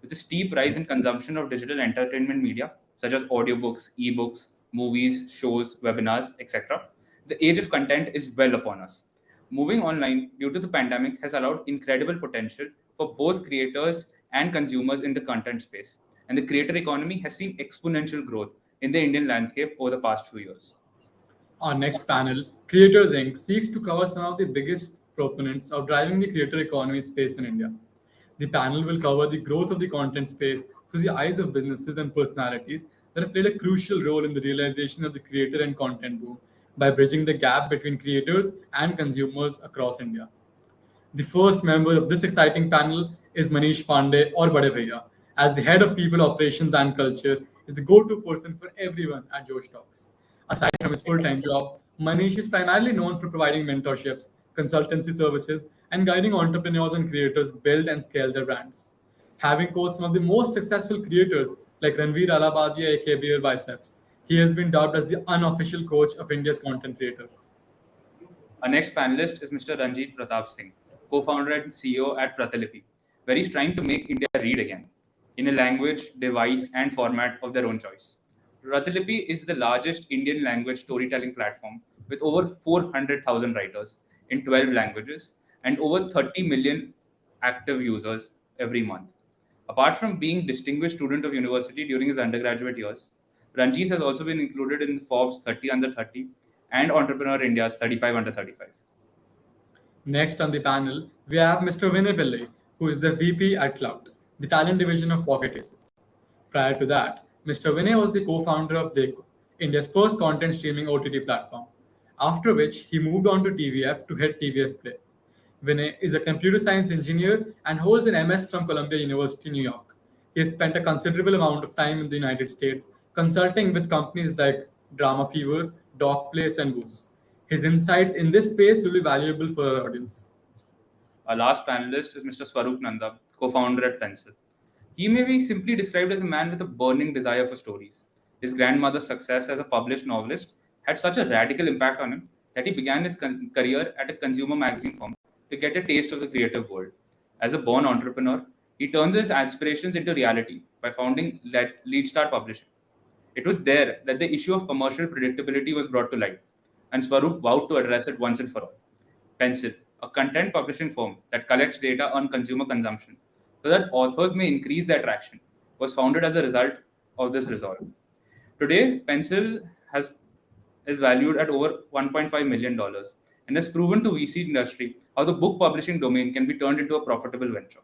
With the steep rise in consumption of digital entertainment media, such as audiobooks, ebooks, movies, shows, webinars, etc., the age of content is well upon us. Moving online due to the pandemic has allowed incredible potential for both creators and consumers in the content space, and the creator economy has seen exponential growth in the Indian landscape over the past few years. Our next panel, Creators Inc., seeks to cover some of the biggest proponents of driving the creator economy space in India. The panel will cover the growth of the content space through the eyes of businesses and personalities that have played a crucial role in the realization of the creator and content boom by bridging the gap between creators and consumers across India. The first member of this exciting panel is Manish Pandey or Bade Bhaiya. As the head of people operations and culture, is the go-to person for everyone at Josh Talks. Aside from his full-time job, Manish is primarily known for providing mentorships, consultancy services, and guiding entrepreneurs and creators build and scale their brands. Having coached some of the most successful creators like Ranveer Alabadia aka Beer Biceps, he has been dubbed as the unofficial coach of India's content creators. Our next panelist is Mr. Ranjit Pratap Singh, co-founder and CEO at Pratilipi, where he's trying to make India read again in a language, device, and format of their own choice. Pratilipi is the largest Indian language storytelling platform with over 400,000 writers in 12 languages and over 30 million active users every month. Apart from being distinguished student of university during his undergraduate years, Ranjit has also been included in Forbes 30 under 30 and Entrepreneur India's 35 under 35. Next on the panel, we have Mr. Vinay Pillai, who is the VP at Cloud, the talent division of Pocket Aces. Prior to that, Mr. Vinay was the co-founder of Dekko, India's first content streaming OTT platform, after which he moved on to TVF to head TVF Play. Vinay is a computer science engineer and holds an MS from Columbia University, New York. He has spent a considerable amount of time in the United States consulting with companies like Drama Fever, Doc Place, and Goose. His insights in this space will be valuable for our audience. Our last panelist is Mr. Swaroop Nanda, co-founder at Pencil. He may be simply described as a man with a burning desire for stories. His grandmother's success as a published novelist had such a radical impact on him that he began his career at a consumer magazine firm to get a taste of the creative world. As a born entrepreneur, he turns his aspirations into reality by founding Lead Start Publishing. It was there that the issue of commercial predictability was brought to light, and Swaroop vowed to address it once and for all. Pencil, a content publishing firm that collects data on consumer consumption so that authors may increase their traction, was founded as a result of this resolve. Today, Pencil is valued at over $1.5 million and has proven to VC industry how the book publishing domain can be turned into a profitable venture.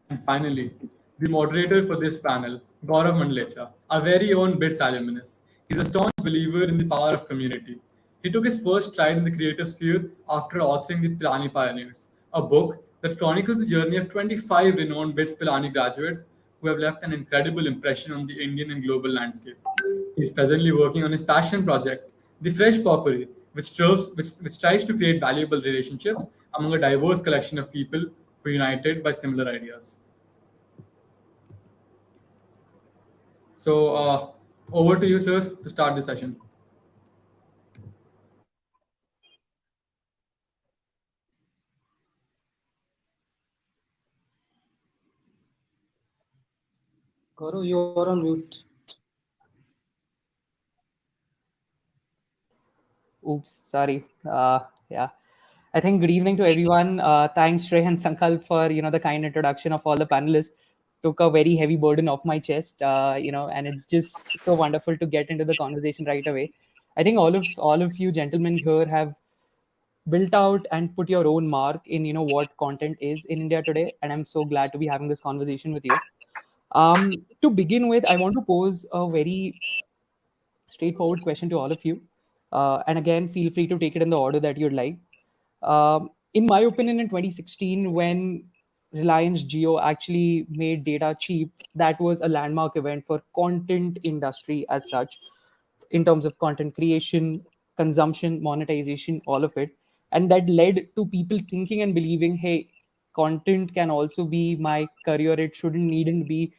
And finally, the moderator for this panel, Gaurav Mandlecha, our very own BITS alumnus. He's a staunch believer in the power of community. He took his first stride in the creative sphere after authoring The Pilani Pioneers, a book that chronicles the journey of 25 renowned BITS Pilani graduates who have left an incredible impression on the Indian and global landscape. He's presently working on his passion project, The Fresh Potpourri, which tries to create valuable relationships among a diverse collection of people who are united by similar ideas. So, over to you, sir, to start the session. Gaurav, you are on mute. Oops, sorry. Yeah. I think good evening to everyone. Thanks, Shrey and Sankalp, for the kind introduction of all the panelists. Took a very heavy burden off my chest, and it's just so wonderful to get into the conversation right away. I think all of you gentlemen here have built out and put your own mark in what content is in India today, and I'm so glad to be having this conversation with you. To begin with, I want to pose a very straightforward question to all of you. And again, feel free to take it in the order that you'd like. In my opinion, in 2016, when Reliance Jio actually made data cheap, that was a landmark event for content industry as such, in terms of content creation, consumption, monetization, all of it. And that led to people thinking and believing, hey, content can also be my career. It shouldn't needn't be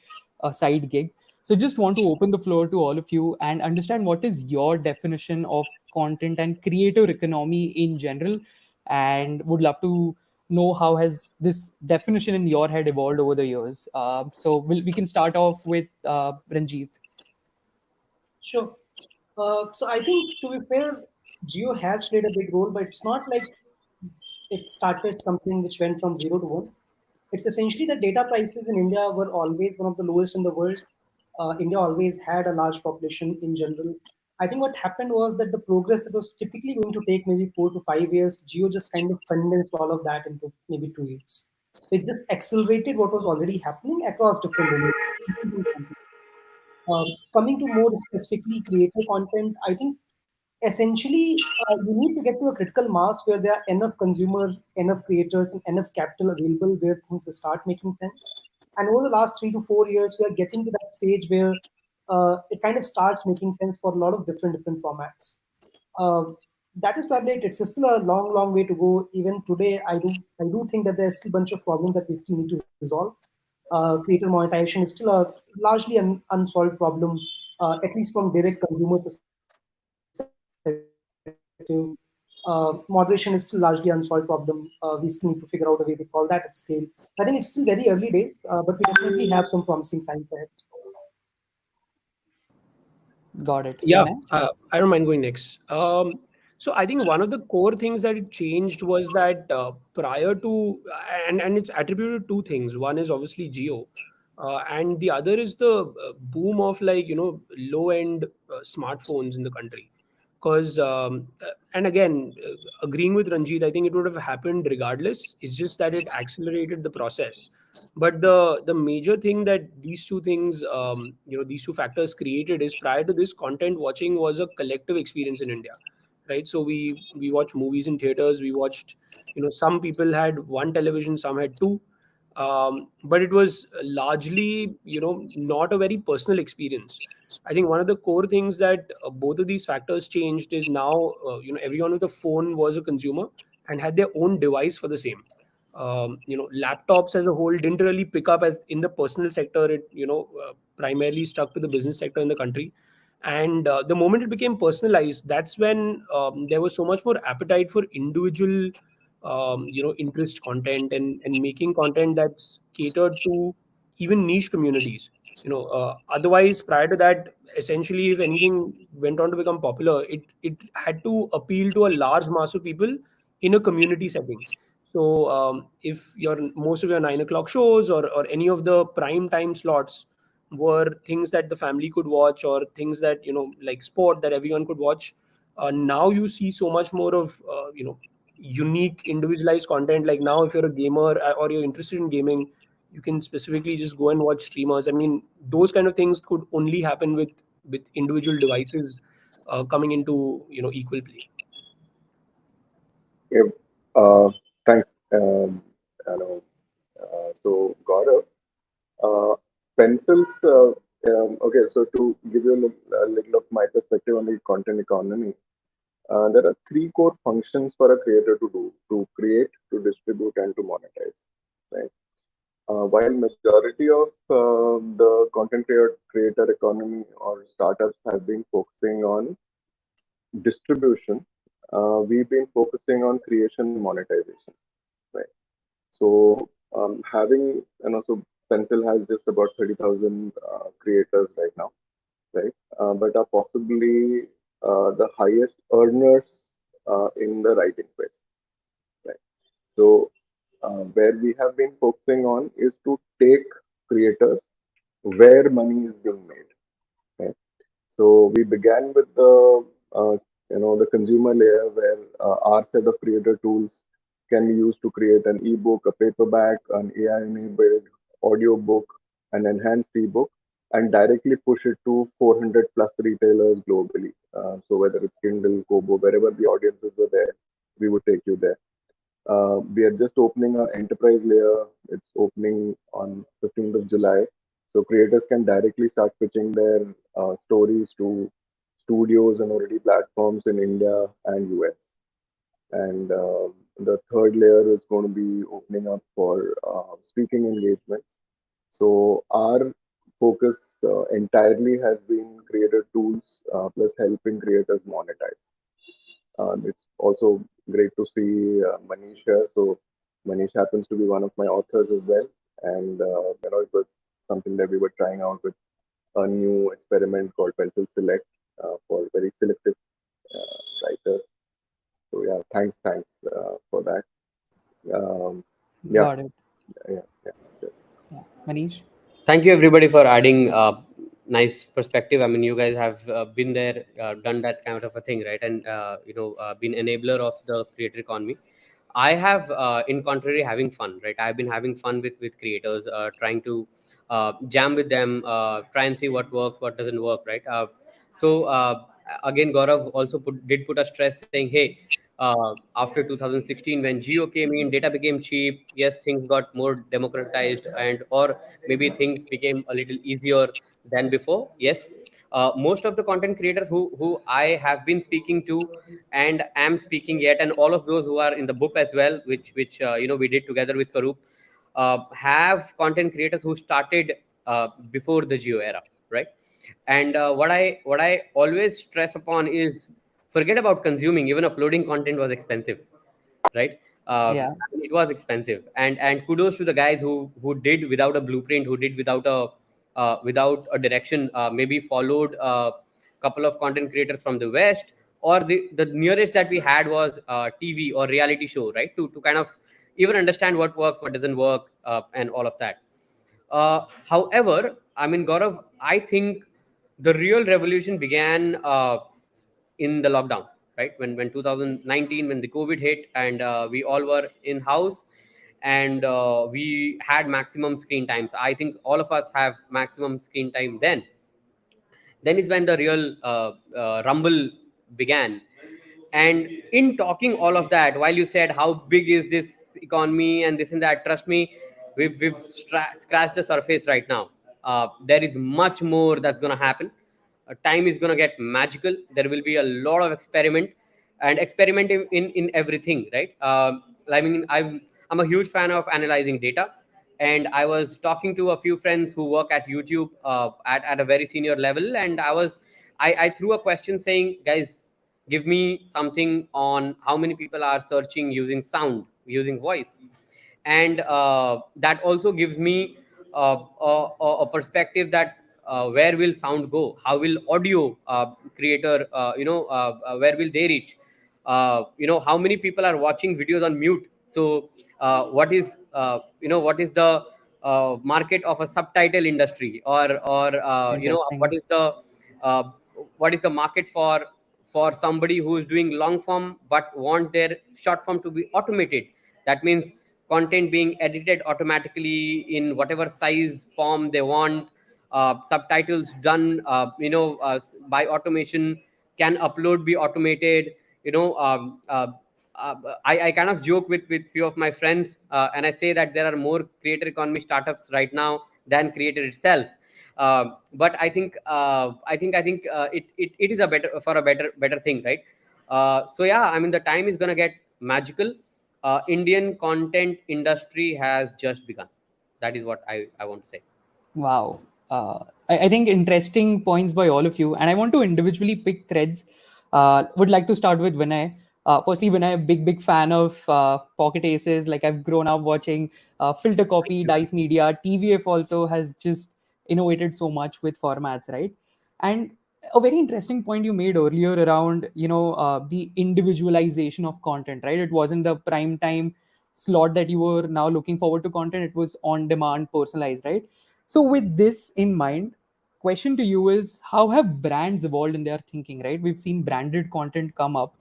a side gig. So just want to open the floor to all of you and understand what is your definition of content and creator economy in general, and would love to know how has this definition in your head evolved over the years. So we can start off with Ranjit. Sure. So I think, to be fair, Geo has played a big role, but it's not like it started something which went from zero to one. It's essentially that data prices in India were always one of the lowest in the world. India always had a large population in general. I think what happened was that the progress that was typically going to take maybe 4 to 5 years, Geo just kind of condensed all of that into maybe 2 years. So it just accelerated what was already happening across different domains. Coming to more specifically creator content, I think essentially you need to get to a critical mass where there are enough consumers, enough creators, and enough capital available where things start making sense. And over the last 3 to 4 years, we are getting to that stage where it kind of starts making sense for a lot of different formats. Uh, that is probably it. It's still a long way to go. Even today, I do think that there's still a bunch of problems that we still need to resolve. Creator monetization is still a largely an unsolved problem, at least from direct consumer perspective. Moderation is still largely unsolved problem. We still need to figure out a way to solve that at scale. I think it's still very early days, but we definitely have some promising signs ahead. Got it. Yeah, Vinay? I don't mind going next. So I think one of the core things that it changed was that prior to, and it's attributed to two things. One is obviously Geo, and the other is the boom of, like, low end smartphones in the country. Because and again, agreeing with Ranjit, I think it would have happened regardless. It's just that it accelerated the process. But the major thing that these two things, these two factors created is, prior to this, content watching was a collective experience in India, right? So we watched movies in theaters. We watched, some people had one television, some had two, but it was largely, not a very personal experience. I think one of the core things that both of these factors changed is now, everyone with a phone was a consumer and had their own device for the same. Laptops as a whole didn't really pick up as in the personal sector. It, primarily stuck to the business sector in the country. And the moment it became personalized, that's when there was so much more appetite for individual, interest content, and making content that's catered to even niche communities. Otherwise, prior to that, essentially, if anything went on to become popular, it had to appeal to a large mass of people in a community setting. So if your most of your 9 o'clock shows, or any of the prime time slots were things that the family could watch, or things that, like sport, that everyone could watch, now you see so much more of unique individualized content. Like now, if you're a gamer, or you're interested in gaming, you can specifically just go and watch streamers. I mean, those kind of things could only happen with individual devices coming into, equal play. Yeah, thanks. So Gaurav, pencils. Okay, so to give you a little of my perspective on the content economy, there are three core functions for a creator to do: to create, to distribute, and to monetize. Right. While majority of the content creator economy or startups have been focusing on distribution, we've been focusing on creation and monetization. Right. So having, so Pencil has just about 30,000 creators right now, right? But are possibly the highest earners in the writing space, right? So where we have been focusing on is to take creators where money is being made, right? So we began with the consumer layer where our set of creator tools can be used to create an ebook, a paperback, an AI-enabled audio book, an enhanced ebook, and directly push it to 400 plus retailers globally. So whether it's Kindle, Kobo, wherever the audiences were there, we would take you there. We are just opening our enterprise layer. It's opening on 15th of July. So creators can directly start pitching their stories to studios and already platforms in India and US. And the third layer is going to be opening up for speaking engagements. So our focus entirely has been creator tools plus helping creators monetize. It's also great to see Manish here. So Manish happens to be one of my authors as well, and it was something that we were trying out with a new experiment called Pencil Select for very selective writers. So yeah, thanks for that. Um, yeah, Got it. yeah. Yes. Yeah. Manish? Thank you everybody for adding nice perspective. I mean, you guys have been there, done that kind of a thing, right? And been enabler of the creator economy. I have, in contrary, having fun, right? I've been having fun with creators, trying to jam with them, try and see what works, what doesn't work, right? So again, Gaurav also did put a stress saying, hey, after 2016 when Geo came in, data became cheap. Yes, things got more democratized, and or maybe things became a little easier than before. Yes, most of the content creators who I have been speaking to and am speaking yet, and all of those who are in the book as well, which we did together with Swaroop, have content creators who started before the Geo era, right? And what I always stress upon is forget about consuming. Even uploading content was expensive, right? Yeah. It was expensive, and kudos to the guys who did without a blueprint, who did without a direction. Maybe followed a couple of content creators from the west, or the nearest that we had was TV or reality show, right? To kind of even understand what works, what doesn't work, and all of that. However, I mean, Gaurav, I think the real revolution began in the lockdown, right? When 2019, when the COVID hit, and we all were in house, and we had maximum screen times. I think all of us have maximum screen time then is when the real rumble began. And in talking all of that, while you said how big is this economy and this and that, trust me, we've scratched the surface right now. There is much more that's going to happen. Time is going to get magical. There will be a lot of experiment in everything, right? I mean, I'm a huge fan of analyzing data, and I was talking to a few friends who work at YouTube at a very senior level, and I threw a question saying, guys, give me something on how many people are searching using sound, using voice, and that also gives me a perspective that where will sound go, how will audio creator where will they reach, how many people are watching videos on mute. So what is the market of a subtitle industry, or Interesting. uh, what is the market for somebody who is doing long form but want their short form to be automated. That means content being edited automatically in whatever size form they want, subtitles done by automation, can upload be automated. you know um, uh, I kind of joke with few of my friends, and I say that there are more creator economy startups right now than creator itself. But I think it is a better thing, right? So yeah, I mean, the time is gonna get magical. Indian content industry has just begun. That is what I want to say. Wow. I think interesting points by all of you. And I want to individually pick threads. Would like to start with Vinay. Firstly, Vinay, big fan of Pocket Aces. Like, I've grown up watching Filter Copy, Dice Media. TVF also has just innovated so much with formats, right? And a very interesting point you made earlier around, the individualization of content, right? It wasn't the prime time slot that you were now looking forward to content. It was on demand, personalized, right? So, with this in mind, question to you is, how have brands evolved in their thinking, right? We've seen branded content come up.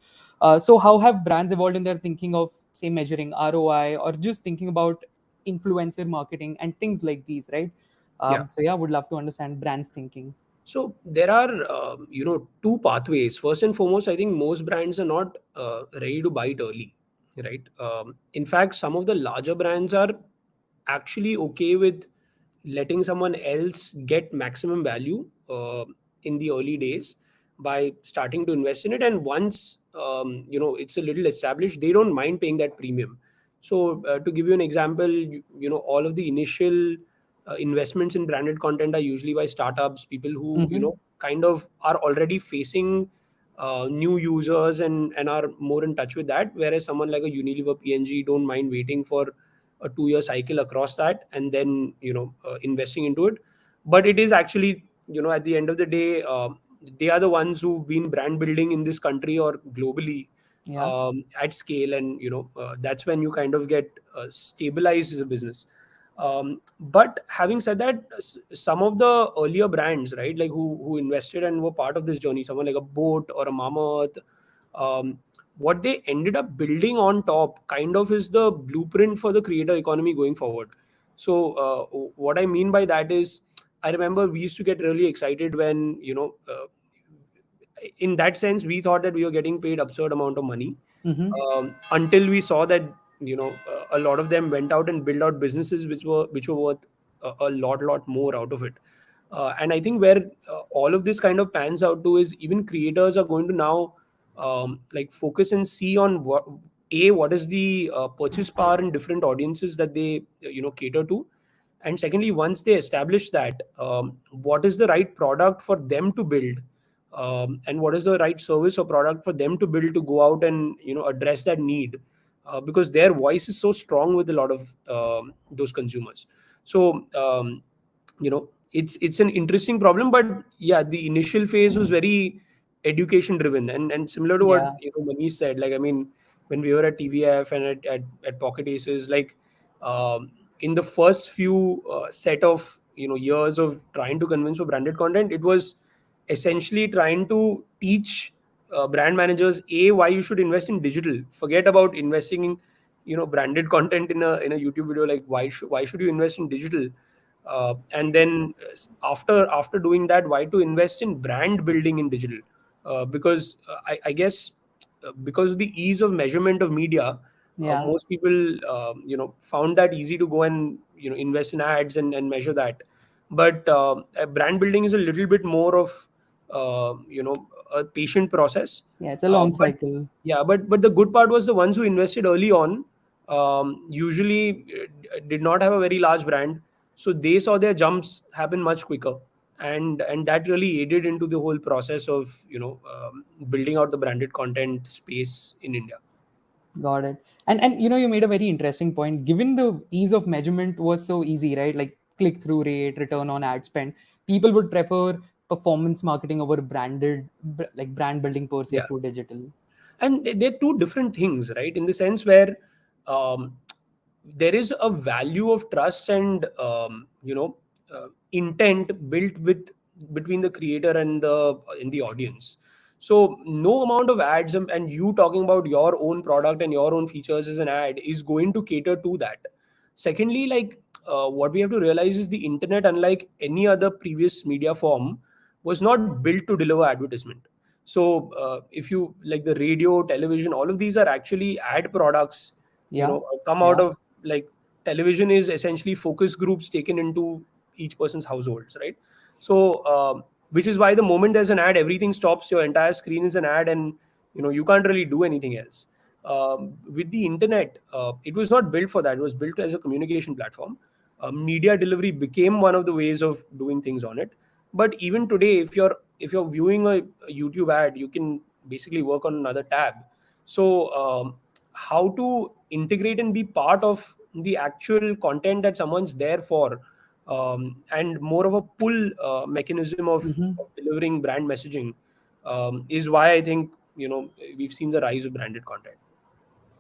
So, how have brands evolved in their thinking of, say, measuring ROI, or just thinking about influencer marketing and things like these, right? Yeah. So, yeah, would love to understand brands' thinking. So there are, two pathways. First and foremost, I think most brands are not ready to bite early, right? In fact, some of the larger brands are actually okay with letting someone else get maximum value in the early days by starting to invest in it. And once it's a little established, they don't mind paying that premium. So to give you an example, all of the initial investments in branded content are usually by startups, people who Mm-hmm. kind of are already facing new users and are more in touch with that. Whereas someone like a Unilever PNG don't mind waiting for a 2 year cycle across that and then investing into it. But it is actually at the end of the day, they are the ones who've been brand building in this country or globally Yeah. at scale, and that's when you kind of get stabilized as a business. But having said that, some of the earlier brands, right, like who invested and were part of this journey, someone like a Boat or a Mamaearth, um, what they ended up building on top kind of is the blueprint for the creator economy going forward. So what I mean by that is, I remember we used to get really excited when in that sense we thought that we were getting paid absurd amount of money, Mm-hmm. until we saw that a lot of them went out and built out businesses which were worth a lot more out of it. And I think where all of this kind of pans out to is even creators are going to now like focus and see on what is the purchase power in different audiences that they cater to, and secondly, once they establish that, what is the right product for them to build, and what is the right service or product for them to build to go out and address that need, because their voice is so strong with a lot of those consumers. So it's an interesting problem, but yeah, the initial phase was very education driven, and similar to what Yeah. Manish said, like I mean, when we were at TVF and at Pocket Aces, like in the first few set of years of trying to convince for branded content, it was essentially trying to teach brand managers why you should invest in digital. Forget about investing in branded content in a YouTube video. Like why should you invest in digital? And then after doing that, why to invest in brand building in digital? Because I guess because of the ease of measurement of media, Yeah. most people found that easy to go and invest in ads and measure that. But brand building is a little bit more of a patient process. Yeah, it's a long But cycle. yeah, but the good part was the ones who invested early on usually did not have a very large brand, so they saw their jumps happen much quicker, and that really aided into the whole process of building out the branded content space in India. Got it. And you made a very interesting point. Given the ease of measurement was so easy, right? Like click through rate, return on ad spend, people would prefer performance marketing over like brand building per se Yeah, through digital. and they're two different things, right, in the sense where um, there is a value of trust and intent built with between the creator and the audience. So no amount of ads and you talking about your own product and your own features as an ad is going to cater to that. Secondly, like what we have to realize is the internet, unlike any other previous media form, was not built to deliver advertisement. So if you like the radio, television, all of these are actually ad products, Yeah. come out Yeah. of like television is essentially focus groups taken into each person's households, right? So which is why the moment there's an ad, everything stops, your entire screen is an ad, and you can't really do anything else. With the internet, it was not built for that. It was built as a communication platform. Media delivery became one of the ways of doing things on it. But even today, if you're viewing a YouTube ad, you can basically work on another tab. So how to integrate and be part of the actual content that someone's there for, and more of a pull mechanism Mm-hmm. of delivering brand messaging, is why I think we've seen the rise of branded content.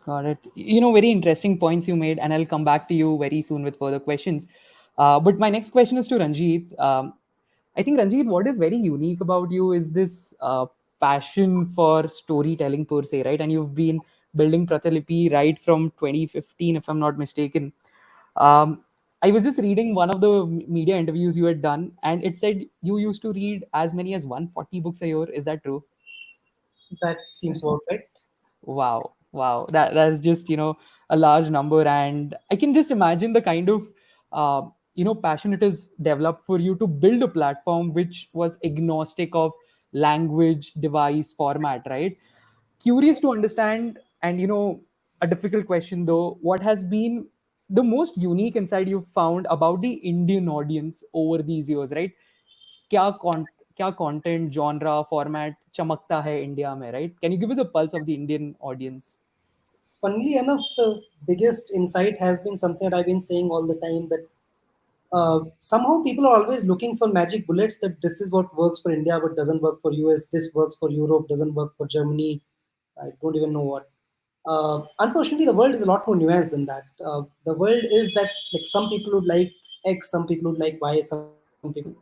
Got it. Very interesting points you made, and I'll come back to you very soon with further questions. But my next question is to Ranjit. I think, Ranjit, what is very unique about you is this passion for storytelling per se, right? And you've been building Pratilipi right from 2015, if I'm not mistaken. Um, I was just reading one of the media interviews you had done, and it said you used to read as many as 140 books a year. Is that true? That seems about right. Wow, wow, that's just a large number, and I can just imagine the kind of passion it has developed for you to build a platform which was agnostic of language, device, format, right? Curious to understand, and a difficult question though, what has been the most unique insight you've found about the Indian audience over these years, right? क्या क्या content genre format चमकता है India में, right? Can you give us a pulse of the Indian audience? Funnily enough, the biggest insight has been something that I've been saying all the time, that somehow people are always looking for magic bullets, that this is what works for India but doesn't work for US, this works for Europe, doesn't work for Germany. I don't even know what. Unfortunately, the world is a lot more nuanced than that. The world is that, like, some people would like X, some people would like Y, some people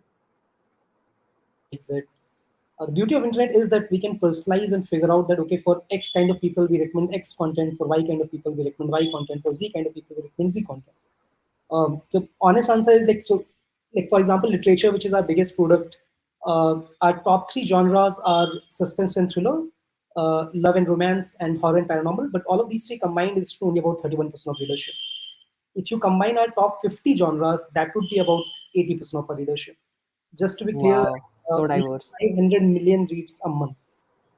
like Z. The beauty of internet is that we can personalize and figure out that, okay, for X kind of people we recommend X content, for Y kind of people we recommend Y content, for Z kind of people we recommend Z content. The honest answer is, like, so, like, for example, literature, which is our biggest product, our top three genres are suspense and thriller, love and romance, and horror and paranormal. But all of these three combined is only about 31% of readership. If you combine our top 50 genres, that would be about 80% of our readership. Just to be clear, Wow, so diverse. 500 million reads a month.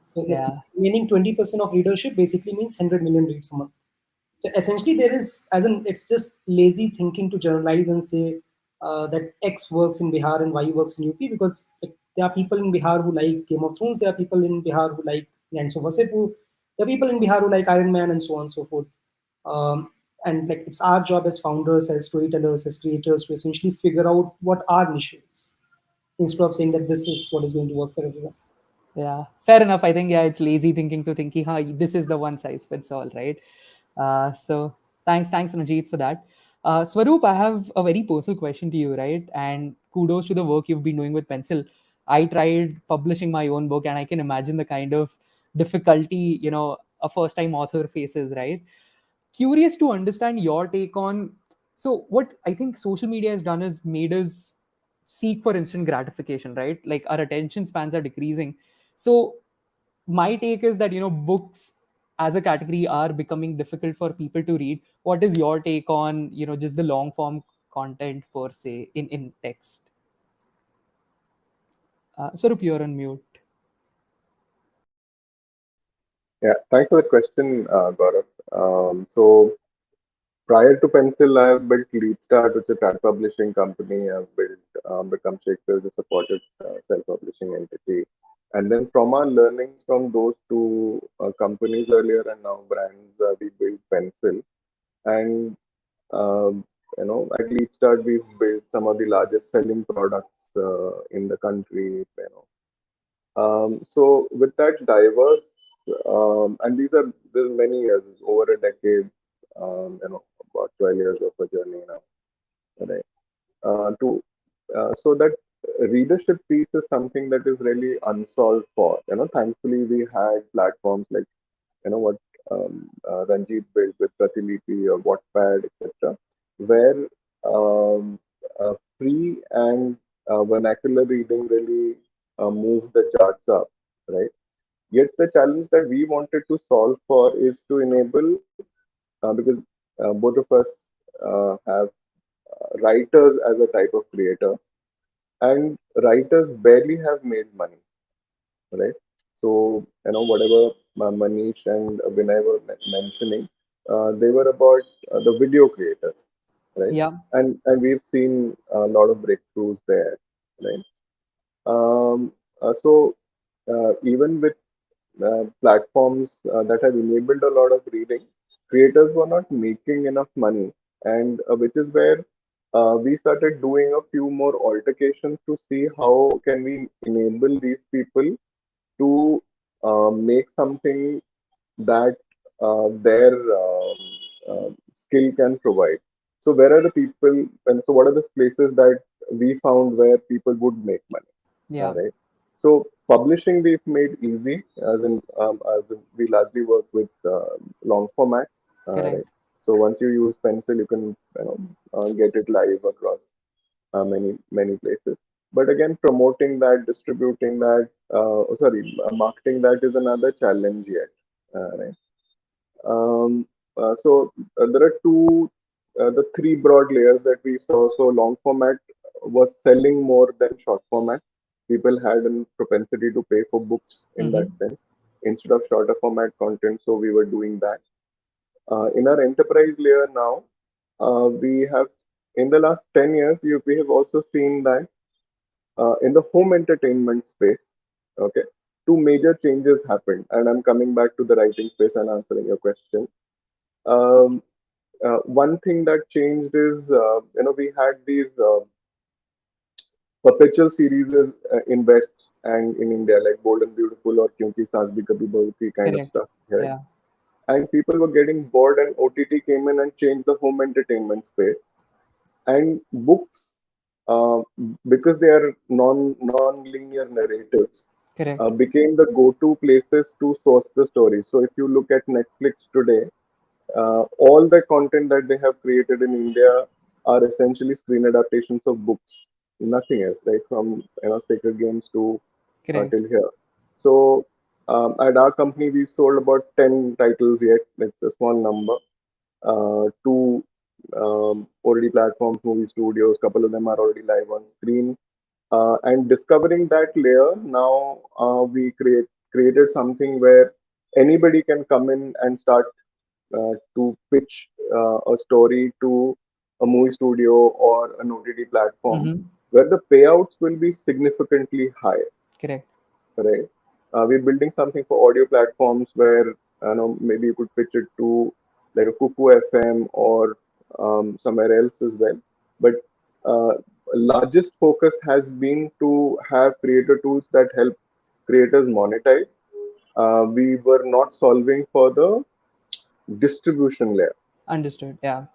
So the Yeah. remaining 20% of readership basically means 100 million reads a month. So essentially, there is, as in, it's just lazy thinking to generalize and say that X works in Bihar and Y works in UP, because, like, there are people in Bihar who like Game of Thrones, there are people in Bihar who like Gangs of Wasseypur, there are people in Bihar who like Iron Man, and so on and so forth. And, like, it's our job as founders, as storytellers, as creators, to essentially figure out what our niche is, instead of saying that this is what is going to work for everyone. Yeah, fair enough. I think, yeah, it's lazy thinking to think, huh, this is the one size fits all, right? So thanks, Ranjit, for that. Swaroop, I have a very personal question to you, right? And kudos to the work you've been doing with Pencil. I tried publishing my own book, and I can imagine the kind of difficulty, a first-time author faces, right? Curious to understand your take on. So what I think social media has done is made us seek for instant gratification, right? Like, our attention spans are decreasing. So my take is that, books as a category are becoming difficult for people to read. What is your take on, just the long form content per se in text? Swaroop, you're on mute. Yeah, thanks for the question, Gaurav. So prior to Pencil, I have built LeadStart, which is a trad publishing company. I've built Become Shakespeare, which is a supported self-publishing entity. And then from our learnings from those two companies earlier and now brands, we built Pencil. And at LeadStart, we've built some of the largest selling products in the country. So with that diverse, and there's many years, it's over a decade, about 12 years of a journey now, right? So that readership piece is something that is really unsolved for. Thankfully we had platforms like what Ranjit built with Pratiliti or Wattpad, etc., where free and vernacular reading really moved the charts up, right? Yet the challenge that we wanted to solve for is to enable, because both of us have writers as a type of creator, and writers barely have made money, right? So, whatever Manish and Vinay were mentioning, they were about the video creators, right? Yeah. And we've seen a lot of breakthroughs there, right? So even with platforms that have enabled a lot of reading, creators were not making enough money, and which is where we started doing a few more altercations to see how can we enable these people to make something that their skill can provide. So where are the people, and so what are the places that we found where people would make money, Yeah. right? So publishing we've made easy, as in we largely work with long format, Correct. right? So once you use Pencil, you can get it live across many places. But again, promoting that, distributing that, marketing that is another challenge yet, right? There are the three broad layers that we saw. So long format was selling more than short format. People had a propensity to pay for books in that sense instead of shorter format content. So we were doing that. In our enterprise layer now, we have in the last 10 years, we have also seen that in the home entertainment space, okay, two major changes happened. And I'm coming back to the writing space and answering your question. Um, One thing that changed is, we had these perpetual series in West and in India, like Bold and Beautiful or Kyunki Saas Bhi Kabhi Bahu Thi kind of Correct. stuff, right? Yeah. And people were getting bored, and OTT came in and changed the home entertainment space. And books, uh, because they are non-linear narratives, Correct. became the go-to places to source the story. So if you look at Netflix today, all the content that they have created in India are essentially screen adaptations of books, nothing else, right? From Sacred Games to Correct. till here. So at our company, we sold about 10 titles yet. It's a small number. Two already platforms, movie studios. Couple of them are already live on screen. And discovering that layer, now we created something where anybody can come in and start to pitch a story to a movie studio or an OTT platform, Mm-hmm. where the payouts will be significantly higher, Correct. right? We're building something for audio platforms where maybe you could pitch it to like a Kuku FM or somewhere else as well. But uh, largest focus has been to have creator tools that help creators monetize. We were not solving for the distribution layer, Understood. Yeah.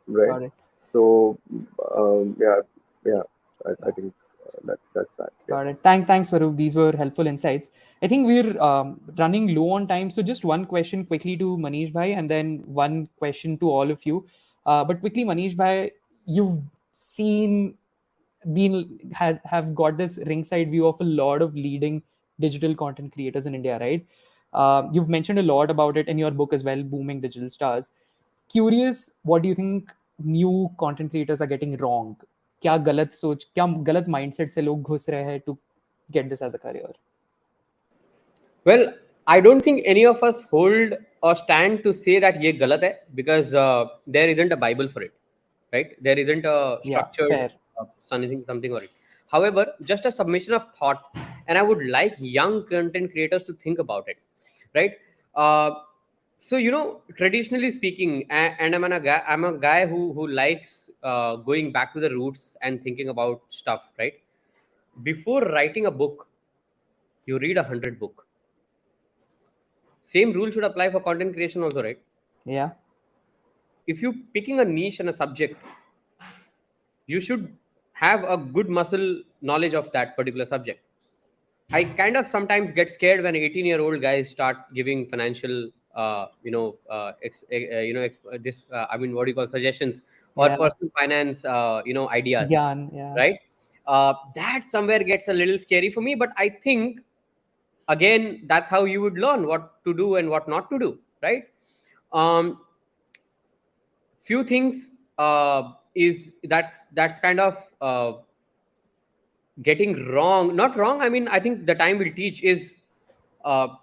right? Got it. So yeah, I think that's that. Yeah. Got it. Thanks, Varu. These were helpful insights. I think we're running low on time, so just one question quickly to Manish Bhai, and then one question to all of you. But quickly, Manish Bhai, you've seen have got this ringside view of a lot of leading digital content creators in India, right? You've mentioned a lot about it in your book as well, Booming Digital Stars. Curious, what do you think new content creators are getting wrong? क्या गलत mindset से लोग घुस रहे हैं to get this as a career? Well, I don't think any of us hold or stand to say that ye galat hai, because there isn't a Bible for it, right? There isn't a Yeah, structured fair. something for it. However, just a submission of thought, and I would like young content creators to think about it, right? So traditionally speaking, and I'm a guy who likes going back to the roots and thinking about stuff, right? Before writing a book, you read 100 book. Same rule should apply for content creation also, right? Yeah. If you picking a niche and a subject, you should have a good muscle knowledge of that particular subject. I kind of sometimes get scared when 18-year-old guys start giving financial this I mean, what do you call, suggestions or Yeah. personal finance ideas, Gyan, yeah. right? That somewhere gets a little scary for me, but I think again, that's how you would learn what to do and what not to do, right? um few things is that's kind of getting wrong, not wrong, I mean, I think the time will teach is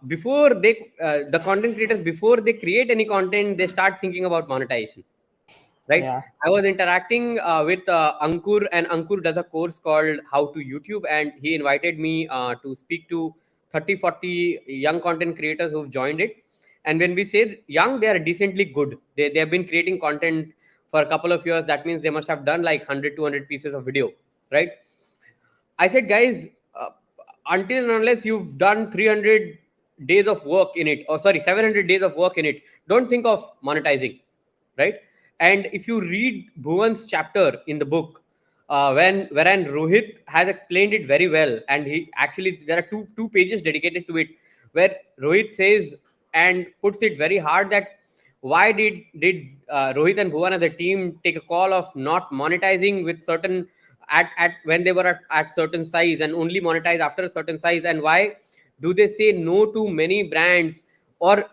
before they the content creators, before they create any content, they start thinking about monetization, right? Yeah. I was interacting with Ankur, and Ankur does a course called How to YouTube, and he invited me to speak to 30-40 young content creators who've joined it. And when we say young, they are decently good. They have been creating content for a couple of years. That means they must have done like 100-200 pieces of video, right? I said, guys, until and unless you've done 300 days of work in it, or sorry, 700 days of work in it, don't think of monetizing, right? And if you read Bhuvan's chapter in the book, wherein Rohit has explained it very well, and he actually, there are two pages dedicated to it, where Rohit says and puts it very hard that why did Rohit and Bhuvan as a team take a call of not monetizing with certain at when they were at certain size, and only monetize after a certain size, and why do they say no to many brands, or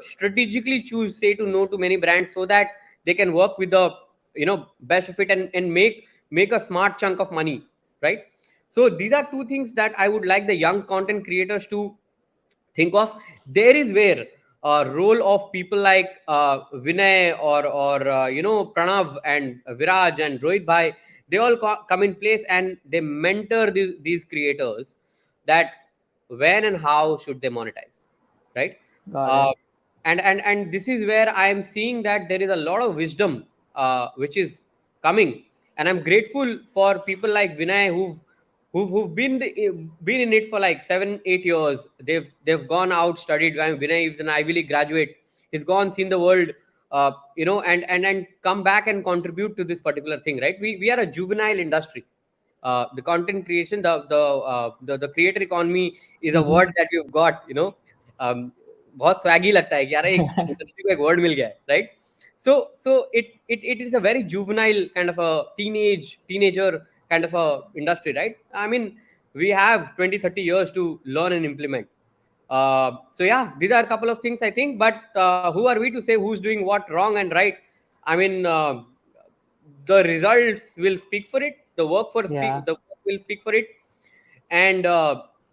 strategically choose say to no to many brands, so that they can work with the best of it, and make a smart chunk of money, right? So these are two things that I would like the young content creators to think of. There is where role of people like Vinay or Pranav and Viraj and Rohit Bhai, they all come in place and they mentor these creators that when and how should they monetize, right? Got uh, it. and this is where I am seeing that there is a lot of wisdom which is coming, and I'm grateful for people like Vinay who've been in it for like 7 8 years. They've gone out, studied. I mean, Vinay is an Ivy League graduate. He's gone, seen the world, and come back and contribute to this particular thing, right? We are a juvenile industry. The content creation, the creator economy is a word that we've got, बहुत swaggy लगता है कि यार एक industry को एक word मिल गया है, right? So it is a very juvenile kind of a teenager kind of a industry, right? I mean, we have 20 30 years to learn and implement. So yeah, these are a couple of things I think, but who are we to say who's doing what wrong and right? I mean, the results will speak for it. Yeah. The work will speak for it. And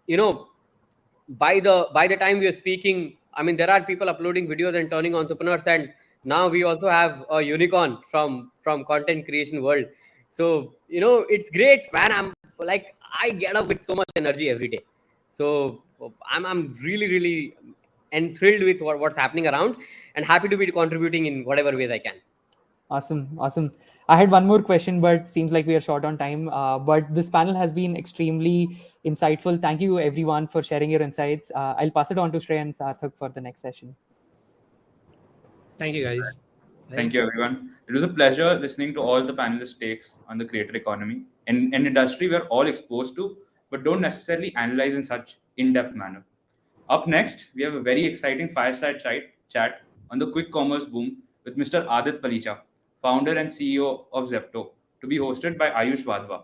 you know, by the time we are speaking, I mean, there are people uploading videos and turning entrepreneurs, and now we also have a unicorn from content creation world. So it's great, man. I'm like, I get up with so much energy every day. So I'm really enthralled with what's happening around, and happy to be contributing in whatever ways I can. Awesome, awesome. I had one more question, but seems like we are short on time. But this panel has been extremely insightful. Thank you, everyone, for sharing your insights. I'll pass it on to Shrey and Sarthak for the next session. Thank you, guys. Thank you, everyone. It was a pleasure listening to all the panelists' takes on the creator economy, an industry we're all exposed to, but don't necessarily analyze in such in-depth manner. Up next, we have a very exciting fireside chat on the quick commerce boom with Mr. Adit Palicha, founder and CEO of Zepto, to be hosted by Ayush Wadhwa,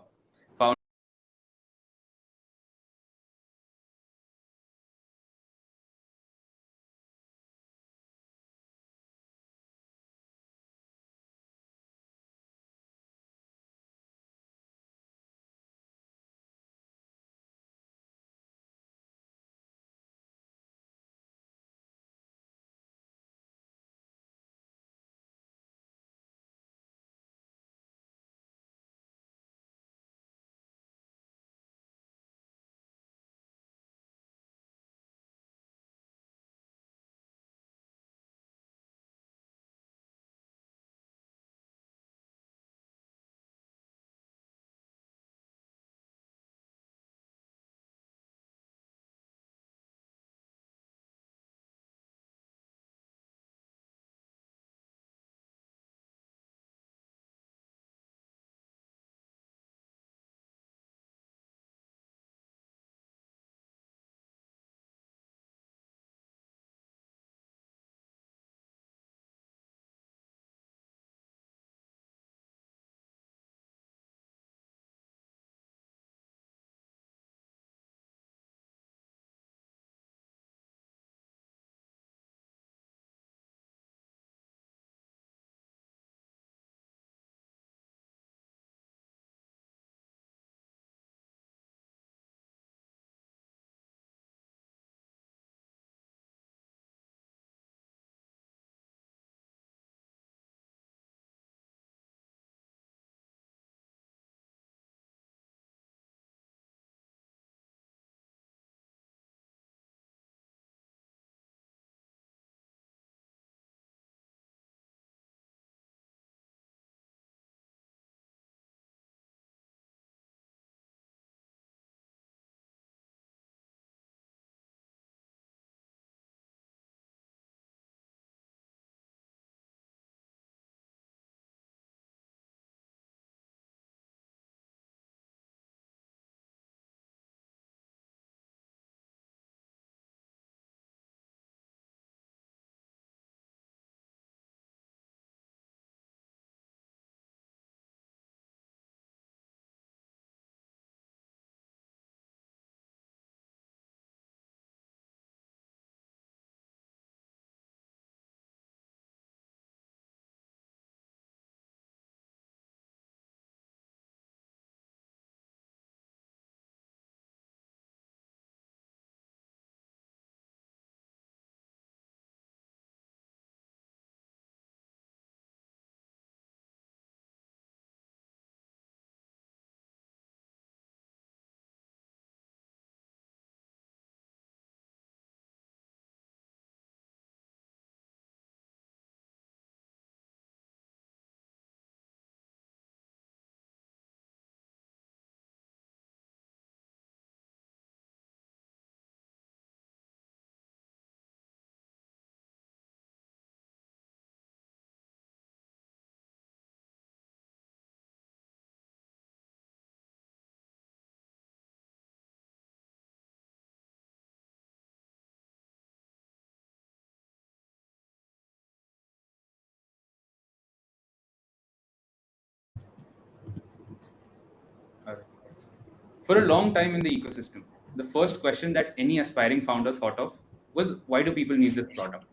For a long time in the ecosystem, the first question that any aspiring founder thought of was, why do people need this product?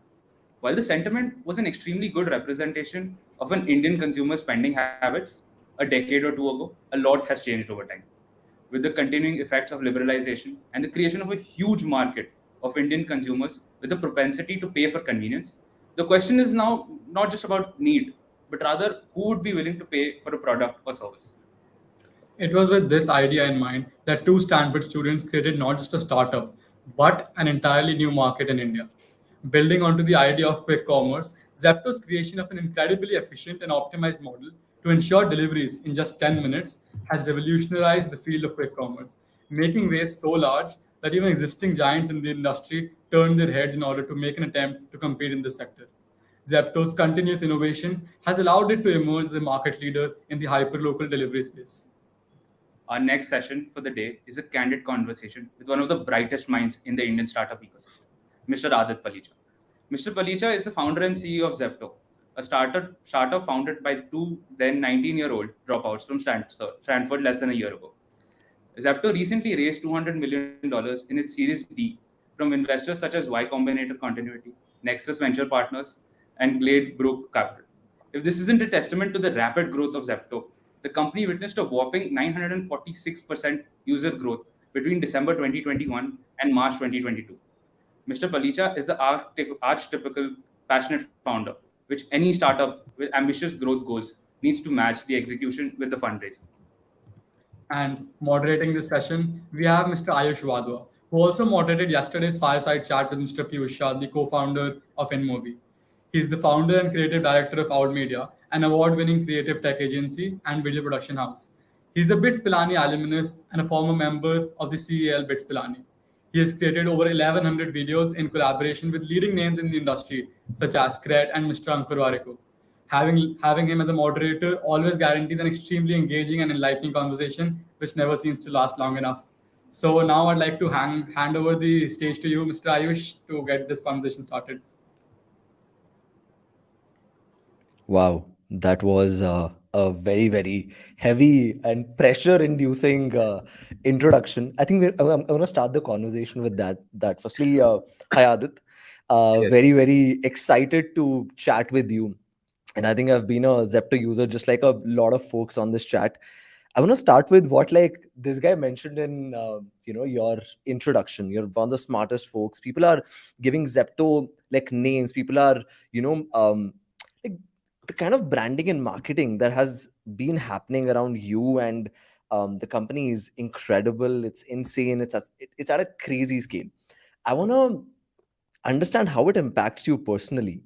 While the sentiment was an extremely good representation of an Indian consumer spending habits, a decade or two ago, a lot has changed over time. With the continuing effects of liberalization and the creation of a huge market of Indian consumers with a propensity to pay for convenience, the question is now not just about need, but rather who would be willing to pay for a product or service. It was with this idea in mind that two Stanford students created not just a startup, but an entirely new market in India. Building onto the idea of quick commerce, Zepto's creation of an incredibly efficient and optimized model to ensure deliveries in just 10 minutes has revolutionized the field of quick commerce, making waves so large that even existing giants in the industry turned their heads in order to make an attempt to compete in this sector. Zepto's continuous innovation has allowed it to emerge as a market leader in the hyperlocal delivery space. Our next session for the day is a candid conversation with one of the brightest minds in the Indian startup ecosystem, Mr. Adit Palicha. Mr. Palicha is the founder and CEO of Zepto, a startup founded by two then 19-year-old dropouts from Stanford less than a year ago. Zepto recently raised $200 million in its Series D from investors such as Y Combinator Continuity, Nexus Venture Partners, and Glade Brook Capital. If this isn't a testament to the rapid growth of Zepto, the company witnessed a whopping 946% user growth between December 2021 and March 2022. Mr. Palicha is the archetypical passionate founder, which any startup with ambitious growth goals needs to match the execution with the fundraising. And moderating this session, we have Mr. Ayush Wadhwa, who also moderated yesterday's fireside chat with Mr. Piyush Shah, the co-founder of InMobi. He is the founder and creative director of Out Media, an award-winning creative tech agency and video production house. He is a Bits Pilani alumnus and a former member of the CEL Bits Pilani. He has created over 1,100 videos in collaboration with leading names in the industry, such as Cred and Mr. Ankur Warikoo. Having him as a moderator always guarantees an extremely engaging and enlightening conversation, which never seems to last long enough. So now I'd like to hand over the stage to you, Mr. Ayush, to get this conversation started. Wow, that was a very, very heavy and pressure-inducing introduction. I think I'm going to start the conversation with that. Firstly, hi Adit. Yes. Very, very excited to chat with you. And I think I've been a Zepto user, just like a lot of folks on this chat. I want to start with what like this guy mentioned in your introduction. You're one of the smartest folks. People are giving Zepto like names. People are like the kind of branding and marketing that has been happening around you and the company is incredible. It's insane. It's at a crazy scale. I want to understand how it impacts you personally.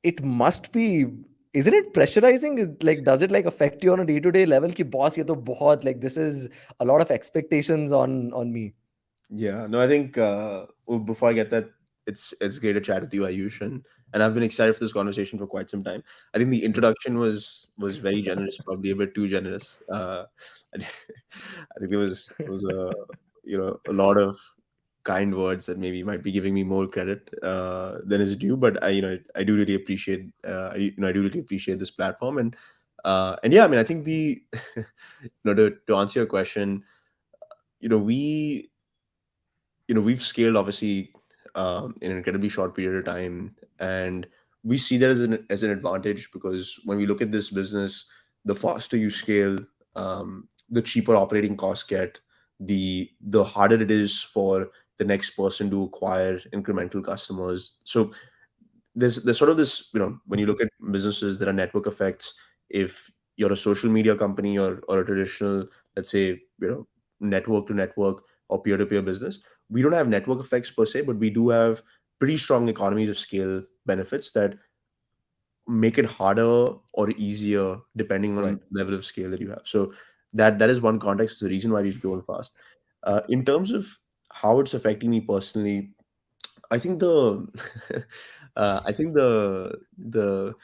It must be, isn't it pressurizing? Like, does it like affect you on a day-to-day level ki boss ye to bahut, like this is a lot of expectations on me? Yeah, no, I think before I get that, it's great to chat with you, Ayush, and I've been excited for this conversation for quite some time. I think the introduction was very generous, probably a bit too generous. I think it was a lot of kind words that maybe might be giving me more credit than is due. But I do really appreciate I do really appreciate this platform and yeah, I mean I think the to answer your question, we we've scaled obviously in an incredibly short period of time, and we see that as an advantage because when we look at this business, the faster you scale, the cheaper operating costs get, the harder it is for the next person to acquire incremental customers. So there's sort of this, when you look at businesses, there are network effects. If you're a social media company or a traditional, let's say, network to network or peer to peer business, we don't have network effects per se, but we do have pretty strong economies of scale benefits that make it harder or easier depending on Right. level of scale that you have. So that is one context, is the reason why we've grown fast. In terms of how it's affecting me personally, I think the I think the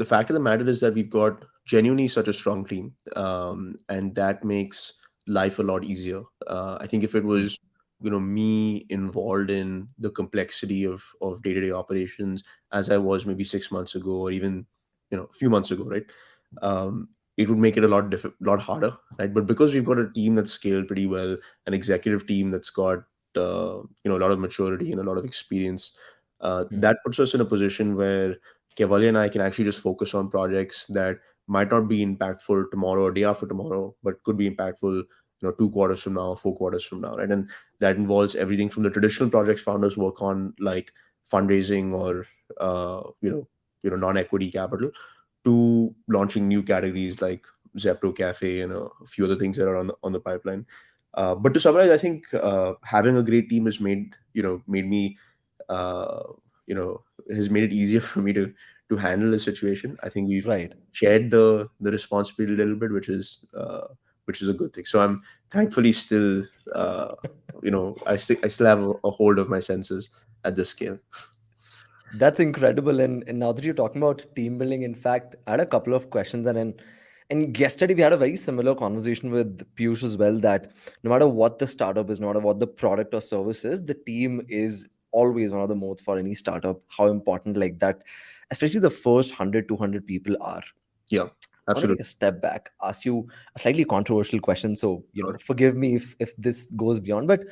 fact of the matter is that we've got genuinely such a strong team, and that makes life a lot easier. I think if it was me involved in the complexity of day-to-day operations as I was maybe 6 months ago or even a few months ago, right? it would make it a lot harder, right? But because we've got a team that's scaled pretty well, an executive team that's got a lot of maturity and a lot of experience, that puts us in a position where Kevali and I can actually just focus on projects that might not be impactful tomorrow or day after tomorrow, but could be impactful, 2 quarters from now, 4 quarters from now, right? And that involves everything from the traditional projects founders work on, like fundraising or non-equity capital, to launching new categories like Zepto Cafe and a few other things that are on the pipeline. But to summarize, I think having a great team made me uh, has made it easier for me to handle the situation. I think we've Right. shared the responsibility a little bit, which is a good thing. So I'm thankfully still I still have a hold of my senses at this scale. That's incredible. And now that you're talking about team building, in fact, I had a couple of questions. And yesterday we had a very similar conversation with Piyush as well, that no matter what the startup is, no matter what the product or service is, the team is always one of the modes for any startup, how important like that, especially the first 100, 200 people are. Yeah, I want to absolutely. take a step back, ask you a slightly controversial question. So, forgive me if this goes beyond, but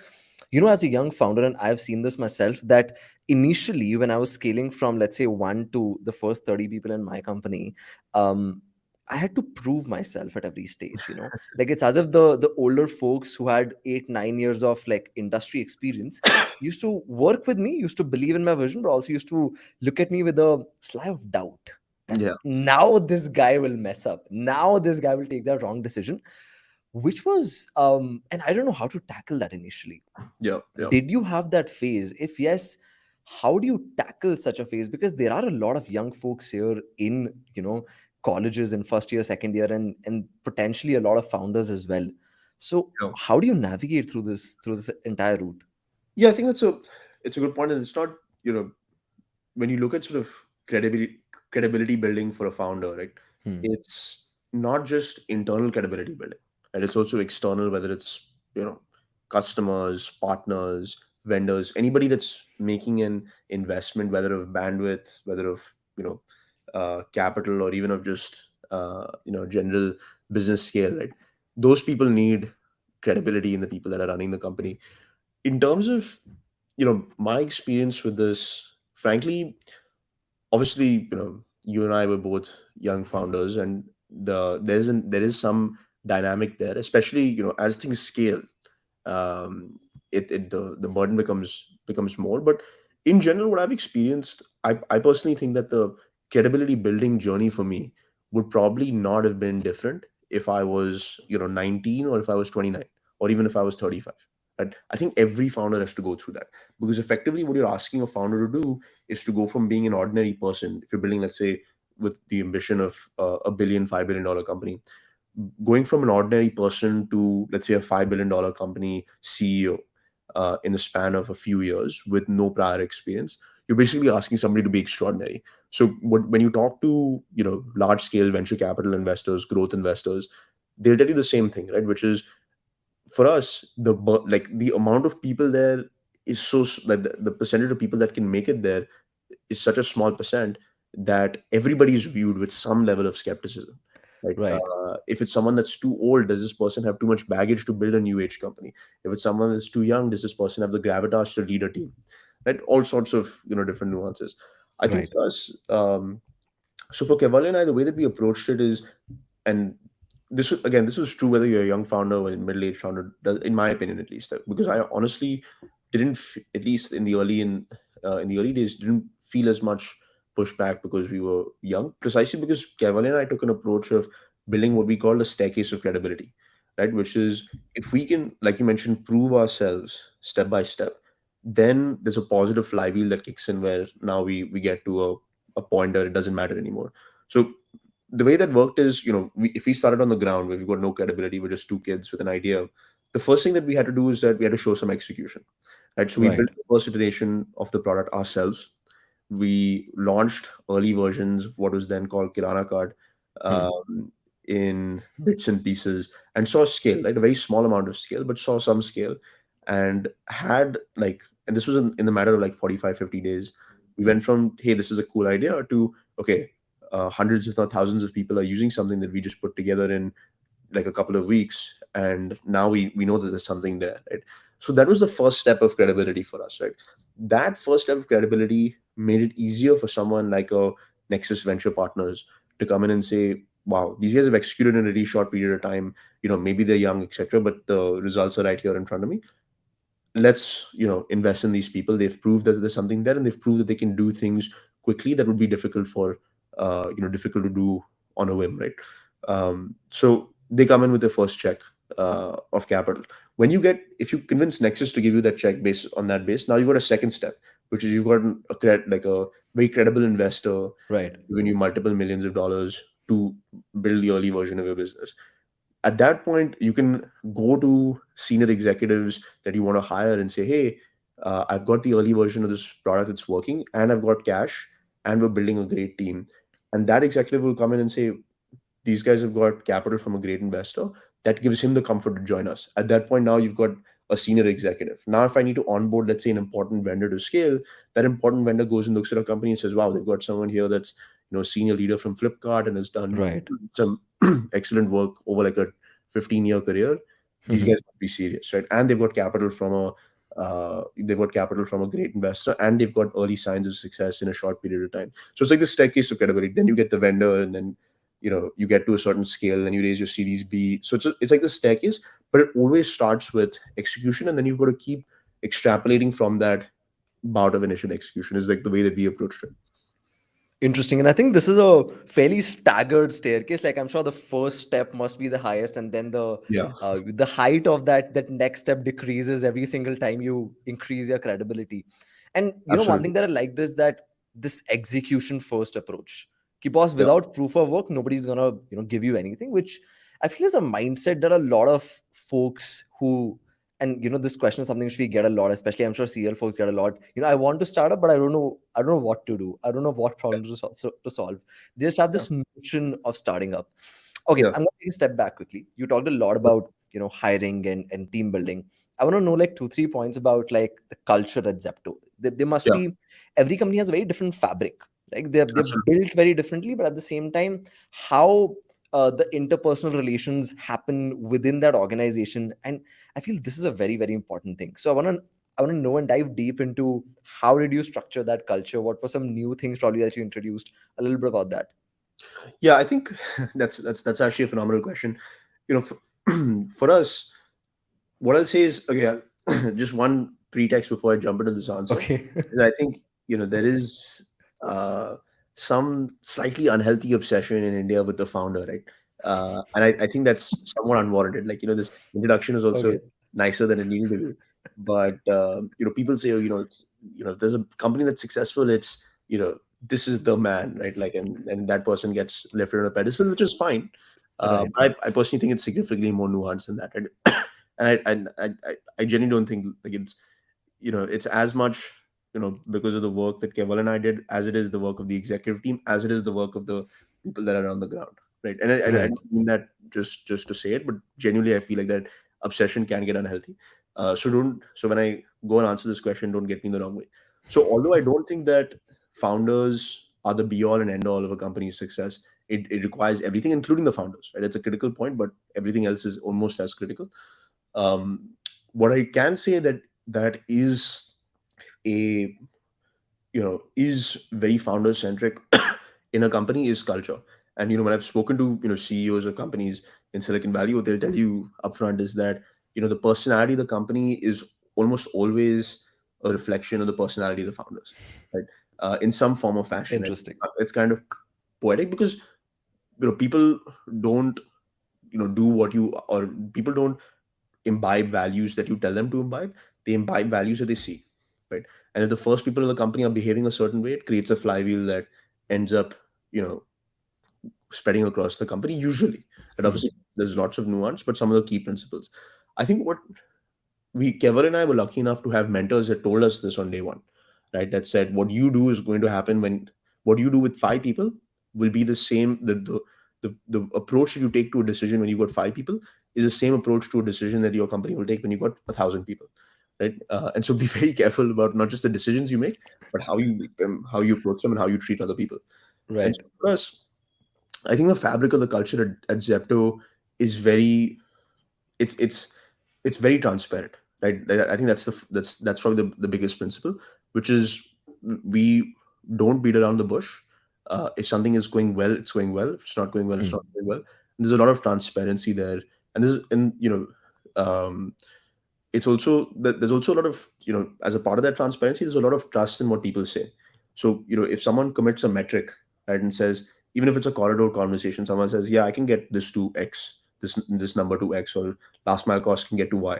as a young founder, and I've seen this myself, that initially when I was scaling from, let's say, one to the first 30 people in my company, I had to prove myself at every stage. Like, it's as if the older folks who had 8, 9 years of like industry experience used to work with me, used to believe in my vision, but also used to look at me with a sly of doubt. Yeah. Now this guy will mess up. Now this guy will take that wrong decision, which was and I don't know how to tackle that initially. Yeah. Yeah. Did you have that phase? If yes, how do you tackle such a phase? Because there are a lot of young folks here in colleges in first year, second year, and potentially a lot of founders as well. So Yeah. how do you navigate through this entire route? Yeah, I think it's a good point, and it's not when you look at sort of credibility building for a founder, right? It's not just internal credibility building, and it's also external, whether it's customers, partners, vendors, anybody that's making an investment, whether of bandwidth, whether of capital, or even of just general business scale, right? Those people need credibility in the people that are running the company. In terms of my experience with this, frankly, obviously, you and I were both young founders, and there is some dynamic there, especially as things scale. The burden becomes more. But in general, what I've experienced, I personally think that the credibility building journey for me would probably not have been different if I was 19, or if I was 29, or even if I was 35. Right? I think every founder has to go through that, because effectively what you're asking a founder to do is to go from being an ordinary person. If you're building, let's say, with the ambition of a billion, $5 billion company, going from an ordinary person to, let's say, a $5 billion company CEO in the span of a few years with no prior experience, you're basically asking somebody to be extraordinary. So when you talk to large scale venture capital investors, growth investors, they'll tell you the same thing, right? Which is, for us, the amount of people there is like the percentage of people that can make it there is such a small percent that everybody is viewed with some level of skepticism. Right? Right. If it's someone that's too old, does this person have too much baggage to build a new age company? If it's someone that's too young, does this person have the gravitas to lead a team? Right? All sorts of different nuances. I think Right. for us, so for Kevali and I, the way that we approached it is, and this was true whether you're a young founder or a middle-aged founder, in my opinion at least, because I honestly didn't at least in the early days, didn't feel as much pushback because we were young, precisely because Kevali and I took an approach of building what we call a staircase of credibility, right? Which is, if we can, like you mentioned, prove ourselves step by step, then there's a positive flywheel that kicks in, where now we get to a point where it doesn't matter anymore. So the way that worked is, if we started on the ground where we've got no credibility, we're just two kids with an idea, the first thing that we had to do is that we had to show some execution, right? So we Right. built the first iteration of the product ourselves. We launched early versions of what was then called Kirana Card, in bits and pieces, and saw scale, right? A very small amount of scale, but saw some scale, and and this was in the matter of like 45, 50 days. We went from, hey, this is a cool idea, to, okay, hundreds, if not thousands, of people are using something that we just put together in like a couple of weeks, and now we know that there's something there, right? So that was the first step of credibility for us, right? That first step of credibility made it easier for someone like a Nexus Venture Partners to come in and say, wow, these guys have executed in a really short period of time. Maybe they're young, etc., but the results are right here in front of me. Let's invest in these people. They've proved that there's something there, and they've proved that they can do things quickly that would be difficult difficult to do on a whim, right? So they come in with their first check of capital. If you convince Nexus to give you that check based on that base, now you've got a second step, which is you've got a very credible investor Right. giving you multiple millions of dollars to build the early version of your business. At that point, you can go to senior executives that you want to hire and say, hey, I've got the early version of this product that's working, and I've got cash, and we're building a great team. And that executive will come in and say, these guys have got capital from a great investor. That gives him the comfort to join us. At that point, now you've got a senior executive. Now, if I need to onboard, let's say, an important vendor to scale, that important vendor goes and looks at a company and says, wow, they've got someone here that's senior leader from Flipkart and has done Right. some excellent work over like a 15-year career. These guys must be serious, right? And they've got capital from a great investor, and they've got early signs of success in a short period of time. So it's like the staircase of credibility. Then you get the vendor, and then you get to a certain scale, and you raise your Series B. So it's like the staircase, but it always starts with execution, and then you've got to keep extrapolating from that bout of initial execution. Is like the way that we approached it. Interesting. And I think this is a fairly staggered staircase. Like, I'm sure the first step must be the highest, and then the height of that next step decreases every single time you increase your credibility. And one thing that I liked is that this execution first approach. Because without proof of work, nobody's gonna give you anything, which I feel is a mindset that a lot of folks who, and this question is something which we get a lot, especially I'm sure CL folks get a lot. I want to start up, but I don't know what to do. I don't know what problems to solve. They just have this notion of starting up. Okay, I'm gonna take a step back quickly. You talked a lot about hiring and team building. I want to know like 2-3 points about like the culture at Zepto. There must be, every company has a very different fabric. Like they're built very differently, but at the same time, how the interpersonal relations happen within that organization. And I feel this is a very, very important thing. So I want to know and dive deep into how did you structure that culture? What were some new things probably that you introduced? A little bit about that. Yeah, I think that's actually a phenomenal question. For us, what I'll say is, okay, just one pretext before I jump into this answer. Okay. Is I think there is some slightly unhealthy obsession in India with the founder, right? And I think that's somewhat unwarranted. Like this introduction is also nicer than it needed to be. But people say, it's if there's a company that's successful, it's this is the man, right? Like, and that person gets lifted on a pedestal, which is fine. Right. I personally think it's significantly more nuanced than that, right? And I genuinely don't think like it's as much because of the work that Keval and I did as it is the work of the executive team, as it is the work of the people that are on the ground, right? And I don't mean that just to say it, but genuinely I feel like that obsession can get unhealthy. So when I go and answer this question, don't get me in the wrong way. So although I don't think that founders are the be all and end all of a company's success, it requires everything, including the founders, right? It's a critical point, but everything else is almost as critical. What I can say that is is very founder centric in a company is culture. And when I've spoken to CEOs of companies in Silicon Valley, what they'll tell you upfront is that the personality of the company is almost always a reflection of the personality of the founders, right? In some form or fashion. Interesting. It's kind of poetic because people don't do what you, or people don't imbibe values that you tell them to imbibe. They imbibe values that they see, right? And if the first people of the company are behaving a certain way, it creates a flywheel that ends up spreading across the company usually. And obviously there's lots of nuance, but some of the key principles. I think what Kevin and I were lucky enough to have mentors that told us this on day one, right? That said, what you do is going to happen when what you do with 5 people will be the same. The approach that you take to a decision when you've got 5 people is the same approach to a decision that your company will take when you've got 1,000 people, right? And so be very careful about not just the decisions you make, but how you make them, how you approach them, and how you treat other people. And Right. so for us, I think the fabric of the culture at Zepto is very it's it's it's very transparent, right? I think that's probably the biggest principle, which is we don't beat around the bush. If something is going well, it's going well. If it's not going well, it's Hmm. not going well. And there's a lot of transparency there, and it's also that there's also a lot of, as a part of that transparency, there's a lot of trust in what people say. So if someone commits a metric, right, and says, even if it's a corridor conversation, someone says, yeah, I can get this to X, this number to X, or last mile cost can get to Y,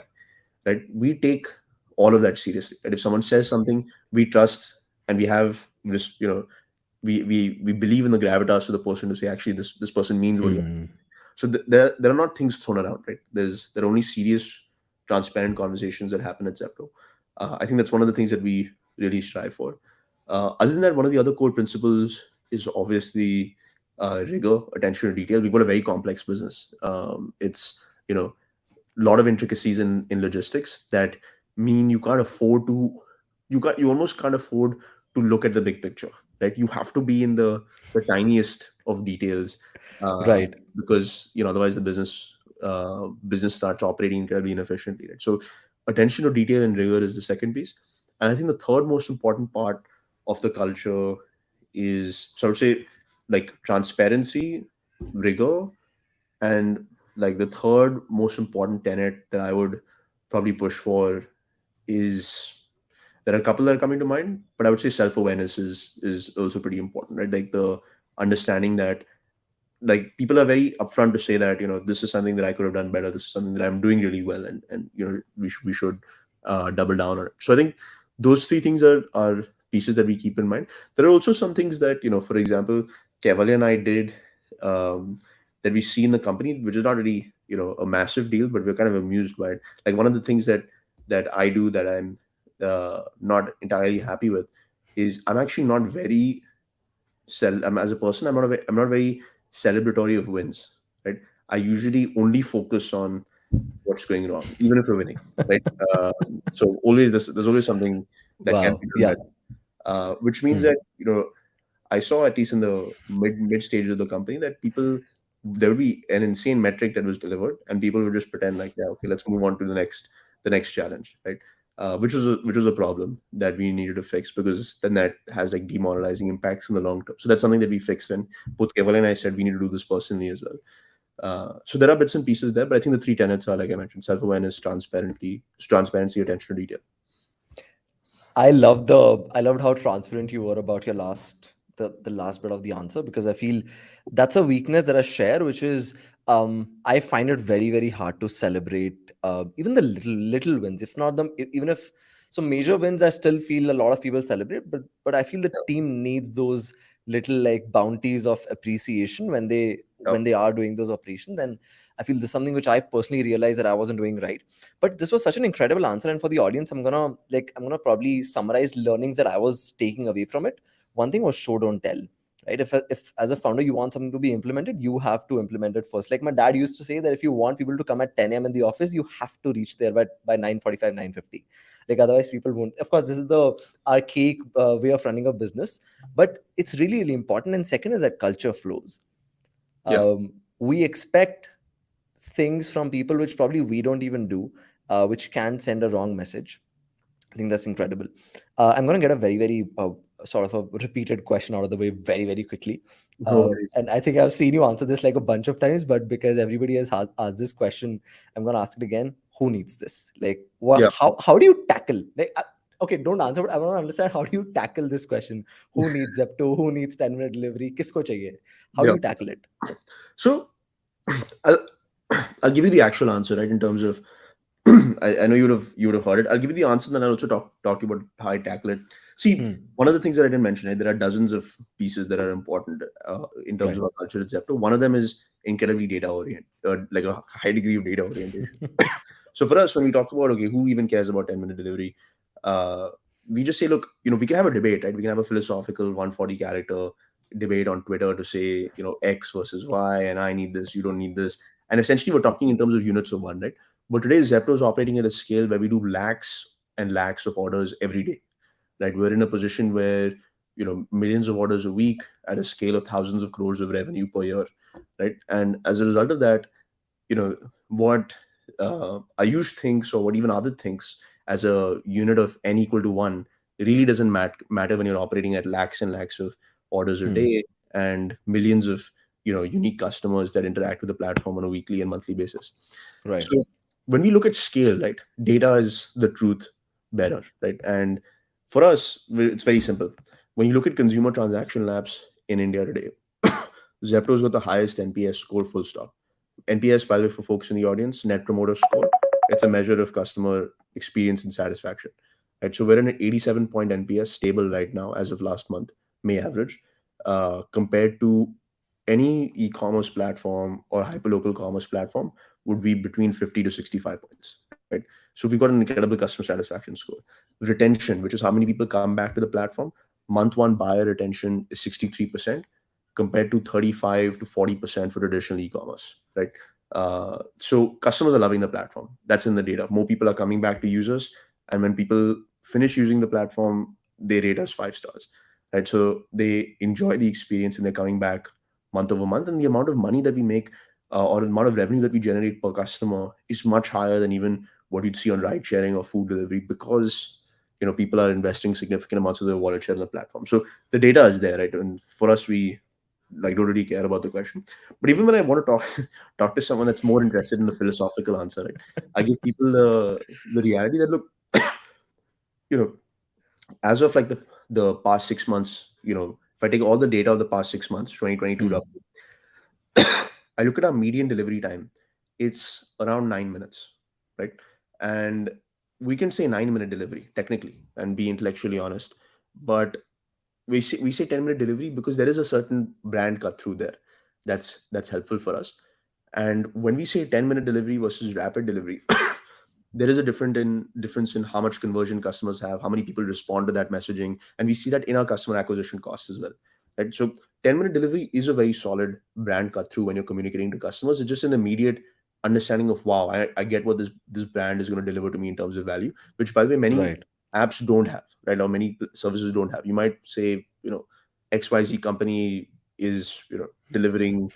right? We take all of that seriously, right? If someone says something, we trust, and we have this, we believe in the gravitas of the person to say, actually, this person means what he. Hmm. So there are not things thrown around, right? There are only serious, transparent conversations that happen at Zepto. I think that's one of the things that we really strive for. Other than that, one of the other core principles is obviously rigor, attention to detail. We've got a very complex business. It's a lot of intricacies in logistics that mean you can't afford to you almost can't afford to look at the big picture, right? You have to be in the tiniest of details, Right. because otherwise the business starts operating incredibly inefficiently, right? So attention to detail and rigor is the second piece. And I think the third most important part of the culture is, so I would say, like transparency, rigor, and like the third most important tenet that I would probably push for is, there are a couple that are coming to mind, but I would say self-awareness is also pretty important, right? Like the understanding that, like, people are very upfront to say that, this is something that I could have done better, this is something that I'm doing really well, and we should double down on it. So I think those three things are pieces that we keep in mind. There are also some things that, for example, Kevali and I did, that we see in the company, which is not really, a massive deal, but we're kind of amused by it. Like, one of the things that I do that I'm not entirely happy with is, I'm actually not very as a person, I'm not very celebratory of wins, right? I usually only focus on what's going wrong, even if we're winning, right? So always there's always something that can Wow. be done Yeah. better, which means Hmm. that, I saw, at least in the mid stage of the company, that there would be an insane metric that was delivered, and people would just pretend like, yeah, okay, let's move on to the next challenge, right? Which was a problem that we needed to fix, because then that has like demoralizing impacts in the long term. So that's something that we fixed, and both Keval and I said we need to do this personally as well. So there are bits and pieces there, but I think the three tenets are, like I mentioned: self-awareness, transparency, attention to detail. I loved how transparent you were about your the last bit of the answer, because I feel that's a weakness that I share, which is, I find it very, very hard to celebrate even the little wins, if not even if, so major wins I still feel a lot of people celebrate, but I feel the team needs those little like bounties of appreciation when they are doing those operations. And I feel this is something which I personally realized that I wasn't doing right. But this was such an incredible answer, and for the audience, I'm gonna probably summarize learnings that I was taking away from it. One thing was show don't tell, right? If as a founder you want something to be implemented, you have to implement it first. Like my dad used to say that if you want people to come at 10 a.m. in the office, you have to reach there by 9:45, 9:50. Like otherwise people won't. Of course, this is the archaic way of running a business, but it's really, really important. And second is that culture flows. Yeah. We expect things from people which probably we don't even do, which can send a wrong message. I think that's incredible. I'm going to get a very, very sort of a repeated question out of the way very, very quickly. No worries. And I think I've seen you answer this like a bunch of times, but because everybody has asked this question, I'm going to ask it again. Who needs this? Like, Yeah. how do you tackle? Like, okay, don't answer, but I want to understand, how do you tackle this question? Who needs Zepto? Who needs 10-minute delivery? Kisko chahiye? How do Yeah. you tackle it? So I'll, I'll give you the actual answer, right? In terms of, I know you would have heard it. I'll give you the answer, and then I'll also talk to you about how I tackle it. See, one of the things that I didn't mention, right, there are dozens of pieces that are important in terms Right. of our culture at Zepto. One of them is incredibly data oriented, like a high degree of data orientation. So for us, when we talk about, okay, who even cares about 10-minute delivery, we just say, look, we can have a debate, right? We can have a philosophical 140 character debate on Twitter to say, X versus Y, and I need this, you don't need this. And essentially we're talking in terms of units of one, right? But today Zepto is operating at a scale where we do lakhs and lakhs of orders every day, right? We're in a position where millions of orders a week at a scale of thousands of crores of revenue per year, right? And as a result of that, what Ayush thinks, or what even Adit thinks, as a unit of n equal to 1, really doesn't matter when you're operating at lakhs and lakhs of orders a day and millions of unique customers that interact with the platform on a weekly and monthly basis. Right. So when we look at scale, right, data is the truth bearer, right? And for us, it's very simple. When you look at consumer transaction labs in India today, Zepto's got the highest NPS score, full stop. NPS, by the way, for folks in the audience, Net Promoter Score, it's a measure of customer experience and satisfaction. Right? So we're in an 87-point NPS, stable right now as of last month, May average, compared to any e-commerce platform or hyperlocal commerce platform would be between 50 to 65 points, right? So we've got an incredible customer satisfaction score. Retention, which is how many people come back to the platform, month one buyer retention is 63% compared to 35 to 40% for traditional e-commerce, right? So customers are loving the platform. That's in the data. More people are coming back to users, and when people finish using the platform, they rate us 5 stars, right? So they enjoy the experience and they're coming back month over month, and the amount of money that we make or the amount of revenue that we generate per customer is much higher than even what you'd see on ride sharing or food delivery, because people are investing significant amounts of their wallet share in the platform. So the data is there, right? And for us, we don't really care about the question. But even when I want to talk to someone that's more interested in the philosophical answer, right, I give people the reality that, look, as of like the past 6 months, if I take all the data of the past 6 months, 2022 roughly, I look at our median delivery time, it's around 9 minutes, right? And we can say 9-minute delivery technically and be intellectually honest, but we say 10-minute delivery because there is a certain brand cut through there that's helpful for us. And when we say 10-minute delivery versus rapid delivery, there is a difference in how much conversion customers have, how many people respond to that messaging, and we see that in our customer acquisition costs as well, right? So 10-minute delivery is a very solid brand cut through when you're communicating to customers. It's just an immediate understanding of, wow, I get what this brand is going to deliver to me in terms of value, which, by the way, many Right. apps don't have, right? Or many services don't have. You might say, XYZ company is delivering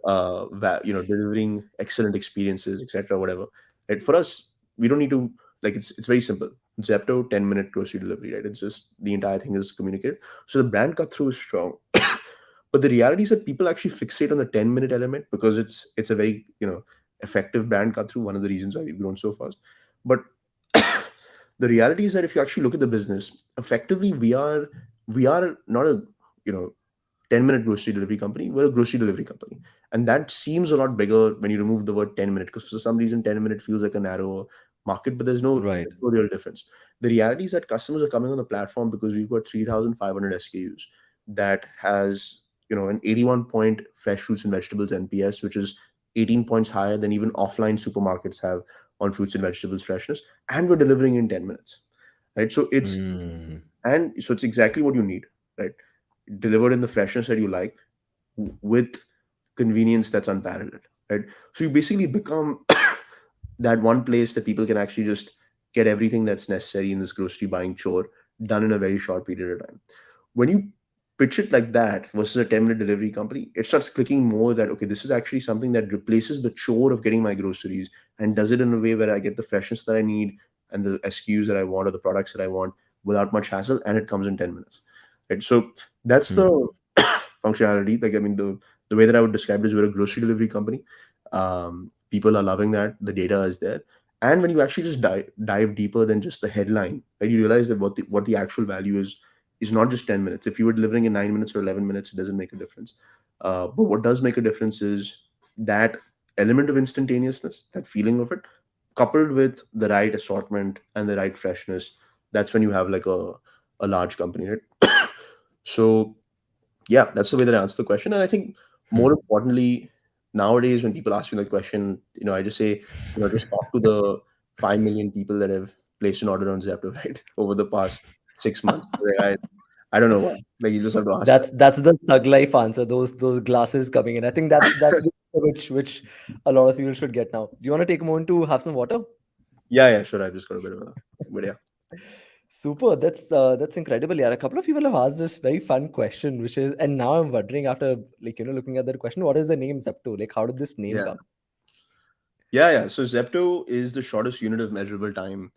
delivering excellent experiences, etc., whatever, right? For us, we don't need to, like, it's very simple. Zepto 10-minute grocery delivery, right? It's just the entire thing is communicated, so the brand cut through is strong. But the reality is that people actually fixate on the 10-minute element because it's a very effective brand cut through, one of the reasons why we've grown so fast. But the reality is that if you actually look at the business effectively, we are not a 10-minute grocery delivery company. We're a grocery delivery company, and that seems a lot bigger when you remove the word 10-minute, because for some reason 10-minute feels like a narrow market, but there's no real difference. The reality is that customers are coming on the platform because we've got 3,500 SKUs that has an 81-point fresh fruits and vegetables NPS, which is 18 points higher than even offline supermarkets have on fruits and vegetables freshness, and we're delivering in 10 minutes, right? So it's exactly what you need, right? Delivered in the freshness that you like, with convenience that's unparalleled, right? So you basically become that one place that people can actually just get everything that's necessary in this grocery buying chore done in a very short period of time. When you pitch it like that versus a 10-minute delivery company, it starts clicking more that, okay, this is actually something that replaces the chore of getting my groceries and does it in a way where I get the freshness that I need and the SKUs that I want or the products that I want without much hassle, and it comes in 10 minutes, right? So that's the functionality. Like, I mean, the way that I would describe it is we're a grocery delivery company. People are loving that. The data is there. And when you actually just dive deeper than just the headline, right, you realize that what the actual value is not just 10 minutes. If you were delivering in 9 minutes or 11 minutes, it doesn't make a difference. But what does make a difference is that element of instantaneousness, that feeling of it, coupled with the right assortment and the right freshness. That's when you have like a large company, right? So yeah, that's the way that I answer the question. And I think more importantly, nowadays when people ask me that question, I just say, just talk to the 5 million people that have placed an order on Zepto, right, over the past 6 months. Like, I don't know why. Like, you just have to ask them. That's the thug life answer. Those glasses coming in. I think that's the which a lot of people should get now. Do you want to take a moment to have some water? Yeah, sure. I've just got a bit of a, but yeah. Super. That's incredible. Yeah, a couple of people have asked this very fun question, which is, and now I'm wondering after looking at that question, what is the name Zepto? Like, how did this name Yeah. come? Yeah. So Zepto is the shortest unit of measurable time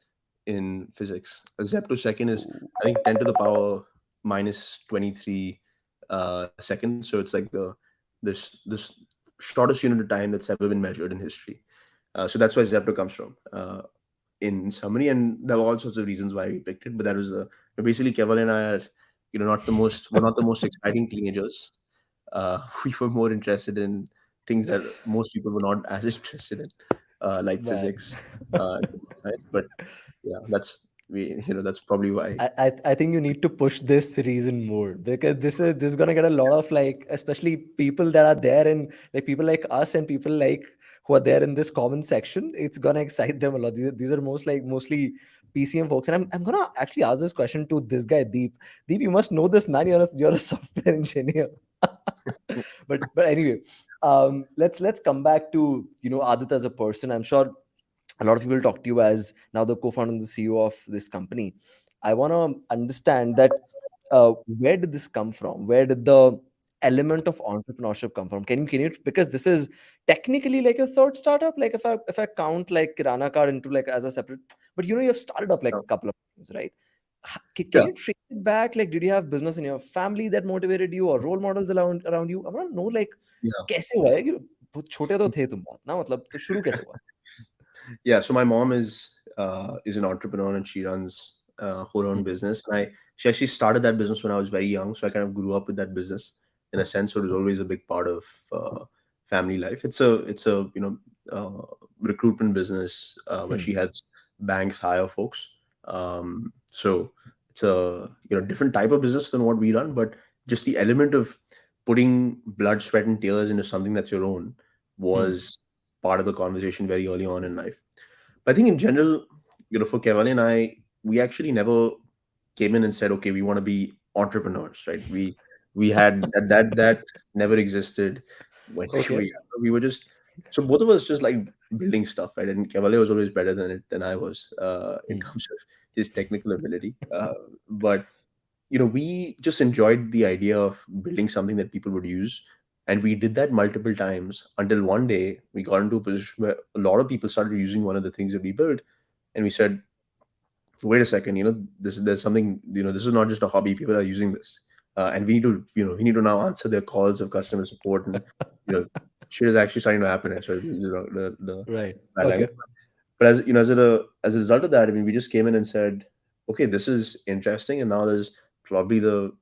in physics. A zeptosecond is, I think, 10 to the power minus 23 seconds. So it's like this shortest unit of time that's ever been measured in history. So that's where Zepto comes from. In summary, and there were all sorts of reasons why we picked it, but that was basically Keval and I are, we're not the most exciting teenagers. We were more interested in things that most people were not as interested in, like Man. physics, science. But yeah, that's probably why. I think you need to push this reason more, because this is gonna get a lot of, like, especially people that are there, and like people like us and people like who are there in this comment section. It's gonna excite them a lot. These are mostly PCM folks, and I'm gonna actually ask this question to this guy Deep. Deep, you must know this man. You're a software engineer. But anyway, let's come back to Adit as a person. I'm sure a lot of people talk to you as now the co-founder and the CEO of this company. I want to understand that, where did this come from? Where did the element of entrepreneurship come from? Can you, because this is technically like a third startup, like if I count like Kirana Card into like as a separate, but you've started up like a couple of times, right? Can Yeah. you trace it back? Like, did you have business in your family that motivated you, or role models around you? I want to know, like, Yeah. कैसे हुआ है कि बहुत छोटे तो थे तुम बहुत ना, मतलब तो शुरू कैसे हुआ? Yeah, so my mom is an entrepreneur, and she runs her own business. And she actually started that business when I was very young, so I kind of grew up with that business in a sense. So it was always a big part of family life. It's a recruitment business where she helps banks hire folks. So it's a different type of business than what we run, but just the element of putting blood, sweat, and tears into something that's your own was part of the conversation very early on in life. But I think in general, for Kevali and I, we actually never came in and said, okay, we want to be entrepreneurs, right? We had that never existed when we were Okay. younger. We were just, so both of us just like building stuff, right? And Kevali was always better than I was in terms of his technical ability. But we just enjoyed the idea of building something that people would use. And we did that multiple times until one day we got into a position where a lot of people started using one of the things that we built. And we said, wait a second, there's something, this is not just a hobby. People are using this. And we need to now answer their calls of customer support. And, shit is actually starting to happen. And so, Right. bad Okay. language. But as a result of that, I mean, we just came in and said, okay, this is interesting, and now there's probably the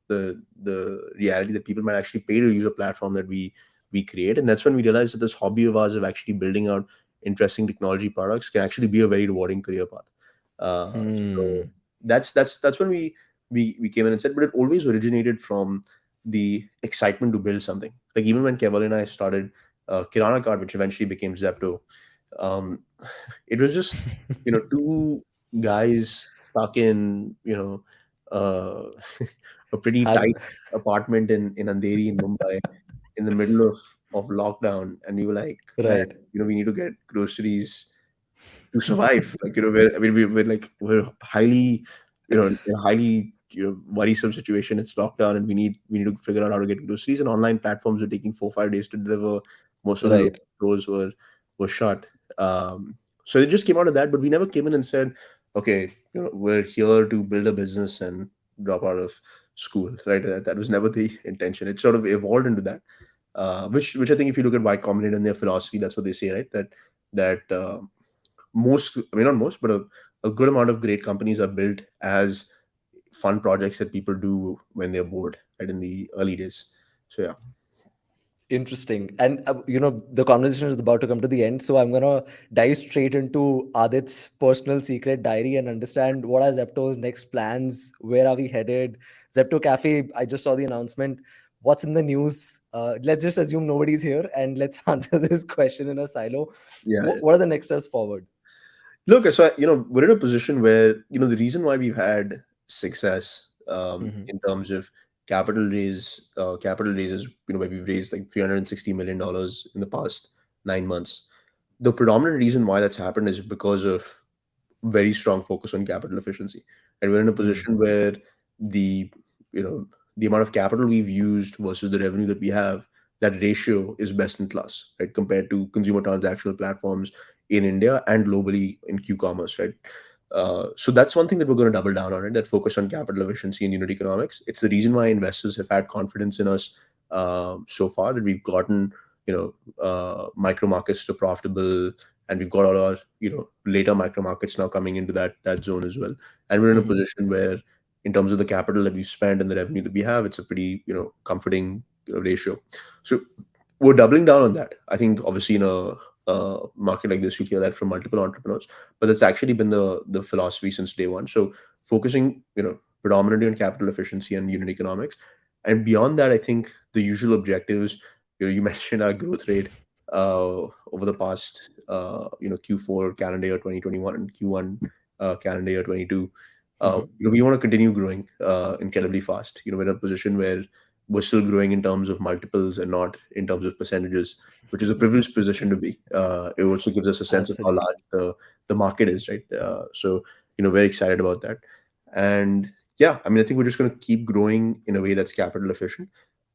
reality that people might actually pay to use a platform that we create, and that's when we realized that this hobby of ours of actually building out interesting technology products can actually be a very rewarding career path. So that's when we came in and said, but it always originated from the excitement to build something. Like even when Keval and I started Kirana Card, which eventually became Zepto, um, it was just two guys stuck in uh, a pretty And tight apartment in Andheri in Mumbai in the middle of lockdown, and we were like, man, right. we need to get groceries to survive. Like we're, I mean, we're highly in a highly worrisome situation. It's lockdown, and we need to figure out how to get groceries. And online platforms are taking 4 5 days to deliver. Most of the Right. local stores were shut. So it just came out of that. But we never came in and said, okay, we're here to build a business and drop out of school. Right? That was never the intention. It sort of evolved into that. Which I think if you look at Y Combinator and their philosophy, that's what they say, right? That most, I mean, not most, but a good amount of great companies are built as fun projects that people do when they're bored, right, in the early days. So yeah. Interesting. And the conversation is about to come to the end, so I'm gonna dive straight into Adit's personal secret diary and understand what are Zepto's next plans. Where are we headed? Zepto Cafe, I just saw the announcement. What's in the news? Let's just assume nobody's here, and let's answer this question in a silo. Yeah, yeah. What are the next steps forward? Look, so we're in a position where the reason why we've had success in terms of capital raises, where we've raised like $360 million in the past 9 months. The predominant reason why that's happened is because of very strong focus on capital efficiency. and we're in a Hmm. position where the you know the amount of capital we've used versus the revenue that we have, that ratio is best in class, right, compared to consumer transactional platforms in India and globally in q-commerce, right. So that's one thing that we're going to double down on, right? That focus on capital efficiency and unit economics. It's the reason why investors have had confidence in us so far, that we've gotten micro markets to profitable, and we've got all our later micro markets now coming into that zone as well. And we're in a Hmm. position where, in terms of the capital that we spend and the revenue that we have, it's a pretty comforting ratio. So we're doubling down on that. I think obviously in a market like this, you hear that from multiple entrepreneurs, but that's actually been the philosophy since day one. So focusing predominantly on capital efficiency and unit economics, and beyond that, I think the usual objectives. You mentioned our growth rate over the past Q4 calendar year 2021 and Q1 calendar year 22. Hmm. We want to continue growing incredibly fast. We're in a position where we're still growing in terms of multiples and not in terms of percentages, which is a privileged position to be. It also gives us a sense of how Absolutely. large the market is, right? So, very excited about that. And yeah, I mean, I think we're just going to keep growing in a way that's capital efficient.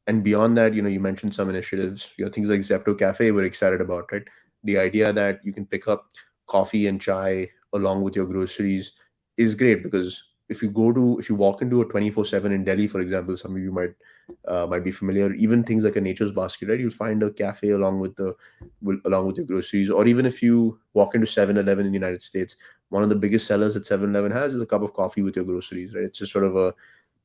And beyond that, you mentioned some initiatives, things like Zepto Cafe, we're excited about, right? The idea that you can pick up coffee and chai along with your groceries is great, because if you walk into a 24/7 in Delhi, for example, some of you might be familiar, even things like a Nature's Basket, right? You'll find a cafe along with your groceries. Or even if you walk into 7-Eleven in the United States, one of the biggest sellers that 7-Eleven has is a cup of coffee with your groceries, right? It's just sort of a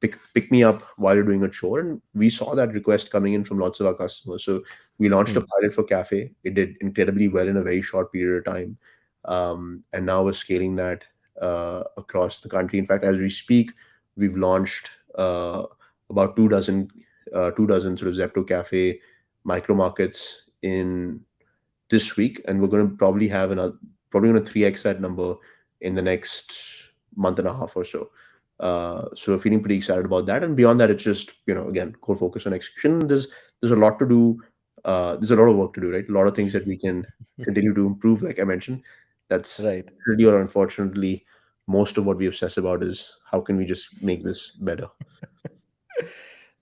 pick me up while you're doing a chore. And we saw that request coming in from lots of our customers. So we launched a Hmm. pilot for cafe. It did incredibly well in a very short period of time. And now we're scaling that across the country. In fact, as we speak, we've launched about two dozen sort of Zepto Cafe micro markets in this week, and we're going to probably going to 3x that number in the next month and a half or so. So we're feeling pretty excited about that. And beyond that, it's just again, core focus on execution. There's a lot to do. There's a lot of work to do, right? A lot of things that we can continue to improve, like I mentioned. That's Right. really, or unfortunately, most of what we obsess about is how can we just make this better.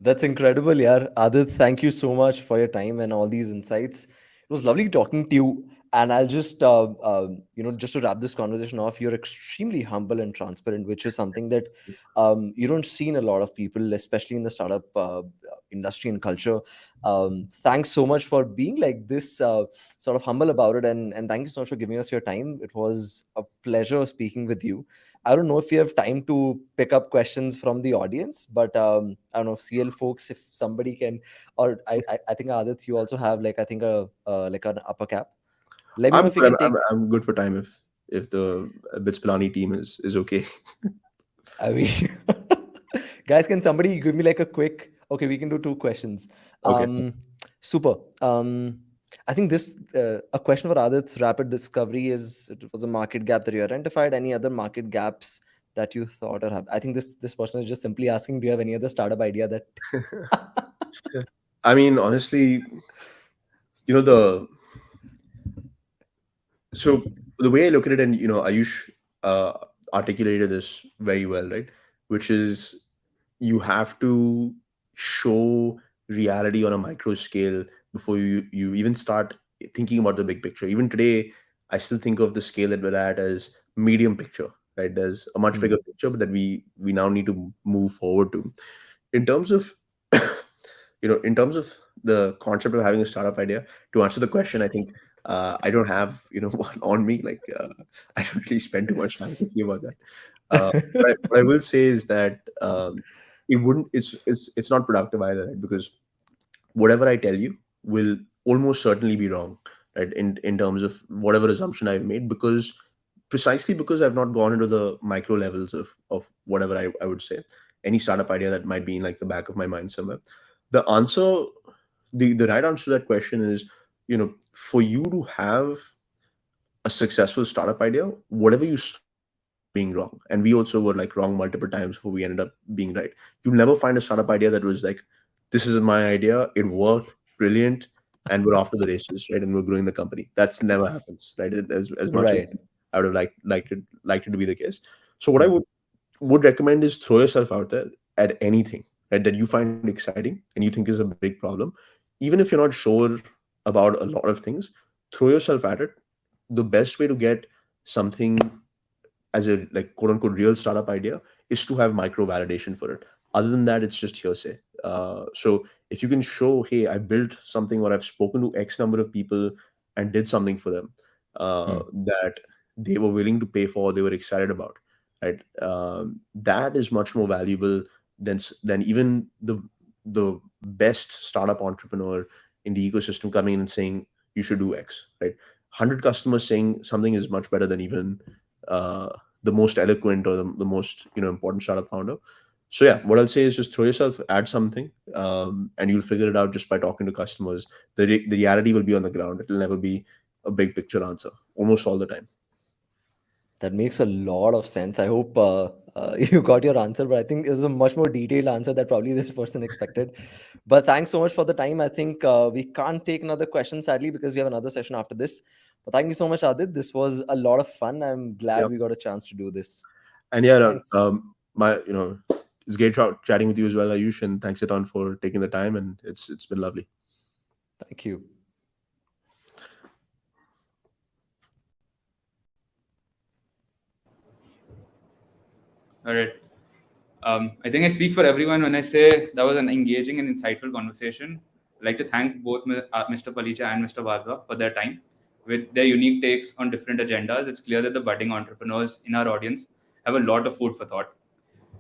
That's incredible, yaar. Adit, thank you so much for your time and all these insights. It was lovely talking to you. And I'll just, just to wrap this conversation off, you're extremely humble and transparent, which is something that you don't see in a lot of people, especially in the startup industry and culture. Thanks so much for being like this, sort of humble about it. And thank you so much for giving us your time. It was a pleasure speaking with you. I don't know if you have time to pick up questions from the audience, but I don't know if CL folks, if somebody can, or I think Adit, you also have like I think a like an upper cap. Let me know I'm if you good. can take. I'm good for time if the Bits Pilani team is okay. I mean, guys, can somebody give me like a quick? Okay, we can do two questions. Okay. Super. I think this a question for Adit's rapid discovery is it was a market gap that you identified. Any other market gaps that you thought or have? I think this person is just simply asking, do you have any other startup idea that? I mean, honestly, the so the way I look at it, and Ayush uh, articulated this very well, right? Which is, you have to show reality on a micro scale before you even start thinking about the big picture. Even today, I still think of the scale that we're at as medium picture, right? There's a much Hmm. bigger picture, but that we now need to move forward to. In terms of in terms of the concept of having a startup idea, to answer the question, I think I don't have one on me. Like I don't really spend too much time thinking about that. What I will say is that it wouldn't. It's not productive either, right? Because whatever I tell you will almost certainly be wrong, right? In terms of whatever assumption I've made, because precisely because I've not gone into the micro levels of whatever I would say, any startup idea that might be in like the back of my mind somewhere. The answer, the right answer to that question is, for you to have a successful startup idea, whatever you being wrong. And we also were like wrong multiple times before we ended up being right. You'll never find a startup idea that was like, this is my idea, it worked, brilliant, and we're off to the races, right? And we're growing the company. That's never happens, right? As much Right. as I would have liked it to be the case. So what I Hmm. would would recommend is throw yourself out there at anything, right, that you find exciting and you think is a big problem. Even if you're not sure about a lot of things, throw yourself at it. The best way to get something as a like quote unquote real startup idea is to have micro validation for it. Other than that, it's just hearsay. So if you can show, hey, I built something or I've spoken to X number of people and did something for them that they were willing to pay for, they were excited about, right? That is much more valuable than even the best startup entrepreneur in the ecosystem coming in and saying you should do X, right? 100 customers saying something is much better than even uh, the most eloquent or the most important startup founder. So yeah, what I'll say is just throw yourself at something, and you'll figure it out just by talking to customers. The reality will be on the ground. It will never be a big picture answer almost all the time. That makes a lot of sense. I hope you got your answer, but I think it was a much more detailed answer that probably this person expected. But thanks so much for the time. I think we can't take another question, sadly, because we have another session after this. But thank you so much, Adit. This was a lot of fun. I'm glad Yep. we got a chance to do this. And yeah, Thanks. my it's great chatting with you as well, Ayush, and thanks a ton for taking the time. And it's been lovely. Thank you. All right. I think I speak for everyone when I say that was an engaging and insightful conversation. I'd like to thank both Mr. Palicha and Mr. Vadva for their time. With their unique takes on different agendas, it's clear that the budding entrepreneurs in our audience have a lot of food for thought.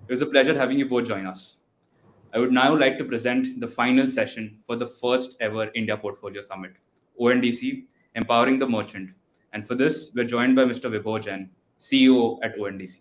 It was a pleasure having you both join us. I would now like to present the final session for the first ever India Portfolio Summit, ONDC, Empowering the Merchant. And for this, we're joined by Mr. Vibhor Jain, CEO at ONDC.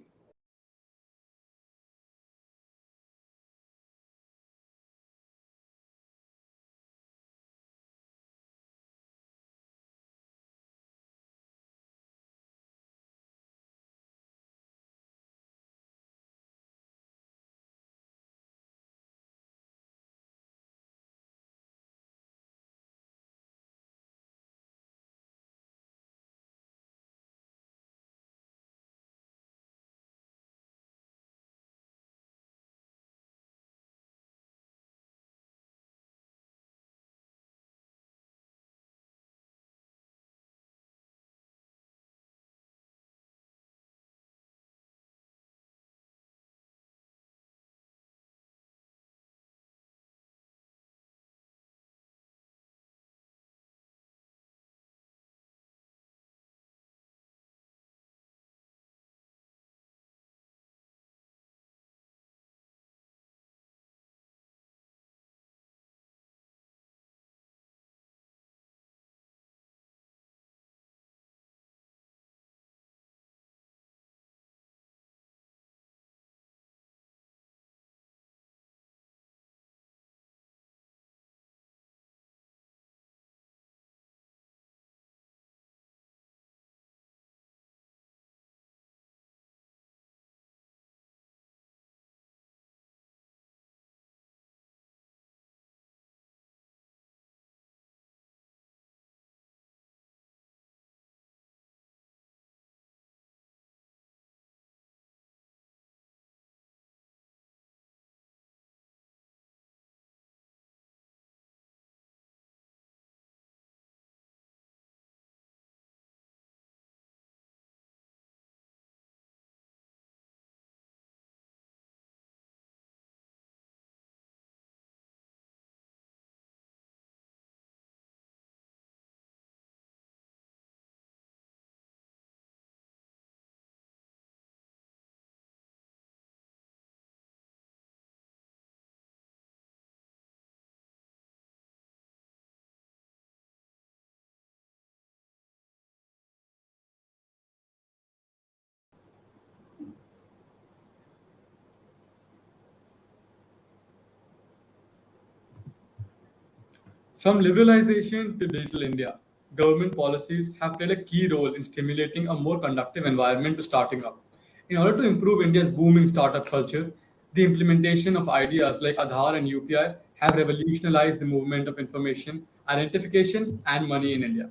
From liberalization to digital India, government policies have played a key role in stimulating a more conducive environment to starting up. In order to improve India's booming startup culture, the implementation of ideas like Aadhaar and UPI have revolutionized the movement of information, identification, and money in India.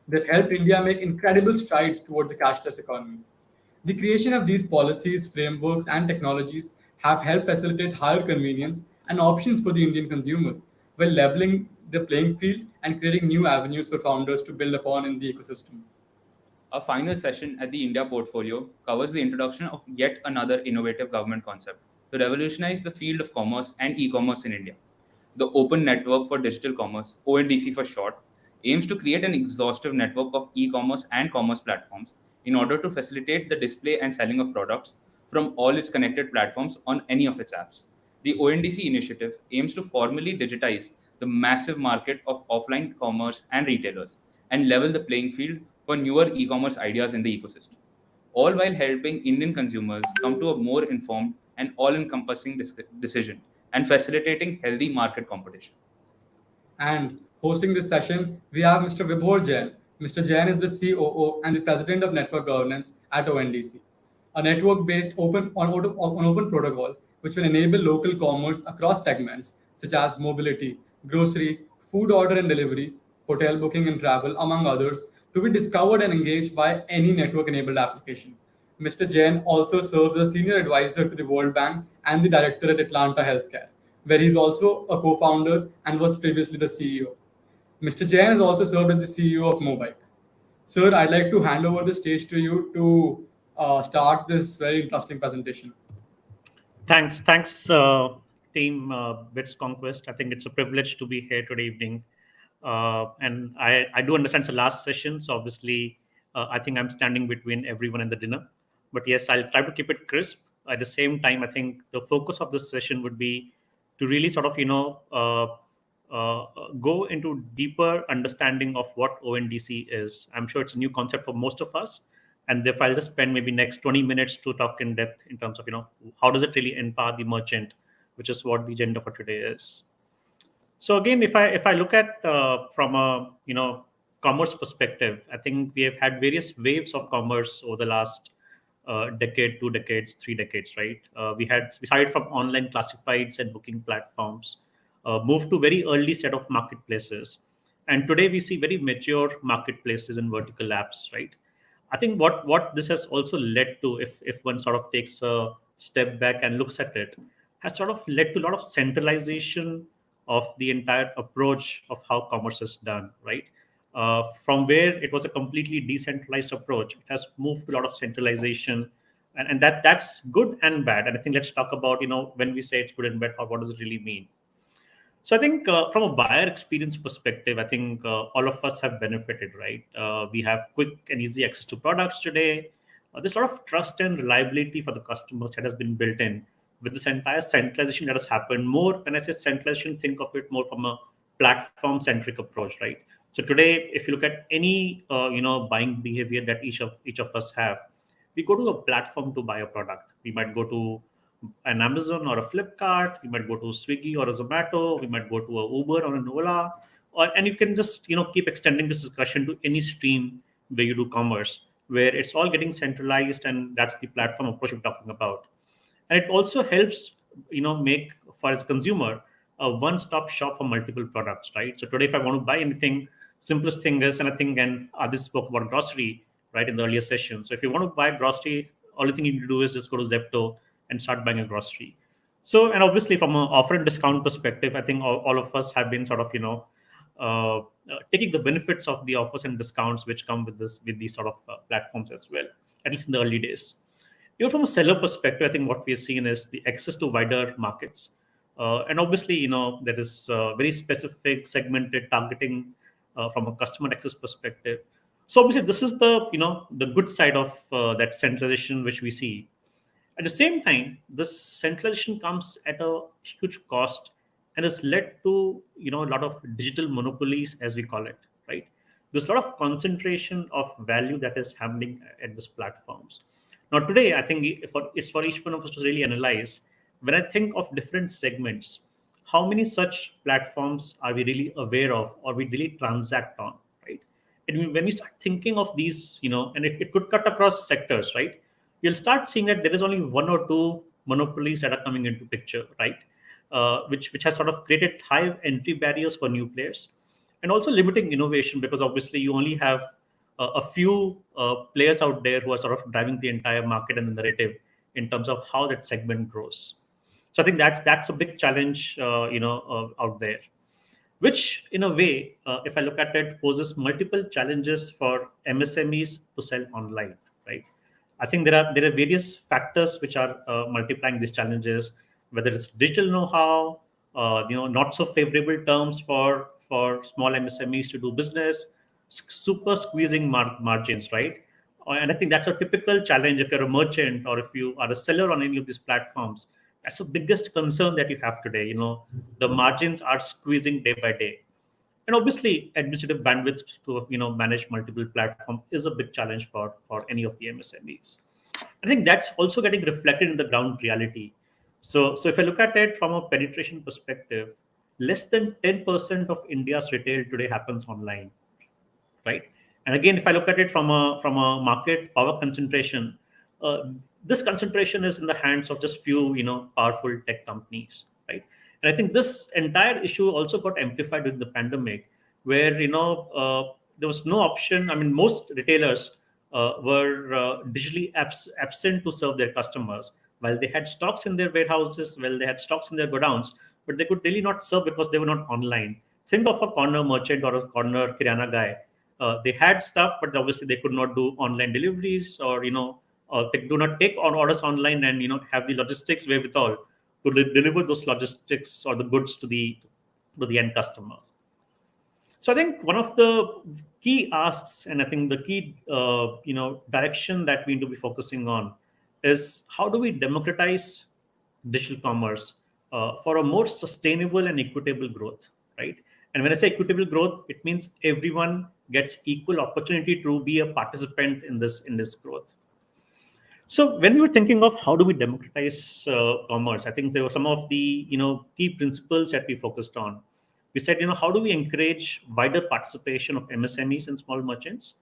They've helped India make incredible strides towards a cashless economy. The creation of these policies, frameworks, and technologies have helped facilitate higher convenience and options for the Indian consumer, while leveling the playing field and creating new avenues for founders to build upon in the ecosystem. Our final session at the India portfolio covers the introduction of yet another innovative government concept to revolutionize the field of commerce and e-commerce in India. The Open Network for Digital Commerce, ONDC for short, aims to create an exhaustive network of e-commerce and commerce platforms in order to facilitate the display and selling of products from all its connected platforms on any of its apps. The ONDC initiative aims to formally digitize the massive market of offline commerce and retailers and level the playing field for newer e-commerce ideas in the ecosystem, all while helping Indian consumers come to a more informed and all-encompassing decision and facilitating healthy market competition. And hosting this session, we have Mr. Vibhor Jain. Mr. Jain is the COO and the President of Network Governance at ONDC, a network based on open protocol which will enable local commerce across segments such as mobility, grocery, food order and delivery, hotel booking and travel, among others, to be discovered and engaged by any network enabled application. Mr. Jain also serves as a senior advisor to the World Bank and the director at Atlanta Healthcare, where he's also a co founder and was previously the CEO. Mr. Jain has also served as the CEO of Mobike. Sir, I'd like to hand over the stage to you to start this very interesting presentation. Thanks, team Bits Conquest. I think it's a privilege to be here today evening. And I do understand it's the last session, so obviously I think I'm standing between everyone and the dinner. But yes, I'll try to keep it crisp. At the same time, I think the focus of this session would be to really sort of, go into deeper understanding of what ONDC is. I'm sure it's a new concept for most of us. And therefore, I'll just spend maybe next 20 minutes to talk in depth in terms of, how does it really empower the merchant, which is what the agenda for today is. So again, if I look at from a commerce perspective, I think we have had various waves of commerce over the last decade, 2 decades, 3 decades, right? We started from online classifieds and booking platforms, moved to very early set of marketplaces, and today we see very mature marketplaces and vertical apps, right? I think what this has also led to, if one sort of takes a step back and looks at it, has sort of led to a lot of centralization of the entire approach of how commerce is done, right? From where it was a completely decentralized approach, it has moved to a lot of centralization, and that's good and bad. And I think let's talk about when we say it's good and bad, or what does it really mean? So I think from a buyer experience perspective, I think all of us have benefited, right? We have quick and easy access to products today. There's sort of trust and reliability for the customers that has been built in with this entire centralization that has happened. More, when I say centralization, think of it more from a platform-centric approach, right? So today, if you look at any buying behavior that each of us have, we go to a platform to buy a product. We might go to an Amazon or a Flipkart, we might go to Swiggy or a Zomato, we might go to a Uber or an Ola, and you can just keep extending this discussion to any stream where you do commerce, where it's all getting centralized, and that's the platform approach we're talking about. And it also helps make, for as a consumer, a one-stop shop for multiple products, right? So today, if I want to buy anything, simplest thing is, and I think, and Adit spoke about grocery, right, in the earlier session. So if you want to buy grocery, only thing you need to do is just go to Zepto and start buying a grocery. So, and obviously from an offer and discount perspective, I think all of us have been sort of, taking the benefits of the offers and discounts which come with these sort of platforms as well, at least in the early days. Even from a seller perspective, I think what we've seen is the access to wider markets. And obviously, there is very specific segmented targeting from a customer access perspective. So obviously, this is the good side of that centralization which we see. At the same time, this centralization comes at a huge cost and has led to a lot of digital monopolies, as we call it, right? There's a lot of concentration of value that is happening at these platforms. Now, today, I think it's for each one of us to really analyze, when I think of different segments, how many such platforms are we really aware of or we really transact on, right? And when we start thinking of these, and it could cut across sectors, right? You'll start seeing that there is only one or two monopolies that are coming into picture, right? Which has sort of created high entry barriers for new players, and also limiting innovation, because obviously you only have a few players out there who are sort of driving the entire market and the narrative in terms of how that segment grows. So I think that's a big challenge, out there, which in a way, if I look at it, poses multiple challenges for MSMEs to sell online, right? I think there are various factors which are multiplying these challenges, whether it's digital know-how, not so favorable terms for small MSMEs to do business, super squeezing margins, right? And I think that's a typical challenge if you're a merchant or if you are a seller on any of these platforms. That's the biggest concern that you have today. The margins are squeezing day by day, and obviously administrative bandwidth to manage multiple platforms is a big challenge for any of the MSMEs. I think that's also getting reflected in the ground reality. So if I look at it from a penetration perspective, less than 10% of India's retail today happens online, right? And again, if I look at it from a market power concentration, uh, this concentration is in the hands of just few powerful tech companies, right? And I think this entire issue also got amplified with the pandemic, where there was no option. I mean, most retailers were digitally absent to serve their customers. While they had stocks in their warehouses, while they had stocks in their godowns, but they could really not serve because they were not online. Think of a corner merchant or a corner kirana guy. They had stuff, but obviously they could not do online deliveries, or they do not take on orders online and have the logistics wherewithal to deliver those logistics or the goods to the end customer. So I think one of the key asks, and I think the key direction that we need to be focusing on is how do we democratize digital commerce for a more sustainable and equitable growth, right? And when I say equitable growth, it means everyone gets equal opportunity to be a participant in this growth. So when we were thinking of how do we democratize commerce, I think there were some of the key principles that we focused on. We said, how do we encourage wider participation of MSMEs and small merchants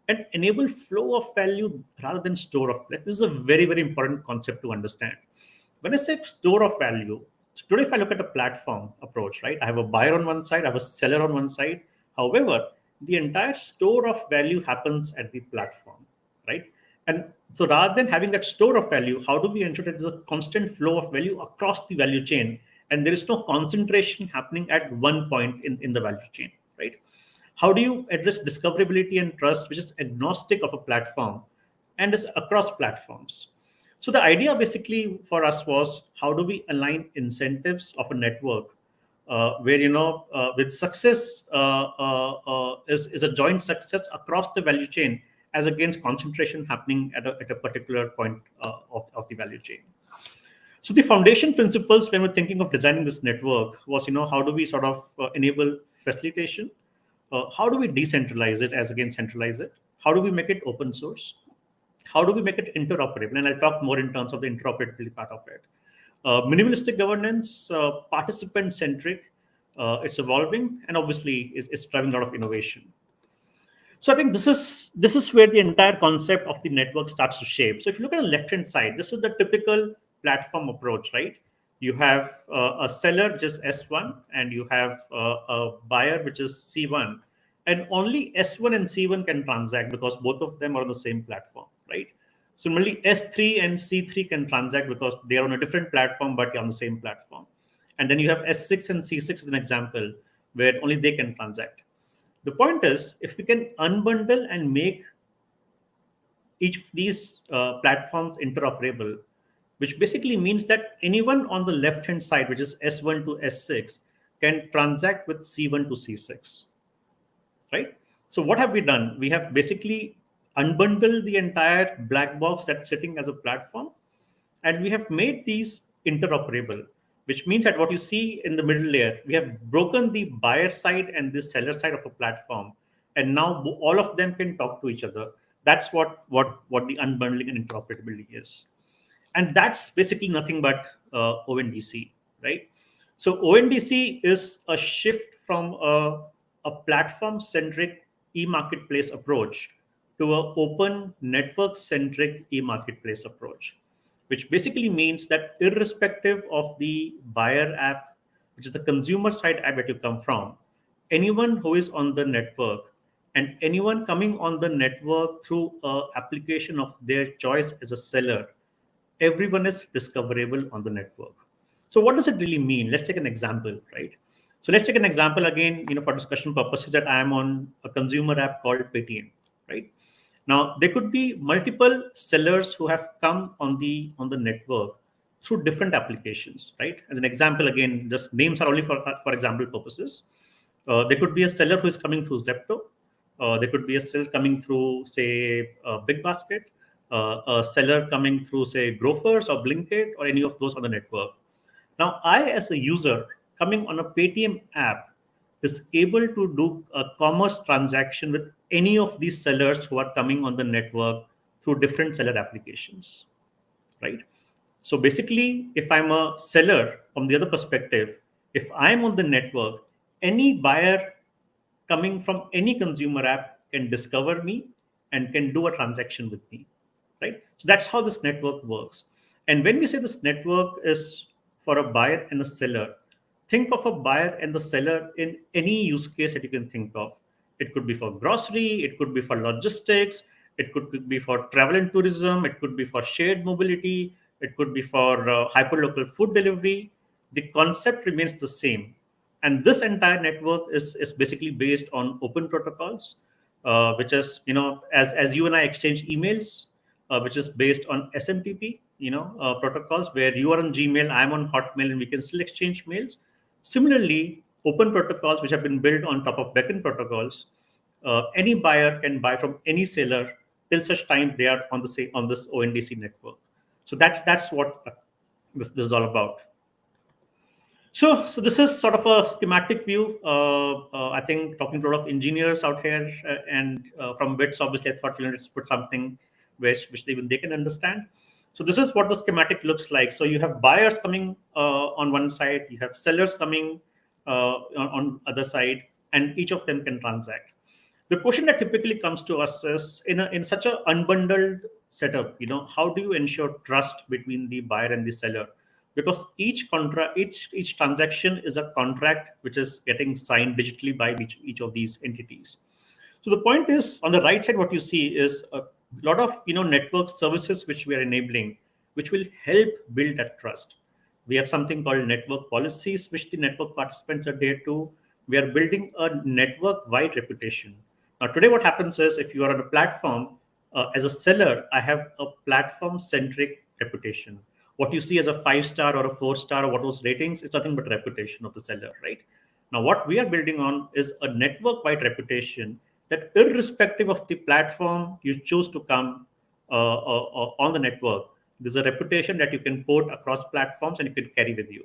and enable flow of value rather than store of value. This is a very, very important concept to understand. When I say store of value, so today if I look at a platform approach, right, I have a buyer on one side, I have a seller on one side. However, the entire store of value happens at the platform, right? And so rather than having that store of value, how do we ensure that there's a constant flow of value across the value chain and there is no concentration happening at one point in the value chain, right? How do you address discoverability and trust, which is agnostic of a platform and is across platforms? So the idea basically for us was how do we align incentives of a network where with success is a joint success across the value chain as against concentration happening at a particular point of the value chain. So the foundation principles when we're thinking of designing this network was how do we sort of enable facilitation, how do we decentralize it as against centralize it, how do we make it open source, how do we make it interoperable, and I'll talk more in terms of the interoperability part of it. Minimalistic governance, participant centric, it's evolving, and obviously it's driving a lot of innovation. So I think this is where the entire concept of the network starts to shape. So if you look at the left hand side, this is the typical platform approach, right? You have a seller which is S1 and you have a buyer which is C1, and only S1 and C1 can transact because both of them are on the same platform, right? Similarly, S3 and C3 can transact because they are on a different platform but on the same platform. And then you have S6 and C6 as an example where only they can transact. The point is, if we can unbundle and make each of these platforms interoperable, which basically means that anyone on the left-hand side, which is S1 to S6, can transact with C1 to C6, right? So what have we done? We have basically unbundled the entire black box that's sitting as a platform, and we have made these interoperable, which means that what you see in the middle layer, we have broken the buyer side and the seller side of a platform, and now all of them can talk to each other. That's what the unbundling and interoperability is. And that's basically nothing but ONDC, right? So ONDC is a shift from a platform-centric e-marketplace approach to an open network-centric e-marketplace approach, which basically means that irrespective of the buyer app, which is the consumer side app that you come from, anyone who is on the network and anyone coming on the network through a application of their choice as a seller, everyone is discoverable on the network. So what does it really mean? Let's take an example, right? So let's take an example again, for discussion purposes, that I am on a consumer app called Paytm, right? Now there could be multiple sellers who have come on the network through different applications, right? As an example, again, just names are only for example purposes. There could be a seller who is coming through Zepto. There could be a seller coming through, say, Big Basket, a seller coming through, say, Grofers or Blinkit or any of those on the network. Now, I, as a user coming on a Paytm app, is able to do a commerce transaction with any of these sellers who are coming on the network through different seller applications, right? So basically, if I'm a seller from the other perspective, if I'm on the network, any buyer coming from any consumer app can discover me and can do a transaction with me, right? So that's how this network works. And when we say this network is for a buyer and a seller, think of a buyer and the seller in any use case that you can think of. It could be for grocery, it could be for logistics, it could be for travel and tourism, it could be for shared mobility, it could be for hyperlocal food delivery. The concept remains the same. And this entire network is basically based on open protocols, which is, as you and I exchange emails, which is based on SMTP, protocols, where you are on Gmail, I'm on Hotmail, and we can still exchange mails. Similarly, open protocols, which have been built on top of backend protocols, any buyer can buy from any seller till such time they are on this ONDC network. So that's what this is all about. So this is sort of a schematic view. I think talking to a lot of engineers out here, and from bits, obviously, I thought let's put something which even they can understand. So this is what the schematic looks like. So you have buyers coming on one side, you have sellers coming on other side, and each of them can transact. The question that typically comes to us is, in such an unbundled setup, how do you ensure trust between the buyer and the seller? Because each transaction is a contract which is getting signed digitally by each of these entities. So the point is, on the right side, what you see is a lot of network services which we are enabling, which will help build that trust. We have something called network policies, which the network participants adhere to. We are building a network-wide reputation. Now, today, what happens is, if you are on a platform, as a seller, I have a platform-centric reputation. What you see as a 5-star or a 4-star or what those ratings is nothing but reputation of the seller, right? Now, what we are building on is a network-wide reputation that, irrespective of the platform you choose to come on the network, there's a reputation that you can port across platforms and you can carry with you.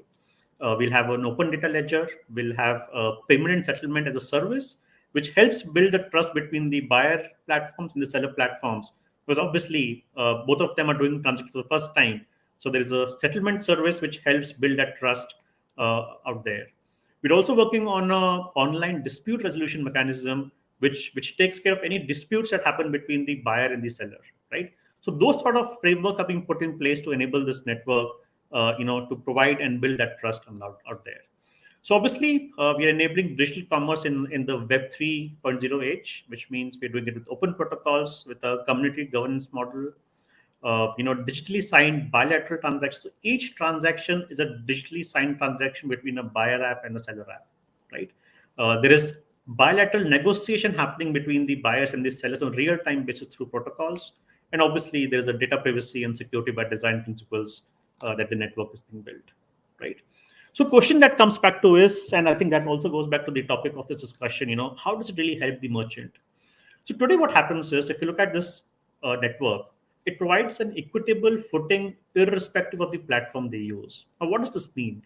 We'll have an open data ledger. We'll have payment and settlement as a service, which helps build the trust between the buyer platforms and the seller platforms. Because obviously, both of them are doing transactions for the first time. So there is a settlement service which helps build that trust out there. We're also working on an online dispute resolution mechanism, which takes care of any disputes that happen between the buyer and the seller, right? So those sort of frameworks are being put in place to enable this network, to provide and build that trust out there. So obviously, we are enabling digital commerce in the Web 3.0 age, which means we're doing it with open protocols, with a community governance model, digitally signed bilateral transactions. So each transaction is a digitally signed transaction between a buyer app and a seller app, right? There is bilateral negotiation happening between the buyers and the sellers on real-time basis through protocols. And obviously, there is a data privacy and security by design principles that the network is being built, right? So question that comes back to is, and I think that also goes back to the topic of this discussion, how does it really help the merchant? So today what happens is, if you look at this network, it provides an equitable footing irrespective of the platform they use. Now, what does this mean?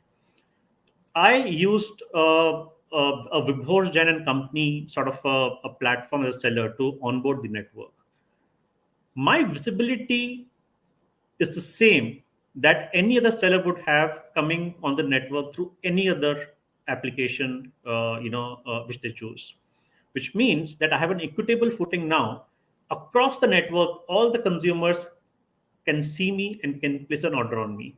I used a Vibhor Jain and Company sort of a platform as a seller to onboard the network. My visibility is the same that any other seller would have coming on the network through any other application, which they choose. Which means that I have an equitable footing now across the network. All the consumers can see me and can place an order on me,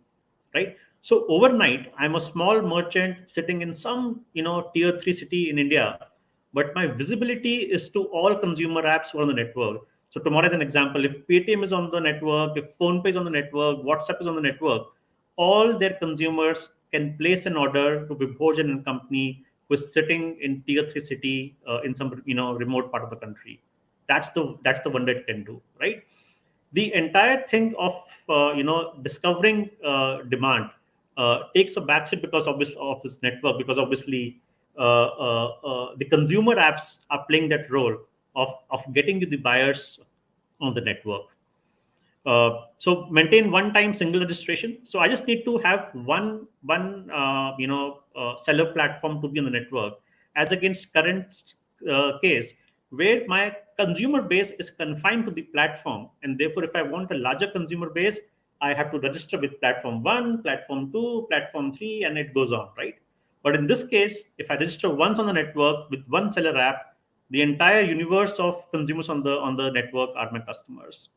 right? So overnight, I'm a small merchant sitting in some, tier 3 city in India. but my visibility is to all consumer apps who are on the network. So tomorrow, as an example, if Paytm is on the network, if PhonePe is on the network, WhatsApp is on the network, all their consumers can place an order to Vibhojan and company who is sitting in tier 3 city in some remote part of the country. That's the one that it can do, right? The entire thing of discovering demand takes a backseat because obviously of this network, because obviously the consumer apps are playing that role of getting you the buyers on the network. So maintain one time single registration. So I just need to have one seller platform to be on the network, as against current case where my consumer base is confined to the platform, and therefore if I want a larger consumer base, I have to register with platform 1, platform 2, platform 3, and it goes on, right? But in this case, if I register once on the network with one seller app, the entire universe of consumers on the network are my customers.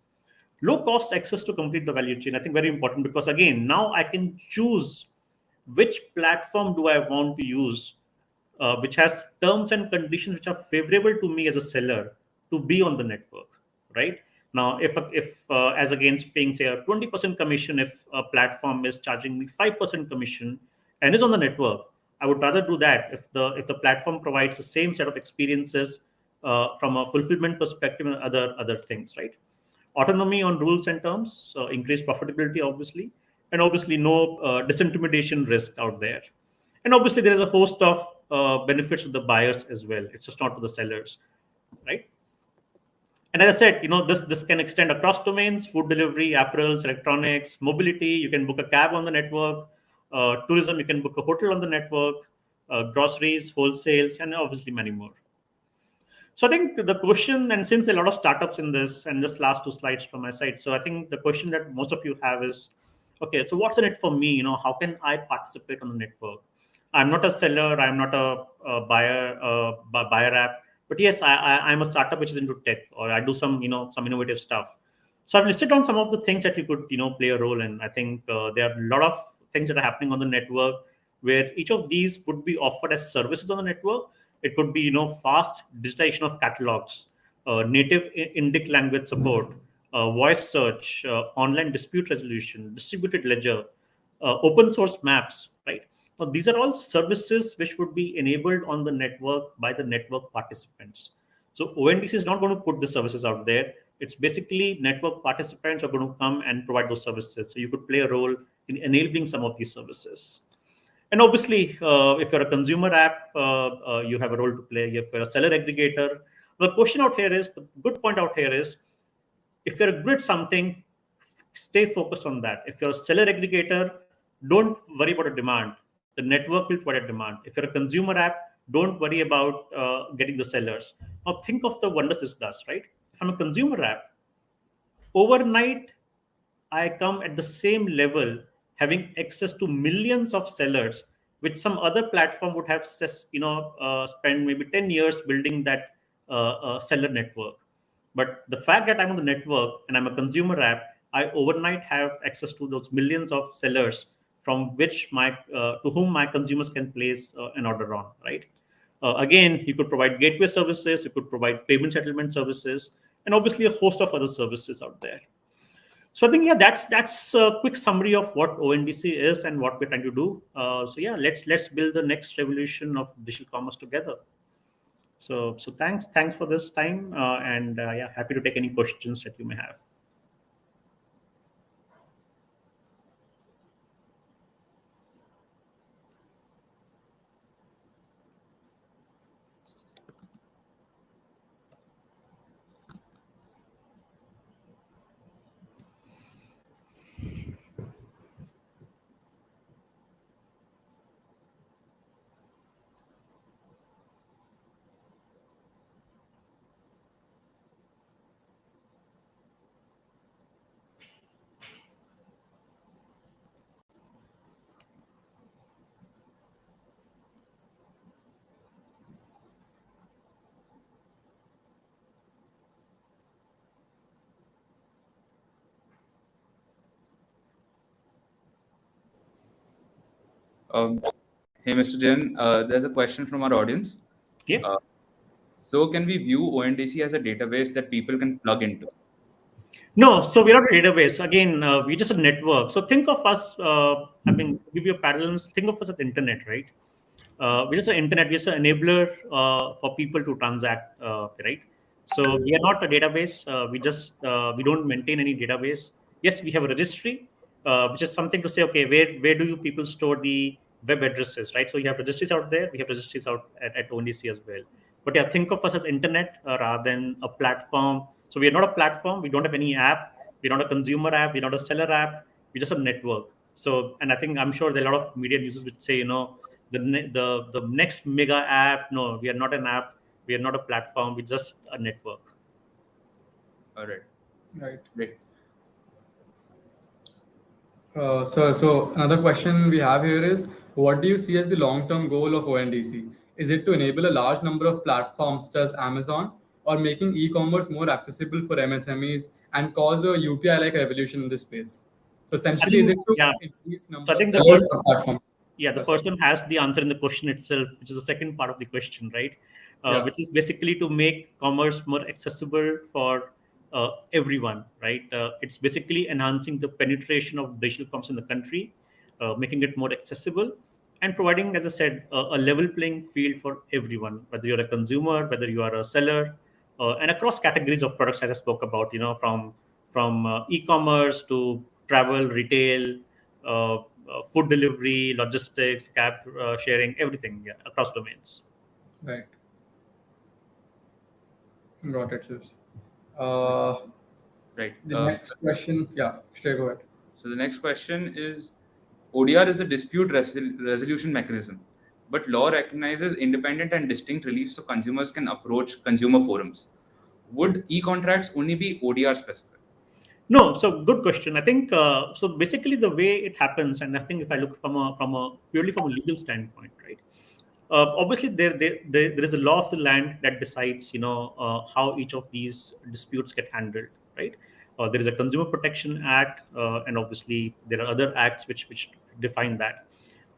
Low cost access to complete the value chain, I think very important, because again, now I can choose which platform do I want to use, which has terms and conditions which are favorable to me as a seller to be on the network, right? Now, if as against paying say a 20% commission, if a platform is charging me 5% commission and is on the network, I would rather do that if the platform provides the same set of experiences from a fulfillment perspective and other things, right? Autonomy on rules and terms, increased profitability, obviously, and obviously no disintermediation risk out there. And obviously, there is a host of benefits to the buyers as well. It's just not to the sellers, right? And as I said, this can extend across domains: food delivery, apparels, electronics, mobility. You can book a cab on the network. Tourism, you can book a hotel on the network. Groceries, wholesales, and obviously many more. So I think the question, and since there are a lot of startups in this, and just last two slides from my side, so I think the question that most of you have is, okay, so what's in it for me? How can I participate on the network? I'm not a seller, I'm not a buyer app, but yes, I'm a startup which is into tech, or I do some innovative stuff. So I've listed on some of the things that you could play a role in. I think there are a lot of things that are happening on the network where each of these would be offered as services on the network. It could be fast digitization of catalogs, native Indic language support, voice search, online dispute resolution, distributed ledger, open source maps, right? So these are all services which would be enabled on the network by the network participants. So ONDC is not going to put the services out there. It's basically network participants are going to come and provide those services. So you could play a role in enabling some of these services. And obviously, if you're a consumer app, you have a role to play. If you're a seller aggregator, the good point out here is, if you're good at something, stay focused on that. If you're a seller aggregator, don't worry about a demand. The network will provide a demand. If you're a consumer app, don't worry about getting the sellers. Now think of the wonders this does, right? If I'm a consumer app, overnight, I come at the same level, having access to millions of sellers, which some other platform would have, spent maybe 10 years building that seller network. But the fact that I'm on the network and I'm a consumer app, I overnight have access to those millions of sellers from which to whom my consumers can place an order on, right? Again, you could provide gateway services, you could provide payment settlement services, and obviously a host of other services out there. So I think that's a quick summary of what ONDC is and what we're trying to do. So yeah, let's build the next revolution of digital commerce together. So thanks for this time, and yeah, happy to take any questions that you may have. Hey, Mr. Jain, there's a question from our audience. Yeah. So can we view ONDC as a database that people can plug into? No, so we're not a database. Again, we're just a network. So think of us, give you a parallels, think of us as internet, right? We're just an internet, we're just an enabler for people to transact, right? So we are not a database. We don't maintain any database. Yes, we have a registry, which is something to say, okay, where do you people store the web addresses, right? So you have registries out there. We have registries out at ONDC as well. But yeah, think of us as internet rather than a platform. So we are not a platform. We don't have any app. We're not a consumer app. We're not a seller app. We're just a network. So, and I think I'm sure there are a lot of media users which say, the next mega app. No, we are not an app. We are not a platform. We're just a network. All right. Right. Great. So another question we have here is, what do you see as the long-term goal of ONDC? Is it to enable a large number of platforms such as Amazon, or making e-commerce more accessible for MSMEs and cause a UPI-like revolution in this space? So I essentially, is think, it to yeah. increase So number I of think the sellers person, or platforms? the person has the answer in the question itself, which is the second part of the question, right? Yeah. Which is basically to make commerce more accessible for everyone, right? It's basically enhancing the penetration of digital commerce in the country, making it more accessible, and providing, as I said, a level playing field for everyone, whether you're a consumer, whether you are a seller, and across categories of products that I spoke about, from e-commerce to travel, retail, food delivery, logistics, cab sharing, everything, yeah, across domains. Right. Got it, sis. Uh, Right. the next question, yeah, stay go ahead. So the next question is, ODR is the dispute resolution mechanism, but law recognizes independent and distinct relief so consumers can approach consumer forums. Would e-contracts only be ODR specific? No, so good question. I think so. Basically, the way it happens, and I think if I look from a purely from a legal standpoint, right? Obviously, there is a law of the land that decides, how each of these disputes get handled, right? There is a Consumer Protection Act, and obviously there are other acts which define that.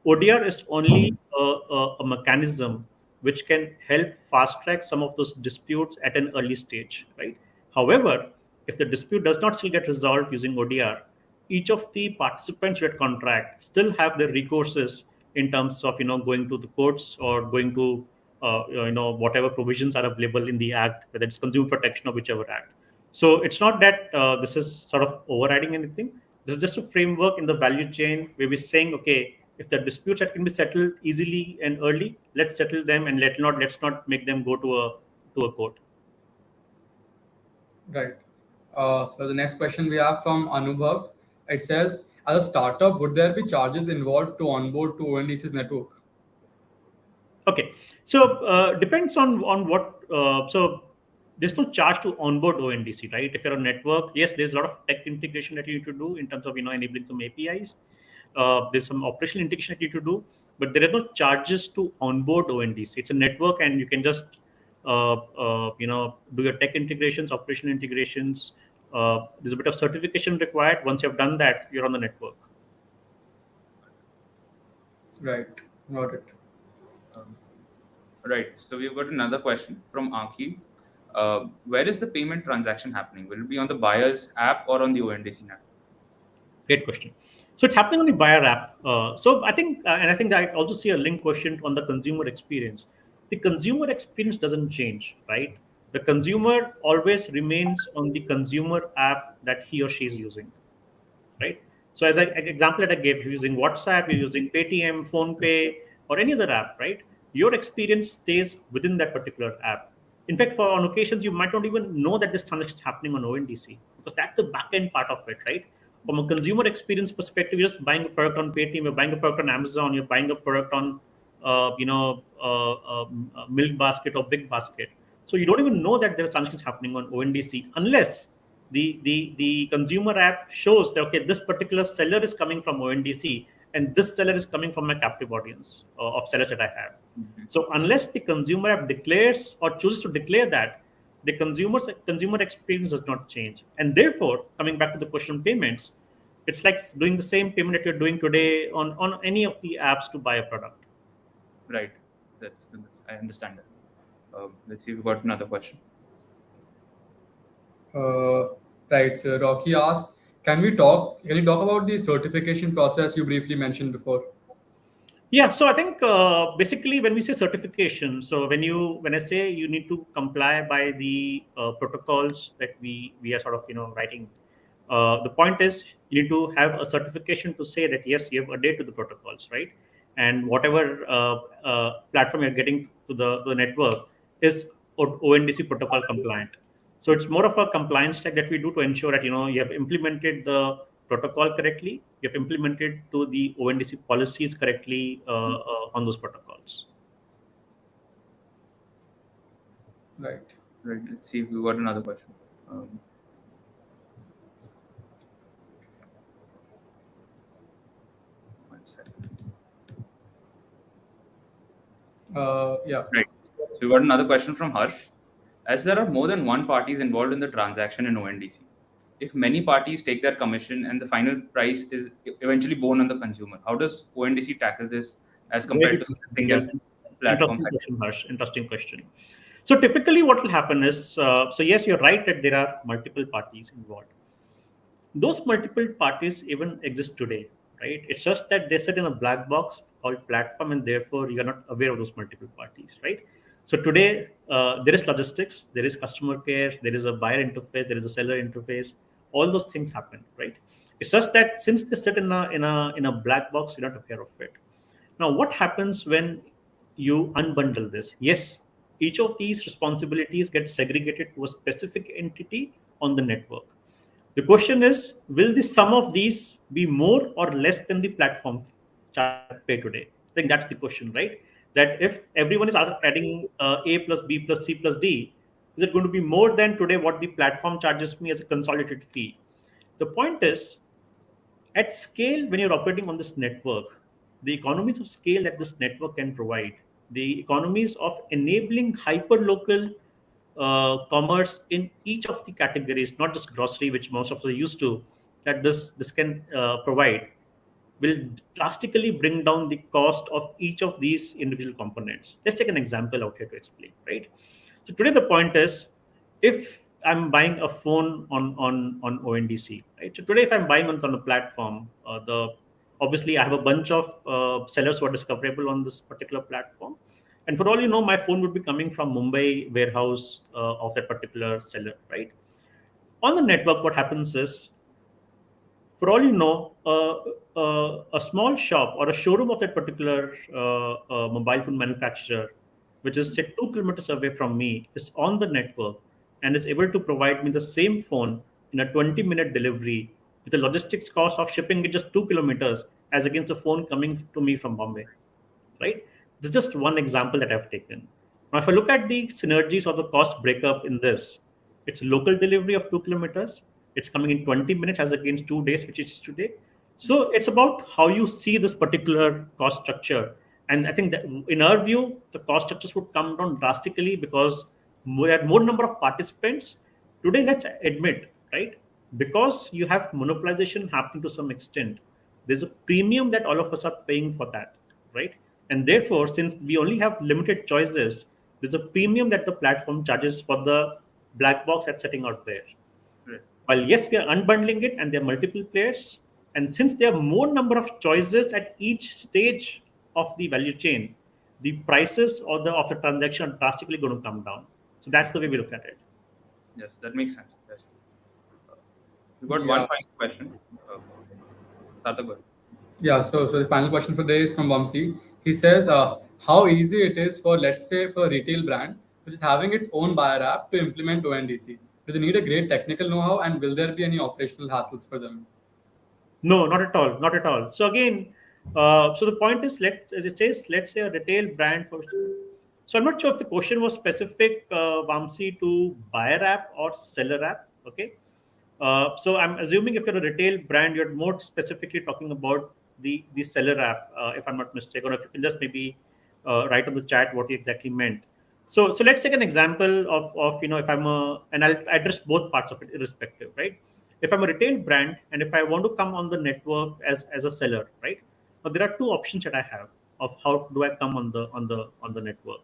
ODR is only a mechanism which can help fast track some of those disputes at an early stage, right? However, if the dispute does not still get resolved using ODR, each of the participants to that contract still have their recourses in terms of going to the courts or going to whatever provisions are available in the act, whether it's consumer protection or whichever act. So it's not that this is sort of overriding anything. This is just a framework in the value chain where we're saying, okay, if the disputes that can be settled easily and early, let's settle them, and let's not make them go to a court. Right. So the next question we have from Anubhav. It says, as a startup, would there be charges involved to onboard to ONDC's network? Okay, so depends on what. So there's no charge to onboard ONDC, right? If you're a network, yes, there's a lot of tech integration that you need to do in terms of enabling some APIs. There's some operational integration that you need to do, but there are no charges to onboard ONDC. It's a network, and you can just do your tech integrations, operational integrations. There's a bit of certification required. Once you've done that, you're on the network. Right. Got it. Right. So we've got another question from Anki. Where is the payment transaction happening? Will it be on the buyer's app or on the ONDC network? Great question. So it's happening on the buyer app. So I think, and I think I also see a link question on the consumer experience. The consumer experience doesn't change, right? The consumer always remains on the consumer app that he or she is using, right? So as an example that I gave, you're using WhatsApp, you're using Paytm, PhonePe, or any other app, right? Your experience stays within that particular app. In fact, for on occasions, you might not even know that this transaction is happening on ONDC because that's the back-end part of it, right? From a consumer experience perspective, you're just buying a product on Paytm, you're buying a product on Amazon, you're buying a product on, Milk Basket or Big Basket. So you don't even know that there are transactions happening on ONDC unless the consumer app shows that, okay, this particular seller is coming from ONDC and this seller is coming from my captive audience of sellers that I have. Mm-hmm. So unless the consumer app declares or chooses to declare that, the consumer experience does not change. And therefore, coming back to the question of payments, it's like doing the same payment that you're doing today on any of the apps to buy a product. Right. That's I understand that. Let's see if we got another question. Right. So Rocky asked, Can you talk about the certification process you briefly mentioned before? Yeah, so I think basically when we say certification, so when I say you need to comply by the protocols that we are sort of writing, the point is you need to have a certification to say that yes, you have adhered to the protocols, right? And whatever platform you're getting to the network is ONDC protocol compliant. So it's more of a compliance check that we do to ensure that you have implemented the protocol correctly, you have implemented to the ONDC policies correctly on those protocols. Right. Right. Let's see if we got another question. One second. Yeah. Right. So we got another question from Harsh. As there are more than one parties involved in the transaction in ONDC, if many parties take their commission and the final price is eventually borne on the consumer, how does ONDC tackle this as compared to a Yeah, single platform? interesting question, Harsh. Interesting question. So typically, what will happen is, so yes, you're right that there are multiple parties involved. Those multiple parties even exist today, right? It's just that they sit in a black box called platform, and therefore you are not aware of those multiple parties, right? So today there is logistics, there is customer care, there is a buyer interface, there is a seller interface. All those things happen, right? It's just that since they sit in a black box, you're not aware of it. Now, what happens when you unbundle this? Yes, each of these responsibilities get segregated to a specific entity on the network. The question is, will the sum of these be more or less than the platform charge pay today? I think that's the question, right? That if everyone is adding A plus B plus C plus D, is it going to be more than today what the platform charges me as a consolidated fee? The point is, at scale, when you're operating on this network, the economies of scale that this network can provide, the economies of enabling hyper-local commerce in each of the categories, not just grocery, which most of us are used to, that this can provide, will drastically bring down the cost of each of these individual components. Let's take an example out here to explain, right? So today the point is, if I'm buying a phone on ONDC, right? So today if I'm buying on a platform, the obviously I have a bunch of sellers who are discoverable on this particular platform, and for all you know, my phone would be coming from Mumbai warehouse of that particular seller, right? On the network, what happens is, for all you know, a small shop or a showroom of that particular mobile phone manufacturer, which is say 2 kilometers away from me, is on the network and is able to provide me the same phone in a 20-minute delivery with the logistics cost of shipping it just 2 kilometers as against the phone coming to me from Bombay, right? This is just one example that I've taken. Now, if I look at the synergies or the cost breakup in this, it's local delivery of 2 kilometers. It's coming in 20 minutes as against 2 days, which is today. So it's about how you see this particular cost structure. And I think that in our view, the cost structures would come down drastically because we had more number of participants. Today, let's admit, right? Because you have monopolization happening to some extent, there's a premium that all of us are paying for that, right? And therefore, since we only have limited choices, there's a premium that the platform charges for the black box that's sitting out there. Right. While yes, we are unbundling it and there are multiple players, and since there are more number of choices at each stage of the value chain, the prices or the of the transaction are drastically going to come down. So that's the way we look at it. Yes, that makes sense. Yes. We got Yeah. one final question. Sarthak, Yeah, so the final question for today is from Vamsi. He says, how easy it is for, let's say, for a retail brand which is having its own buyer app to implement ONDC. Do they need a great technical know-how, and will there be any operational hassles for them? No, not at all. Not at all. So again, so the point is, as it says, let's say a retail brand. So I'm not sure if the question was specific, Vamsi, to buyer app or seller app. Okay. So I'm assuming if you're a retail brand, you're more specifically talking about the seller app, if I'm not mistaken, or if you can just maybe write on the chat what you exactly meant. So let's take an example of if I'm and I'll address both parts of it irrespective, right? If I'm a retail brand and if I want to come on the network as a seller, right? Now there are two options that I have of how do I come on the network.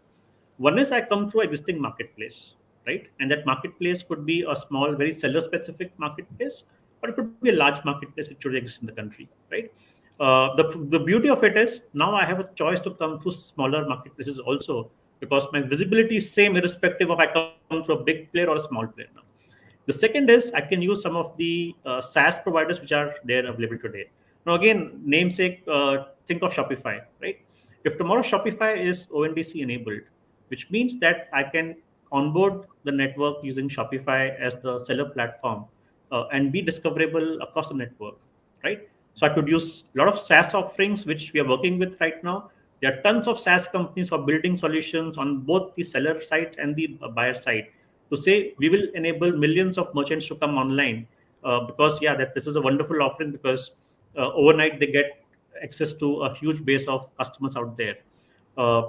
One is I come through existing marketplace, right? And that marketplace could be a small, very seller-specific marketplace, or it could be a large marketplace which already exists in the country, right? The beauty of it is now I have a choice to come through smaller marketplaces also, because my visibility is same irrespective of I come through a big player or a small player now. The second is I can use some of the SaaS providers which are there available today. Now, again, namesake, think of Shopify, right? If tomorrow Shopify is ONDC enabled, which means that I can onboard the network using Shopify as the seller platform and be discoverable across the network, right? So I could use a lot of SaaS offerings which we are working with right now. There are tons of SaaS companies who are building solutions on both the seller side and the buyer side to say we will enable millions of merchants to come online because that this is a wonderful offering because overnight they get access to a huge base of customers out there.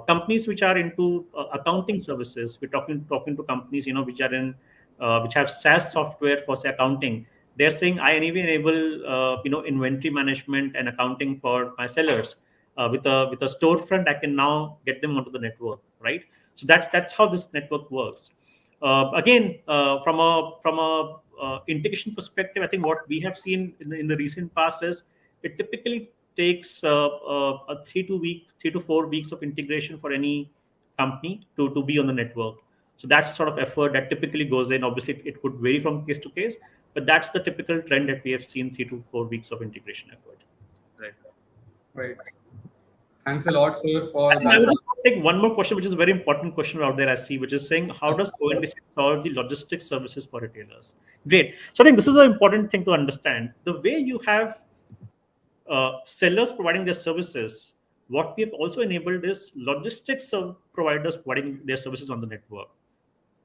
Companies which are into accounting services, we're talking to companies which are in which have SaaS software for say accounting. They're saying I anyway enable inventory management and accounting for my sellers with a storefront. I can now get them onto the network, right? So that's how this network works. Again, from a integration perspective, I think what we have seen in the recent past is it typically takes a 3 to 4 weeks of integration for any company to be on the network. So that's the sort of effort that typically goes in. Obviously, it could vary from case to case, but that's the typical trend that we have seen 3 to 4 weeks of integration effort. Right. Right. Thanks a lot, sir, for And I that. would take one more question, which is a very important question out there I see, which is saying, how does ONDC solve the logistics services for retailers? Great. So I think this is an important thing to understand. The way you have sellers providing their services, what we have also enabled is logistics providers providing their services on the network,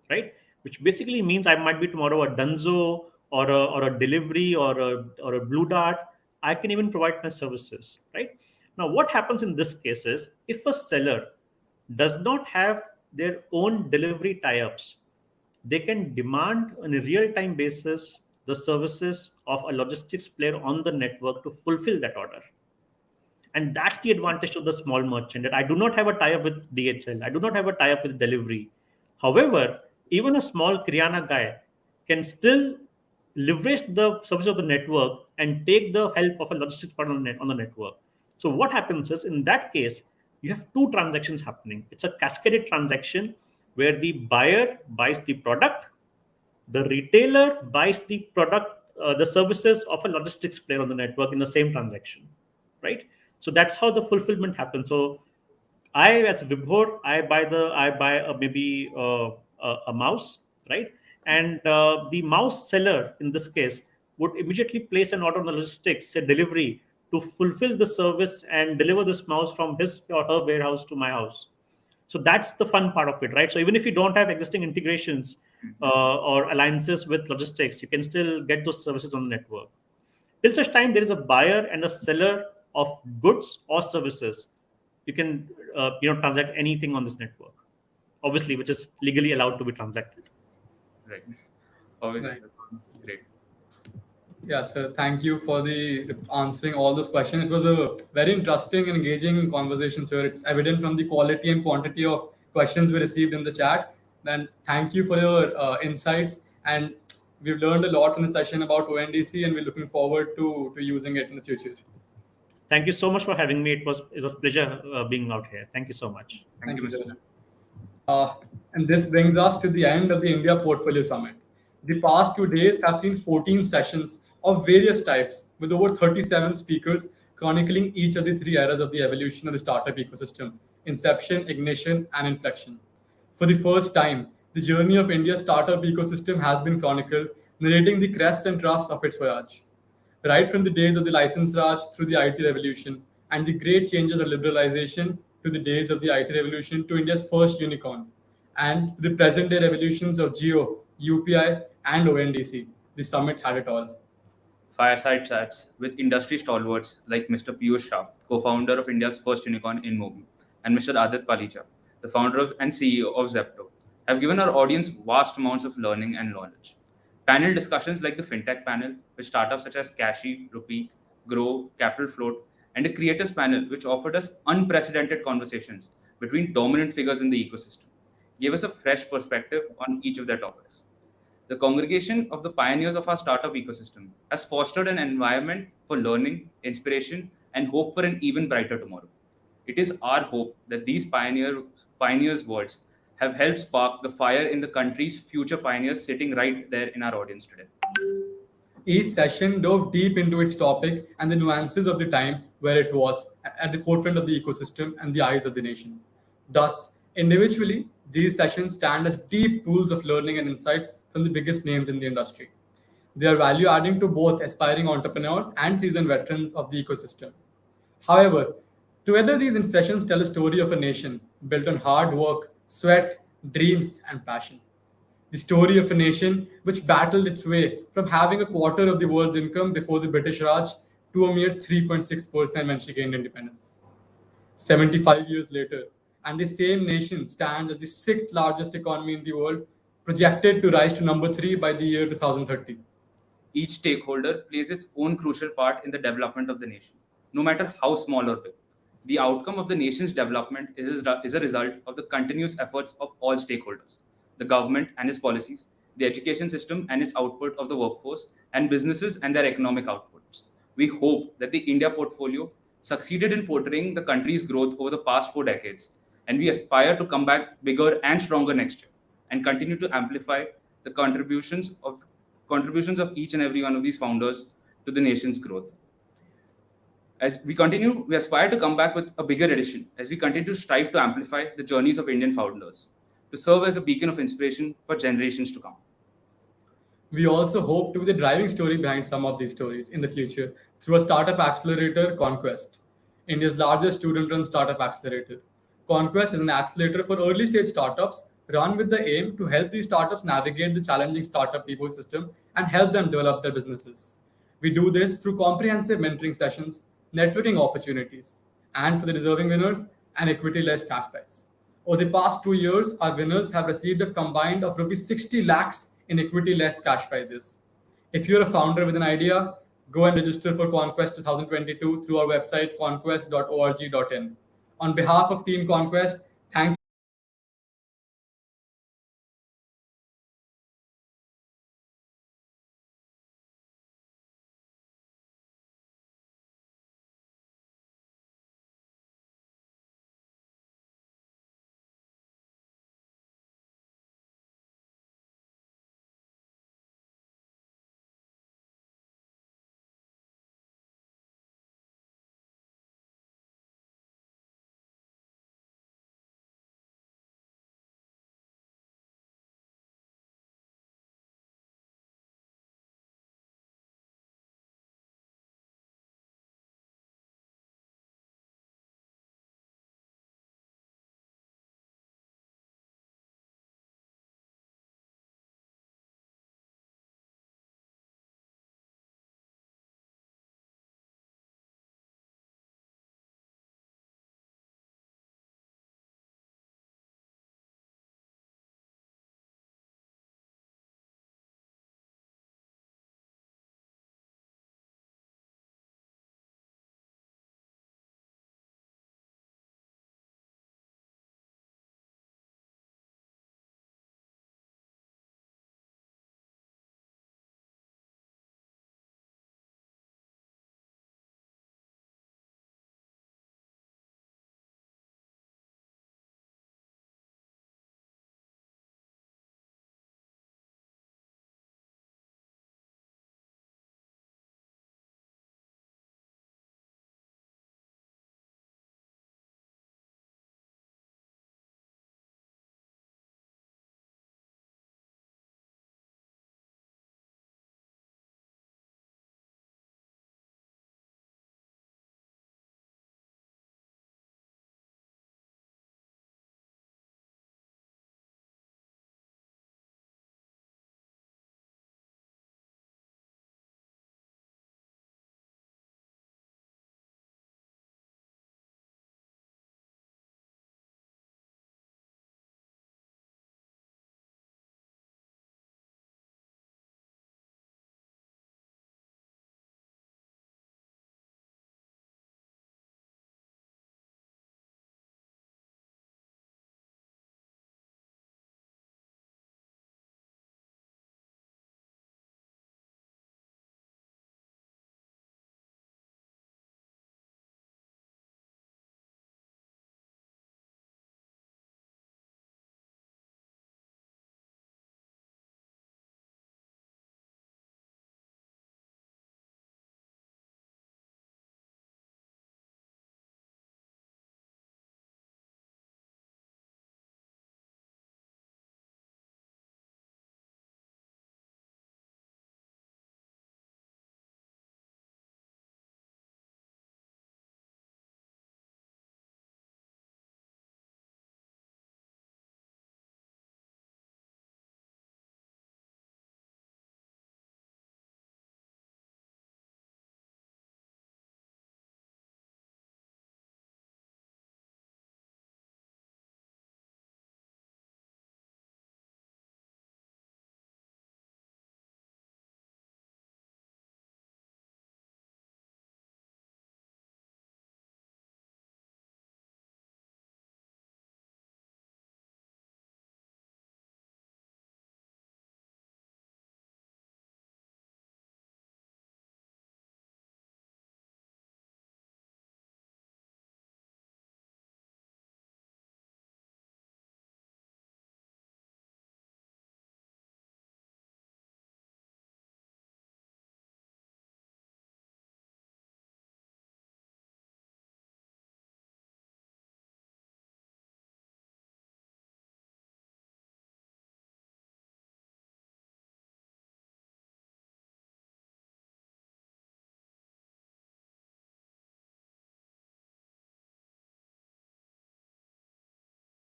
right? Which basically means I might be tomorrow a Dunzo or a delivery or a Blue Dart. I can even provide my services, right? Now, what happens in this case is if a seller does not have their own delivery tie-ups, they can demand on a real-time basis the services of a logistics player on the network to fulfill that order. And that's the advantage to the small merchant, that I do not have a tie-up with DHL. I do not have a tie-up with delivery. However, even a small Kriana guy can still leverage the service of the network and take the help of a logistics partner on the network. So what happens is in that case, you have two transactions happening. It's a cascaded transaction where the buyer buys the product, the retailer buys the product, the services of a logistics player on the network in the same transaction, right? So that's how the fulfillment happens. So I, as Vibhor, I buy maybe a mouse, right? And the mouse seller in this case would immediately place an order on the logistics, a delivery, to fulfill the service and deliver this mouse from his or her warehouse to my house. So that's the fun part of it, right? So even if you don't have existing integrations or alliances with logistics, you can still get those services on the network. Till such time there is a buyer and a seller of goods or services, you can transact anything on this network, obviously, which is legally allowed to be transacted. Right. Obviously, Right. that sounds great. Yeah, sir. Thank you for the answering all those questions. It was a very interesting and engaging conversation, sir. It's evident from the quality and quantity of questions we received in the chat. Then thank you for your insights. And we've learned a lot in the session about ONDC, and we're looking forward to using it in the future. Thank you so much for having me. It was a pleasure being out here. Thank you so much. Thank you, Mr. sir. And this brings us to the end of the India Portfolio Summit. The past 2 days have seen 14 sessions of various types with over 37 speakers chronicling each of the three eras of the evolution of the startup ecosystem: inception, ignition, and inflection. For the first time, the journey of India's startup ecosystem has been chronicled, narrating the crests and troughs of its voyage. Right from the days of the license Raj through the IT revolution and the great changes of liberalization to the days of the IT revolution to India's first unicorn and to the present day revolutions of Geo, UPI, and ONDC. The summit had it all. Fireside chats with industry stalwarts like Mr. Piyush Shah, co-founder of India's first unicorn InMobi, and Mr. Adit Palicha, the founder and CEO of Zepto, have given our audience vast amounts of learning and knowledge. Panel discussions like the FinTech panel with startups such as Cashy, Rupeek, Grow, Capital Float, and a creators panel which offered us unprecedented conversations between dominant figures in the ecosystem. gave us a fresh perspective on each of their topics. The congregation of the pioneers of our startup ecosystem has fostered an environment for learning, inspiration, and hope for an even brighter tomorrow. It is our hope that these pioneers' words have helped spark the fire in the country's future pioneers sitting right there in our audience today. Each session dove deep into its topic and the nuances of the time where it was at the forefront of the ecosystem and the eyes of the nation. Thus, individually, these sessions stand as deep pools of learning and insights from the biggest names in the industry. They are value adding to both aspiring entrepreneurs and seasoned veterans of the ecosystem. However, together these sessions tell a story of a nation built on hard work, sweat, dreams, and passion. The story of a nation which battled its way from having a quarter of the world's income before the British Raj to a mere 3.6% when she gained independence. 75 years later, and the same nation stands as the sixth largest economy in the world, projected to rise to number 3 by the year 2030. Each stakeholder plays its own crucial part in the development of the nation, no matter how small or big. The outcome of the nation's development is a result of the continuous efforts of all stakeholders: the government and its policies, the education system and its output of the workforce, and businesses and their economic outputs. We hope that the India portfolio succeeded in portraying the country's growth over the past 4 decades, and we aspire to come back bigger and stronger next year and continue to amplify the contributions of each and every one of these founders to the nation's growth. As we continue, we aspire to come back with a bigger edition as we continue to strive to amplify the journeys of Indian founders, to serve as a beacon of inspiration for generations to come. We also hope to be the driving story behind some of these stories in the future through a startup accelerator, Conquest, India's largest student run startup accelerator. Conquest is an accelerator for early stage startups run with the aim to help these startups navigate the challenging startup ecosystem and help them develop their businesses. We do this through comprehensive mentoring sessions, networking opportunities, and for the deserving winners, an equity less cash prize. Over the past 2 years, our winners have received a combined of rupees 60 lakhs in equity less cash prizes. If you're a founder with an idea, go and register for Conquest 2022 through our website conquest.org.in. On behalf of Team Conquest,